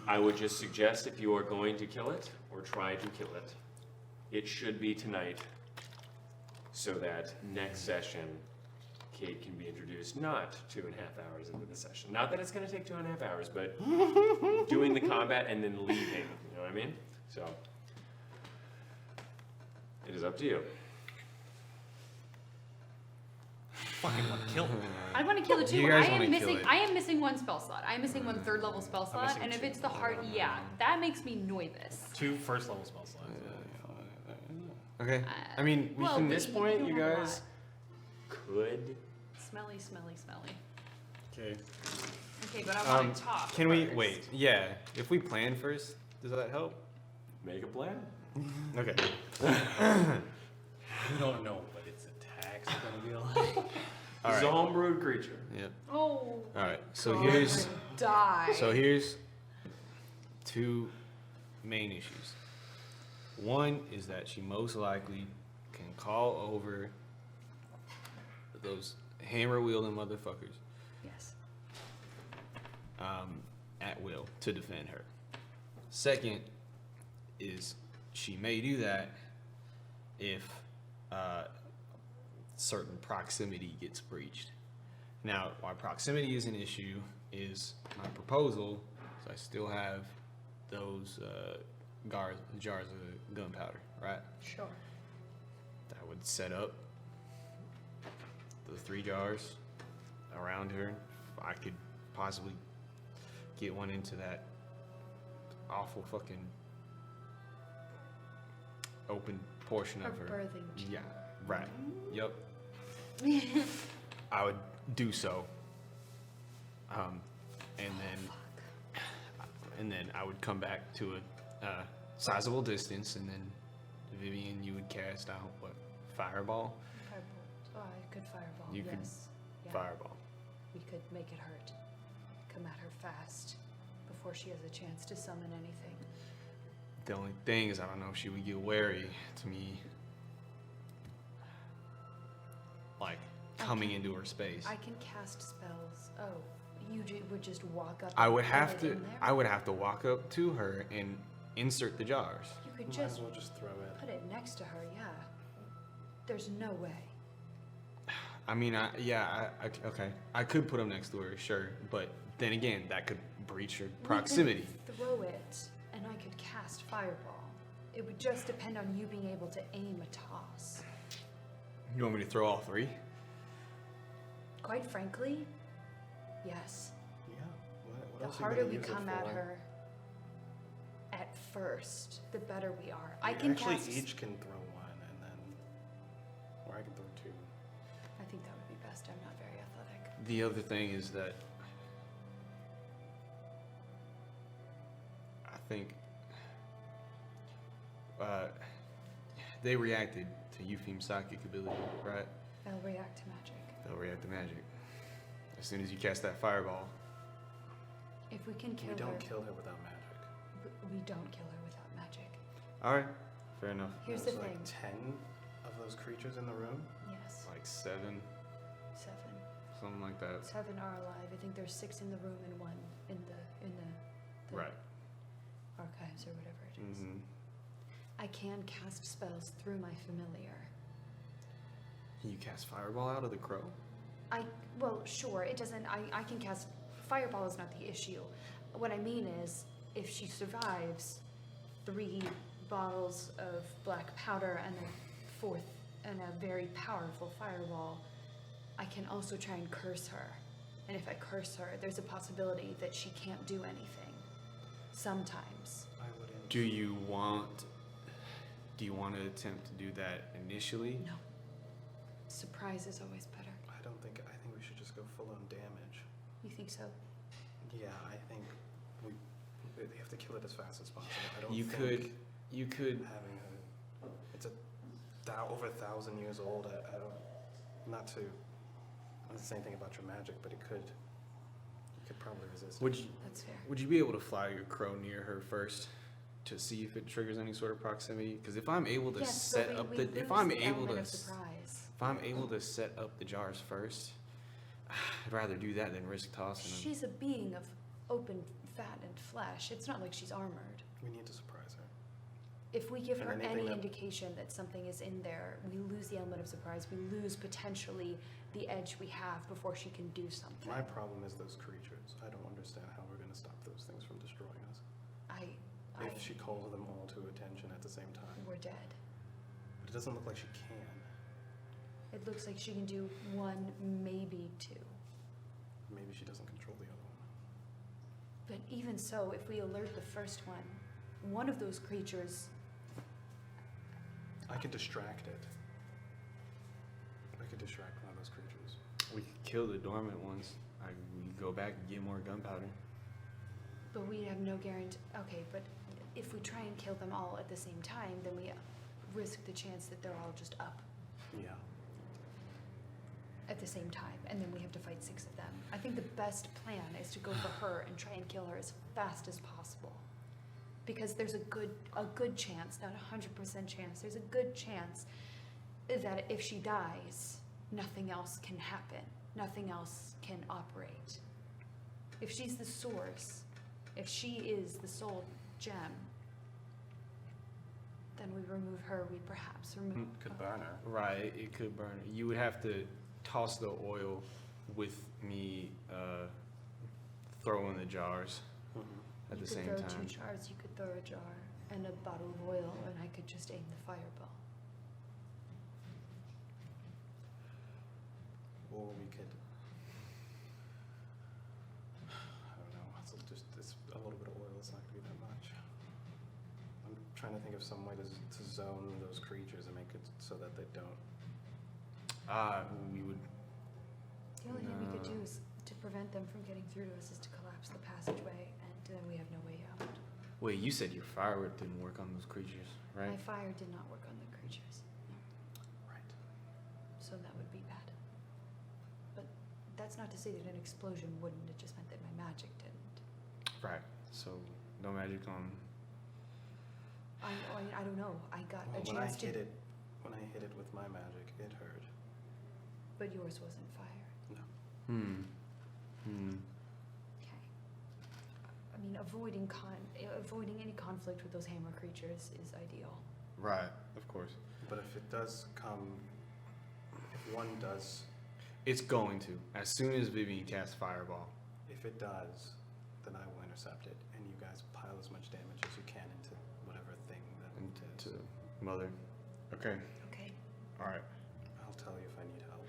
I would just suggest if you are going to kill it or try to kill it, it should be tonight so that next session Cade can be introduced not 2.5 hours into the session. Not that it's going to take 2.5 hours, but doing the combat and then leaving. You know what I mean? So it is up to you. fucking want to kill him. I want to kill it too. You guys I wanna am kill missing. it. I am missing one spell slot. I am missing one third level spell slot, missing and if two. it's the heart, yeah, that makes me nervous. 2 first level spell slots. Okay. I mean, we well, can. At this You point, don't you have a guys could. Smelly, smelly, smelly. Okay. Okay, but I want to talk. Can we first. wait? Yeah. If we plan first, does that help? Make a plan. Okay. We don't know what its attacks are going to be like. All It's a right. homebrewed creature. Yep. Oh. All right. So God, here's I'm gonna die. here's 2 main issues. One is that she most likely can call over those hammer wielding motherfuckers Yes. at will to defend her. Second is she may do that if certain proximity gets breached. Now, why proximity is an issue is my proposal. So I still have those jars of gunpowder, right? Sure. I would set up the 3 jars around her. I could possibly get one into that awful fucking open portion Her of her. birthing. Yeah, right. Yep. I would do so. And then I would come back to a sizable distance, and then Vivian, you would cast out what? Fireball? Firebolt. Oh, I could fireball. You could yes. Yeah. Fireball. We could make it hurt. Come at her fast before she has a chance to summon anything. The only thing is, I don't know if she would get wary to me, like, coming into her space. I can cast spells. Oh, you would just walk up. I and would put have it to. in there? I would have to walk up to her and insert the jars. You could Might just as well just throw it. put it next to her. Yeah. There's no way. I mean, okay. I could put them next to her, sure, but then again, that could breach her proximity. We could throw it, and I could cast fireball. It would just depend on you being able to aim a toss. You want me to throw all 3? Quite frankly, yes. Yeah. What The else are you harder gonna we use it come at for? her at first, the better we are. We I can actually cast. each can throw 1, and then, or I can throw 2. I think that would be best. I'm not very athletic. The other thing is that I think they reacted to Eupheme's psychic ability, right? They'll react to magic. They'll react to magic. As soon as you cast that fireball, If we can kill We don't her, kill her without magic. we don't kill her without magic. all right, fair enough. Here's There's the like thing. 10 of those creatures in the room. Yes, Like 7, 7. something like that. 7 are alive. I think there's 6 in the room and 1 in the Right. archives or whatever it is. Mm-hmm. I can cast spells through my familiar. You cast fireball out of the crow. Well, sure, it doesn't. I can cast fireball is not the issue. What I mean is, if she survives 3 bottles of black powder and a 4th and a very powerful fireball, I can also try and curse her. And if I curse her, there's a possibility that she can't do anything. Sometimes. I wouldn't. Do you want to attempt to do that initially? No. Surprise is always better. I think we should just go full on damage. You think so? Yeah, I think we have to kill it as fast as possible. I don't You think could having her. It's over 1,000 years old. I don't. Not to say anything about your magic, but it could. You could probably resist. Would you That's fair. Would you be able to fly your crow near her first to see if it triggers any sort of proximity? Because if I'm able to Yes, set but up we the lose if I'm the able element to of surprise. if I'm able to set up the jars first, I'd rather do that than risk tossing them. She's a being of open fat and flesh. It's not like she's armored. We need to surprise her. If we give And her anything any that- indication that something is in there, we lose the element of surprise. We lose potentially the edge we have before she can do something. My problem is those creatures. I don't understand how we're going to stop those things from destroying us. If she calls them all to attention at the same time. We're dead. But it doesn't look like she can. It looks like she can do 1, maybe 2. Maybe she doesn't control the other one. But even so, if we alert the first one of those creatures, I could distract it. I could distract one of those creatures. We could kill the dormant ones. We could go back and get more gunpowder. but we have no guarantee. Okay, but if we try and kill them all at the same time, then we risk the chance that they're all just up Yeah. at the same time, and then we have to fight 6 of them. I think the best plan is to go for her and try and kill her as fast as possible. Because there's a good chance, not 100% chance, there's a good chance that if she dies, nothing else can happen. Nothing else can operate. If she's the source, if she is the sole gem, then we remove her, we perhaps remove... Could burn her. Right, it could burn her. You would have to toss the oil with me throwing the jars Mm-hmm. at the You same could throw time. 2 jars, you could throw a jar and a bottle of oil, and I could just aim the fireball. Or we could. I don't know. It's a little bit of oil. It's not gonna be that much. I'm trying to think of some way to zone those creatures and make it so that they don't. We would. The only thing we could No. do is to prevent them from getting through to us is to collapse the passageway, and then we have no way out. Wait, you said your firework didn't work on those creatures, right? My fire did not work on the creatures, Right. so that would be bad. But that's not to say that an explosion wouldn't, it just meant that my magic didn't. Right. So no magic on. I don't know, I got a When I chance to... hit it with my magic, it hurt. But yours wasn't fire. No. Okay. I mean, avoiding any conflict with those hammer creatures is ideal. Right. Of course. But if it does come, if one does, It's going to. As soon as Vivian casts fireball. if it does, then I will intercept it, and you guys pile as much damage as you can into whatever thing that it To is. mother. Okay. Okay. All right. I'll tell you if I need help.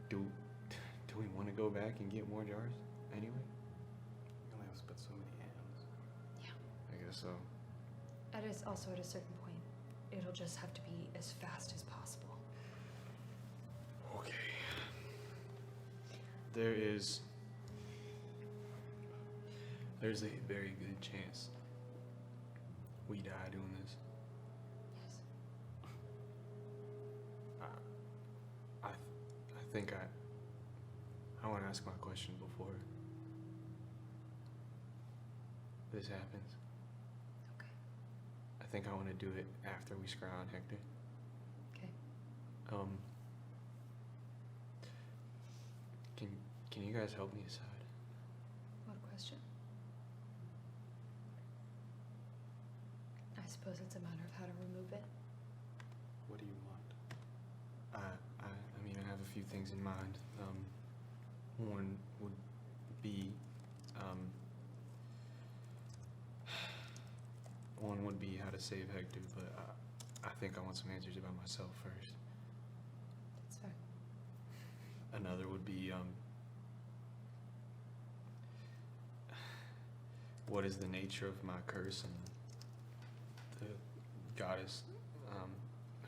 Do we want to go back and get more jars anyway? You only have but so many hands. I guess so. Also at a certain point, it'll just have to be as fast as possible. Okay. There's a very good chance we die doing this. Yes. I think I want to ask my question before this happens. Okay. I think I want to do it after we scry on Hector. Okay. Can you guys help me decide? What question? I suppose it's a matter of how to remove it. What do you want? I mean, I have a few things in mind. One would be, how to save Hector, but I think I want some answers about myself first. That's fair. Another would be, what is the nature of my curse and the goddess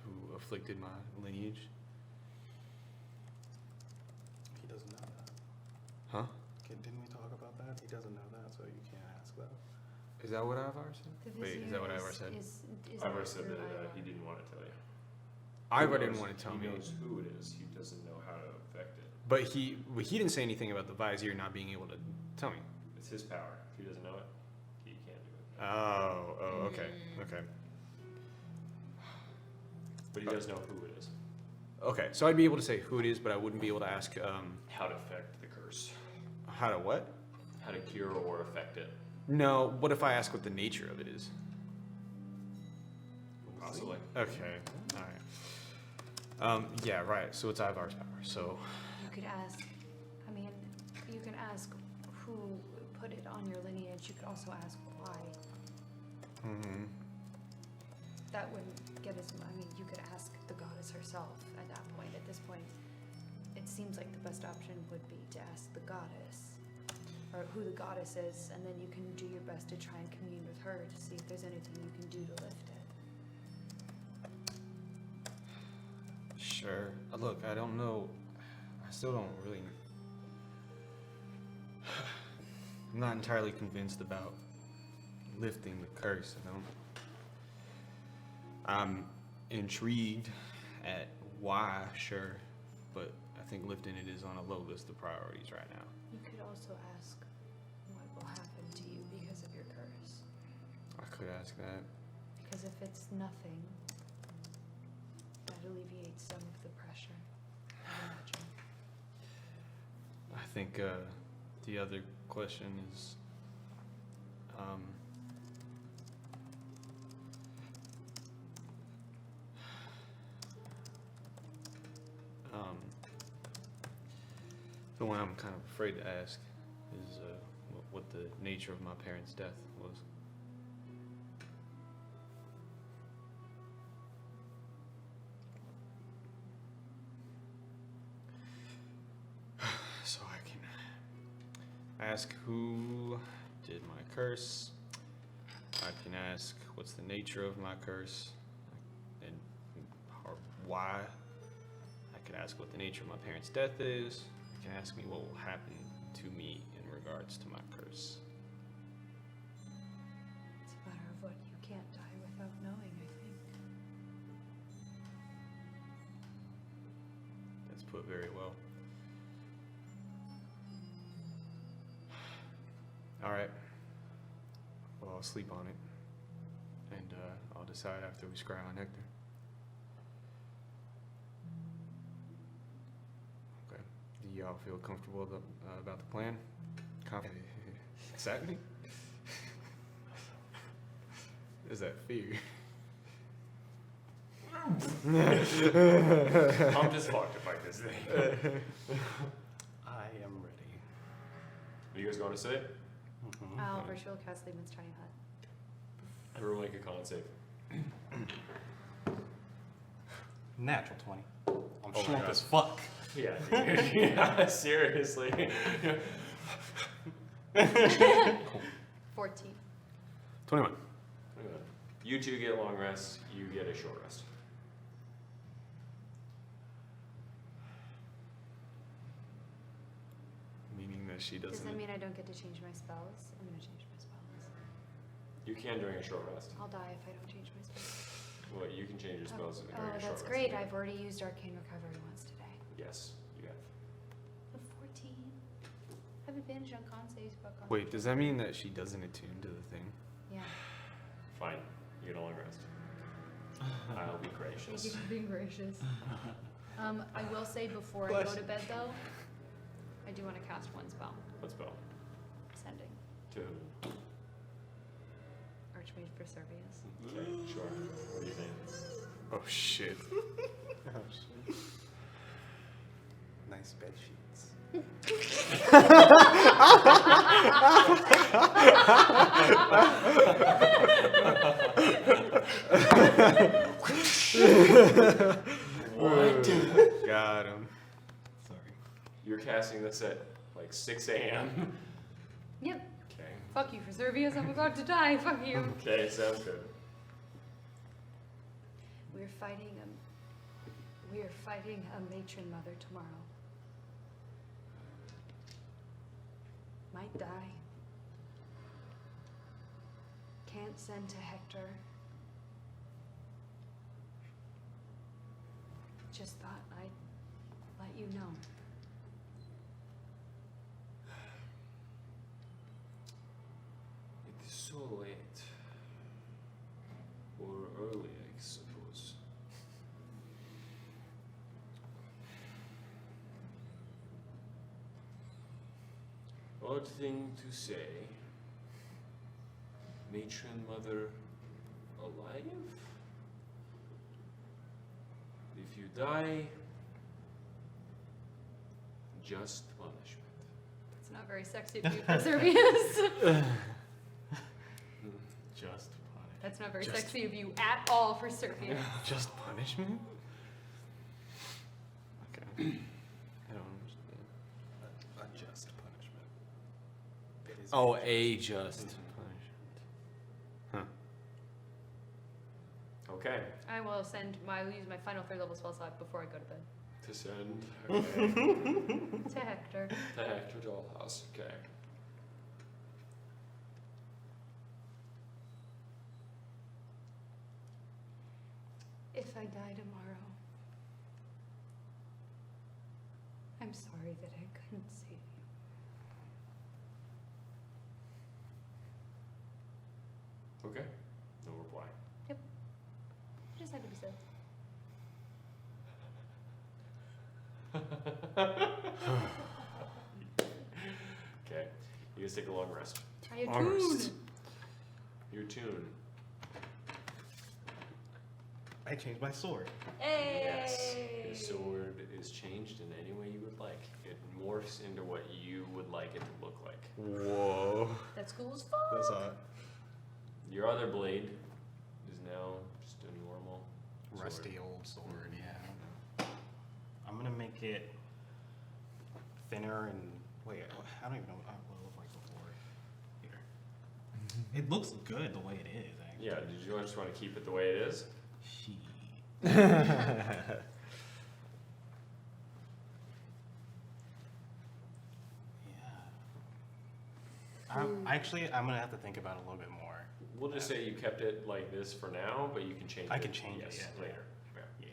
who afflicted my lineage? He doesn't know that. Huh? Didn't we talk about that? He doesn't know that, so you can't ask that. Is that what Ivar said? The Wait, is that what Ivar said? Is Ivor that said through that Ivar? he didn't want to tell you. Ivar didn't want to tell me. He knows who it is. He doesn't know how to affect it. But he didn't say anything about the vizier not being able to tell me. It's his power. If he doesn't know it, he can't do it. Oh, okay, okay. But he does know who it is. Okay, so I'd be able to say who it is, but I wouldn't be able to ask How to affect the curse. how to what? How to cure or affect it. No, what if I ask what the nature of it is? Possibly. Okay, alright. Yeah, right, so it's Ivar's power, so... You could ask, I mean, you can ask who put it on your lineage. You could also ask why. Mm-hmm. that wouldn't get us. I mean, you could ask the goddess herself at that point. At this point, it seems like the best option would be to ask the goddess, or who the goddess is, and then you can do your best to try and commune with her to see if there's anything you can do to lift it. Sure. Look, I don't know. I still don't really. I'm not entirely convinced about lifting the curse. I'm intrigued at why, sure, but I think lifting it is on a low list of priorities right now. You could also ask what will happen to you because of your curse. I could ask that. Because if it's nothing, that alleviates some of the pressure, I imagine. I think the other question is, the one I'm kind of afraid to ask is what the nature of my parents' death was. So I can ask who did my curse. I can ask what's the nature of my curse and or why. I can ask what the nature of my parents' death is. You can ask me what will happen to me in regards to my curse. It's a matter of what you can't die without knowing, I think. That's put very well. All right. Well, I'll sleep on it, and I'll decide after we scry on Hector. Okay. Do y'all feel comfortable about the plan? Exactly. Is that fear? I'm just fucked to fight this thing. I am ready. Are you guys going to say? I'll virtual cast Lehman's Tiny Hut. Everyone make a con save. Natural 20. I'm Oh my shrunk God. as fuck. Yeah, dude. Yeah, seriously. 14. 21. You two get a long rest, you get a short rest. Meaning that she Does doesn't. that mean I don't get to change my spells? I'm gonna change my spells. You can during a short rest. I'll die if I don't change my spells. Well, you can change your spells during a short That's rest. great. I've already used Arcane Recovery once today. Yes, you have. A 14. I have advantage on con saves, but con Wait, does that mean that she doesn't attune to the thing? Yeah. Fine, you get a long rest. I'll be Thank gracious. you for being gracious. I will say before I go to bed though, I do want to cast one spell. What spell? Sending. To who? Archmage Preservius. Okay, sure. What do you think? Oh shit. Oh, shit. Nice bed sheets. What? Got him. Sorry. You're casting this at like 6 a.m. Yep. Okay. Fuck you, Preservius. I'm about to die. Fuck you. Okay, sounds good. We're fighting a matron mother tomorrow. Might die. Can't send to Hector. Just thought I'd let you know. It is so late. Or early, I suppose. Odd thing to say. Matron mother alive? If you die, just punishment. It's not very sexy to be Preservius. Just That's not very Just- sexy of you at all for Serpian. Just punishment? Okay. I don't understand. A just punishment. It is Oh, just. a just punishment. Huh. Okay. I will use my final 3rd level spell slot before I go to bed. To send. Okay. To Hector. To Hector Dollhouse. Okay. If I die tomorrow, I'm sorry that I couldn't save you. Okay. No reply. It just had to be said. Okay. You guys take a long rest. I Armors. attune. Your tune. I changed my sword. Yes. Hey. Your sword is changed in any way you would like. It morphs into what you would like it to look like. Whoa. That's cool as fuck. That's hot. Your other blade is now just a normal sword. Rusty old sword, yeah. I'm gonna make it thinner and wait. I don't even know what it looked like before. Here. It looks good the way it is. Actually. Yeah, did you just want to keep it the way it is? She. Yeah. I'm gonna have to think about it a little bit more. We'll just say you kept it like this for now, but you can change it. I can change it, yes, yeah. later. Yeah. Yeah.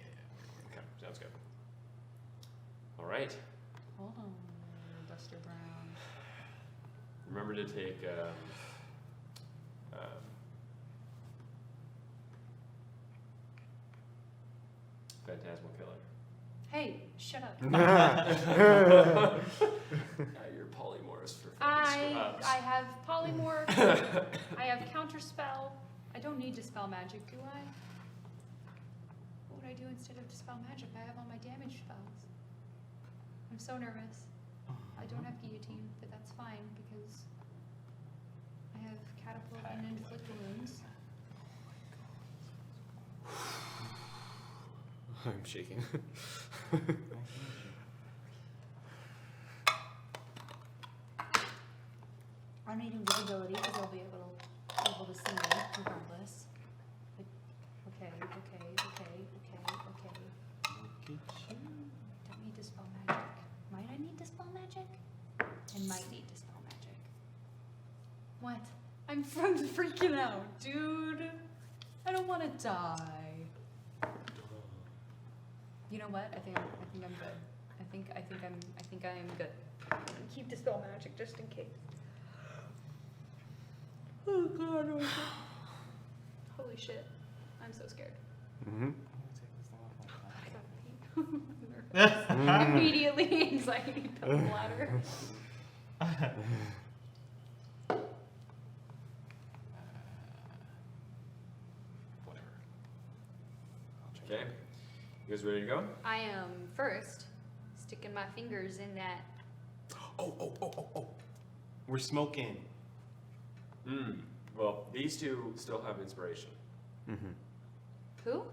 Okay, sounds good. All right. Hold on, Buster Brown. Remember to take Phantasmal Killer. Hey, shut up. Your polymorphs for I have polymorph. I have counterspell. I don't need dispel magic, do I? What would I do instead of dispel magic? I have all my damage spells. I'm so nervous. I don't have guillotine, but that's fine because I have catapult and inflict wounds. I'm shaking. I'm needing visibility because I'll be able to see me regardless. Like, okay. Don't need dispel magic. Might I need dispel magic? I might need dispel magic. What? I'm freaking out, dude. I don't want to die. You know what? I think I'm good. I think I am good. I'm gonna keep dispel magic just in case. Oh god, oh god. Holy shit. I'm so scared. Mm-hmm. I got nervous. Immediately anxiety fell bladder. Whatever. Okay. You guys ready to go? I am first sticking my fingers in that. Oh. We're smoking. Well, these two still have inspiration. Mm-hmm. Who?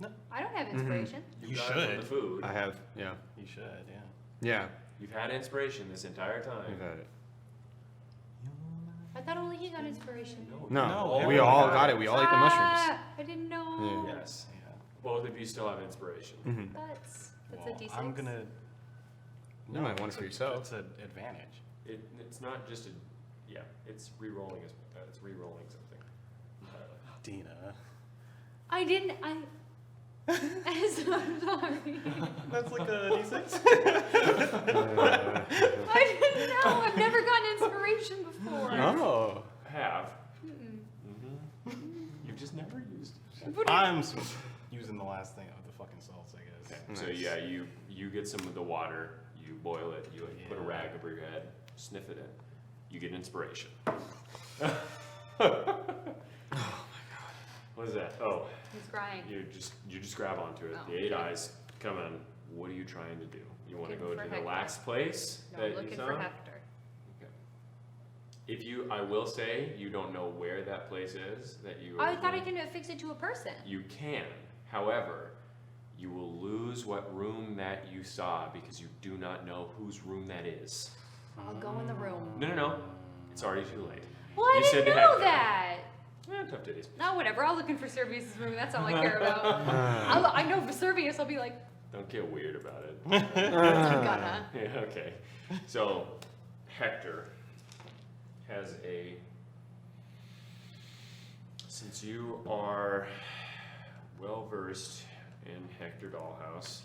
No. I don't have inspiration. You You got it from should. the food. I have, yeah. You should, yeah. Yeah, You've had inspiration this entire time. I've had it. I thought only he got inspiration. No, No, we everyone all got got it. it. We all ate the mushrooms. I didn't know. Yeah. Yes. Both of you still have inspiration. Mm-hmm. That's Well, a D6. I'm gonna. You might want it for yourself. It's an advantage. It's not just a, yeah, it's re-rolling, it's re-rolling something. Dina. I didn't. I'm sorry. That's like a D6? I didn't know. I've never gotten inspiration before. Oh. Have. Mm-mm. You've just never used it. What do I'm using the last thing of the fucking salts, I guess. So Nice. yeah, you get some of the water, you boil it, you like, put a Yeah. rag over your head, sniff it in, you get inspiration. What is that? Oh, He's crying. you just grab onto it. Oh, The eight okay. eyes come in. What are you trying to do? You want to Looking go for to the Hector. last place No, that I'm you looking saw? for Hector. Okay. I will say, you don't know where that place is that you. I thought I can affix it to a person. You can. However, you will lose what room that you saw because you do not know whose room that is. I'll go in the room. No. It's already too late. Well, I You said didn't to know Hector. that. Tough titties. No, whatever. I'll look in for Servius's room. That's all I care about. I know for Servius, I'll be like, Don't get weird about it. I'm gonna. Yeah, okay. So, Hector has a. Since you are well versed in Hector Dollhouse,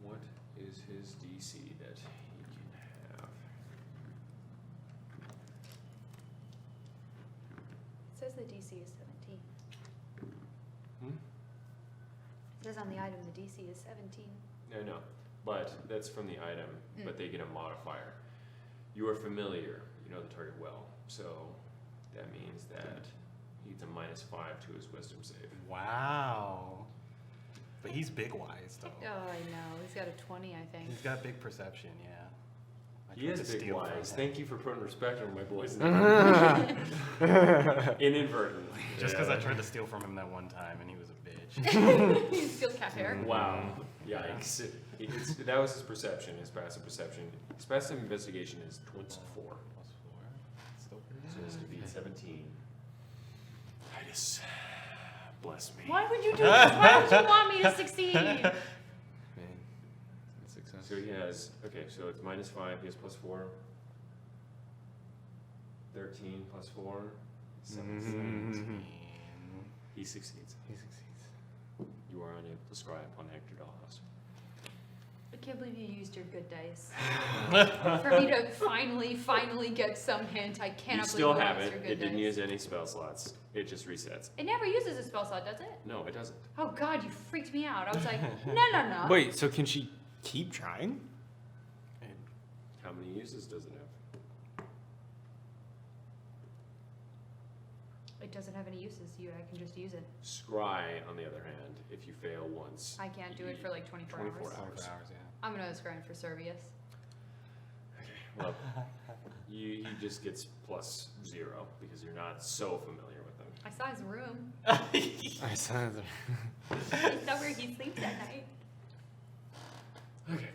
what is his DC that he can have? It says the DC is 17. Hmm? It says on the item the DC is 17. No, but that's from the item, but they get a modifier. You are familiar, you know the target well, so that means that he gets a -5 to his wisdom save. Wow. But he's big wise though. Oh, I know. He's got a 20, I think. He's got big perception, yeah. I He tried is to big steal from wise. him. Thank you for putting respect on my boys. Inadvertently. Just because I tried to steal from him that one time and he was a bitch. He's still cat hair. Wow. Yikes. That was his perception, his passive perception. His passive investigation is 24. +4. Still pretty So he has to beat 17. Titus, bless me. Why would you do this? Why would you want me to succeed? Man, success. So he has, okay, so it's -5, he has +4. 13 +4, 17. He succeeds. He succeeds. You are unable to scry upon Hector Dollhouse. I can't believe you used your good dice. For me to finally get some hint, I You cannot still believe you have used it. your good It didn't dice. use any spell slots. It just resets. It never uses a spell slot, does it? No, it doesn't. Oh god, you freaked me out. I was like, no. Wait, so can she keep trying? And How many uses does it have? It doesn't have any uses. I can just use it. Scry, on the other hand, if you fail once. I can't do it for like 24 hours. 24 hours, yeah. I'm gonna scry for Servius. Well, he just gets +0 because you're not so familiar with him. I saw his room. I saw the. I saw where he sleeps at night. Okay.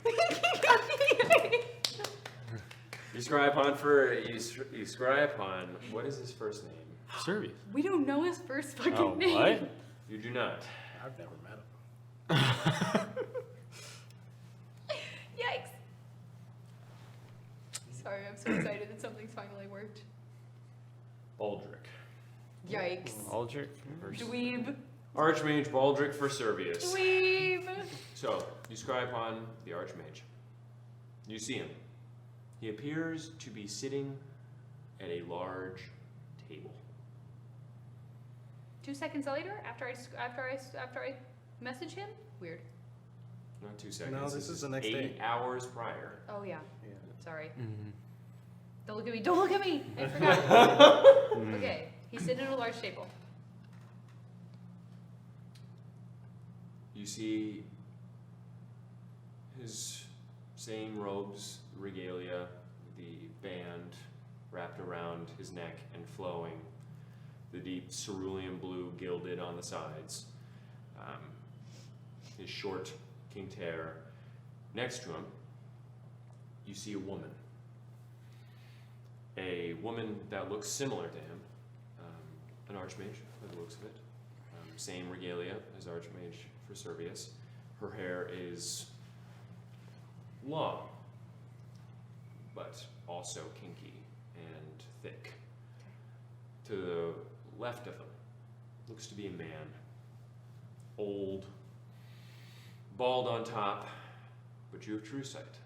You scry upon what is his first name? Servius. We don't know his first fucking Oh, name. what? You do not. I've never met him. Yikes. Sorry, I'm so excited that something's finally worked. Baldric. Yikes. Aldrich. Dweeb. Archmage Baldric for Servius. Dweeb. So, you scry upon the Archmage. You see him. He appears to be sitting at a large table. 2 seconds later, after I message him? Weird. Not 2 seconds. No, this is the next 8 day. hours prior. Oh yeah. Yeah. Sorry. Mm-hmm. Don't look at me. Don't look at me. I forgot. Okay. He's sitting at a large table. You see his same robes, regalia, the band wrapped around his neck and flowing, the deep cerulean blue gilded on the sides, his short kinked hair. Next to him, you see a woman. A woman that looks similar to him, an archmage by the looks of it. Same regalia as archmage for Servius. Her hair is long, but also kinky and thick. To the left of him looks to be a man, old, bald on top, but you have true sight.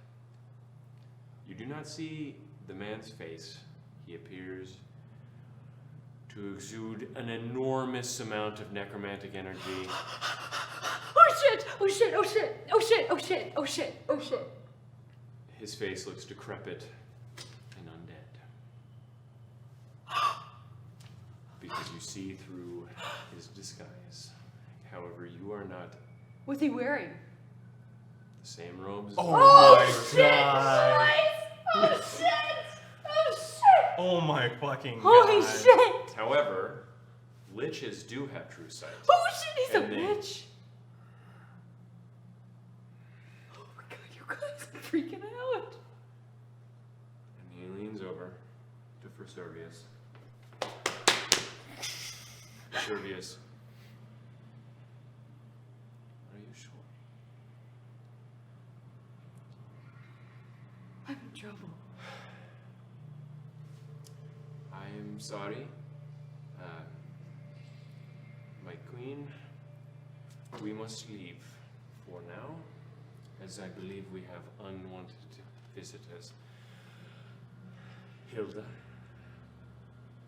You do not see the man's face. He appears to exude an enormous amount of necromantic energy. Oh shit! Oh shit! Oh shit! Oh shit! Oh shit! Oh shit! Oh shit! His face looks decrepit and undead. Because you see through his disguise. However, you are not What's he wearing? the The same robes. Oh, Oh, my shit! god. Christ! Oh shit! Oh shit! Oh my fucking Holy god. shit! However, liches do have true sight. Oh shit! He's a And they- witch. Oh my god! You guys are freaking out. And he leans over to Ferservius. Ferservius. Are you sure? I'm in trouble. I am sorry. My queen, we must leave for now, as I believe we have unwanted visitors. Hilda,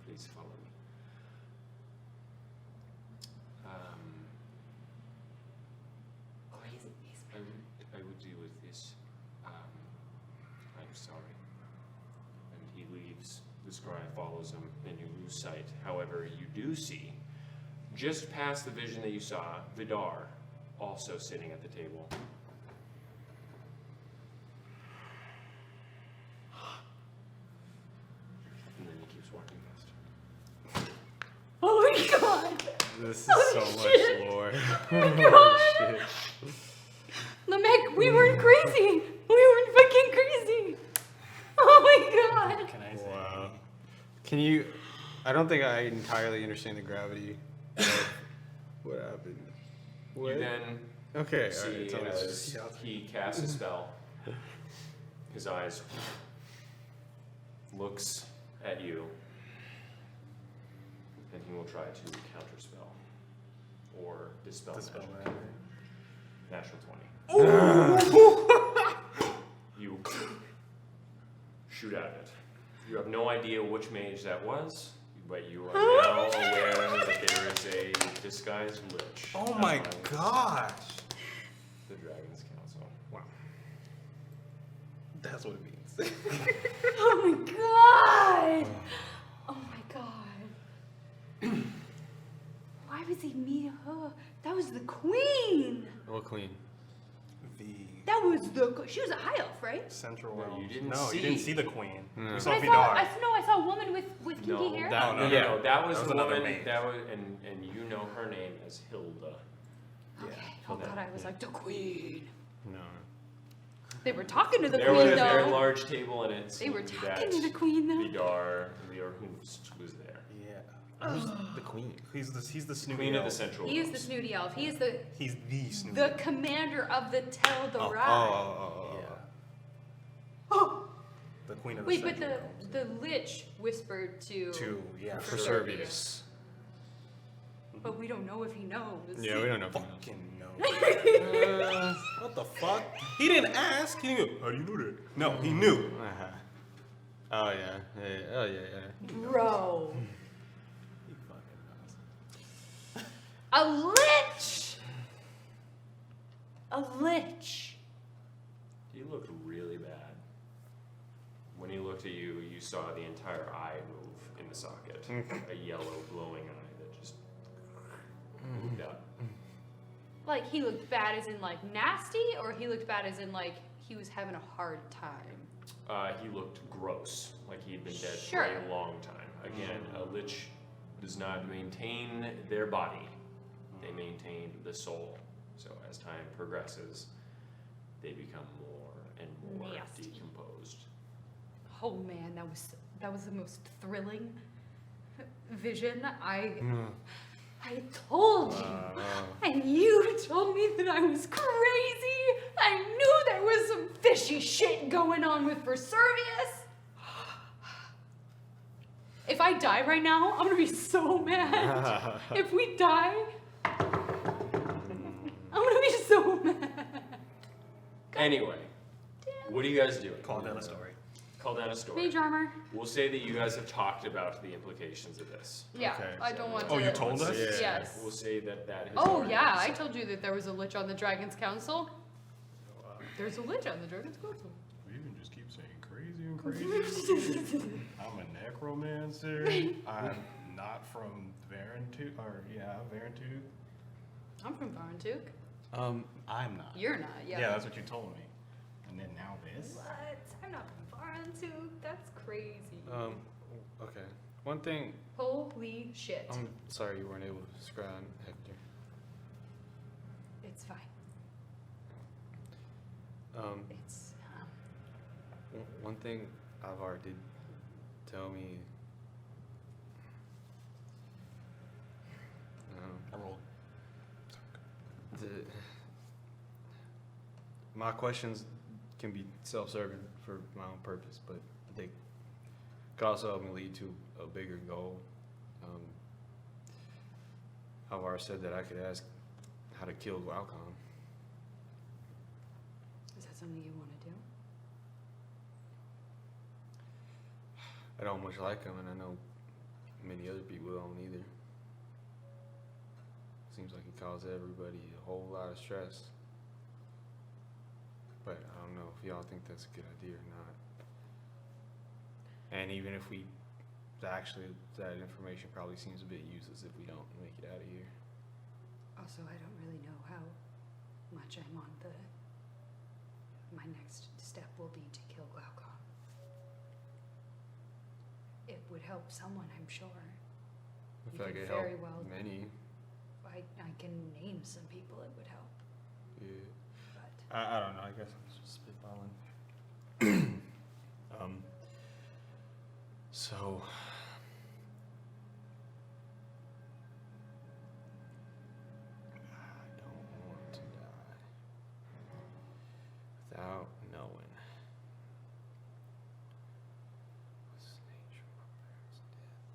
please follow me. I would deal with this. I'm sorry. And he leaves. The scribe follows him, and you lose sight. However, you do see, just past the vision that you saw, Vidar also sitting at the table. And then he keeps walking past. Oh my god! This is Holy so shit. much lore. Oh my Holy god! shit. Lamech, we weren't crazy! We weren't fucking crazy! Oh my god! Can I say? Wow. Can you? I don't think I entirely understand the gravity of what happened. What? You then Okay, see alright, tell me as this. he casts a spell, his eyes looks at you, and he will try to counterspell or dispel Dispel magic. magic. Natural 20. You shoot out of it. You have no idea which mage that was, but you are now aware that there is a disguised lich. Oh my among gosh. The Dragon's Council. Wow. That's what it means. Oh my god! Oh my god. Why was he meeting her? That was the queen! What queen? The That was the. She was a high elf, right? central No, realm. you didn't No, you see- didn't see the queen. No. You saw But Vidar. I saw a woman with kinky No, hair. that, No, no, that was that was the another woman. mage. That was, and you know her name as Hilda. Okay. Yeah. Oh god, I was like the queen. No. They were talking to the There was queen a very though. large table, and it They were seemed talking that to the queen though. Vidar Learhoost was there. Yeah. Who's the queen? He's the snooty Queen of the elf. Central. He is the Realms. snooty elf. He is the He's the snooty. the commander of the Tell the Oh, Ride. Yeah. Oh. The queen of the Wait, but central the realms. lich whispered to. Yeah. For Servius. But we don't know if he knows. Yeah, we don't know if he knows. Fucking no. What the fuck? He didn't ask. He didn't go, how do you know that? No, he knew. Uh-huh. Oh yeah. Oh yeah. Bro. He fucking knows. A lich! A lich. He looked really bad. When he looked at you, you saw the entire eye move in the socket. A yellow glowing eye that just moved up. Like, he looked bad as in, like, nasty, or he looked bad as in, like, he was having a hard time? He looked gross, like he had been dead Sure. for a long time. Again, a lich does not maintain their body, they maintain the soul. So as time progresses, they become more and more Nasty. decomposed. Oh man, that was the most thrilling vision. I told you, and you told me that I was crazy. I knew there was some fishy shit going on with Vesuvius. If I die right now, I'm gonna be so mad. If we die, I'm gonna be so mad. Anyway, what are you guys doing? Call down a story. Call down a story. Mage armor. We'll say that you guys have talked about the implications of this. Yeah, Okay, I don't want to. Oh, you told us? Yeah. Yes. We'll say that that has Oh already yeah, been I said. told you that there was a lich on the Dragon's Council. There's a lich on the Dragon's Council. You can just keep saying crazy and crazy. I'm a necromancer. I'm not from Varentuk. Or, yeah, Varentuk. I'm from Varentuk. I'm not. You're not, yeah. Yeah, that's what you told me. And then now this? What? I'm not foreign to. That's crazy. Okay. One thing, Holy shit. I'm sorry you weren't able to scry, Hector. It's fine. It's, One thing Alvar did tell me. I rolled. My questions can be self-serving for my own purpose, but they could also help me lead to a bigger goal. Alvar said that I could ask how to kill Glaucon. is that something you want to do? I don't much like him, and I know many other people don't either. Seems like he caused everybody a whole lot of stress. But I don't know if y'all think that's a good idea or not. And even if we, actually, that information probably seems a bit useless if we don't make it out of here. Also, I don't really know how much I'm on the. My next step will be to kill Glaucon. It would help someone, I'm sure. I You feel like could it helped very well- many. I can name some people it would help, Yeah. but I don't know. I guess I'm just spitballing. So. I don't want to die without knowing. What's the nature of my parents' death?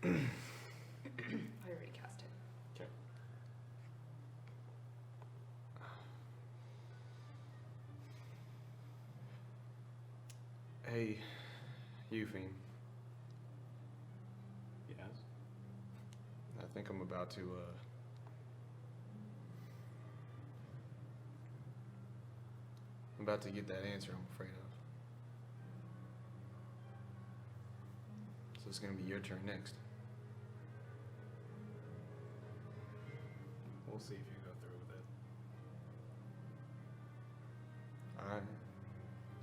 I already cast it. Okay. Hey, Euphine. Yes. I think I'm about to, I'm about to get that answer I'm afraid of. So it's gonna be your turn next. We'll see if you go through with it. Alright.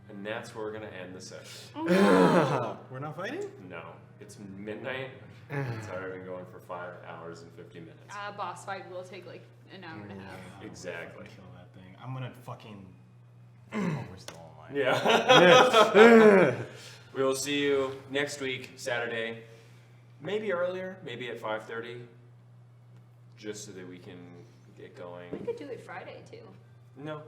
And that's where we're gonna end the session. We're not fighting? No, it's midnight. It's already been going for 5 hours and 50 minutes. Boss fight will take like an hour and a half. Exactly. Kill that thing. I'm gonna fucking. Oh, we're still online. Yeah. We will see you next week, Saturday. Maybe earlier, maybe at 5:30, just so that we can get going. We could do it Friday too. No,